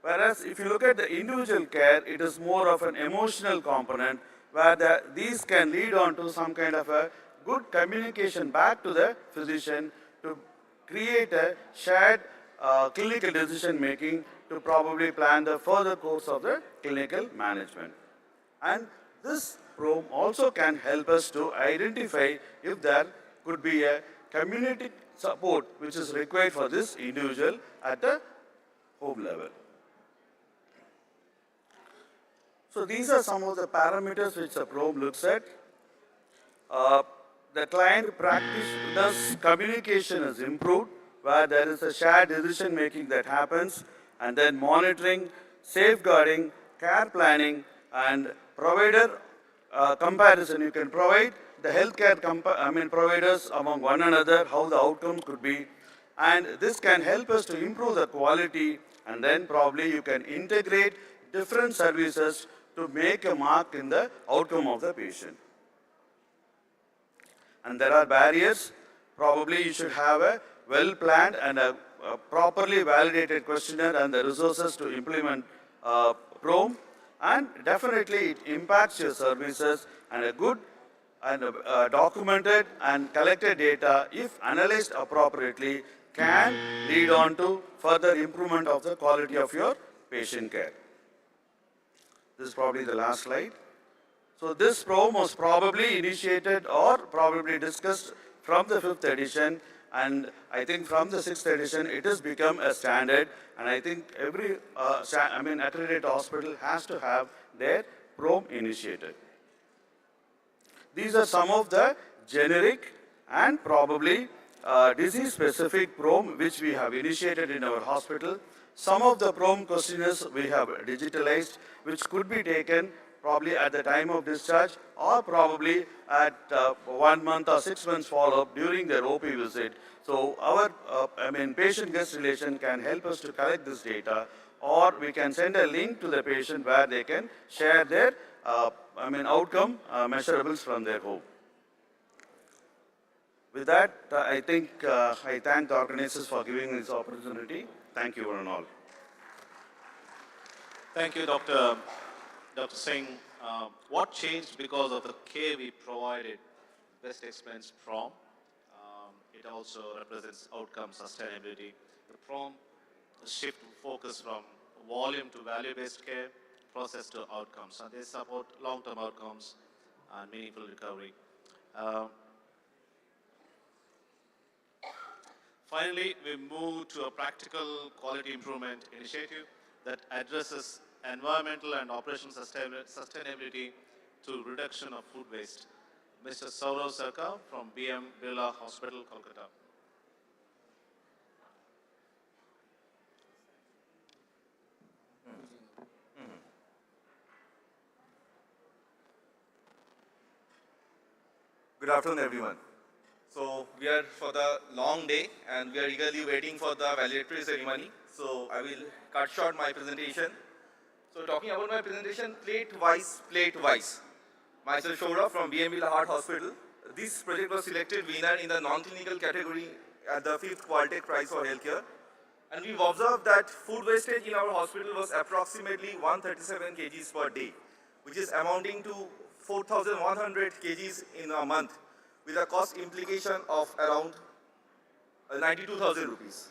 Whereas if you look at the individual care, it is more of an emotional component where these can lead on to some kind of a good communication back to the physician to create a shared clinical decision making to probably plan the further course of the clinical management. And this PROM also can help us to identify if there could be a community support which is required for this individual at the home level. So these are some of the parameters which the PROM looks at. The client practitioner's communication is improved, where there is a shared decision making that happens, and then monitoring, safeguarding, care planning, and provider comparison. You can provide the healthcare providers among one another, how the outcomes could be, and this can help us to improve the quality, and then probably you can integrate different services to make a mark in the outcome of the patient. And there are barriers. Probably you should have a well-planned and a properly validated questionnaire and the resources to implement PROM. And definitely it impacts your services, and a good and documented and collected data, if analyzed appropriately, can lead on to further improvement of the quality of your patient care. This is probably the last slide. So this PROM was probably initiated or probably discussed from the 5th edition, and I think from the 6th edition it has become a standard, and I think every accredited hospital has to have their PROM initiated. These are some of the generic and probably disease-specific PROM which we have initiated in our hospital. Some of the PROM questionnaires we have digitalized, which could be taken probably at the time of discharge or probably at 1 month or 6 months follow-up during their OP visit. So our patient-guest relation can help us to collect this data or we can send a link to the patient where they can share their outcome measurables from their home. With that, I think I thank the organizers for giving this opportunity. Thank you one and all. Thank you, Dr. Singh. What changed because of the care we provided best expense prom? It also represents outcome sustainability. The prom shift focus from volume to value-based care, process to outcomes, and they support long-term outcomes and meaningful recovery. Finally, we move to a practical quality improvement initiative that addresses environmental and operational sustainability to reduction of food waste. Mr. Saurav Sarkar from BM Birla Hospital, Kolkata. Good afternoon, everyone. So we are for the long day and we are eagerly waiting for the valedictory ceremony. So I will cut short my presentation. So talking about my presentation, plate-wise. Myself Saurav from BM Heart Hospital. This project was selected winner in the non-clinical category at the 5th Qualtech Prize for Healthcare. And we've observed that food wastage in our hospital was approximately 137 kgs per day, which is amounting to 4,100 kgs in a month, with a cost implication of around 92,000 rupees.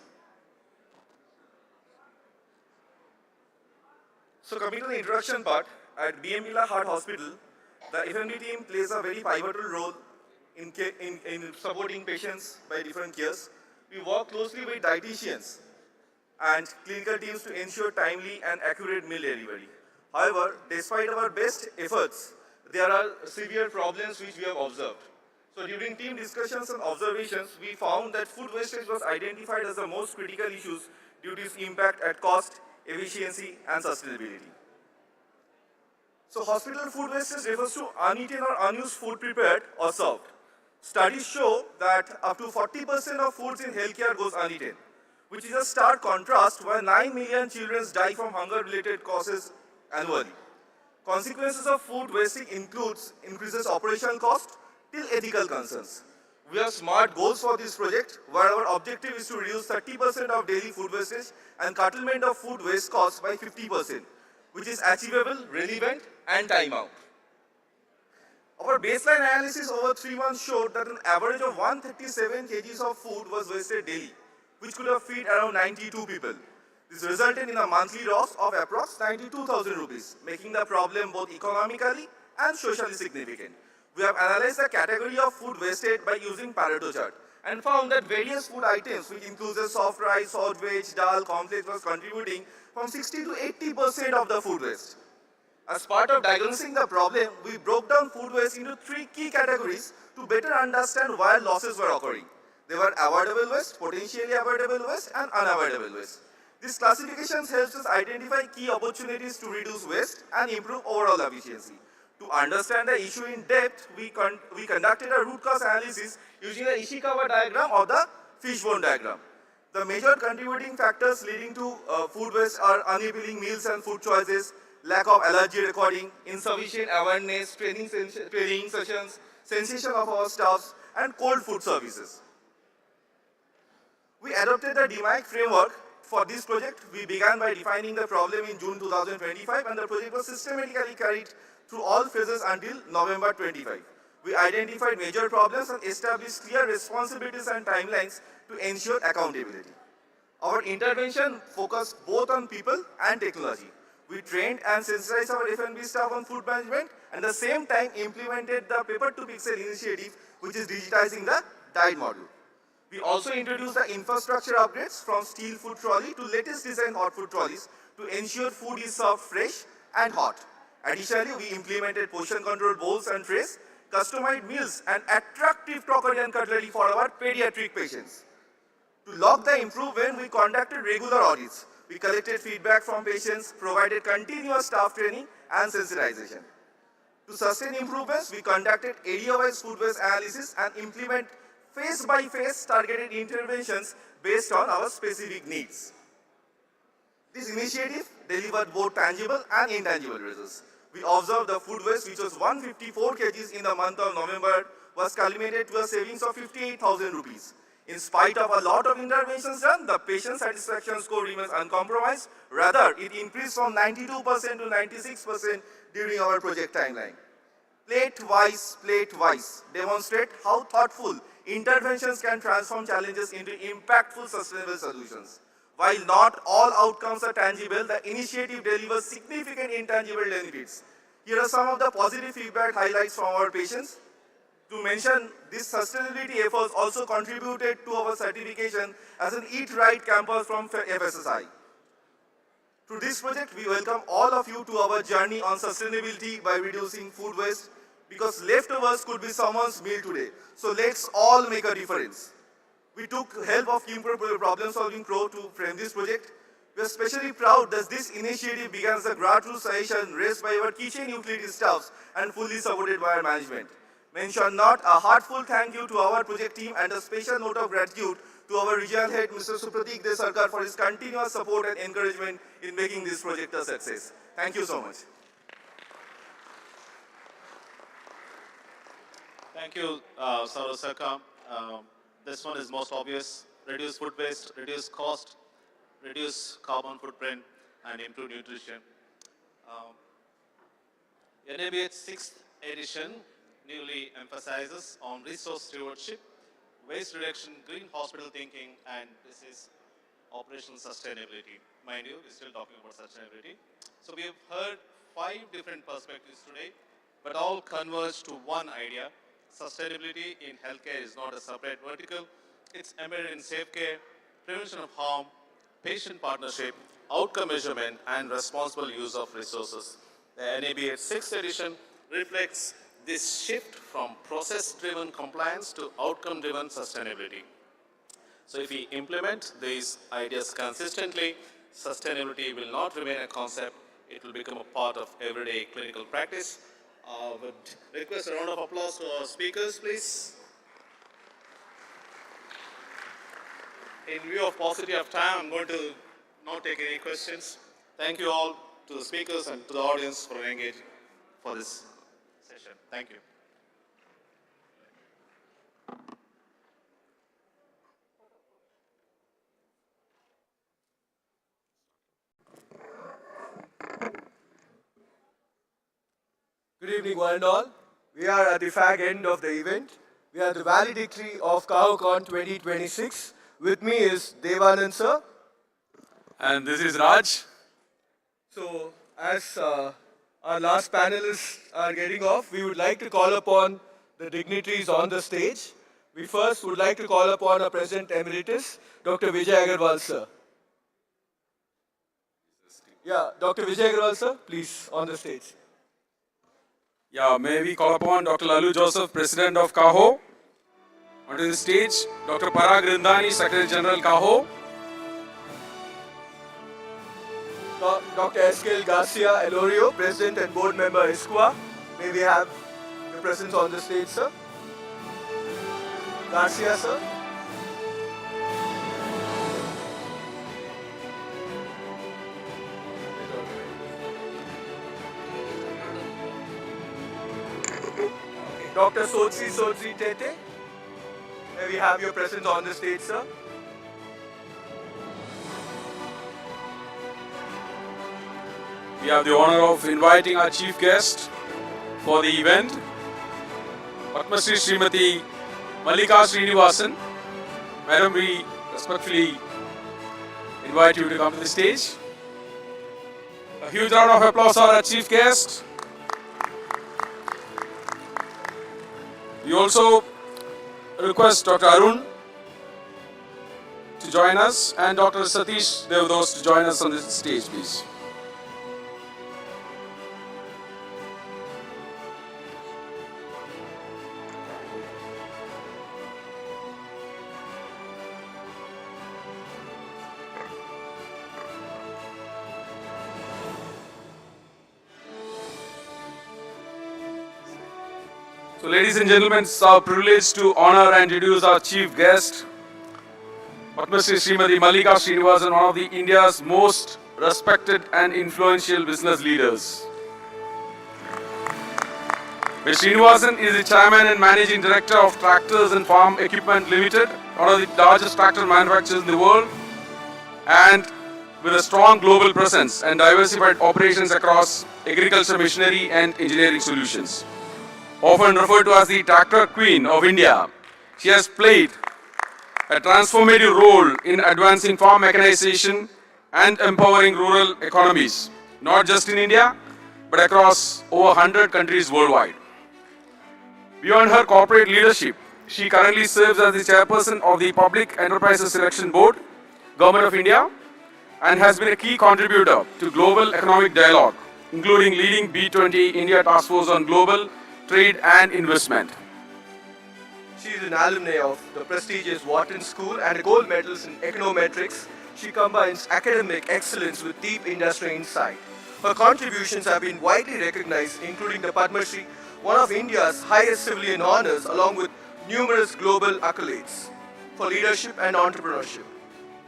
So coming to the introduction part, at BM Heart Hospital, the FMD team plays a very pivotal role in supporting patients by different cares. We work closely with dietitians and clinical teams to ensure timely and accurate meal delivery. However, despite our best efforts, there are severe problems which we have observed. So during team discussions and observations, we found that food wastage was identified as the most critical issues due to its impact at cost, efficiency, and sustainability. So hospital food wastage refers to uneaten or unused food prepared or served. Studies show that up to 40% of foods in healthcare goes uneaten, which is a stark contrast where 9 million children die from hunger-related causes annually. Consequences of food wasting increases operational cost till ethical concerns. We have SMART goals for this project, where our objective is to reduce 30% of daily food wastage and curtailment of food waste costs by 50%, which is achievable, relevant, and time-out. Our baseline analysis over 3 months showed that an average of 137 kgs of food was wasted daily, which could have fed around 92 people. This resulted in a monthly loss of approximately 92,000 rupees, making the problem both economically and socially significant. We have analyzed the category of food wasted by using Pareto chart and found that various food items, which includes soft rice, hot veg, dal, complex, was contributing from 60 to 80% of the food waste. As part of diagnosing the problem, we broke down food waste into 3 key categories to better understand why losses were occurring. They were avoidable waste, potentially avoidable waste, and unavoidable waste. This classification helps us identify key opportunities to reduce waste and improve overall efficiency. To understand the issue in depth, we conducted a root cause analysis using the Ishikawa diagram or the fishbone diagram. The major contributing factors leading to food waste are unappealing meals and food choices, lack of allergy recording, insufficient awareness, training sessions, sensation of our staffs, and cold food services. We adopted the DMAIC framework for this project. We began by defining the problem in June 2025, and the project was systematically carried through all phases until November 25. We identified major problems and established clear responsibilities and timelines to ensure accountability. Our intervention focused both on people and technology. We trained and sensitized our F&B staff on food management and at the same time implemented the Paper to Pixel initiative, which is digitizing the diet module. We also introduced the infrastructure upgrades from steel food trolley to latest design hot food trolleys to ensure food is served fresh and hot. Additionally, we implemented portion control bowls and trays, customized meals, and attractive crockery and cutlery for our pediatric patients. To log the improvement, we conducted regular audits. We collected feedback from patients, provided continuous staff training and sensitization. To sustain improvements, we conducted area-wise food waste analysis and implement phase-by-phase targeted interventions based on our specific needs. This initiative delivered both tangible and intangible results. We observed the food waste, which was 154 kgs in the month of November, was culminated to a savings of 58,000 rupees. In spite of a lot of interventions done, the patient satisfaction score remains uncompromised. Rather, it increased from 92% to 96% during our project timeline. Plate-wise, demonstrate how thoughtful interventions can transform challenges into impactful sustainable solutions. While not all outcomes are tangible, the initiative delivers significant intangible benefits. Here are some of the positive feedback highlights from our patients. To mention, these sustainability efforts also contributed to our certification as an Eat Right campus from FSSI. Through this project, we welcome all of you to our journey on sustainability by reducing food waste, because leftovers could be someone's meal today. So let's all make a difference. We took help of Kimper Problem Solving Pro to frame this project. We are especially proud that this initiative began as a grassroots suggestion raised by our kitchen utility staffs and fully supported by our management. Mention not a heartfelt thank you to our project team and a special note of gratitude to our regional head, Mr. Supratik Desarkar, for his continuous support and encouragement in making this project a success. Thank you so much. Thank you, Sarosaka. This one is most obvious. Reduce food waste, reduce cost, reduce carbon footprint, and improve nutrition. NABH 6th edition newly emphasizes on resource stewardship, waste reduction, green hospital thinking, and this is operational sustainability. Mind you, we're still talking about sustainability. So we have heard 5 different perspectives today, but all converge to one idea. Sustainability in healthcare is not a separate vertical. It's embedded in safe care, prevention of harm, patient partnership, outcome measurement, and responsible use of resources. The NABH 6th edition reflects this shift from process-driven compliance to outcome-driven sustainability. So if we implement these ideas consistently, sustainability will not remain a concept, it will become a part of everyday clinical practice. Would request a round of applause to our speakers, please. In view of paucity of time, I'm going to not take any questions. Thank you all to the speakers and to the audience for engaging for this session. Thank you. Good evening, one and all. We are at the fag end of the event. We are the valedictory of Cahocon 2026. With me is Devanand sir. And this is Raj. So, as our last panelists are getting off, we would like to call upon the dignitaries on the stage. We first would like to call upon our President Emeritus, Dr. Vijay Agarwal sir. Yeah, Dr. Vijay Agarwal sir, please, on the stage. Yeah, may we call upon Dr. Lalu Joseph, President of Caho. Onto the stage, Dr. Parag Rindani, Secretary General Caho. Dr. S.K.L. Garcia Elorio, President and Board Member ISQA. May we have your presence on the stage, sir. Garcia, sir. Dr. Sotsi Tete. May we have your presence on the stage, sir. We have the honor of inviting our chief guest for the event, Padma Shri Srimati Mallika Srinivasan. Madam, we respectfully invite you to come to the stage. A huge round of applause for our chief guest. We also request Dr. Arun to join us and Dr. Satish Devdos to join us on this stage, please. So, ladies and gentlemen, it's our privilege to honor and introduce our chief guest, Padma Shri Srimati Mallika Srinivasan, one of India's most respected and influential business leaders. Mr. Srinivasan is the Chairman and Managing Director of Tractors and Farm Equipment Limited, one of the largest tractor manufacturers in the world, and with a strong global presence and diversified operations across agriculture machinery and engineering solutions. Often referred to as the Tractor Queen of India, she has played a transformative role in advancing farm mechanization and empowering rural economies, not just in India, but across over 100 countries worldwide. Beyond her corporate leadership, she currently serves as the chairperson of the Public Enterprises Selection Board, Government of India, and has been a key contributor to global economic dialogue, including leading B20 India Task Force on Global Trade and Investment. She is an alumni of the prestigious Wharton School and a gold medalist in econometrics. She combines academic excellence with deep industry insight. Her contributions have been widely recognized, including the Padma Shri, one of India's highest civilian honors, along with numerous global accolades for leadership and entrepreneurship.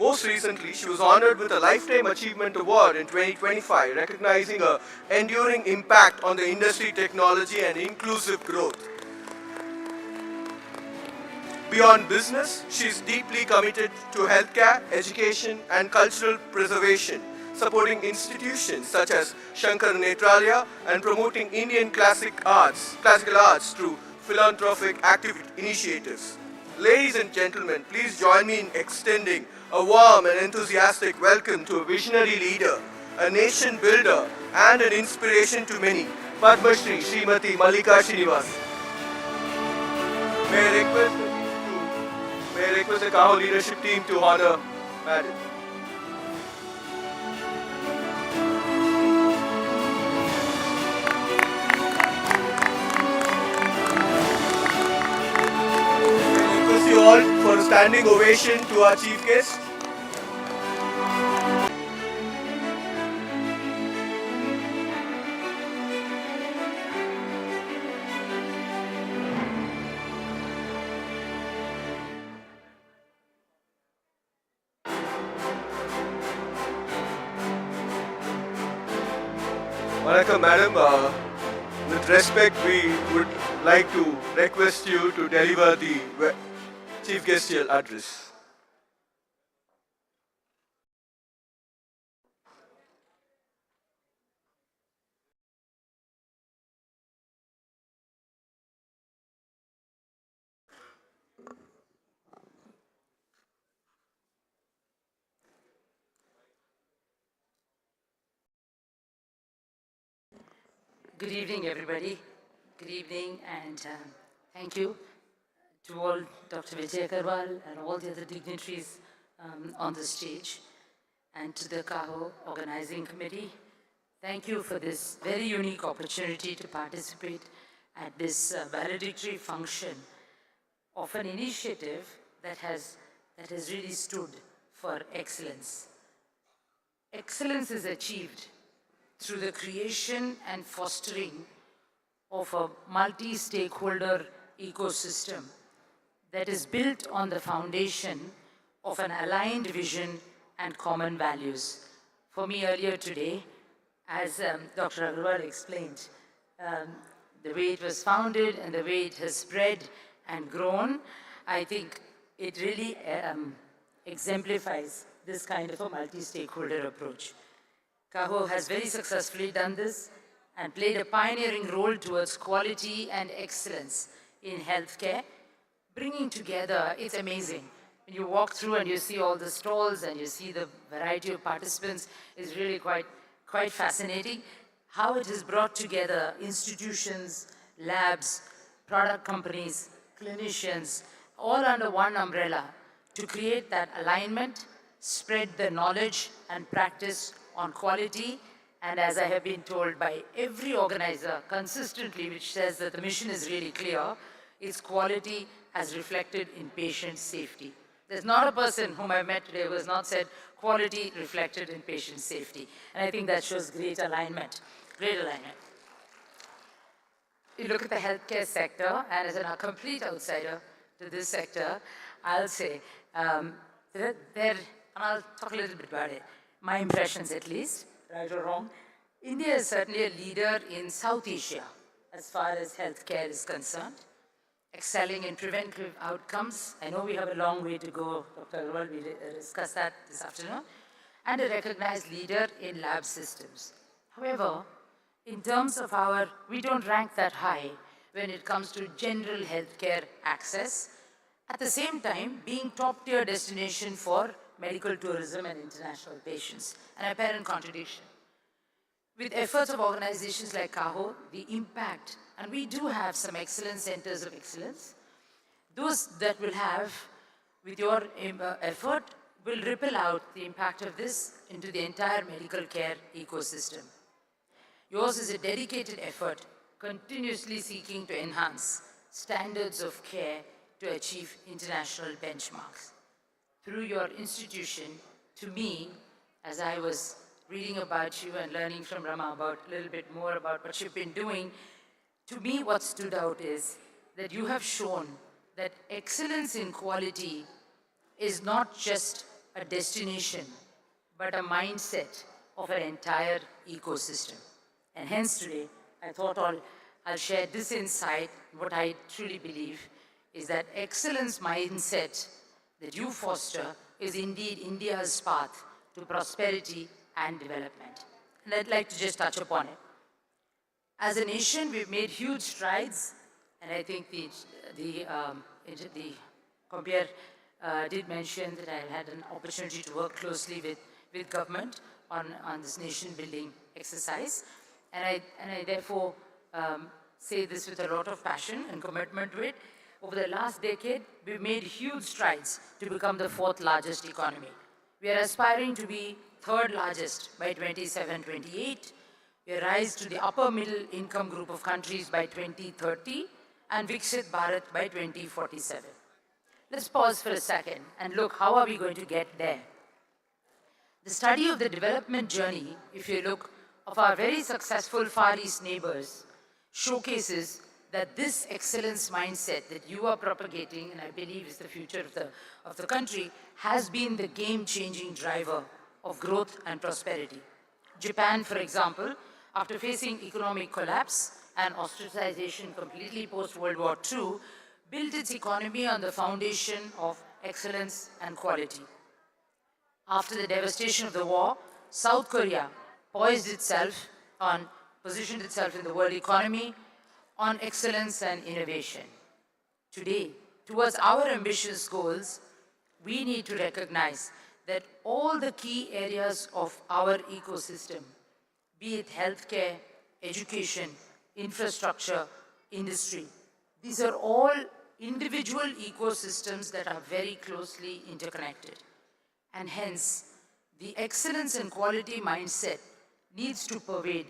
Most recently, she was honored with a Lifetime Achievement Award in 2025, recognizing her enduring impact on the industry, technology, and inclusive growth. Beyond business, she is deeply committed to healthcare, education, and cultural preservation, supporting institutions such as Shankar Netralaya and promoting Indian classical arts through philanthropic initiatives. Ladies and gentlemen, please join me in extending a warm and enthusiastic welcome to a visionary leader, a nation builder, and an inspiration to many, Padma Shri Srimati Mallika Srinivasan. May I request the Caho leadership team to honor Madam. I request you all for a standing ovation to our chief guest. Welcome, madam. With respect, we would like to request you to deliver the chief guestial address. Good evening, everybody. Good evening, and thank you to all Dr. Vijay Agarwal and all the other dignitaries on the stage, and to the Caho Organizing Committee. Thank you for this very unique opportunity to participate at this valedictory function of an initiative that has really stood for excellence. Excellence is achieved through the creation and fostering of a multi-stakeholder ecosystem that is built on the foundation of an aligned vision and common values. For me earlier today, as Dr. Agarwal explained, the way it was founded and the way it has spread and grown, I think it really exemplifies this kind of a multi-stakeholder approach. Caho has very successfully done this and played a pioneering role towards quality and excellence in healthcare, bringing together, it's amazing. When you walk through and you see all the stalls and you see the variety of participants, it's really quite fascinating how it has brought together institutions, labs, product companies, clinicians, all under one umbrella to create that alignment, spread the knowledge and practice on quality, and as I have been told by every organizer consistently, which says that the mission is really clear, it's quality as reflected in patient safety. There's not a person whom I've met today who has not said quality reflected in patient safety. And I think that shows great alignment, great alignment. You look at the healthcare sector, and as a complete outsider to this sector, I'll say, and I'll talk a little bit about it. my impressions at least, right or wrong, India is certainly a leader in South Asia as far as healthcare is concerned, excelling in preventive outcomes. I know we have a long way to go, Dr. Agarwal, we discussed that this afternoon, and a recognized leader in lab systems. However, in terms of we don't rank that high when it comes to general healthcare access, at the same time being top-tier destination for medical tourism and international patients, an apparent contradiction. With efforts of organizations like Cahocon, the impact, and we do have some excellent centers of excellence, those that will have, with your effort, will ripple out the impact of this into the entire medical care ecosystem. Yours is a dedicated effort, continuously seeking to enhance standards of care to achieve international benchmarks. Through your institution, to me, as I was reading about you and learning from Rama about a little bit more about what you've been doing, to me what stood out is that you have shown that excellence in quality is not just a destination, but a mindset of an entire ecosystem. And hence today, I thought I'll share this insight. What I truly believe is that excellence mindset that you foster is indeed India's path to prosperity and development. And I'd like to just touch upon it. As a nation, we've made huge strides, and I think the compere did mention that I had an opportunity to work closely with government on this nation-building exercise. And I therefore say this with a lot of passion and commitment to it. Over the last decade, we've made huge strides to become the 4th largest economy. We are aspiring to be 3rd largest by 27-28. We rise to the upper middle income group of countries by 2030 and Viksit Bharat by 2047. Let's pause for a second and look, how are we going to get there? The study of the development journey, if you look, of our very successful Far East neighbors showcases that this excellence mindset that you are propagating, and I believe is the future of the country, has been the game-changing driver of growth and prosperity. Japan, for example, after facing economic collapse and ostracization completely post-World War II, built its economy on the foundation of excellence and quality. After the devastation of the war, South Korea positioned itself in the world economy on excellence and innovation. Today, towards our ambitious goals, we need to recognize that all the key areas of our ecosystem, be it healthcare, education, infrastructure, industry, these are all individual ecosystems that are very closely interconnected. And hence, the excellence and quality mindset needs to pervade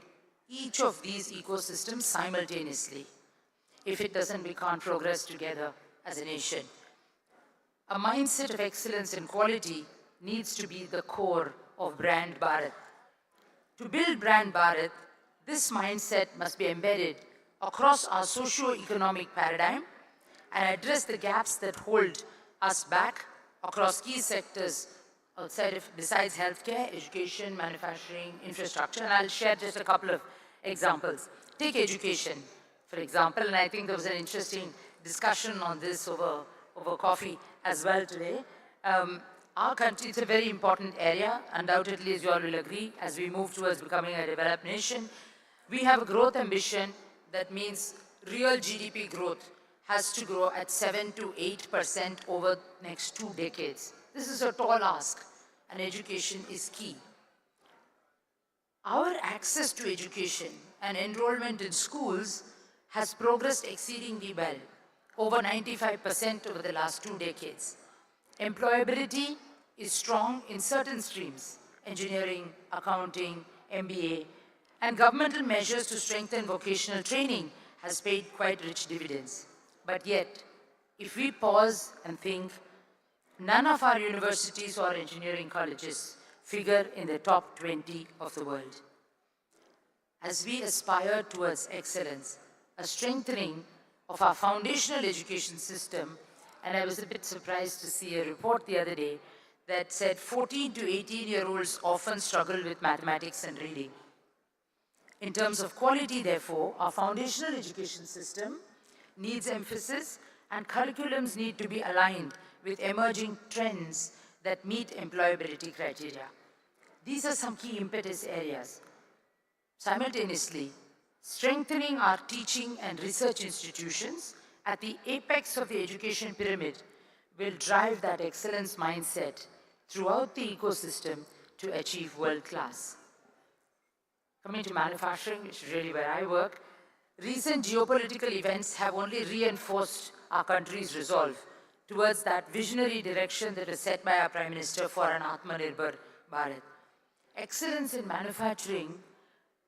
each of these ecosystems simultaneously. If it doesn't, we can't progress together as a nation. A mindset of excellence and quality needs to be the core of Brand Bharat. To build Brand Bharat, this mindset must be embedded across our socio-economic paradigm and address the gaps that hold us back across key sectors besides healthcare, education, manufacturing, infrastructure, and I'll share just a couple of examples. Take education, for example, and I think there was an interesting discussion on this over coffee as well today. Our country, it's a very important area, undoubtedly, as you all will agree, as we move towards becoming a developed nation. We have a growth ambition that means real GDP growth has to grow at 7 to 8% over the next 2 decades. This is a tall ask, and education is key. Our access to education and enrollment in schools has progressed exceedingly well, over 95% over the last 2 decades. Employability is strong in certain streams, engineering, accounting, MBA, and governmental measures to strengthen vocational training has paid quite rich dividends. But yet, if we pause and think, none of our universities or engineering colleges figure in the top 20 of the world. As we aspire towards excellence, a strengthening of our foundational education system, and I was a bit surprised to see a report the other day that said 14 to 18-year-olds often struggle with mathematics and reading. In terms of quality, therefore, our foundational education system needs emphasis and curriculums need to be aligned with emerging trends that meet employability criteria. These are some key impetus areas. Simultaneously, strengthening our teaching and research institutions at the apex of the education pyramid will drive that excellence mindset throughout the ecosystem to achieve world class. Coming to manufacturing, which is really where I work, recent geopolitical events have only reinforced our country's resolve towards that visionary direction that was set by our Prime Minister for an Atmanirbhar Bharat. Excellence in manufacturing,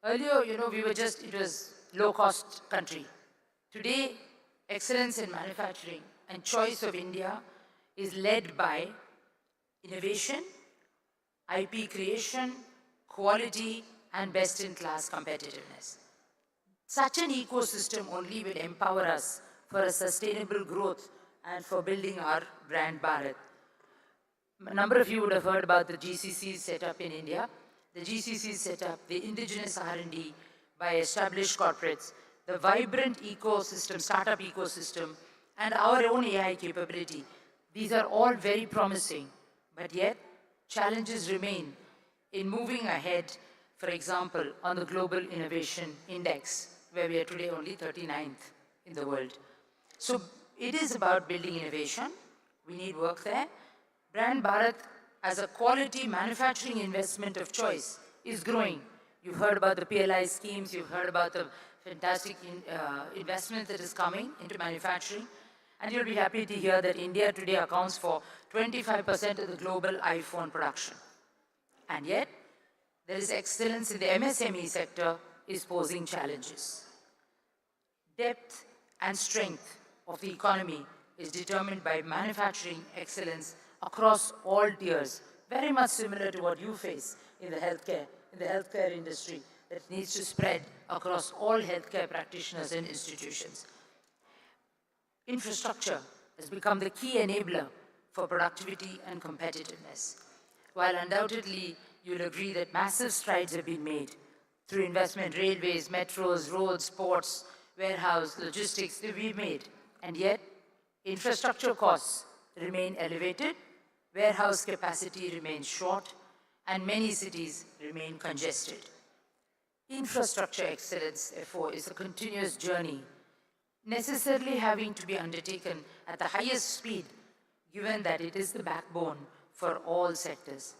earlier, we were just, it was low-cost country. Today, excellence in manufacturing and choice of India is led by innovation, IP creation, quality, and best-in-class competitiveness. Such an ecosystem only will empower us for a sustainable growth and for building our brand Bharat. A number of you would have heard about the GCCs set up in India. The GCCs set up the indigenous R&D by established corporates, the vibrant ecosystem, startup ecosystem, and our own AI capability. These are all very promising, but yet challenges remain in moving ahead, for example, on the Global Innovation Index, where we are today only 39th in the world. So it is about building innovation. We need work there. Brand Bharat, as a quality manufacturing investment of choice, is growing. You've heard about the PLI schemes. You've heard about the fantastic investment that is coming into manufacturing. And you'll be happy to hear that India today accounts for 25% of the global iPhone production. And yet, there is excellence in the MSME sector is posing challenges. Depth and strength of the economy is determined by manufacturing excellence across all tiers, very much similar to what you face in the healthcare industry that needs to spread across all healthcare practitioners and institutions. Infrastructure has become the key enabler for productivity and competitiveness. While undoubtedly you'll agree that massive strides have been made through investment, railways, metros, roads, ports, warehouse, logistics, they've been made. And yet, infrastructure costs remain elevated, warehouse capacity remains short, and many cities remain congested. Infrastructure excellence, therefore, is a continuous journey, necessarily having to be undertaken at the highest speed, given that it is the backbone for all sectors.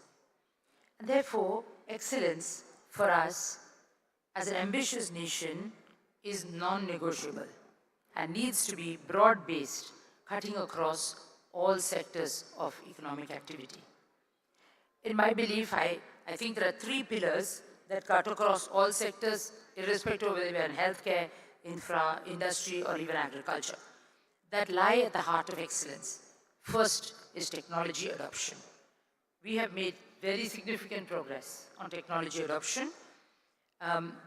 And therefore, excellence for us as an ambitious nation is non-negotiable and needs to be broad-based, cutting across all sectors of economic activity. In my belief, I think there are three pillars that cut across all sectors, irrespective of whether we're in healthcare, infra, industry, or even agriculture, that lie at the heart of excellence. First is technology adoption. We have made very significant progress on technology adoption.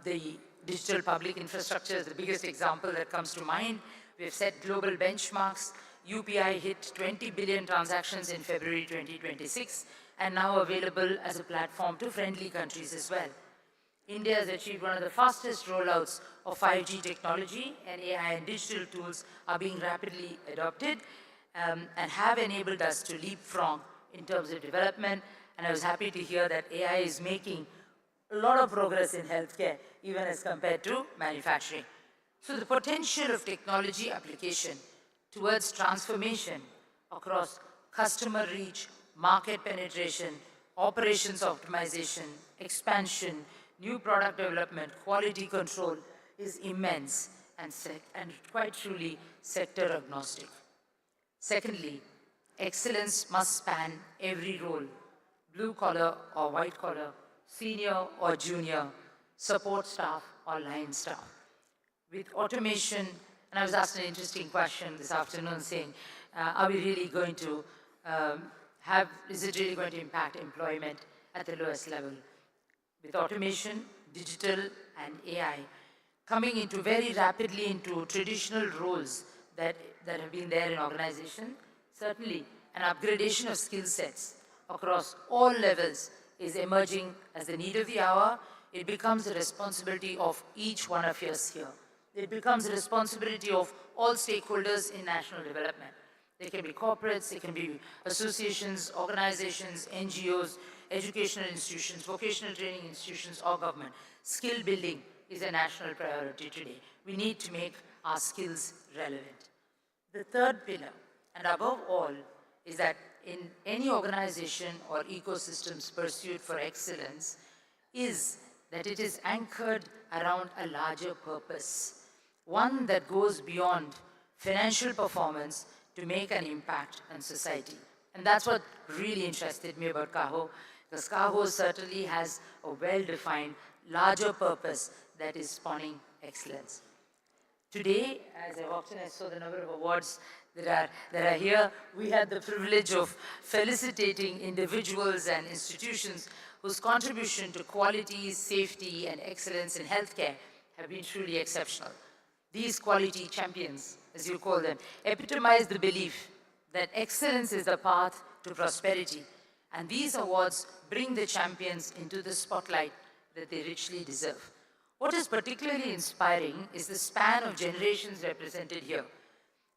The digital public infrastructure is the biggest example that comes to mind. We've set global benchmarks. UPI hit 20 billion transactions in February 2026 and now available as a platform to friendly countries as well. India has achieved one of the fastest rollouts of 5G technology, and AI and digital tools are being rapidly adopted and have enabled us to leapfrog in terms of development. And I was happy to hear that AI is making a lot of progress in healthcare, even as compared to manufacturing. So the potential of technology application towards transformation across customer reach, market penetration, operations optimization, expansion, new product development, quality control is immense and quite truly sector agnostic. Secondly, excellence must span every role, blue collar or white collar, senior or junior, support staff or line staff. With automation, and I was asked an interesting question this afternoon saying, are we really going to is it really going to impact employment at the lowest level? With automation, digital, and AI coming into very rapidly into traditional roles that have been there in organization, certainly an upgradation of skill sets across all levels is emerging as the need of the hour. It becomes the responsibility of each one of us here. It becomes the responsibility of all stakeholders in national development. They can be corporates, they can be associations, organizations, NGOs, educational institutions, vocational training institutions, or government. Skill building is a national priority today. We need to make our skills relevant. The third pillar, and above all, is that in any organization or ecosystem's pursuit for excellence is that it is anchored around a larger purpose, one that goes beyond financial performance to make an impact on society. And that's what really interested me about Caho, because Caho certainly has a well-defined, larger purpose that is spawning excellence. Today, as I walked in, I saw the number of awards that are here. We had the privilege of felicitating individuals and institutions whose contribution to quality, safety, and excellence in healthcare have been truly exceptional. These quality champions, as you call them, epitomize the belief that excellence is the path to prosperity, and these awards bring the champions into the spotlight that they richly deserve. What is particularly inspiring is the span of generations represented here.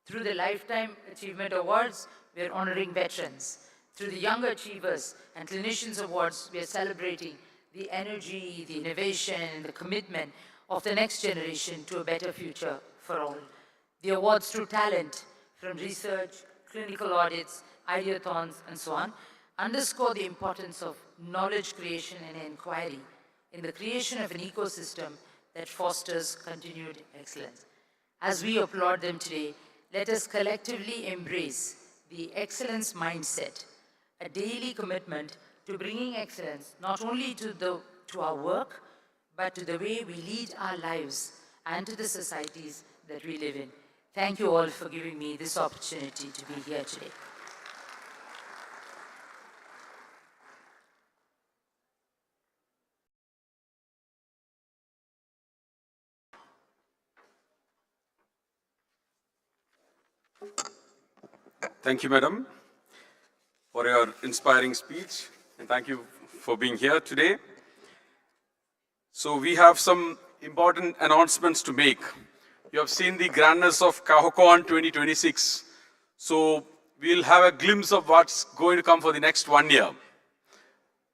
Through the Lifetime Achievement Awards, we are honoring veterans. Through the Young Achievers and Clinicians Awards, we are celebrating the energy, the innovation, and the commitment of the next generation to a better future for all. The awards through talent, from research, clinical audits, ideathons, and so on, underscore the importance of knowledge creation and inquiry in the creation of an ecosystem that fosters continued excellence. As we applaud them today, let us collectively embrace the excellence mindset, a daily commitment to bringing excellence not only to our work, but to the way we lead our lives and to the societies that we live in. Thank you all for giving me this opportunity to be here today. Thank you, Madam, for your inspiring speech, and thank you for being here today. So we have some important announcements to make. You have seen the grandness of Cahocon 2026. So we'll have a glimpse of what's going to come for the next 1 year.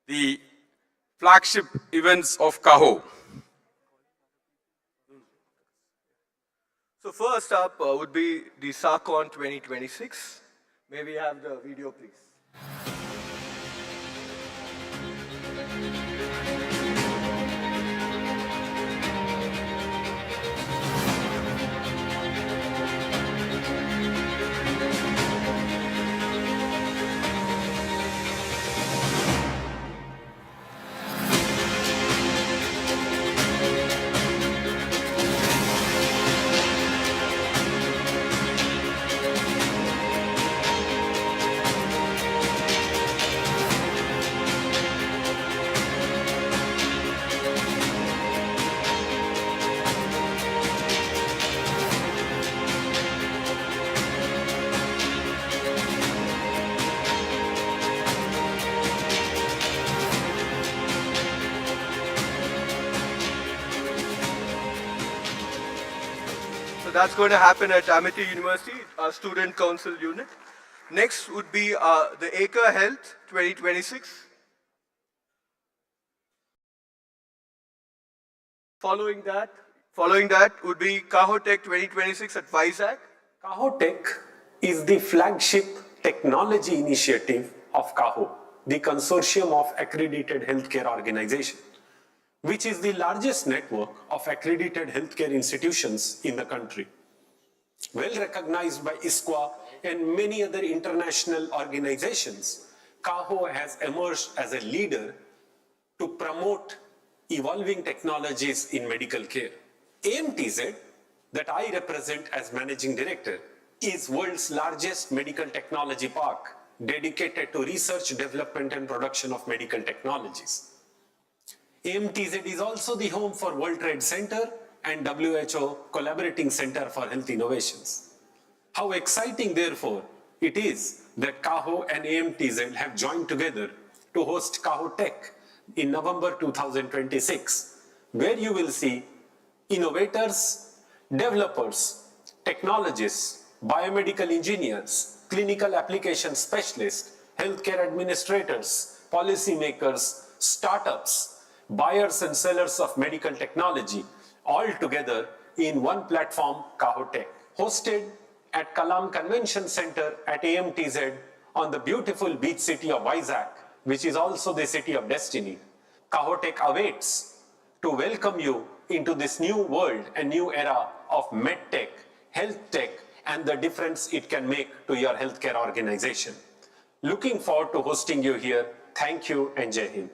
The flagship events of Caho. So first up would be the Cahocon 2026. May we have the video, please? That's going to happen at Amity University, our student council unit. Next would be the Acre Health 2026. Following that would be Cahotech 2026 at Vizag. Cahotech is the flagship technology initiative of Caho, the consortium of accredited healthcare organizations, which is the largest network of accredited healthcare institutions in the country. Well recognized by ISQA and many other international organizations, Caho has emerged as a leader to promote evolving technologies in medical care. AMTZ, that I represent as Managing Director, is world's largest medical technology park dedicated to research, development, and production of medical technologies. AMTZ is also the home for World Trade Center and WHO Collaborating Center for Health Innovations. How exciting, therefore, it is that Caho and AMTZ have joined together to host Caho Tech in November 2026, where you will see innovators, developers, technologists, biomedical engineers, clinical application specialists, healthcare administrators, policymakers, startups, buyers and sellers of medical technology, all together in one platform, Caho Tech, hosted at Kalam Convention Center at AMTZ on the beautiful beach city of Vizag, which is also the city of destiny. Caho Tech awaits to welcome you into this new world and new era of medtech, health tech, and the difference it can make to your healthcare organization. Looking forward to hosting you here. Thank you and Jai Hind.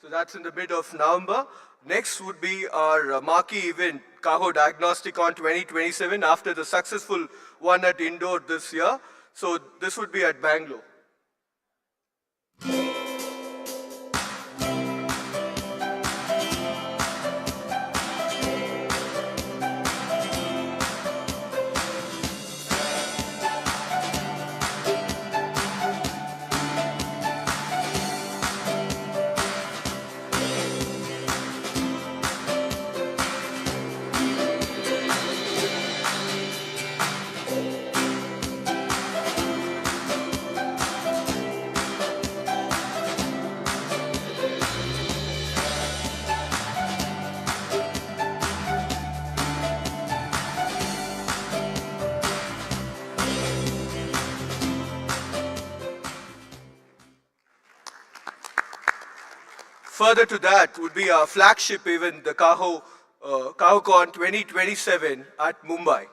So that's in the mid of November. Next would be our marquee event, Caho Diagnosticon 2027, after the successful one at Indore this year. So this would be at Bangalore. Further to that would be our flagship event, the Cahocon 2027 at Mumbai.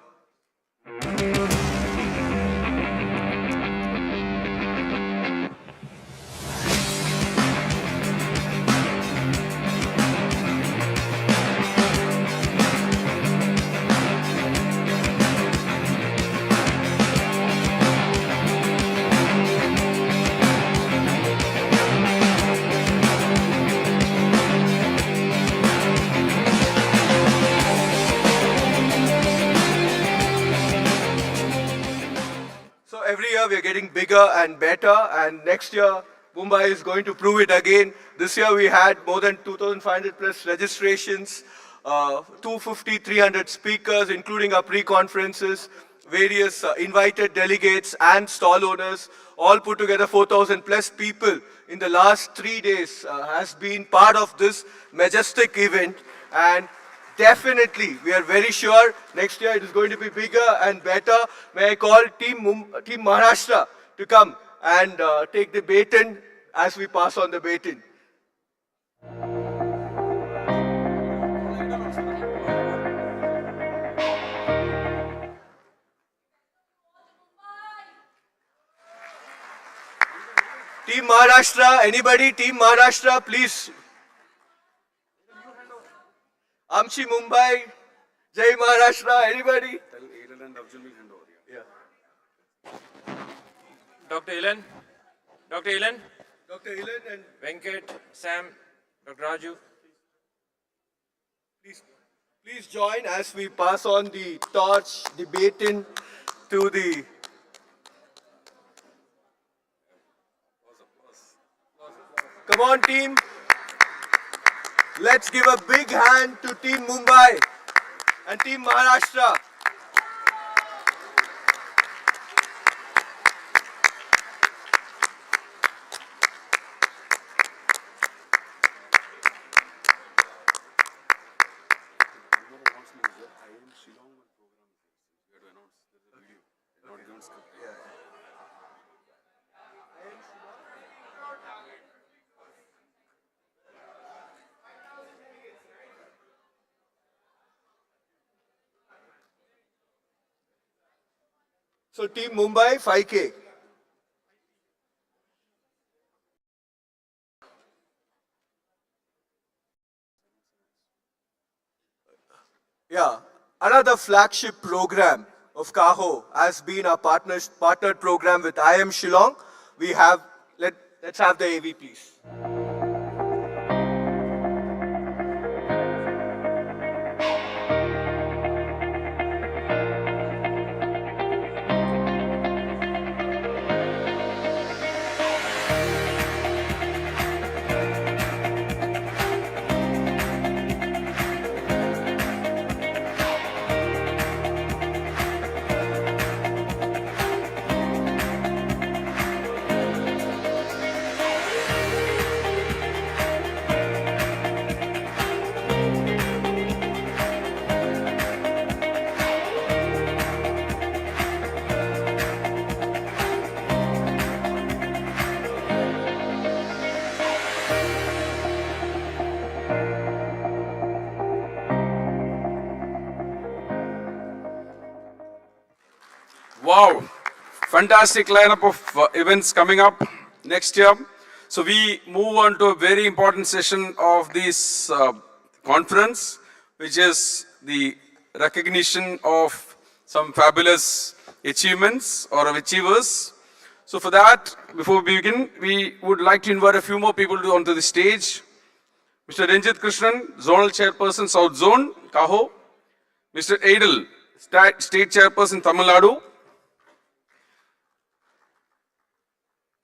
So every year we are getting bigger and better, and next year Mumbai is going to prove it again. This year we had more than 2,500 plus registrations, 250, 300 speakers, including our pre-conferences, various invited delegates and stall owners, all put together 4,000 plus people in the last 3 days has been part of this majestic event. And definitely, we are very sure next year it is going to be bigger and better. May I call Team Maharashtra to come and take the baton as we pass on the baton. Team Maharashtra, anybody? Team Maharashtra, please. Amchi Mumbai, Jai Maharashtra, anybody? Dr. Ilan, Dr. Ilan, Dr. Ilan and Venkat, Sam, Dr. Raju. Please join as we pass on the torch, the baton to the... Come on, team. Let's give a big hand to Team Mumbai and Team Maharashtra. So Team Mumbai, 5K. Yeah, another flagship program of Caho has been our partnered program with IM Shillong. We have, let's have the AV please. Wow, fantastic lineup of events coming up next year. So we move on to a very important session of this conference, which is the recognition of some fabulous achievements or achievers. So for that, before we begin, we would like to invite a few more people onto the stage. Mr. Ranjit Krishnan, Zonal Chairperson, South Zone, Caho. Mr. Adel, State Chairperson, Tamil Nadu.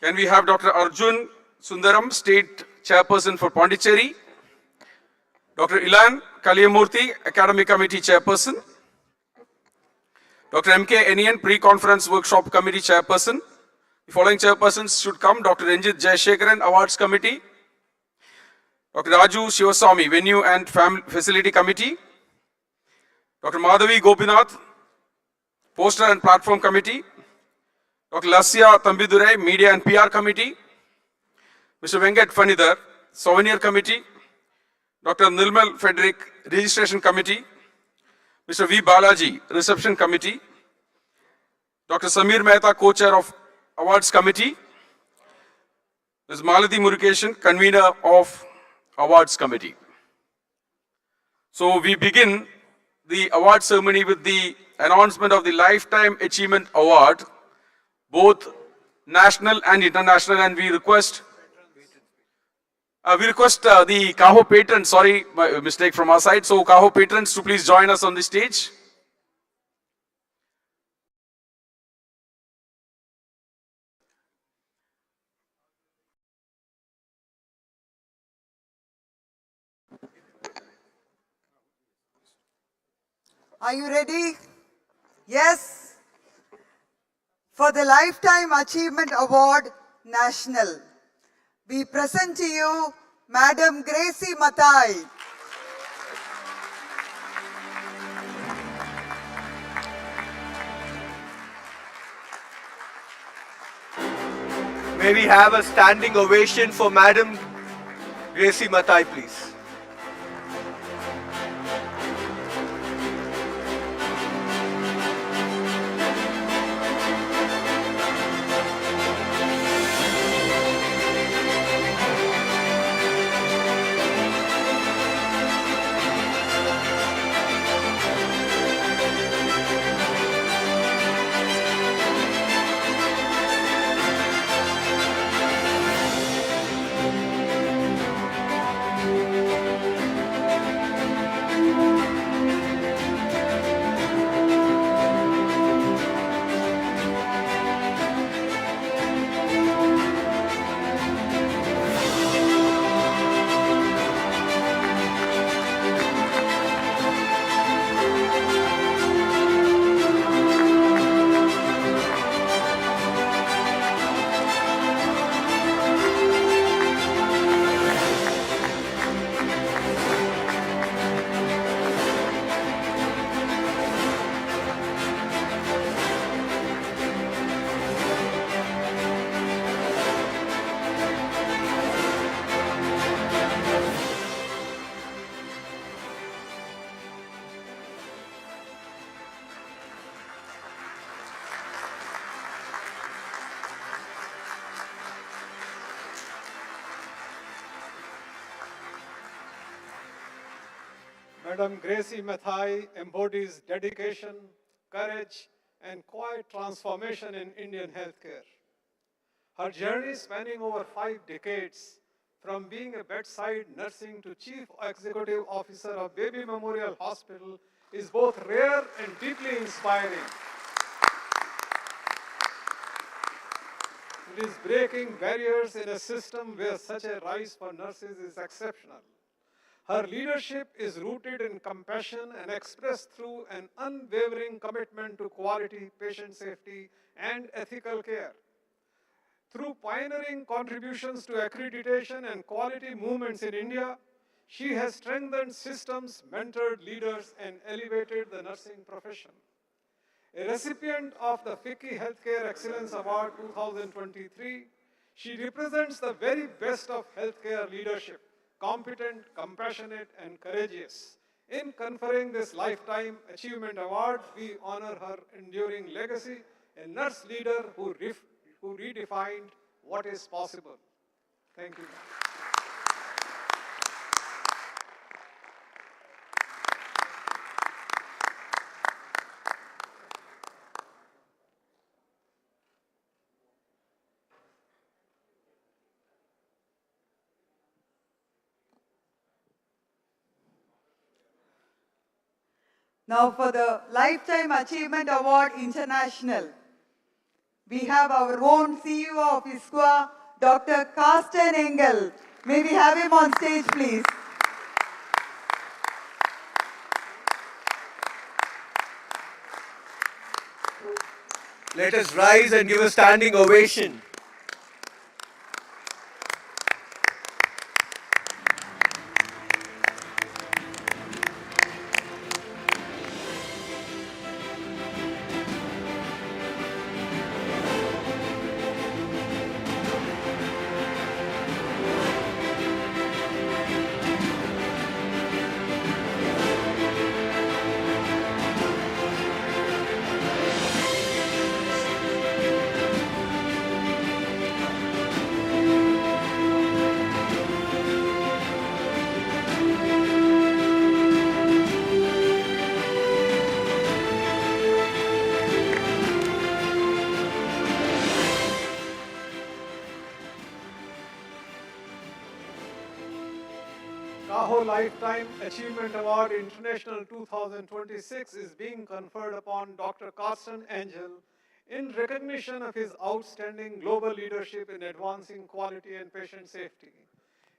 Can we have Dr. Arjun Sundaram, State Chairperson for Pondicherry? Dr. Ilan Kaliyamurthy, Academic Committee Chairperson. Dr. M.K. Enian, Pre-Conference Workshop Committee Chairperson. The following chairpersons should come. Dr. Ranjit Jayashekaran, Awards Committee. Dr. Raju Shivaswamy, Venue and Facility Committee. Dr. Madhavi Gopinath, Poster and Platform Committee. Dr. Lasya Tambidurai, Media and PR Committee. Mr. Venkat Fanidar, Souvenir Committee. Dr. Nilmal Frederick, Registration Committee. Mr. V. Balaji, Reception Committee. Dr. Samir Mehta, Co-Chair of Awards Committee. Ms. Malati Murukeshan, Convener of Awards Committee. So we begin the award ceremony with the announcement of the Lifetime Achievement Award, both national and international, and we request the Caho patrons, sorry, my mistake from our side, so Caho patrons to please join us on the stage. Are you ready? Yes. For the Lifetime Achievement Award National, we present to you Madam Gracie Mathai. May we have a standing ovation for Madam Gracie Mathai, please. Madam Gracie Mathai embodies dedication, courage, and quiet transformation in Indian healthcare. Her journey spanning over 5 decades, from being a bedside nursing to Chief Executive Officer of Baby Memorial Hospital, is both rare and deeply inspiring. It is breaking barriers in a system where such a rise for nurses is exceptional. Her leadership is rooted in compassion and expressed through an unwavering commitment to quality, patient safety, and ethical care. Through pioneering contributions to accreditation and quality movements in India, she has strengthened systems, mentored leaders, and elevated the nursing profession. A recipient of the FICCI Healthcare Excellence Award 2023, she represents the very best of healthcare leadership, competent, compassionate, and courageous. In conferring this Lifetime Achievement Award, we honor her enduring legacy, a nurse leader who redefined what is possible. Thank you. Now for the Lifetime Achievement Award International, we have our own CEO of ISQA, Dr. Carsten Engel. May we have him on stage, please? Let us rise and give a standing ovation. Caho Lifetime Achievement Award International 2026 is being conferred upon Dr. Carsten Engel in recognition of his outstanding global leadership in advancing quality and patient safety.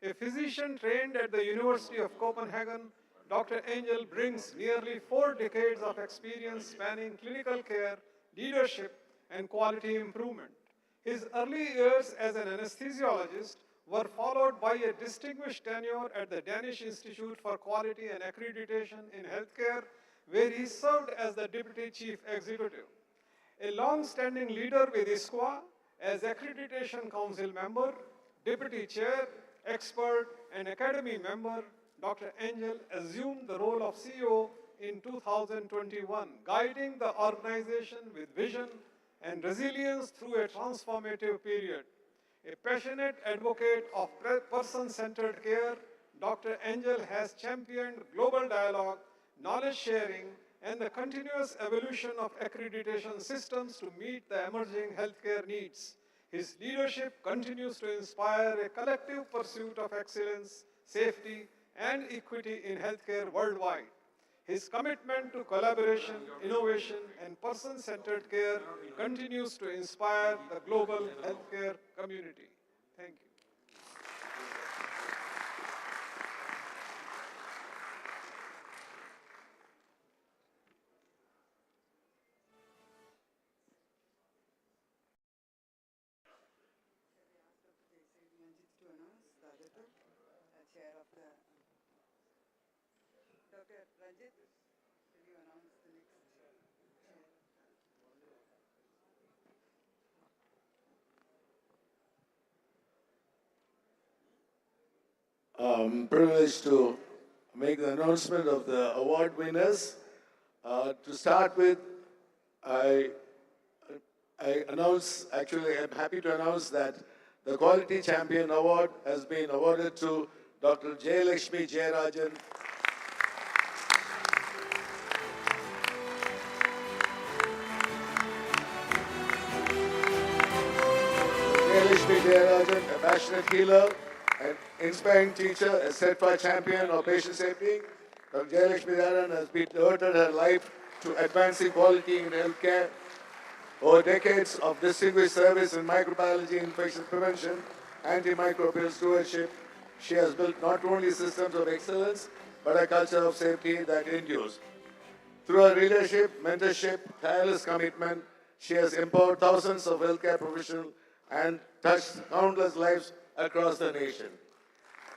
A physician trained at the University of Copenhagen, Dr. Engel brings nearly 4 decades of experience spanning clinical care, leadership, and quality improvement. His early years as an anesthesiologist were followed by a distinguished tenure at the Danish Institute for Quality and Accreditation in Healthcare, where he served as the Deputy Chief Executive. A long-standing leader with ISQA as Accreditation Council member, Deputy Chair, expert, and Academy member, Dr. Engel assumed the role of CEO in 2021, guiding the organization with vision and resilience through a transformative period. A passionate advocate of person-centered care, Dr. Engel has championed global dialogue, knowledge sharing, and the continuous evolution of accreditation systems to meet the emerging healthcare needs. His leadership continues to inspire a collective pursuit of excellence, safety, and equity in healthcare worldwide. His commitment to collaboration, innovation, and person-centered care continues to inspire the global healthcare community. Thank you. I'm privileged to make the announcement of the award winners. To start with, I'm happy to announce that the Quality Champion Award has been awarded to Dr. Jayalakshmi Jayarajan. passionate healer, an inspiring teacher, a steadfast champion of patient safety. Dr. Jayalakshmi Dharan has devoted her life to advancing quality in healthcare. Over decades of distinguished service in microbiology, infection prevention, antimicrobial stewardship, she has built not only systems of excellence, but a culture of safety that endures. Through her leadership, mentorship, tireless commitment, she has empowered thousands of healthcare professionals and touched countless lives across the nation.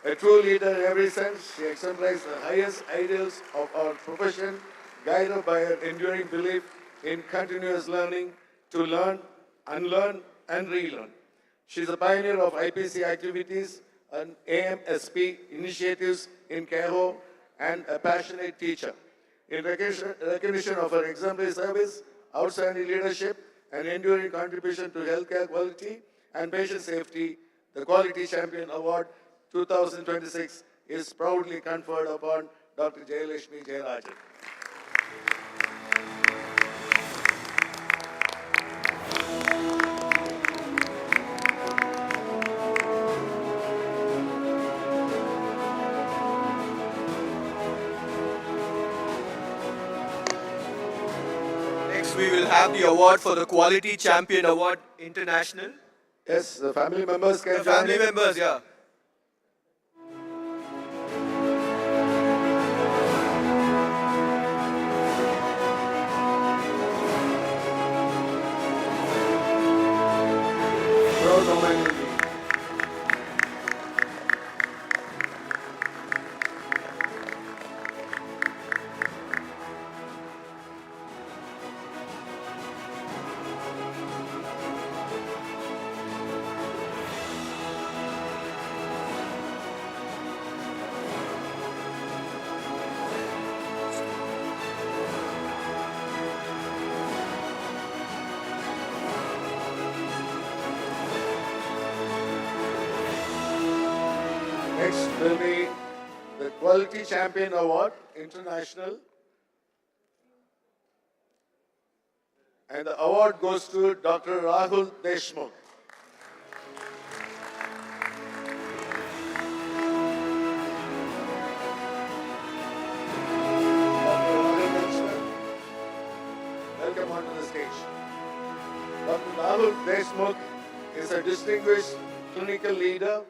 A true leader in every sense, she exemplifies the highest ideals of our profession, guided by her enduring belief in continuous learning to learn, unlearn, and relearn. She is a pioneer of IPC activities and AMSP initiatives in Caho and a passionate teacher. In recognition of her exemplary service, outstanding leadership, and enduring contribution to healthcare quality and patient safety, the Quality Champion Award 2026 is proudly conferred upon Dr. Jayalakshmi Jayarajan. Next, we will have the award for the Quality Champion Award International. Yes, the family members can The join family in. members, yeah. Proud moment will be. Next will be the Quality Champion Award International. And the award goes to Dr. Rahul Deshmukh. Welcome onto the stage. Dr. Rahul Deshmukh is a distinguished clinical leader,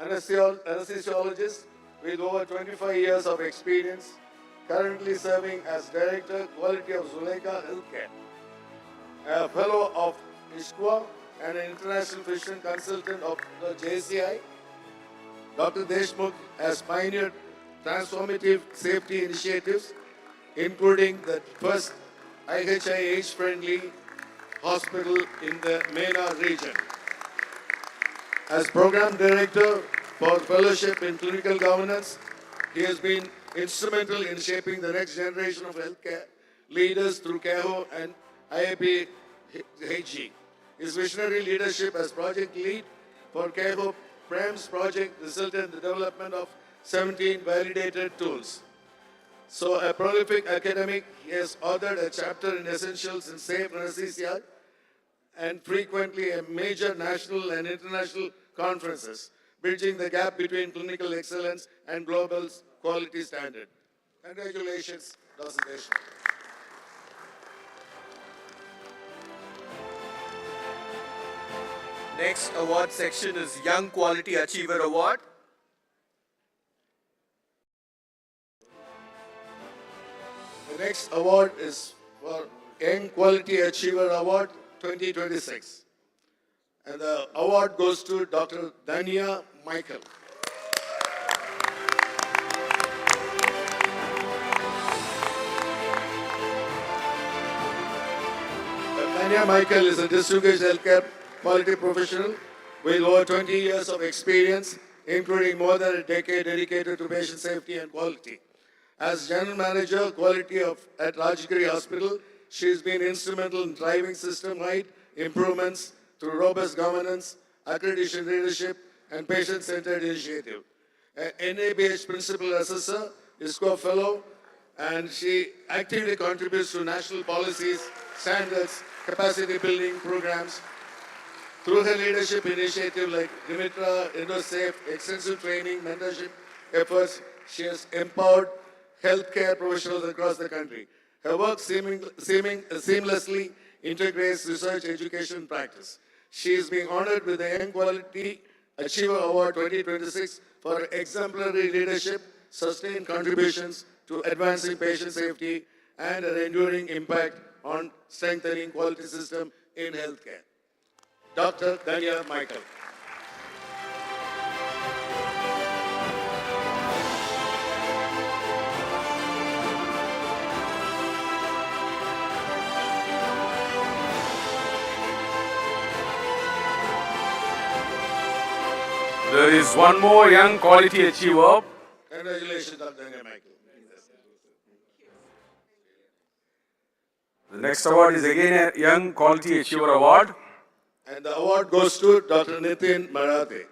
anesthesiologist with over 25 years of experience, currently serving as Director Quality of Zuleika Healthcare, a Fellow of ISQA and an International Physician Consultant of the JCI. Dr. Deshmukh has pioneered transformative safety initiatives, including the first IHI age-friendly hospital in the MENA region. As Program Director for Fellowship in Clinical Governance, he has been instrumental in shaping the next generation of healthcare leaders through CAHO and IAP HG. His visionary leadership as project lead for CAHO PREMS project resulted in the development of 17 validated tools. So a prolific academic, he has authored a chapter in Essentials in Safe Anesthesia and frequently a major national and international conferences, bridging the gap between clinical excellence and global quality standard. Congratulations, Dr. Deshmukh. Next award section is Young Quality Achiever Award. The next award is for Young Quality Achiever Award 2026. And the award goes to Dr. Dania Michael. Dania Michael is a distinguished healthcare quality professional with over 20 years of experience, including more than a decade dedicated to patient safety and quality. As General Manager, Quality at Rajgiri Hospital, she has been instrumental in driving system-wide improvements through robust governance, accreditation leadership, and patient-centered initiative. An NABH Principal Assessor, ISQA Fellow, and she actively contributes to national policies, standards, capacity building programs, Through her leadership initiative like Dimitra, IndoSafe, extensive training, mentorship efforts, she has empowered healthcare professionals across the country. Her work seamlessly integrates research, education, and practice. She is being honored with the Young Quality Achiever Award 2026 for her exemplary leadership, sustained contributions to advancing patient safety, and her enduring impact on strengthening quality system in healthcare. Dr. Danya Michael. There is one more young quality achiever. Congratulations, Dr. Danya Michael. The next award is again a Young Quality Achiever Award. And the award goes to Dr. Nitin Marathe.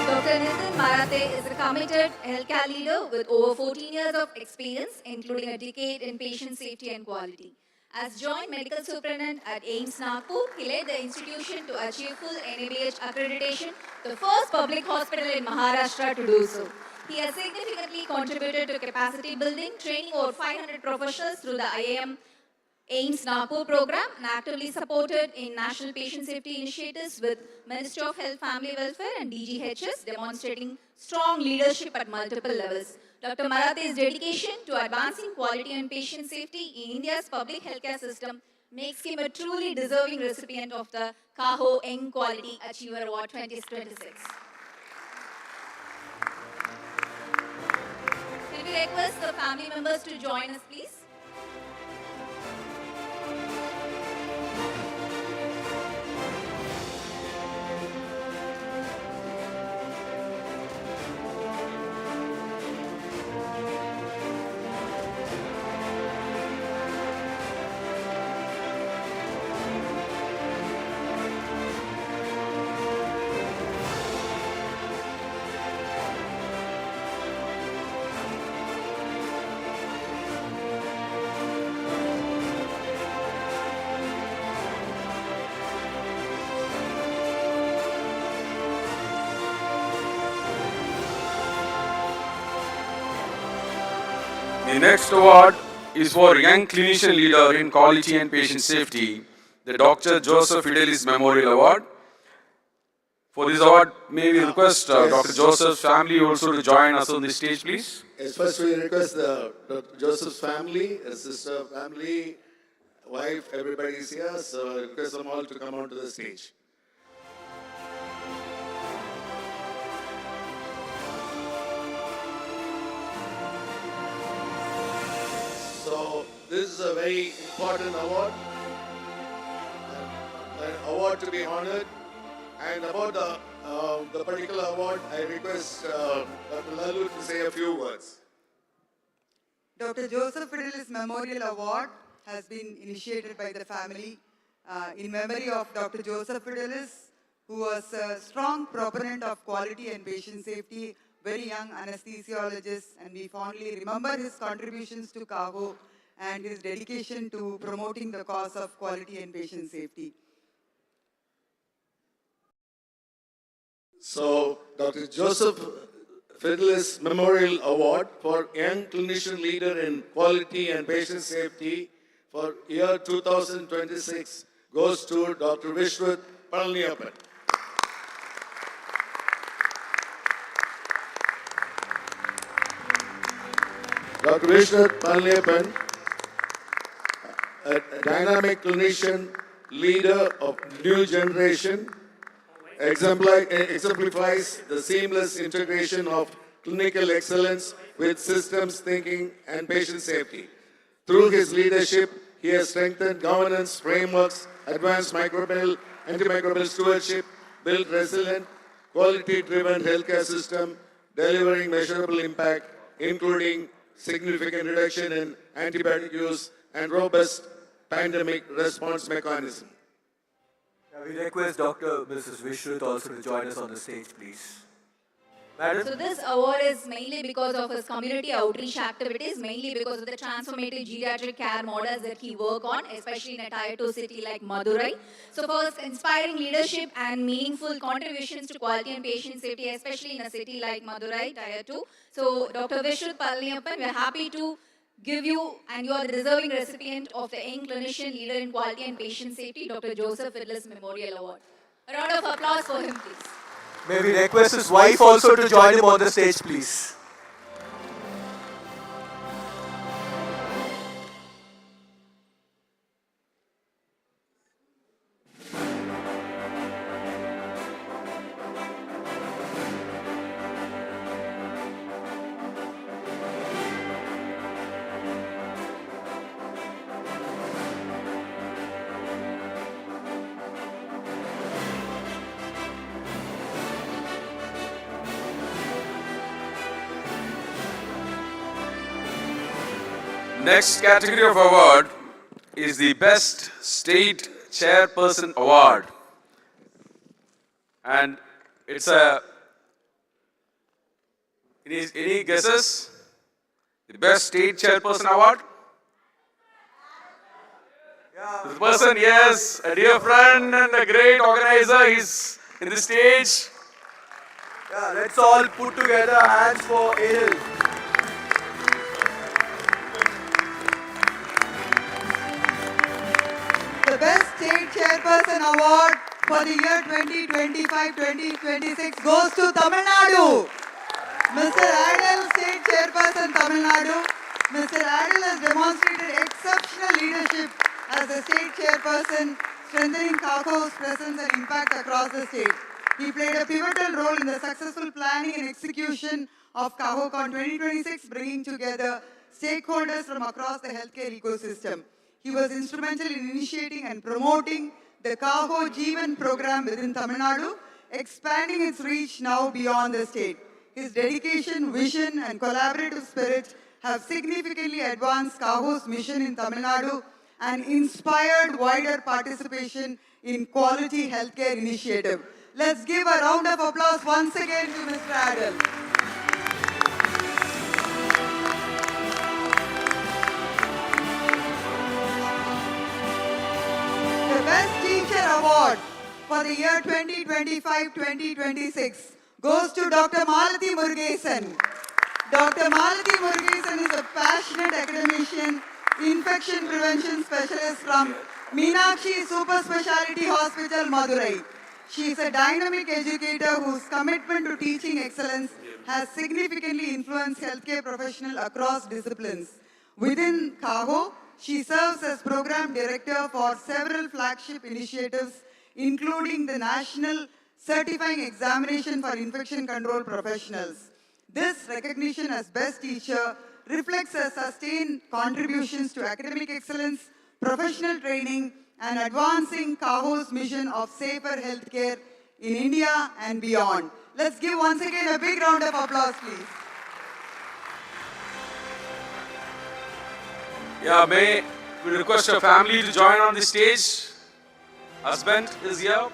Dr. Nitin Marathe is a committed healthcare leader with over 14 years of experience, including a decade in patient safety and quality. As Joint Medical Superintendent at AIIMS Nagpur, he led the institution to achieve full NABH accreditation, the first public hospital in Maharashtra to do so. He has significantly contributed to capacity building, training over 500 professionals through the IAM AIIMS Nagpur program, and actively supported in national patient safety initiatives with Ministry of Health, Family Welfare and DGHS, demonstrating strong leadership at multiple levels. Dr. Marathe's dedication to advancing quality and patient safety in India's public healthcare system makes him a truly deserving recipient of the Cahocon Young Quality Achiever Award 2026. Can we request the family members to join us, please? The next award is for Young Clinician Leader in Quality and Patient Safety, the Dr. Joseph Fidelis Memorial Award. For this award, may we request Dr. Joseph's family also to join us on the stage, please? Yes, first we request Dr. Joseph's family, his sister, family, wife, everybody is here, so I request them all to come onto the stage. So this is a very important award, an award to be honored. And about the particular award, I request Dr. Lalu to say a few words. Dr. Joseph Fidelis Memorial Award has been initiated by the family in memory of Dr. Joseph Fidelis, who was a strong proponent of quality and patient safety, very young anesthesiologist, and we fondly remember his contributions to Cahocon and his dedication to promoting the cause of quality and patient safety. So, Dr. Joseph Fidelis Memorial Award for Young Clinician Leader in Quality and Patient Safety for year 2026 goes to Dr. Vishwath Palniappan. Dr. Vishwath Palniappan, a dynamic clinician leader of new generation, exemplifies the seamless integration of clinical excellence with systems thinking and patient safety. Through his leadership, he has strengthened governance frameworks, advanced antimicrobial stewardship, built resilient, quality-driven healthcare system, delivering measurable impact, including significant reduction in antibiotic use, and robust pandemic response mechanism. We request Dr. Mrs. Vishruth also to join us on the stage, please. Madam? So this award is mainly because of his community outreach activities, mainly because of the transformative geriatric care models that he worked on, especially in a Tier 2 city like Madurai. So for his inspiring leadership and meaningful contributions to quality and patient safety, especially in a city like Madurai, Tier 2. So Dr. Vishruth Palniyappan, we are happy to give you, and you are the deserving recipient of the Young Clinician Leader in Quality and Patient Safety, Dr. Joseph Fiddler's Memorial Award. A round of applause for him, please. May we request his wife also to join him on the stage, please. Next category of award is the Best State Chairperson Award. And it's any guesses? The Best State Chairperson Award? This person, yes, a dear friend and a great organizer, he's in the stage. Yeah, let's all put together hands for Edil. The Best State Chairperson Award for the year 2025-2026 goes to Tamil Nadu. Mr. Adil, State Chairperson, Tamil Nadu. Mr. Adil has demonstrated exceptional leadership as a State Chairperson, strengthening Cahocon's presence and impact across the state. He played a pivotal role in the successful planning and execution of Cahocon 2026, bringing together stakeholders from across the healthcare ecosystem. He was instrumental in initiating and promoting the Caho Jeevan program within Tamil Nadu, expanding its reach now beyond the state. His dedication, vision, and collaborative spirit have significantly advanced Caho's mission in Tamil Nadu and inspired wider participation in quality healthcare initiative. Let's give a round of applause once again to Mr. Adil. The Best Teacher Award for the year 2025-2026 goes to Dr. Malati Murugesan. Dr. Malati Murugesan is a passionate academician, infection prevention specialist from Meenakshi Super Speciality Hospital, Madurai. She is a dynamic educator whose commitment to teaching excellence has significantly influenced healthcare professionals across disciplines. Within Caho, she serves as program director for several flagship initiatives, including the National Certifying Examination for Infection Control Professionals. This recognition as Best Teacher reflects her sustained contributions to academic excellence, professional training, and advancing Caho's mission of safer healthcare in India and beyond. Let's give once again a big round of applause, please. Yeah, may we request your family to join on the stage. Husband is here.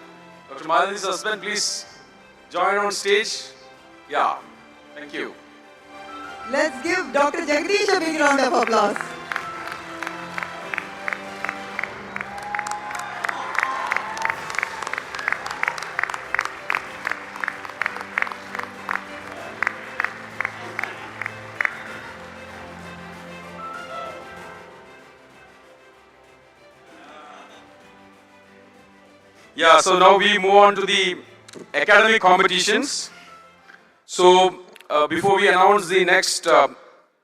Dr. Malati's husband, please join on stage. Yeah, thank you. Let's give Dr. Jagdish a big round of applause. Yeah, so now we move on to the academic competitions. So before we announce the next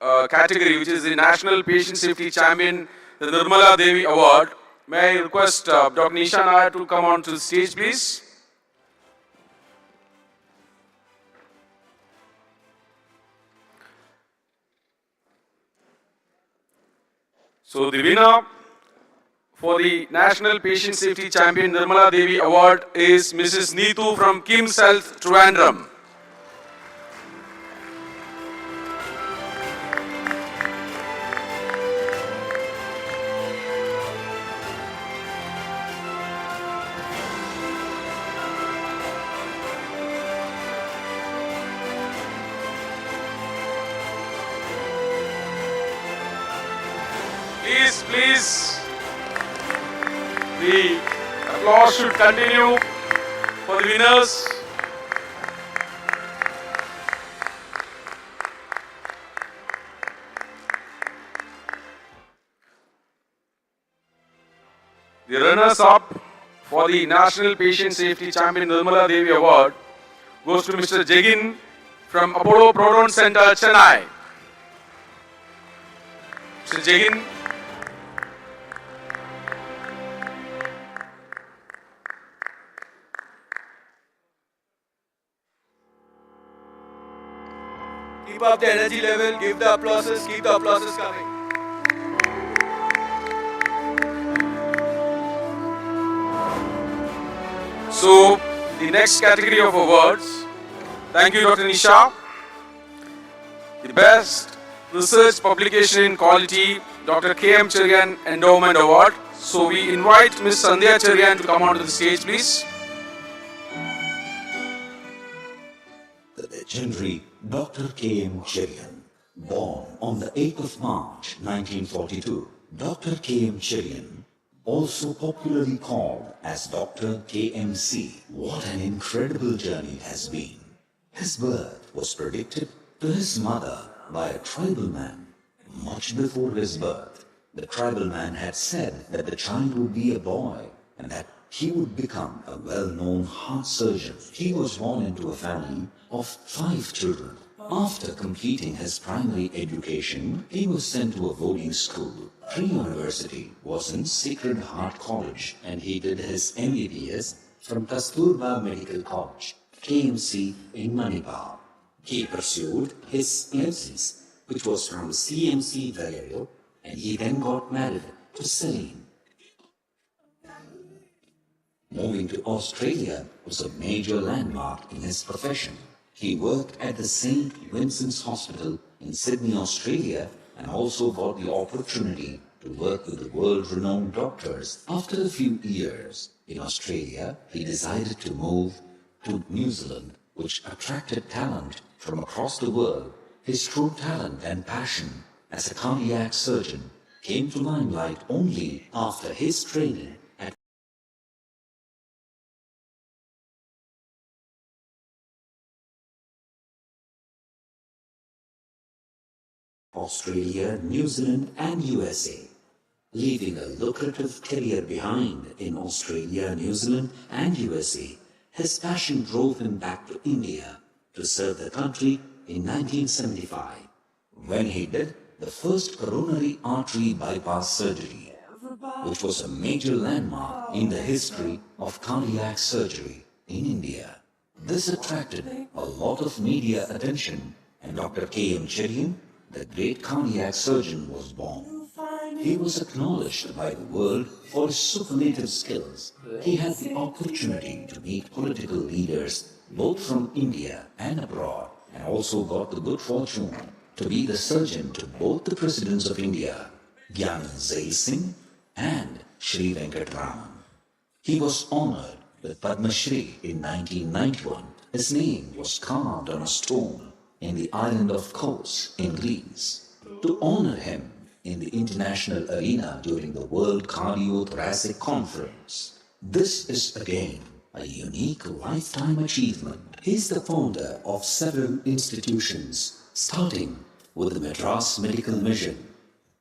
category, which is the National Patient Safety Champion, the Nirmala Devi Award, may I request Dr. Nisha Nair to come on to the stage, please. So the winner for the National Patient Safety Champion Nirmala Devi Award is Mrs. Neetu from Kim's Health, Trivandrum. Applause should continue for the winners. The runners-up for the National Patient Safety Champion Nirmala Devi Award goes to Mr. Jegin from Apollo Proton Center, Chennai. Mr. Jegin. Keep up the energy level, give the applauses, keep the applauses coming. So, the next category of awards, thank you Dr. Nisha. The best research publication in quality, Dr. K.M. Cherian Endowment Award. So we invite Ms. Sandhya Cherian to come onto the stage, please. The legendary Dr. K.M. Cherian, born on the 8th of March 1942, Dr. K.M. Cherian, also popularly called as Dr. KMC. What an incredible journey it has been. His birth was predicted to his mother by a tribal man. Much before his birth, the tribal man had said that the child would be a boy and that he would become a well-known heart surgeon. He was born into a family of 5 children. After completing his primary education, he was sent to a boarding school. Pre-university was in Sacred Heart College and he did his MBBS from Kasturba Medical College, KMC in Manipal. He pursued his MCs, which was from CMC Valerio, and he then got married to Celine. Moving to Australia was a major landmark in his profession. He worked at the St. Vincent's Hospital in Sydney, Australia, and also got the opportunity to work with the world-renowned doctors. After a few years in Australia, he decided to move to New Zealand, which attracted talent from across the world. His true talent and passion as a cardiac surgeon came to limelight only after his training at Australia, New Zealand and USA. Leaving a lucrative career behind in Australia, New Zealand and USA, his passion drove him back to India to serve the country in 1975, when he did the first coronary artery bypass surgery, which was a major landmark in the history of cardiac surgery in India. This attracted a lot of media attention, and Dr. K.M. Cherian, the great cardiac surgeon, was born. He was acknowledged by the world for his superlative skills. He had the opportunity to meet political leaders both from India and abroad, and also got the good fortune to be the surgeon to both the presidents of India, Gyanan Zail Singh and Sri Venkataraman. He was honored with Padma Shri in 1991. His name was carved on a stone in the island of Kos in Greece. To honor him in the international arena during the World Cardiothoracic Conference. This is again a unique lifetime achievement. He is the founder of several institutions, starting with the Madras Medical Mission,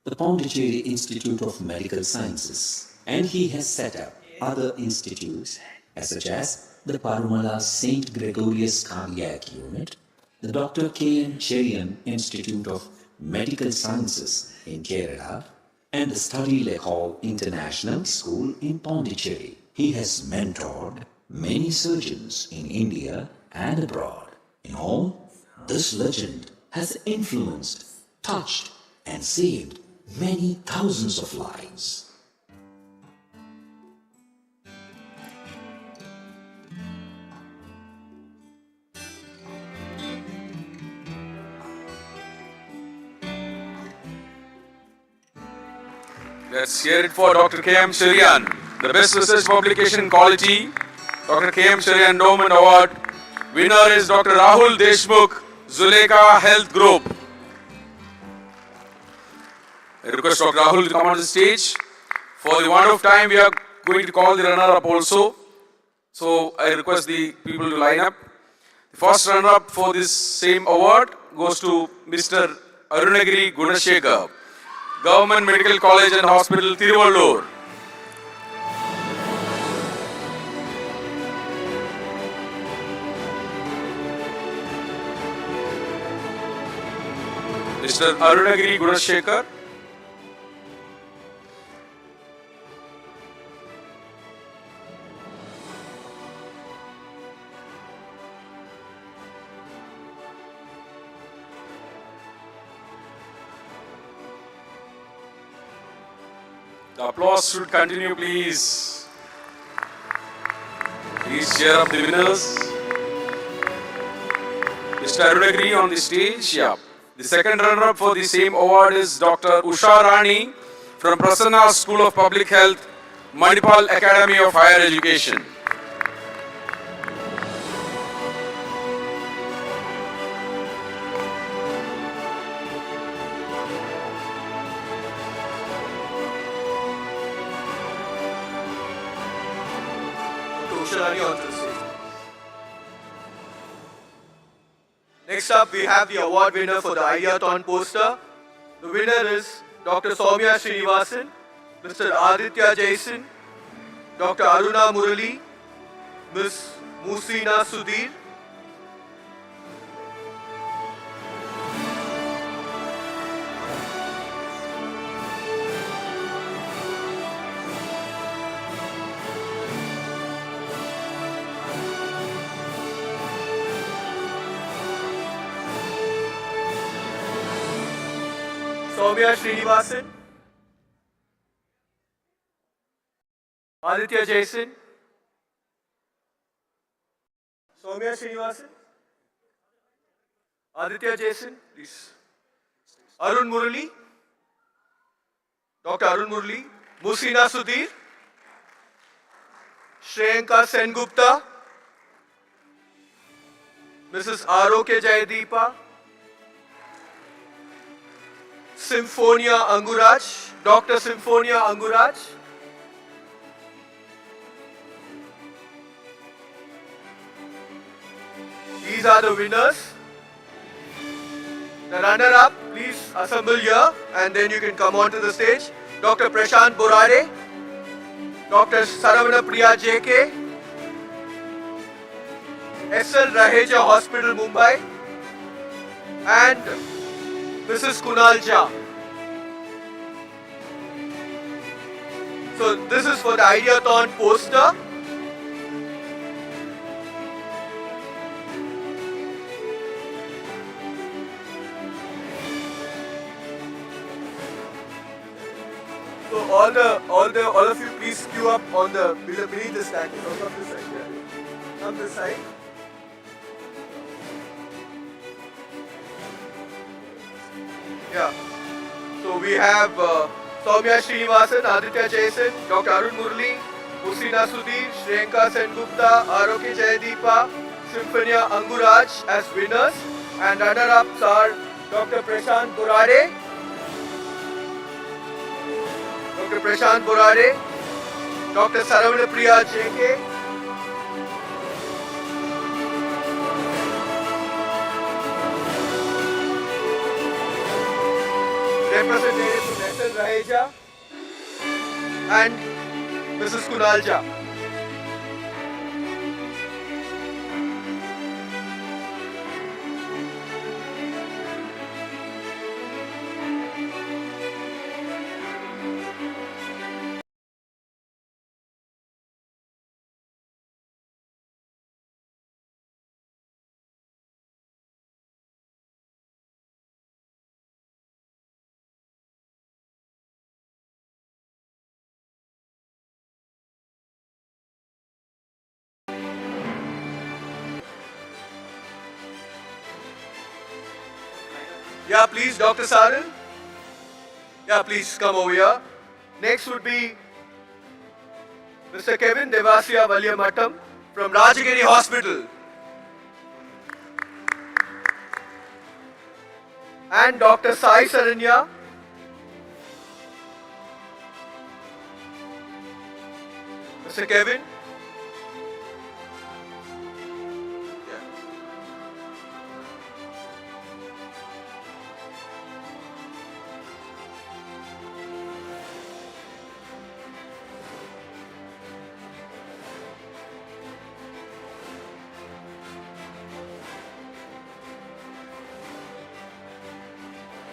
the Pondicherry Institute of Medical Sciences, and he has set up other institutes such as the Parumala St. Gregorius Cardiac Unit, the Dr. K.M. Cherian Institute of Medical Sciences in Kerala, and the Study Lekol International School in Pondicherry. He has mentored many surgeons in India and abroad. In all, this legend has influenced, touched, and saved many thousands of lives. Let's hear it for Dr. K.M. Cherian, the best research publication quality, Dr. K.M. Cherian Endowment Award. Winner is Dr. Rahul Deshmukh, Zuleka Health Group. I request Dr. Rahul to come on the stage. For the want of time, we are going to call the runner-up also. So I request the people to line up. The first runner-up for this same award goes to Mr. Arunagiri Gunashekar, Government Medical College and Hospital, Tiruvallur. Mr. Arunagiri Gunashekar. The applause should continue, please. Please cheer up the winners. Mr. Arunagiri on the stage. Yeah. The second runner-up for the same award is Dr. Usha Rani from Prasanna School of Public Health, Manipal Academy of Higher Education. Usha Rani onto the stage. Next up, we have the award winner for the Ideathon poster. The winner is Dr. Soumya Srinivasan, Mr. Aditya Jason, Dr. Aruna Murali, Ms. Musina Sudhir, Soumya Srinivasan, Aditya Jason, Soumya Srinivasan, Aditya Jason, please. Arun Murali, Dr. Arun Murali, Musina Sudhir, Shreyanka Sengupta, Mrs. R.O.K. Jayadeepa, Symphonia Anguraj, Dr. Symphonia Anguraj, these are the winners. The runner-up, please assemble here and then you can come onto the stage. Dr. Prashant Borade, Dr. Saravana Priya JK, SL Raheja Hospital, Mumbai, and Mrs. Kunal Jha. So this is for the Ideathon poster. So all of you please queue up on the beneath the stand. So come this side. Yeah. Come this side. Yeah. So we have Soumya Srinivasan, Aditya Jason, Dr. Arun Murali, Musina Sudhir, Shreyanka Sengupta, R.O.K. Jayadeepa, Symphonia Anguraj as winners, and runner-ups are Dr. Prashant Borade, Dr. Prashant Borade, Dr. Saravana Priya JK, representative from SL Raheja, and Mrs. Kunal Jha. Yeah, please, Dr. Saran. Yeah, please come over here. Next would be Mr. Kevin Devasya Valyamattam from Rajagiri Hospital. And Dr. Sai Saranya. Mr. Kevin.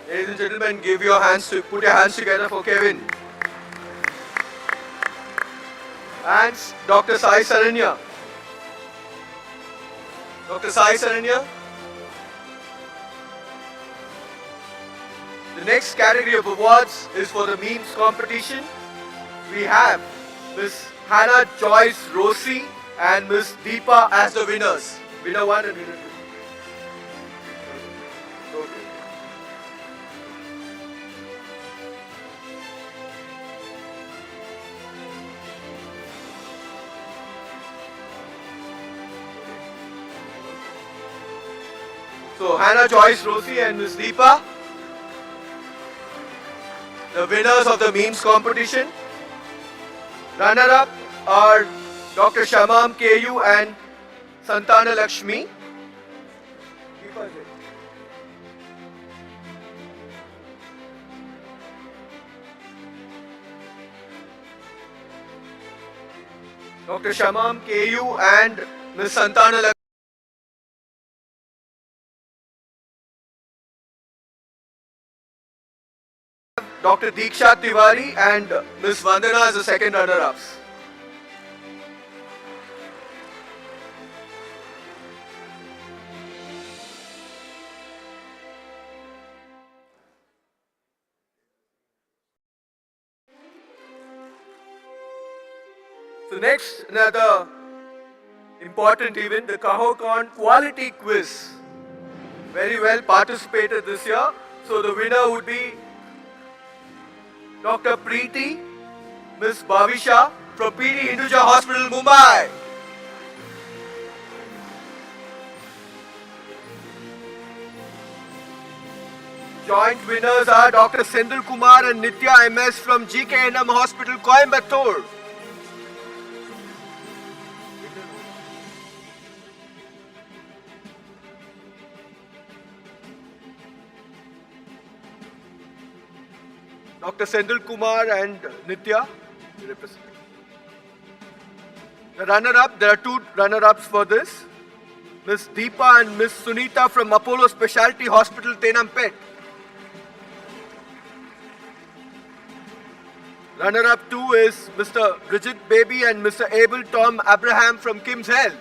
Ladies and gentlemen, put your hands together for Kevin. And Dr. Sai Saranya. Dr. Sai Saranya. The next category of awards is for the memes competition. We have Miss Hannah Joyce Rossi and Miss Deepa as the winners. Winner 1 and winner 2. So Hannah Joyce Rossi and Ms. Deepa, the winners of the memes competition. Runner-up are Dr. Shamam KU and Santana Lakshmi. Dr. Shamam KU and Ms. Santana Lakshmi. Dr. Diksha Tiwari and Ms. Vandana as the second runner-ups. So next, another important event, the Cahocon Quality Quiz. Very well participated this year. So the winner would be Dr. Preeti, Ms. Bhavisha from PD Hinduja Hospital, Mumbai. Joint winners are Dr. Sendil Kumar and Nitya MS from GKNM Hospital, Coimbatore. Dr. Sendil Kumar and Nitya. The runner-up, there are two runner-ups for this. Ms. Deepa and Ms. Sunita from Apollo Specialty Hospital, Tenampet. Runner-up 2 is Mr. Bridget Baby and Mr. Abel Tom Abraham from Kim's Health.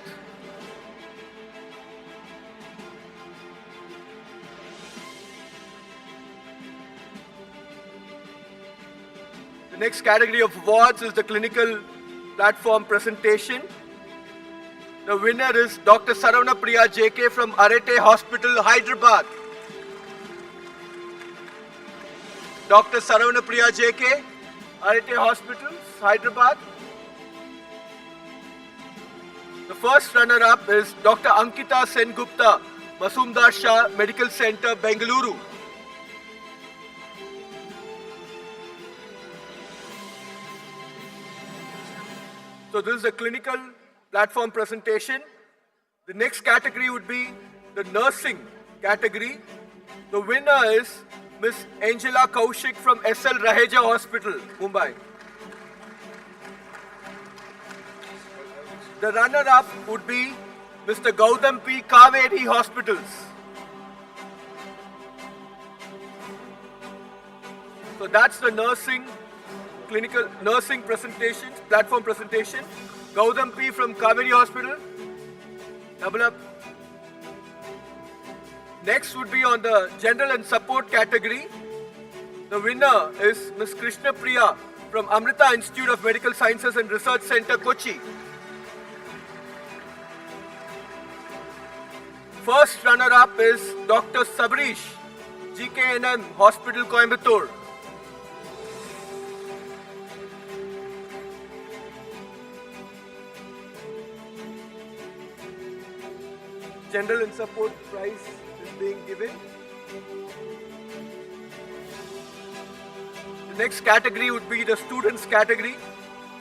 The next category of awards is the clinical platform presentation. The winner is Dr. Saravana Priya JK from Arete Hospital, Hyderabad. Dr. Saravana Priya JK, Arete Hospital, Hyderabad. The first runner-up is Dr. Ankita Sengupta, Masumdar Shah Medical Center, Bengaluru. So this is a clinical platform presentation. The next category would be the nursing category. The winner is Miss Angela Kaushik from SL Raheja Hospital, Mumbai. The runner-up would be Mr. Gautam P. Kaveri Hospitals. So that's the clinical nursing presentation, platform presentation. Gautam P. from Kaveri Hospital. Double up. Next would be on the general and support category. The winner is Ms. Krishna Priya from Amrita Institute of Medical Sciences and Research Center, Kochi. First runner-up is Dr. Sabrish, GKNM Hospital, Coimbatore. General and support prize is being given. The next category would be the students category.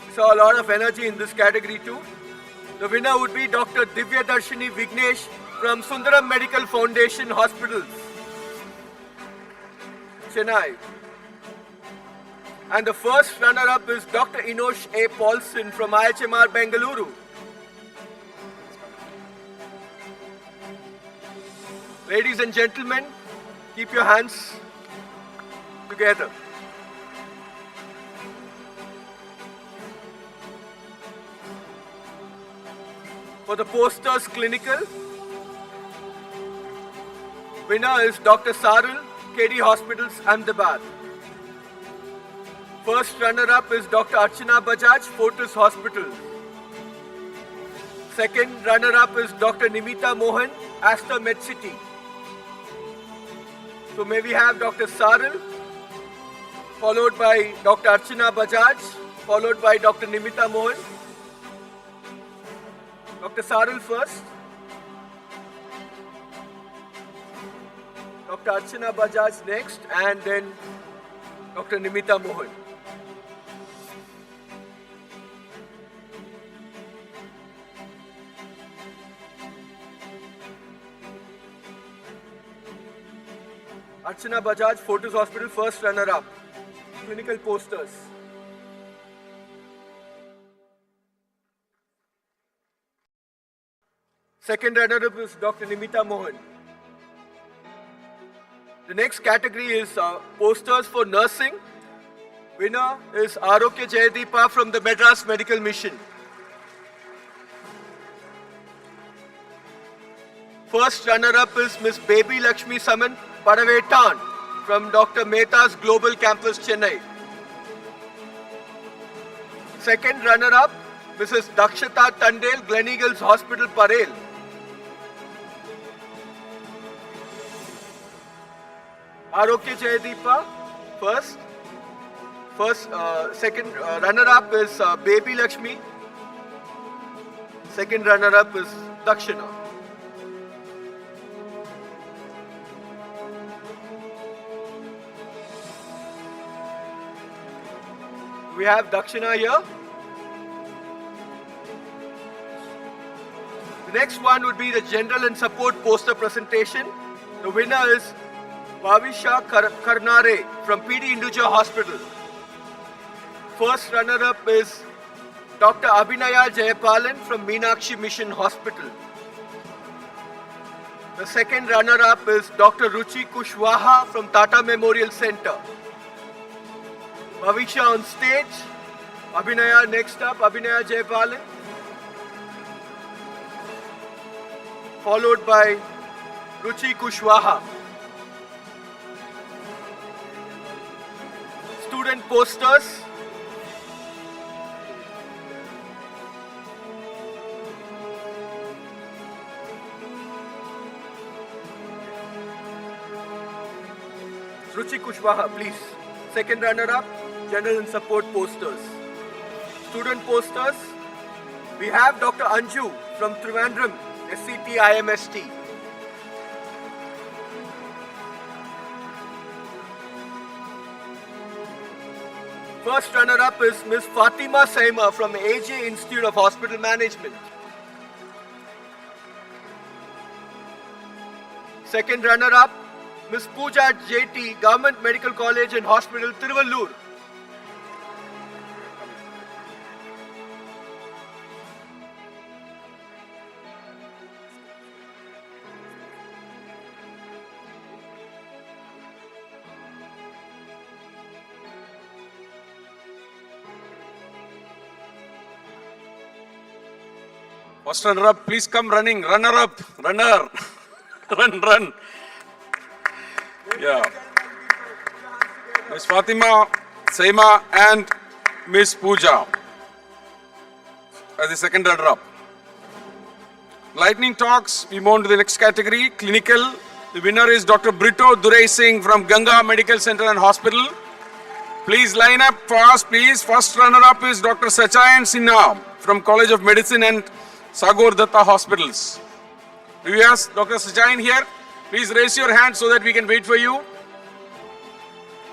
It's saw a lot of energy in this category too. The winner would be Dr. Divya Darshini Vignesh from Sundaram Medical Foundation Hospitals, Chennai. And the first runner-up is Dr. Inosh A. Paulson from IHMR Bengaluru. Ladies and gentlemen, keep your hands together. For the posters clinical, winner is Dr. Sarul, KD Hospitals, Ahmedabad. First runner-up is Dr. Archana Bajaj, Fortis Hospital. Second runner-up is Dr. Nimita Mohan, Aster MedCity. So may we have Dr. Sarul, followed by Dr. Archana Bajaj, followed by Dr. Nimita Mohan. Dr. Sarul first. Dr. Archana Bajaj next, and then Dr. Nimita Mohan. Archana Bajaj, Fortis Hospital, first runner-up. Clinical posters. Second runner-up is Dr. Nimita Mohan. The next category is posters for nursing. Winner is Arokya Jayadeepa from the Madras Medical Mission. First runner-up is Miss Baby Lakshmi Saman Padavetan from Dr. Mehta's Global Campus, Chennai. Second runner-up, Mrs. Dakshata Tandel, Gleneagles Hospital, Parel. Arokya Jayadeepa, first. Second runner-up is Baby Lakshmi. Second runner-up is Dakshina. We have Dakshina here. The next one would be the general and support poster presentation. The winner is Bhavisha Karnare from PD Hinduja Hospital. First runner-up is Dr. Abhinaya Jayapalan from Meenakshi Mission Hospital. The second runner-up is Dr. Ruchi Kushwaha from Tata Memorial Center. Bhavisha on stage. Abhinaya next up, Abhinaya Jayapalan. Followed by Ruchi Kushwaha. Student posters. Ruchi Kushwaha, please. Second runner-up, general and support posters. Student posters, we have Dr. Anju from Trivandrum, SCT IMST. First runner-up is Ms. Fatima Saima from AJ Institute of Hospital Management. Second runner-up, Ms. Pooja JT, Government Medical College and Hospital, Tiruvallur. First runner-up, please come running. Runner-up, runner. Run. Yeah. Miss Fatima, Saima and Miss Pooja as the second runner-up. Lightning talks, we move on to the next category, clinical. The winner is Dr. Brito Durai Singh from Ganga Medical Center and Hospital. Please line up fast, please. First runner-up is Dr. Sachayan Sinha from College of Medicine and Sagor Datta Hospitals. Do you ask Dr. Sachayan here? Please raise your hand so that we can wait for you.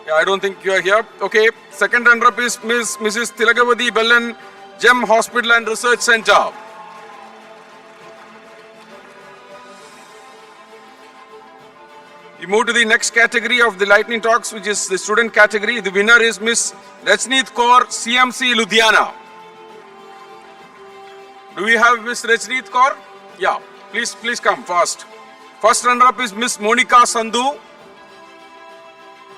Yeah, I don't think you are here. Okay. Second runner-up is Mrs. Tilagavati Bellan GEM Hospital and Research Center. We move to the next category of the lightning talks, which is the student category. The winner is Miss Rajneet Kaur, CMC Ludhiana. Do we have Miss Rajneet Kaur? Yeah, please come fast. First runner-up is Miss Monica Sandhu,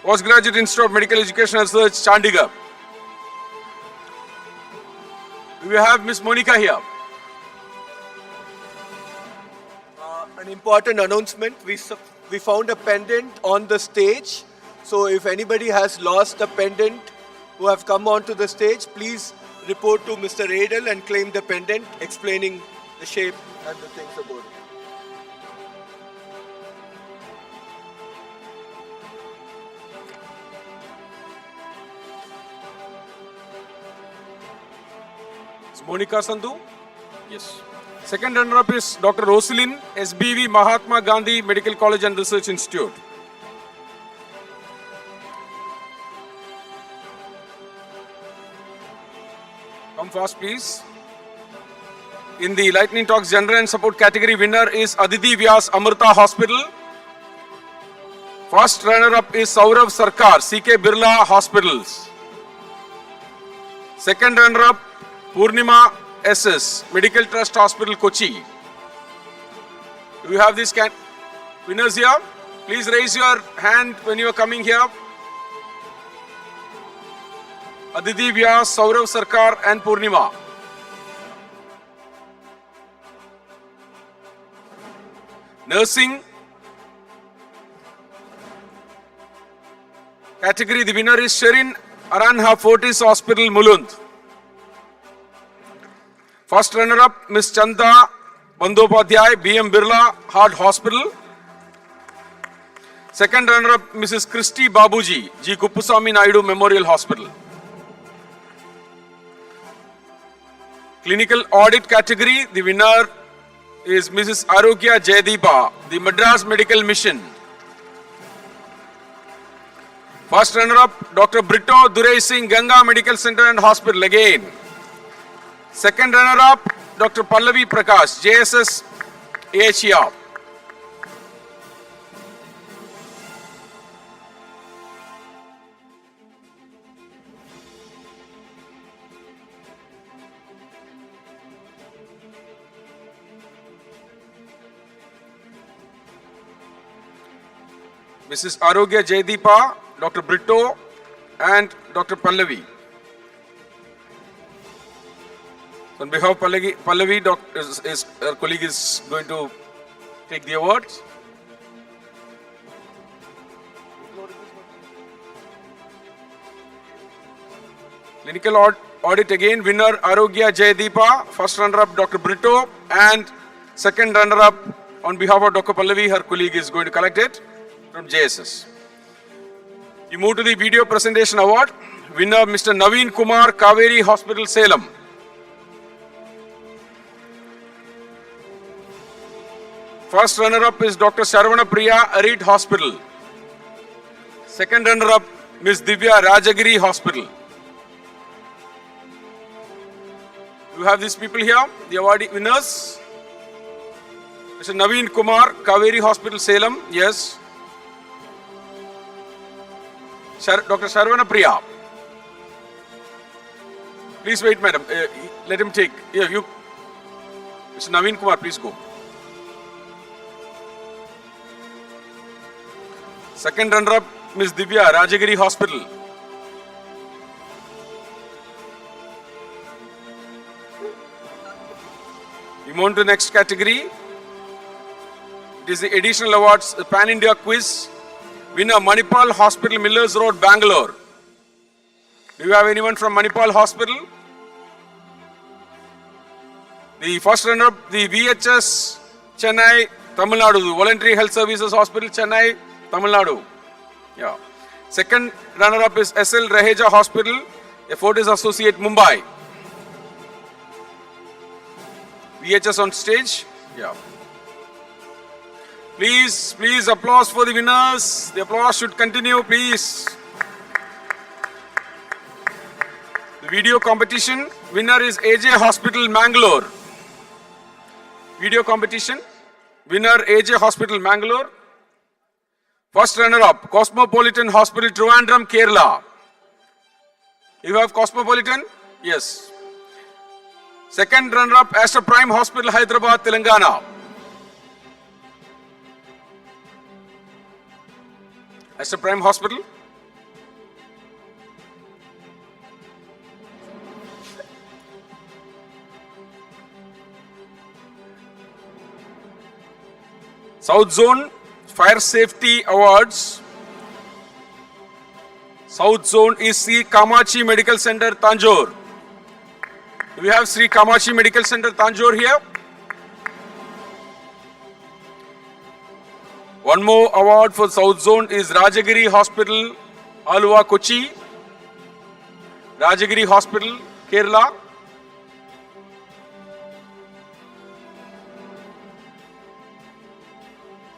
Postgraduate Institute of Medical Education and Research, Chandigarh. Do we have Miss Monica here? An important announcement. We found a pendant on the stage. So if anybody has lost a pendant who have come onto the stage, please report to Mr. Adel and claim the pendant, explaining the shape and the things about it. Is Monica Sandhu? Yes. Second runner-up is Dr. Rosalyn, SBV Mahatma Gandhi Medical College and Research Institute. Come fast, please. In the Lightning Talks General and Support category, winner is Aditi Vyas Amrita Hospital. First runner-up is Saurav Sarkar, CK Birla Hospitals. Second runner-up, Purnima SS, Medical Trust Hospital, Kochi. Do you have these winners here? Please raise your hand when you are coming here. Aditi Vyas, Saurav Sarkar and Purnima. Nursing category, the winner is Sherin Aranha Fortis Hospital, Mulund. First runner-up, Miss Chanda Bandyopadhyay, BM Birla Heart Hospital. Second runner-up, Mrs. Christy Babuji, G. Kuppusamy Naidu Memorial Hospital. Clinical audit category, the winner is Mrs. Arogya Jaydeepa, the Madras Medical Mission. First runner-up, Dr. Brito Durai Singh, Ganga Medical Center and Hospital again. Second runner-up, Dr. Pallavi Prakash, JSS AHER. Mrs. Arogya Jaydeepa, Dr. Brito and Dr. Pallavi. On behalf of Pallavi, her colleague is going to take the awards. Clinical audit again, winner Arogya Jaydeepa, first runner-up Dr. Brito and second runner-up on behalf of Dr. Pallavi, her colleague is going to collect it from JSS. You move to the video presentation award, winner Mr. Naveen Kumar, Kaveri Hospital, Salem. First runner-up is Dr. Sarvana Priya, Arid Hospital. Second runner-up, Ms. Divya, Rajagiri Hospital. You have these people here, the awardee winners. Mr. Naveen Kumar, Kaveri Hospital, Salem. Yes. Dr. Sarvana Priya. Please wait, madam. Let him take. Yeah, you. Mr. Naveen Kumar, please go. Second runner-up, Ms. Divya, Rajagiri Hospital. We move on to the next category. It is the additional awards, the Pan India quiz. Winner Manipal Hospital, Millers Road, Bangalore. Do you have anyone from Manipal Hospital? The first runner-up, the VHS Chennai, Tamil Nadu, the Voluntary Health Services Hospital, Chennai, Tamil Nadu. Yeah. Second runner-up is SL Raheja Hospital, a Fortis Associate, Mumbai. VHS on stage. Yeah. Please applause for the winners. The applause should continue, please. The The video competition winner is AJ Hospital, Mangalore. Video competition winner AJ Hospital, Mangalore. First runner-up, Cosmopolitan Hospital, Trivandrum, Kerala. You have Cosmopolitan? Yes. Second runner-up, Aster Prime Hospital, Hyderabad, Telangana. Aster Prime Hospital. South Zone Fire Safety Awards. South Zone is Sri Kamachi Medical Center, Tanjore. Do we have Sri Kamachi Medical Center, Tanjore here? One more award for South Zone is Rajagiri Hospital, Alua, Kochi. Rajagiri Hospital, Kerala.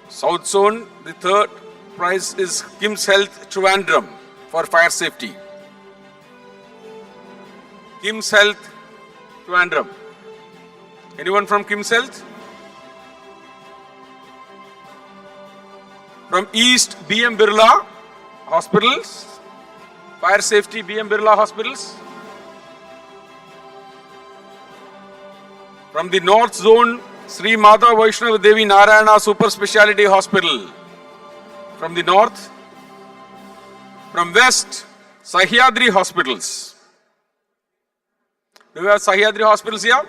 South Zone, the third prize is Kim's Health, Trivandrum for fire safety. Kim's Health, Trivandrum. Anyone from Kim's Health? From East, BM Birla Hospitals. Fire safety, BM Birla Hospitals. From the North Zone, Sri Mata Vaishnava Devi Narayana Super Speciality Hospital. From the North. From West, Sahyadri Hospitals. Do we have Sahyadri Hospitals here?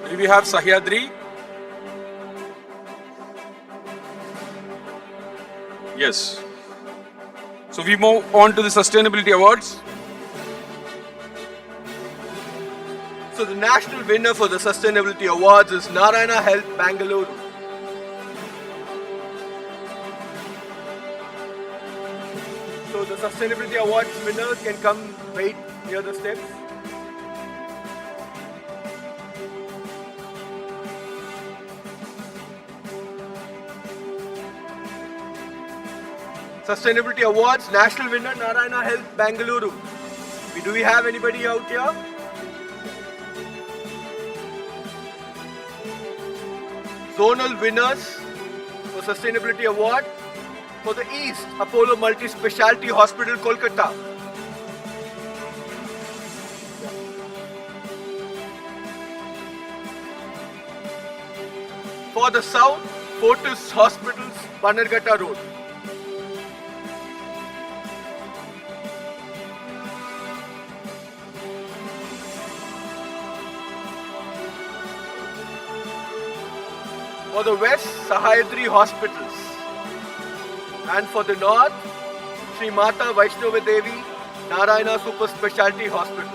Do we have Sahyadri? Yes. So we move on to the Sustainability Awards. So the national winner for the Sustainability Awards is Narayana Health, Bangalore. So the Sustainability Awards winners can come wait near the steps. Sustainability Awards, national winner Narayana Health, Bangalore. Do we have anybody out here? Zonal winners for Sustainability Award for the East, Apollo Multi-Speciality Hospital, Kolkata. For the South, Fortis Hospitals, Bannerghatta Road. For the West, Sahyadri Hospitals. And for the North, Sri Mata Vaishnava Devi Narayana Super Speciality Hospital.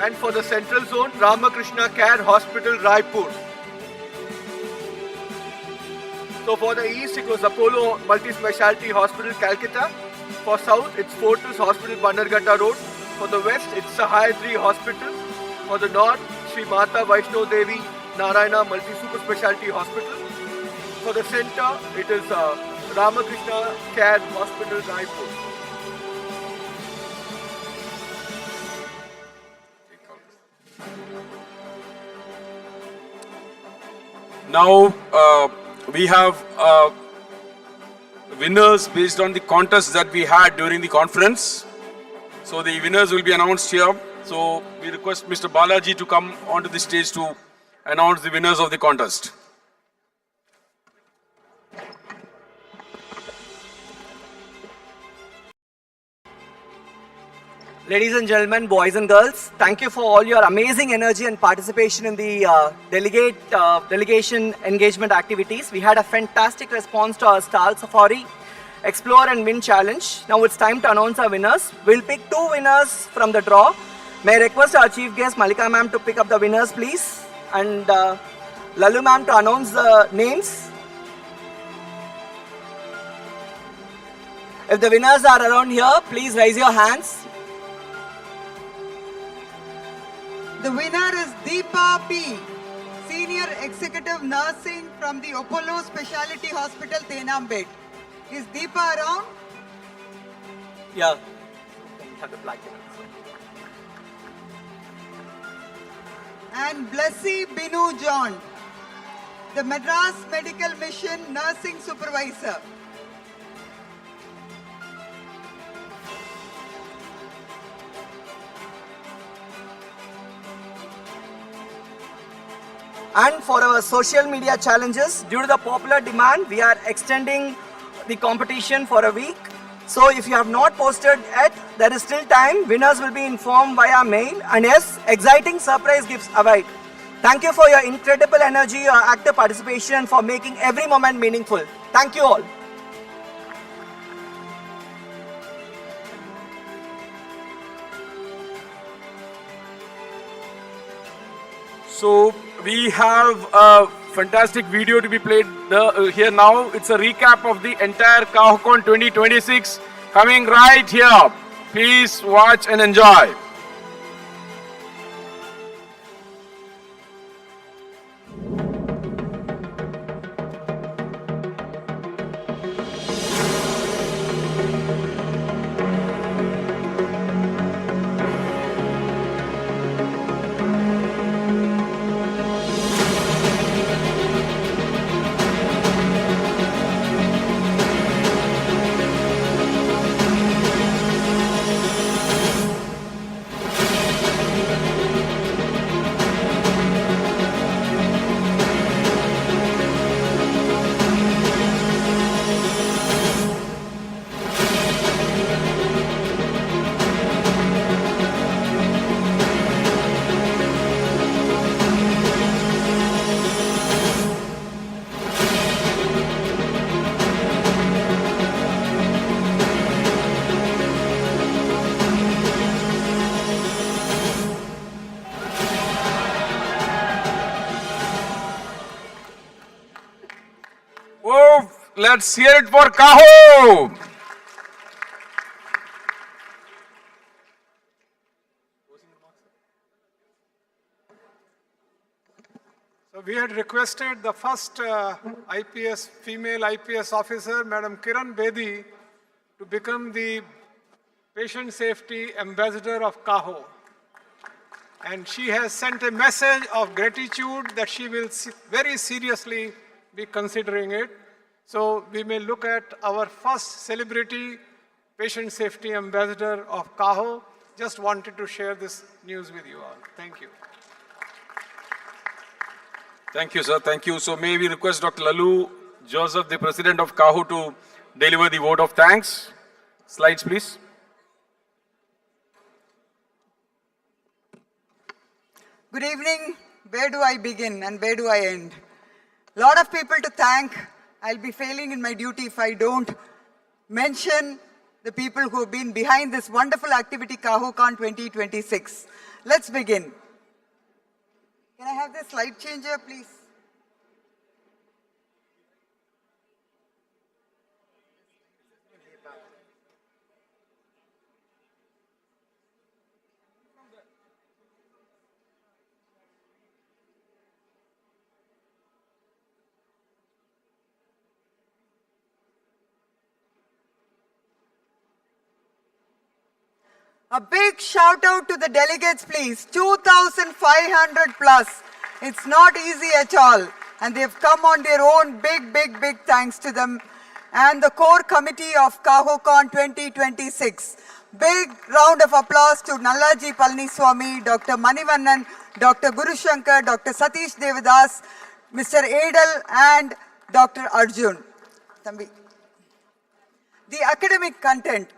And for the Central Zone, Ramakrishna Care Hospital, Raipur. So for the East, it was Apollo Multi-Speciality Hospital, Calcutta. For South, it's Fortis Hospital, Bannerghatta Road. For the West, it's Sahyadri Hospital. For the North, Sri Mata Vaishno Devi Narayana Multi-Super Speciality Hospital. For the Center, it is Ramakrishna Care Hospital, Raipur. Now we have winners based on the contests that we had during the conference. So the winners will be announced here. So we request Mr. Balaji to come onto the stage to announce the winners of the contest. Ladies and gentlemen, boys and girls, thank you for all your amazing energy and participation in the delegation engagement activities. We had a fantastic response to our stall safari, explore and win challenge. Now it's time to announce our winners. We'll pick 2 winners from the draw. May I request our chief guest Malika ma'am to pick up the winners, please, and Lalu ma'am to announce the names. If the winners are around here, please raise your hands. The winner is Deepa P, Senior Executive Nursing from the Apollo Specialty Hospital, Tenambet. Is Deepa around? Yeah. Have the flag. And Blessy Binu John, the Madras Medical Mission Nursing Supervisor. And for our social media challenges, due to the popular demand, we are extending the competition for a week. So if you have not posted yet, there is still time. Winners will be informed via mail. And yes, exciting surprise gifts await. Thank you for your incredible energy, your active participation, and for making every moment meaningful. Thank you all. So we have a fantastic video to be played here now. It's a recap of the entire Cahocon 2026 coming right here. Please watch and enjoy. Oh, let's hear it for Caho. So we had requested the first female IPS officer, Madam Kiran Bedi, to become the patient safety ambassador of Caho. And she has sent a message of gratitude that she will very seriously be considering it. So we may look at our first celebrity patient safety ambassador of Caho. Just wanted to share this news with you all. Thank you. Thank you, sir. Thank you. So may we request Dr. Lalu Joseph, the president of Caho, to deliver the vote of thanks. Slides, please. Good evening. Where do I begin and where do I end? Lot of people to thank. I'll be failing in my duty if I don't mention the people who have been behind this wonderful activity, Cahocon 2026. Let's begin. Can I have the slide changer, please? A big shout out to the delegates, please. 2,500 plus. It's not easy at all. And they've come on their own. Big thanks to them. And the core committee of Cahocon 2026. Big round of applause to Nallaji Palaniswamy, Dr. Manivannan, Dr. Guru Shankar, Dr. Satish Devadas, Mr. Adel, and Dr. Arjun. Thambi. The academic content.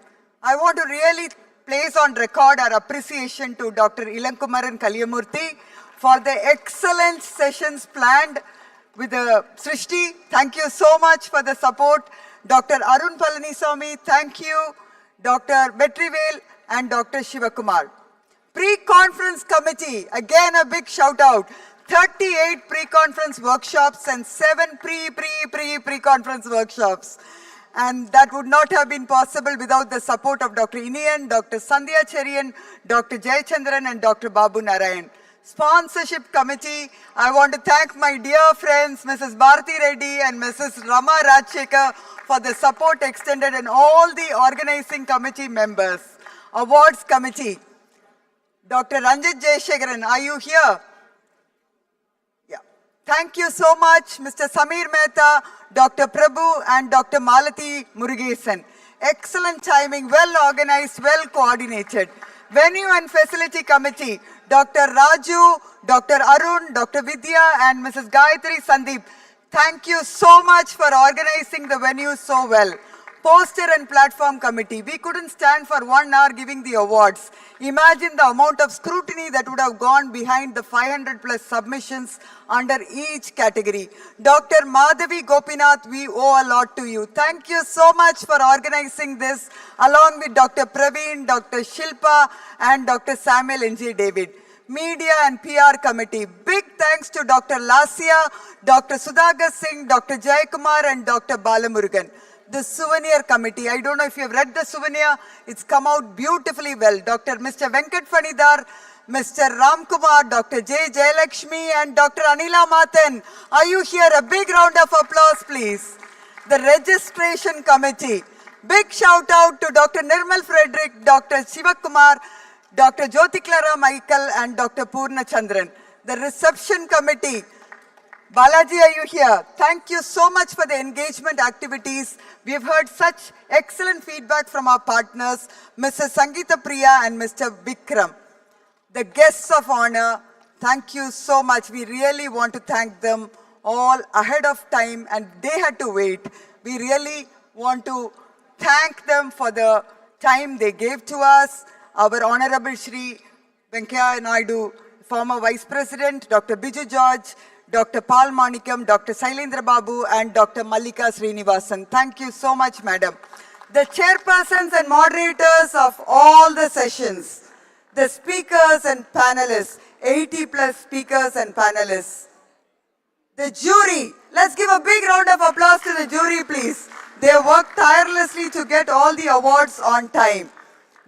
I want to really place on record our appreciation to Dr. Ilankumaran Kaliyamurthy for the excellent sessions planned with Srishti. Thank you so much for the support. Dr. Arun Palaniswamy, thank you. Dr. Vetrivel and Dr. Shivakumar. Pre-conference committee, again a big shout out. 38 pre-conference workshops and 7 pre-conference workshops. And that would not have been possible without the support of Dr. Inian, Dr. Sandhya Cherian, Dr. Jayachandran and Dr. Babu Narayan. Sponsorship Committee, I want to thank my dear friends, Mrs. Bharati Reddy and Mrs. Rama Rajshekar for the support extended and all the organizing committee members. Awards Committee, Dr. Ranjit Jayasekaran, are you here? Yeah. Thank you so much, Mr. Samir Mehta, Dr. Prabhu and Dr. Malati Murugesan. Excellent timing, well organized, well coordinated. Venue and Facility Committee, Dr. Raju, Dr. Arun, Dr. Vidya and Mrs. Gayatri Sandeep. Thank you so much for organizing the venue so well. Poster and Platform Committee, we couldn't stand for 1 hour giving the awards. Imagine the amount of scrutiny that would have gone behind the 500 plus submissions under each category. Dr. Madhavi Gopinath, we owe a lot to you. Thank you so much for organizing this along with Dr. Praveen, Dr. Shilpa and Dr. Samuel N.J. David. Media and PR Committee, big thanks to Dr. Lasya, Dr. Sudhagar Singh, Dr. Jayakumar and Dr. Balamurugan. The Souvenir Committee, I don't know if you have read the souvenir, it's come out beautifully well. Mr. Venkat Fanidar, Mr. Ramkumar, Dr. J. Jayalakshmi and Dr. Anila Mathan. Are you here? A big round of applause, please. The Registration Committee, big shout out to Dr. Nirmal Frederick, Dr. Shivakumar, Dr. Jyoti Clara Michael and Dr. Purna Chandran. The Reception Committee, Balaji, are you here? Thank you so much for the engagement activities. We have heard such excellent feedback from our partners, Mrs. Sangeeta Priya and Mr. Vikram. The guests of honor, thank you so much. We really want to thank them all ahead of time and they had to wait. We really want to thank them for the time they gave to us. Our Honorable Shri Venkaiah Naidu, former Vice President, Dr. Biju George, Dr. Pal Manikam, Dr. Sailendra Babu and Dr. Mallika Srinivasan. Thank you so much, Madam. The chairpersons and moderators of all the sessions, the speakers and panelists, 80 plus speakers and panelists. The jury, let's give a big round of applause to the jury, please. They worked tirelessly to get all the awards on time.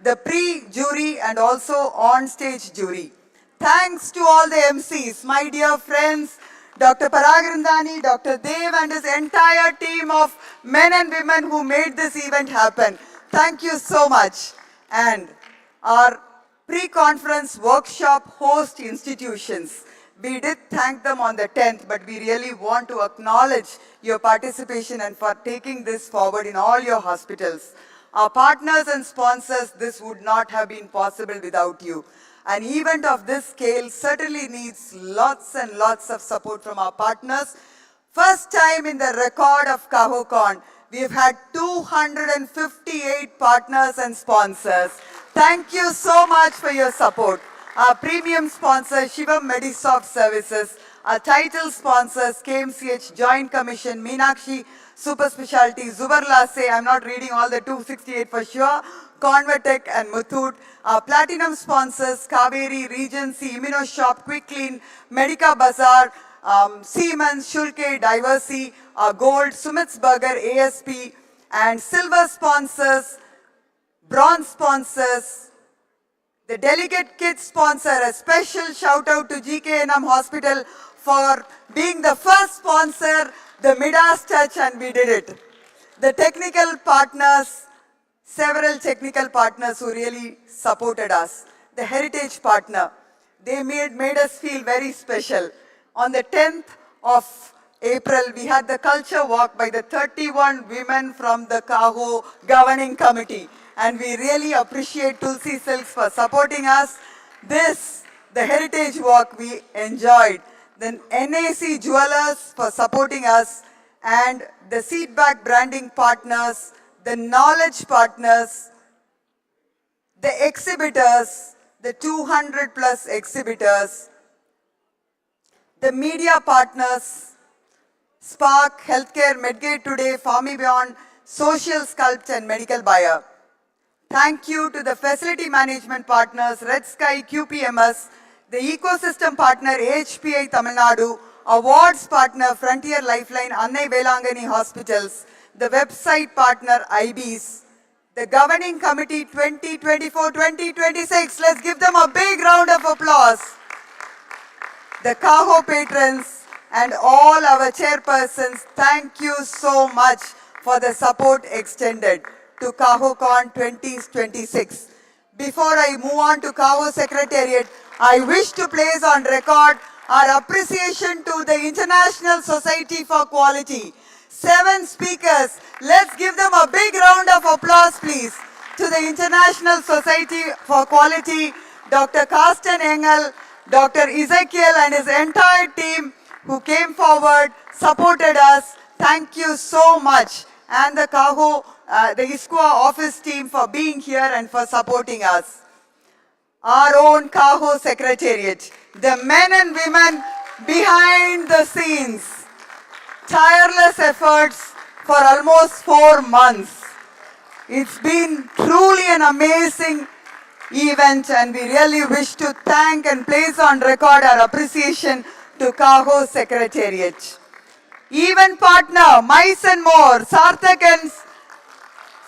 The pre-jury and also on-stage jury. Thanks to all the MCs, my dear friends, Dr. Paragrandani, Dr. Dev and his entire team of men and women who made this event happen. Thank you so much. And our pre-conference workshop host institutions. We did thank them on the 10th, but we really want to acknowledge your participation and for taking this forward in all your hospitals. Our partners and sponsors, this would not have been possible without you. An event of this scale certainly needs lots and lots of support from our partners. First time in the record of Cahocon, we've had 258 partners and sponsors. Thank you so much for your support. Our premium sponsor, Shivam Medisoft Services. Our title sponsors, KMCH Joint Commission, Meenakshi Super Specialty, Zubar Lase, I'm not reading all the 268 for sure, Convatec and Muthoot. Our platinum sponsors, Kaveri, Regency, ImmunoShop, Quick Clean, Medica Bazaar, Siemens, Schulke, Diversey, Gold, Sumit's Burger, ASP, and silver sponsors, bronze sponsors, the delegate kit sponsor, a special shout out to GKNM Hospital for being the first sponsor, the Midas touch, and we did it. The technical partners, several technical partners who really supported us. The heritage partner, they made us feel very special. On the 10th of April, we had the culture walk by the 31 women from the Caho governing committee. And we really appreciate Tulsi Silks for supporting us. This, the heritage walk, we enjoyed. Then NAC Jewelers for supporting us. And the Seatback branding partners, the knowledge partners, the exhibitors, the 200 plus exhibitors, the media partners, Spark, Healthcare, Medgate Today, Farmibion, Social Sculpt and Medical Buyer. Thank you to the facility management partners, Red Sky, QPMS, the ecosystem partner, HPI Tamil Nadu, awards partner, Frontier Lifeline, Annai Velangani Hospitals, the website partner, IBs, the governing committee 2024-2026. Let's give them a big round of applause. the Caho patrons, and all our chairpersons, thank you so much for the support extended to Cahocon 2026. Before I move on to Caho Secretariat, I wish to place on record our appreciation to the International Society for Quality. 7 speakers. Let's give them a big round of applause, please. To the International Society for Quality, Dr. Carsten Engel, Dr. Ezekiel and his entire team who came forward, supported us. Thank you so much. And the Caho, the ISQA office team for being here and for supporting us. Our own Caho Secretariat, the men and women behind the scenes. Tireless efforts for almost 4 months. It's been truly an amazing event and we really wish to thank and place on record our appreciation to Caho Secretariat. Event partner, Mice and More, Sarthak,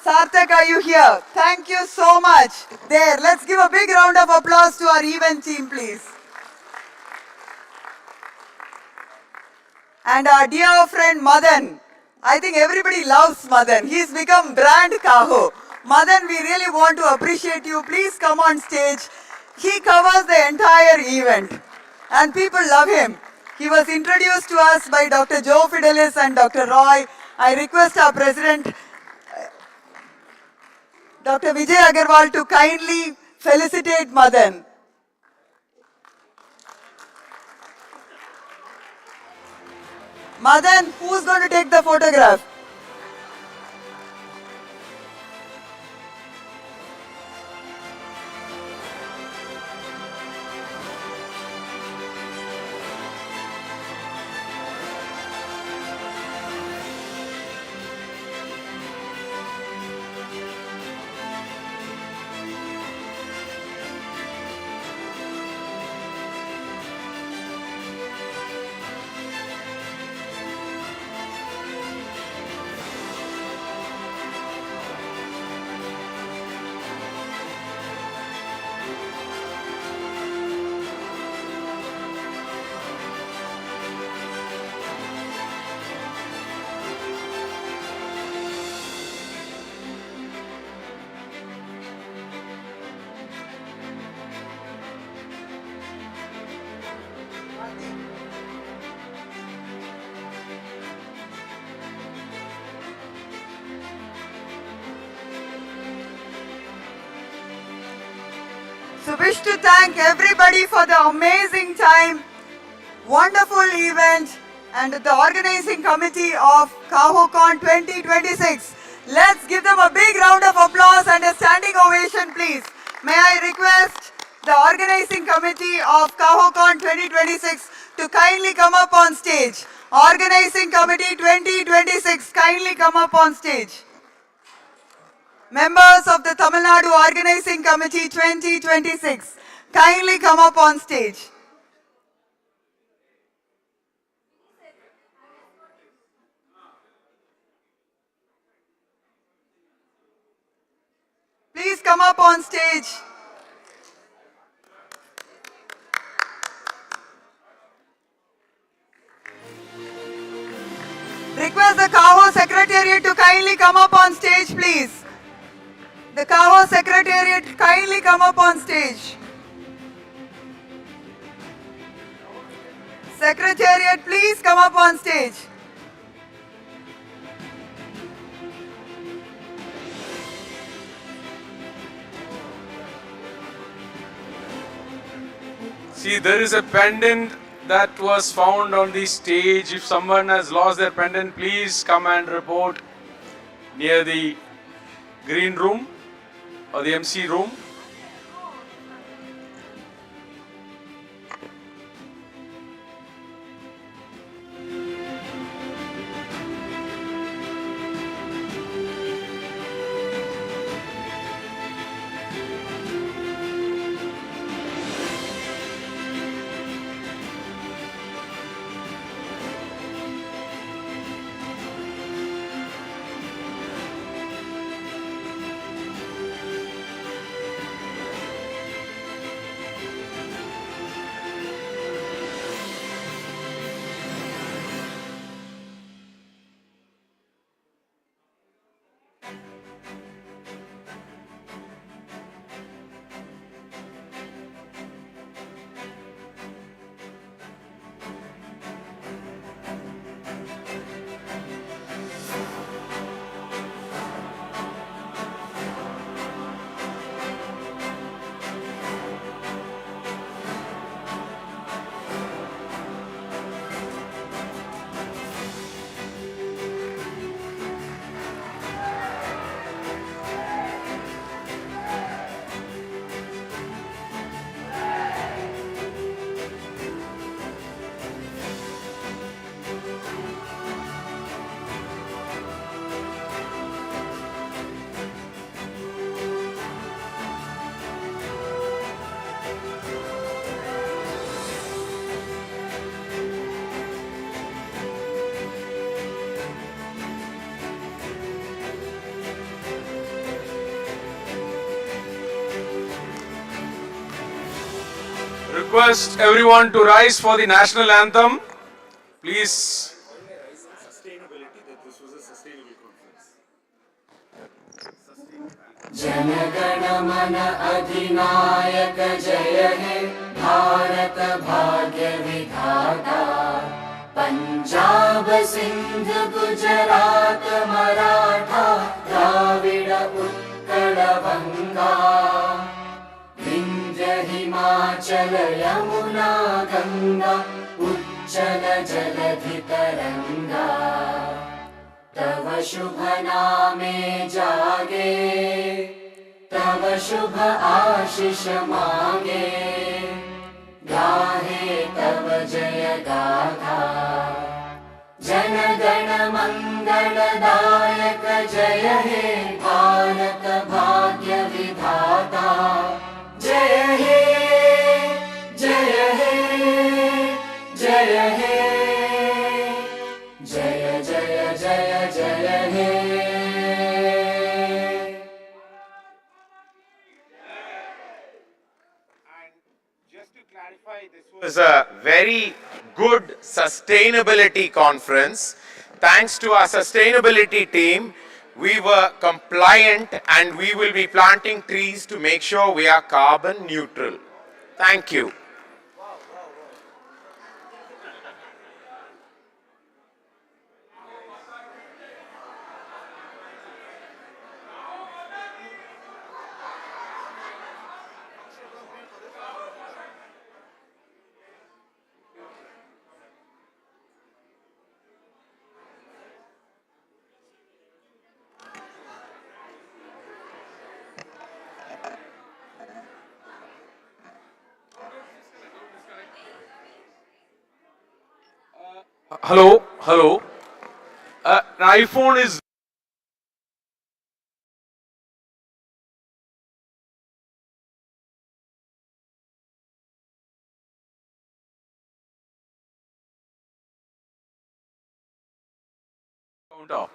are you here? Thank you so much. There, let's give a big round of applause to our event team, please. And our dear friend Madan. I think everybody loves Madan. He's become brand Caho. Madan, we really want to appreciate you. Please come on stage. He covers the entire event and people love him. He was introduced to us by Dr. Joe Fidelis and Dr. Roy. I request our president, Dr. Vijay Agarwal, to kindly felicitate Madan. Madan, who's going to take the photograph? So wish to thank everybody for the amazing time, wonderful event and the organizing committee of Cahocon 2026. Let's give them a big round of applause and a standing ovation, please. May I request the organizing committee of Cahocon 2026 to kindly come up on stage. Organizing committee 2026, kindly come up on stage. Members of the Tamil Nadu Organizing Committee 2026, kindly come up on stage. Please come up on stage. Request the Caho Secretariat to kindly come up on stage, please. The Caho Secretariat, kindly come up on stage. Secretariat, please come up on stage. See, there is a pendant that was found on the stage. If someone has lost their pendant, please come and report near the green room or the MC room. request everyone to rise for the national anthem. Please. जनगण मन अधिनायक जय हे भारत भाग्य विधाता पंजाब सिंध गुजरात मराठा द्राविड उत्कल गंगा विंध्य हिमाचल यमुना गंगा उच्चल जलधि तरंगा तव शुभ नामे जागे तव शुभ आशीष मांगे गाहे तव जय गाथा जन गण मंगलदायक जय हे भारत भाग्य विधाता जय हे जय हे जय हे जय जय जय जय हे It was a very good sustainability conference. Thanks to our sustainability team, we were compliant and we will be planting trees to make sure we are carbon neutral. Thank you. Hello, hello. An iPhone is count off.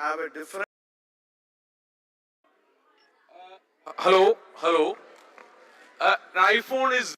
have a different. Hello. An iPhone is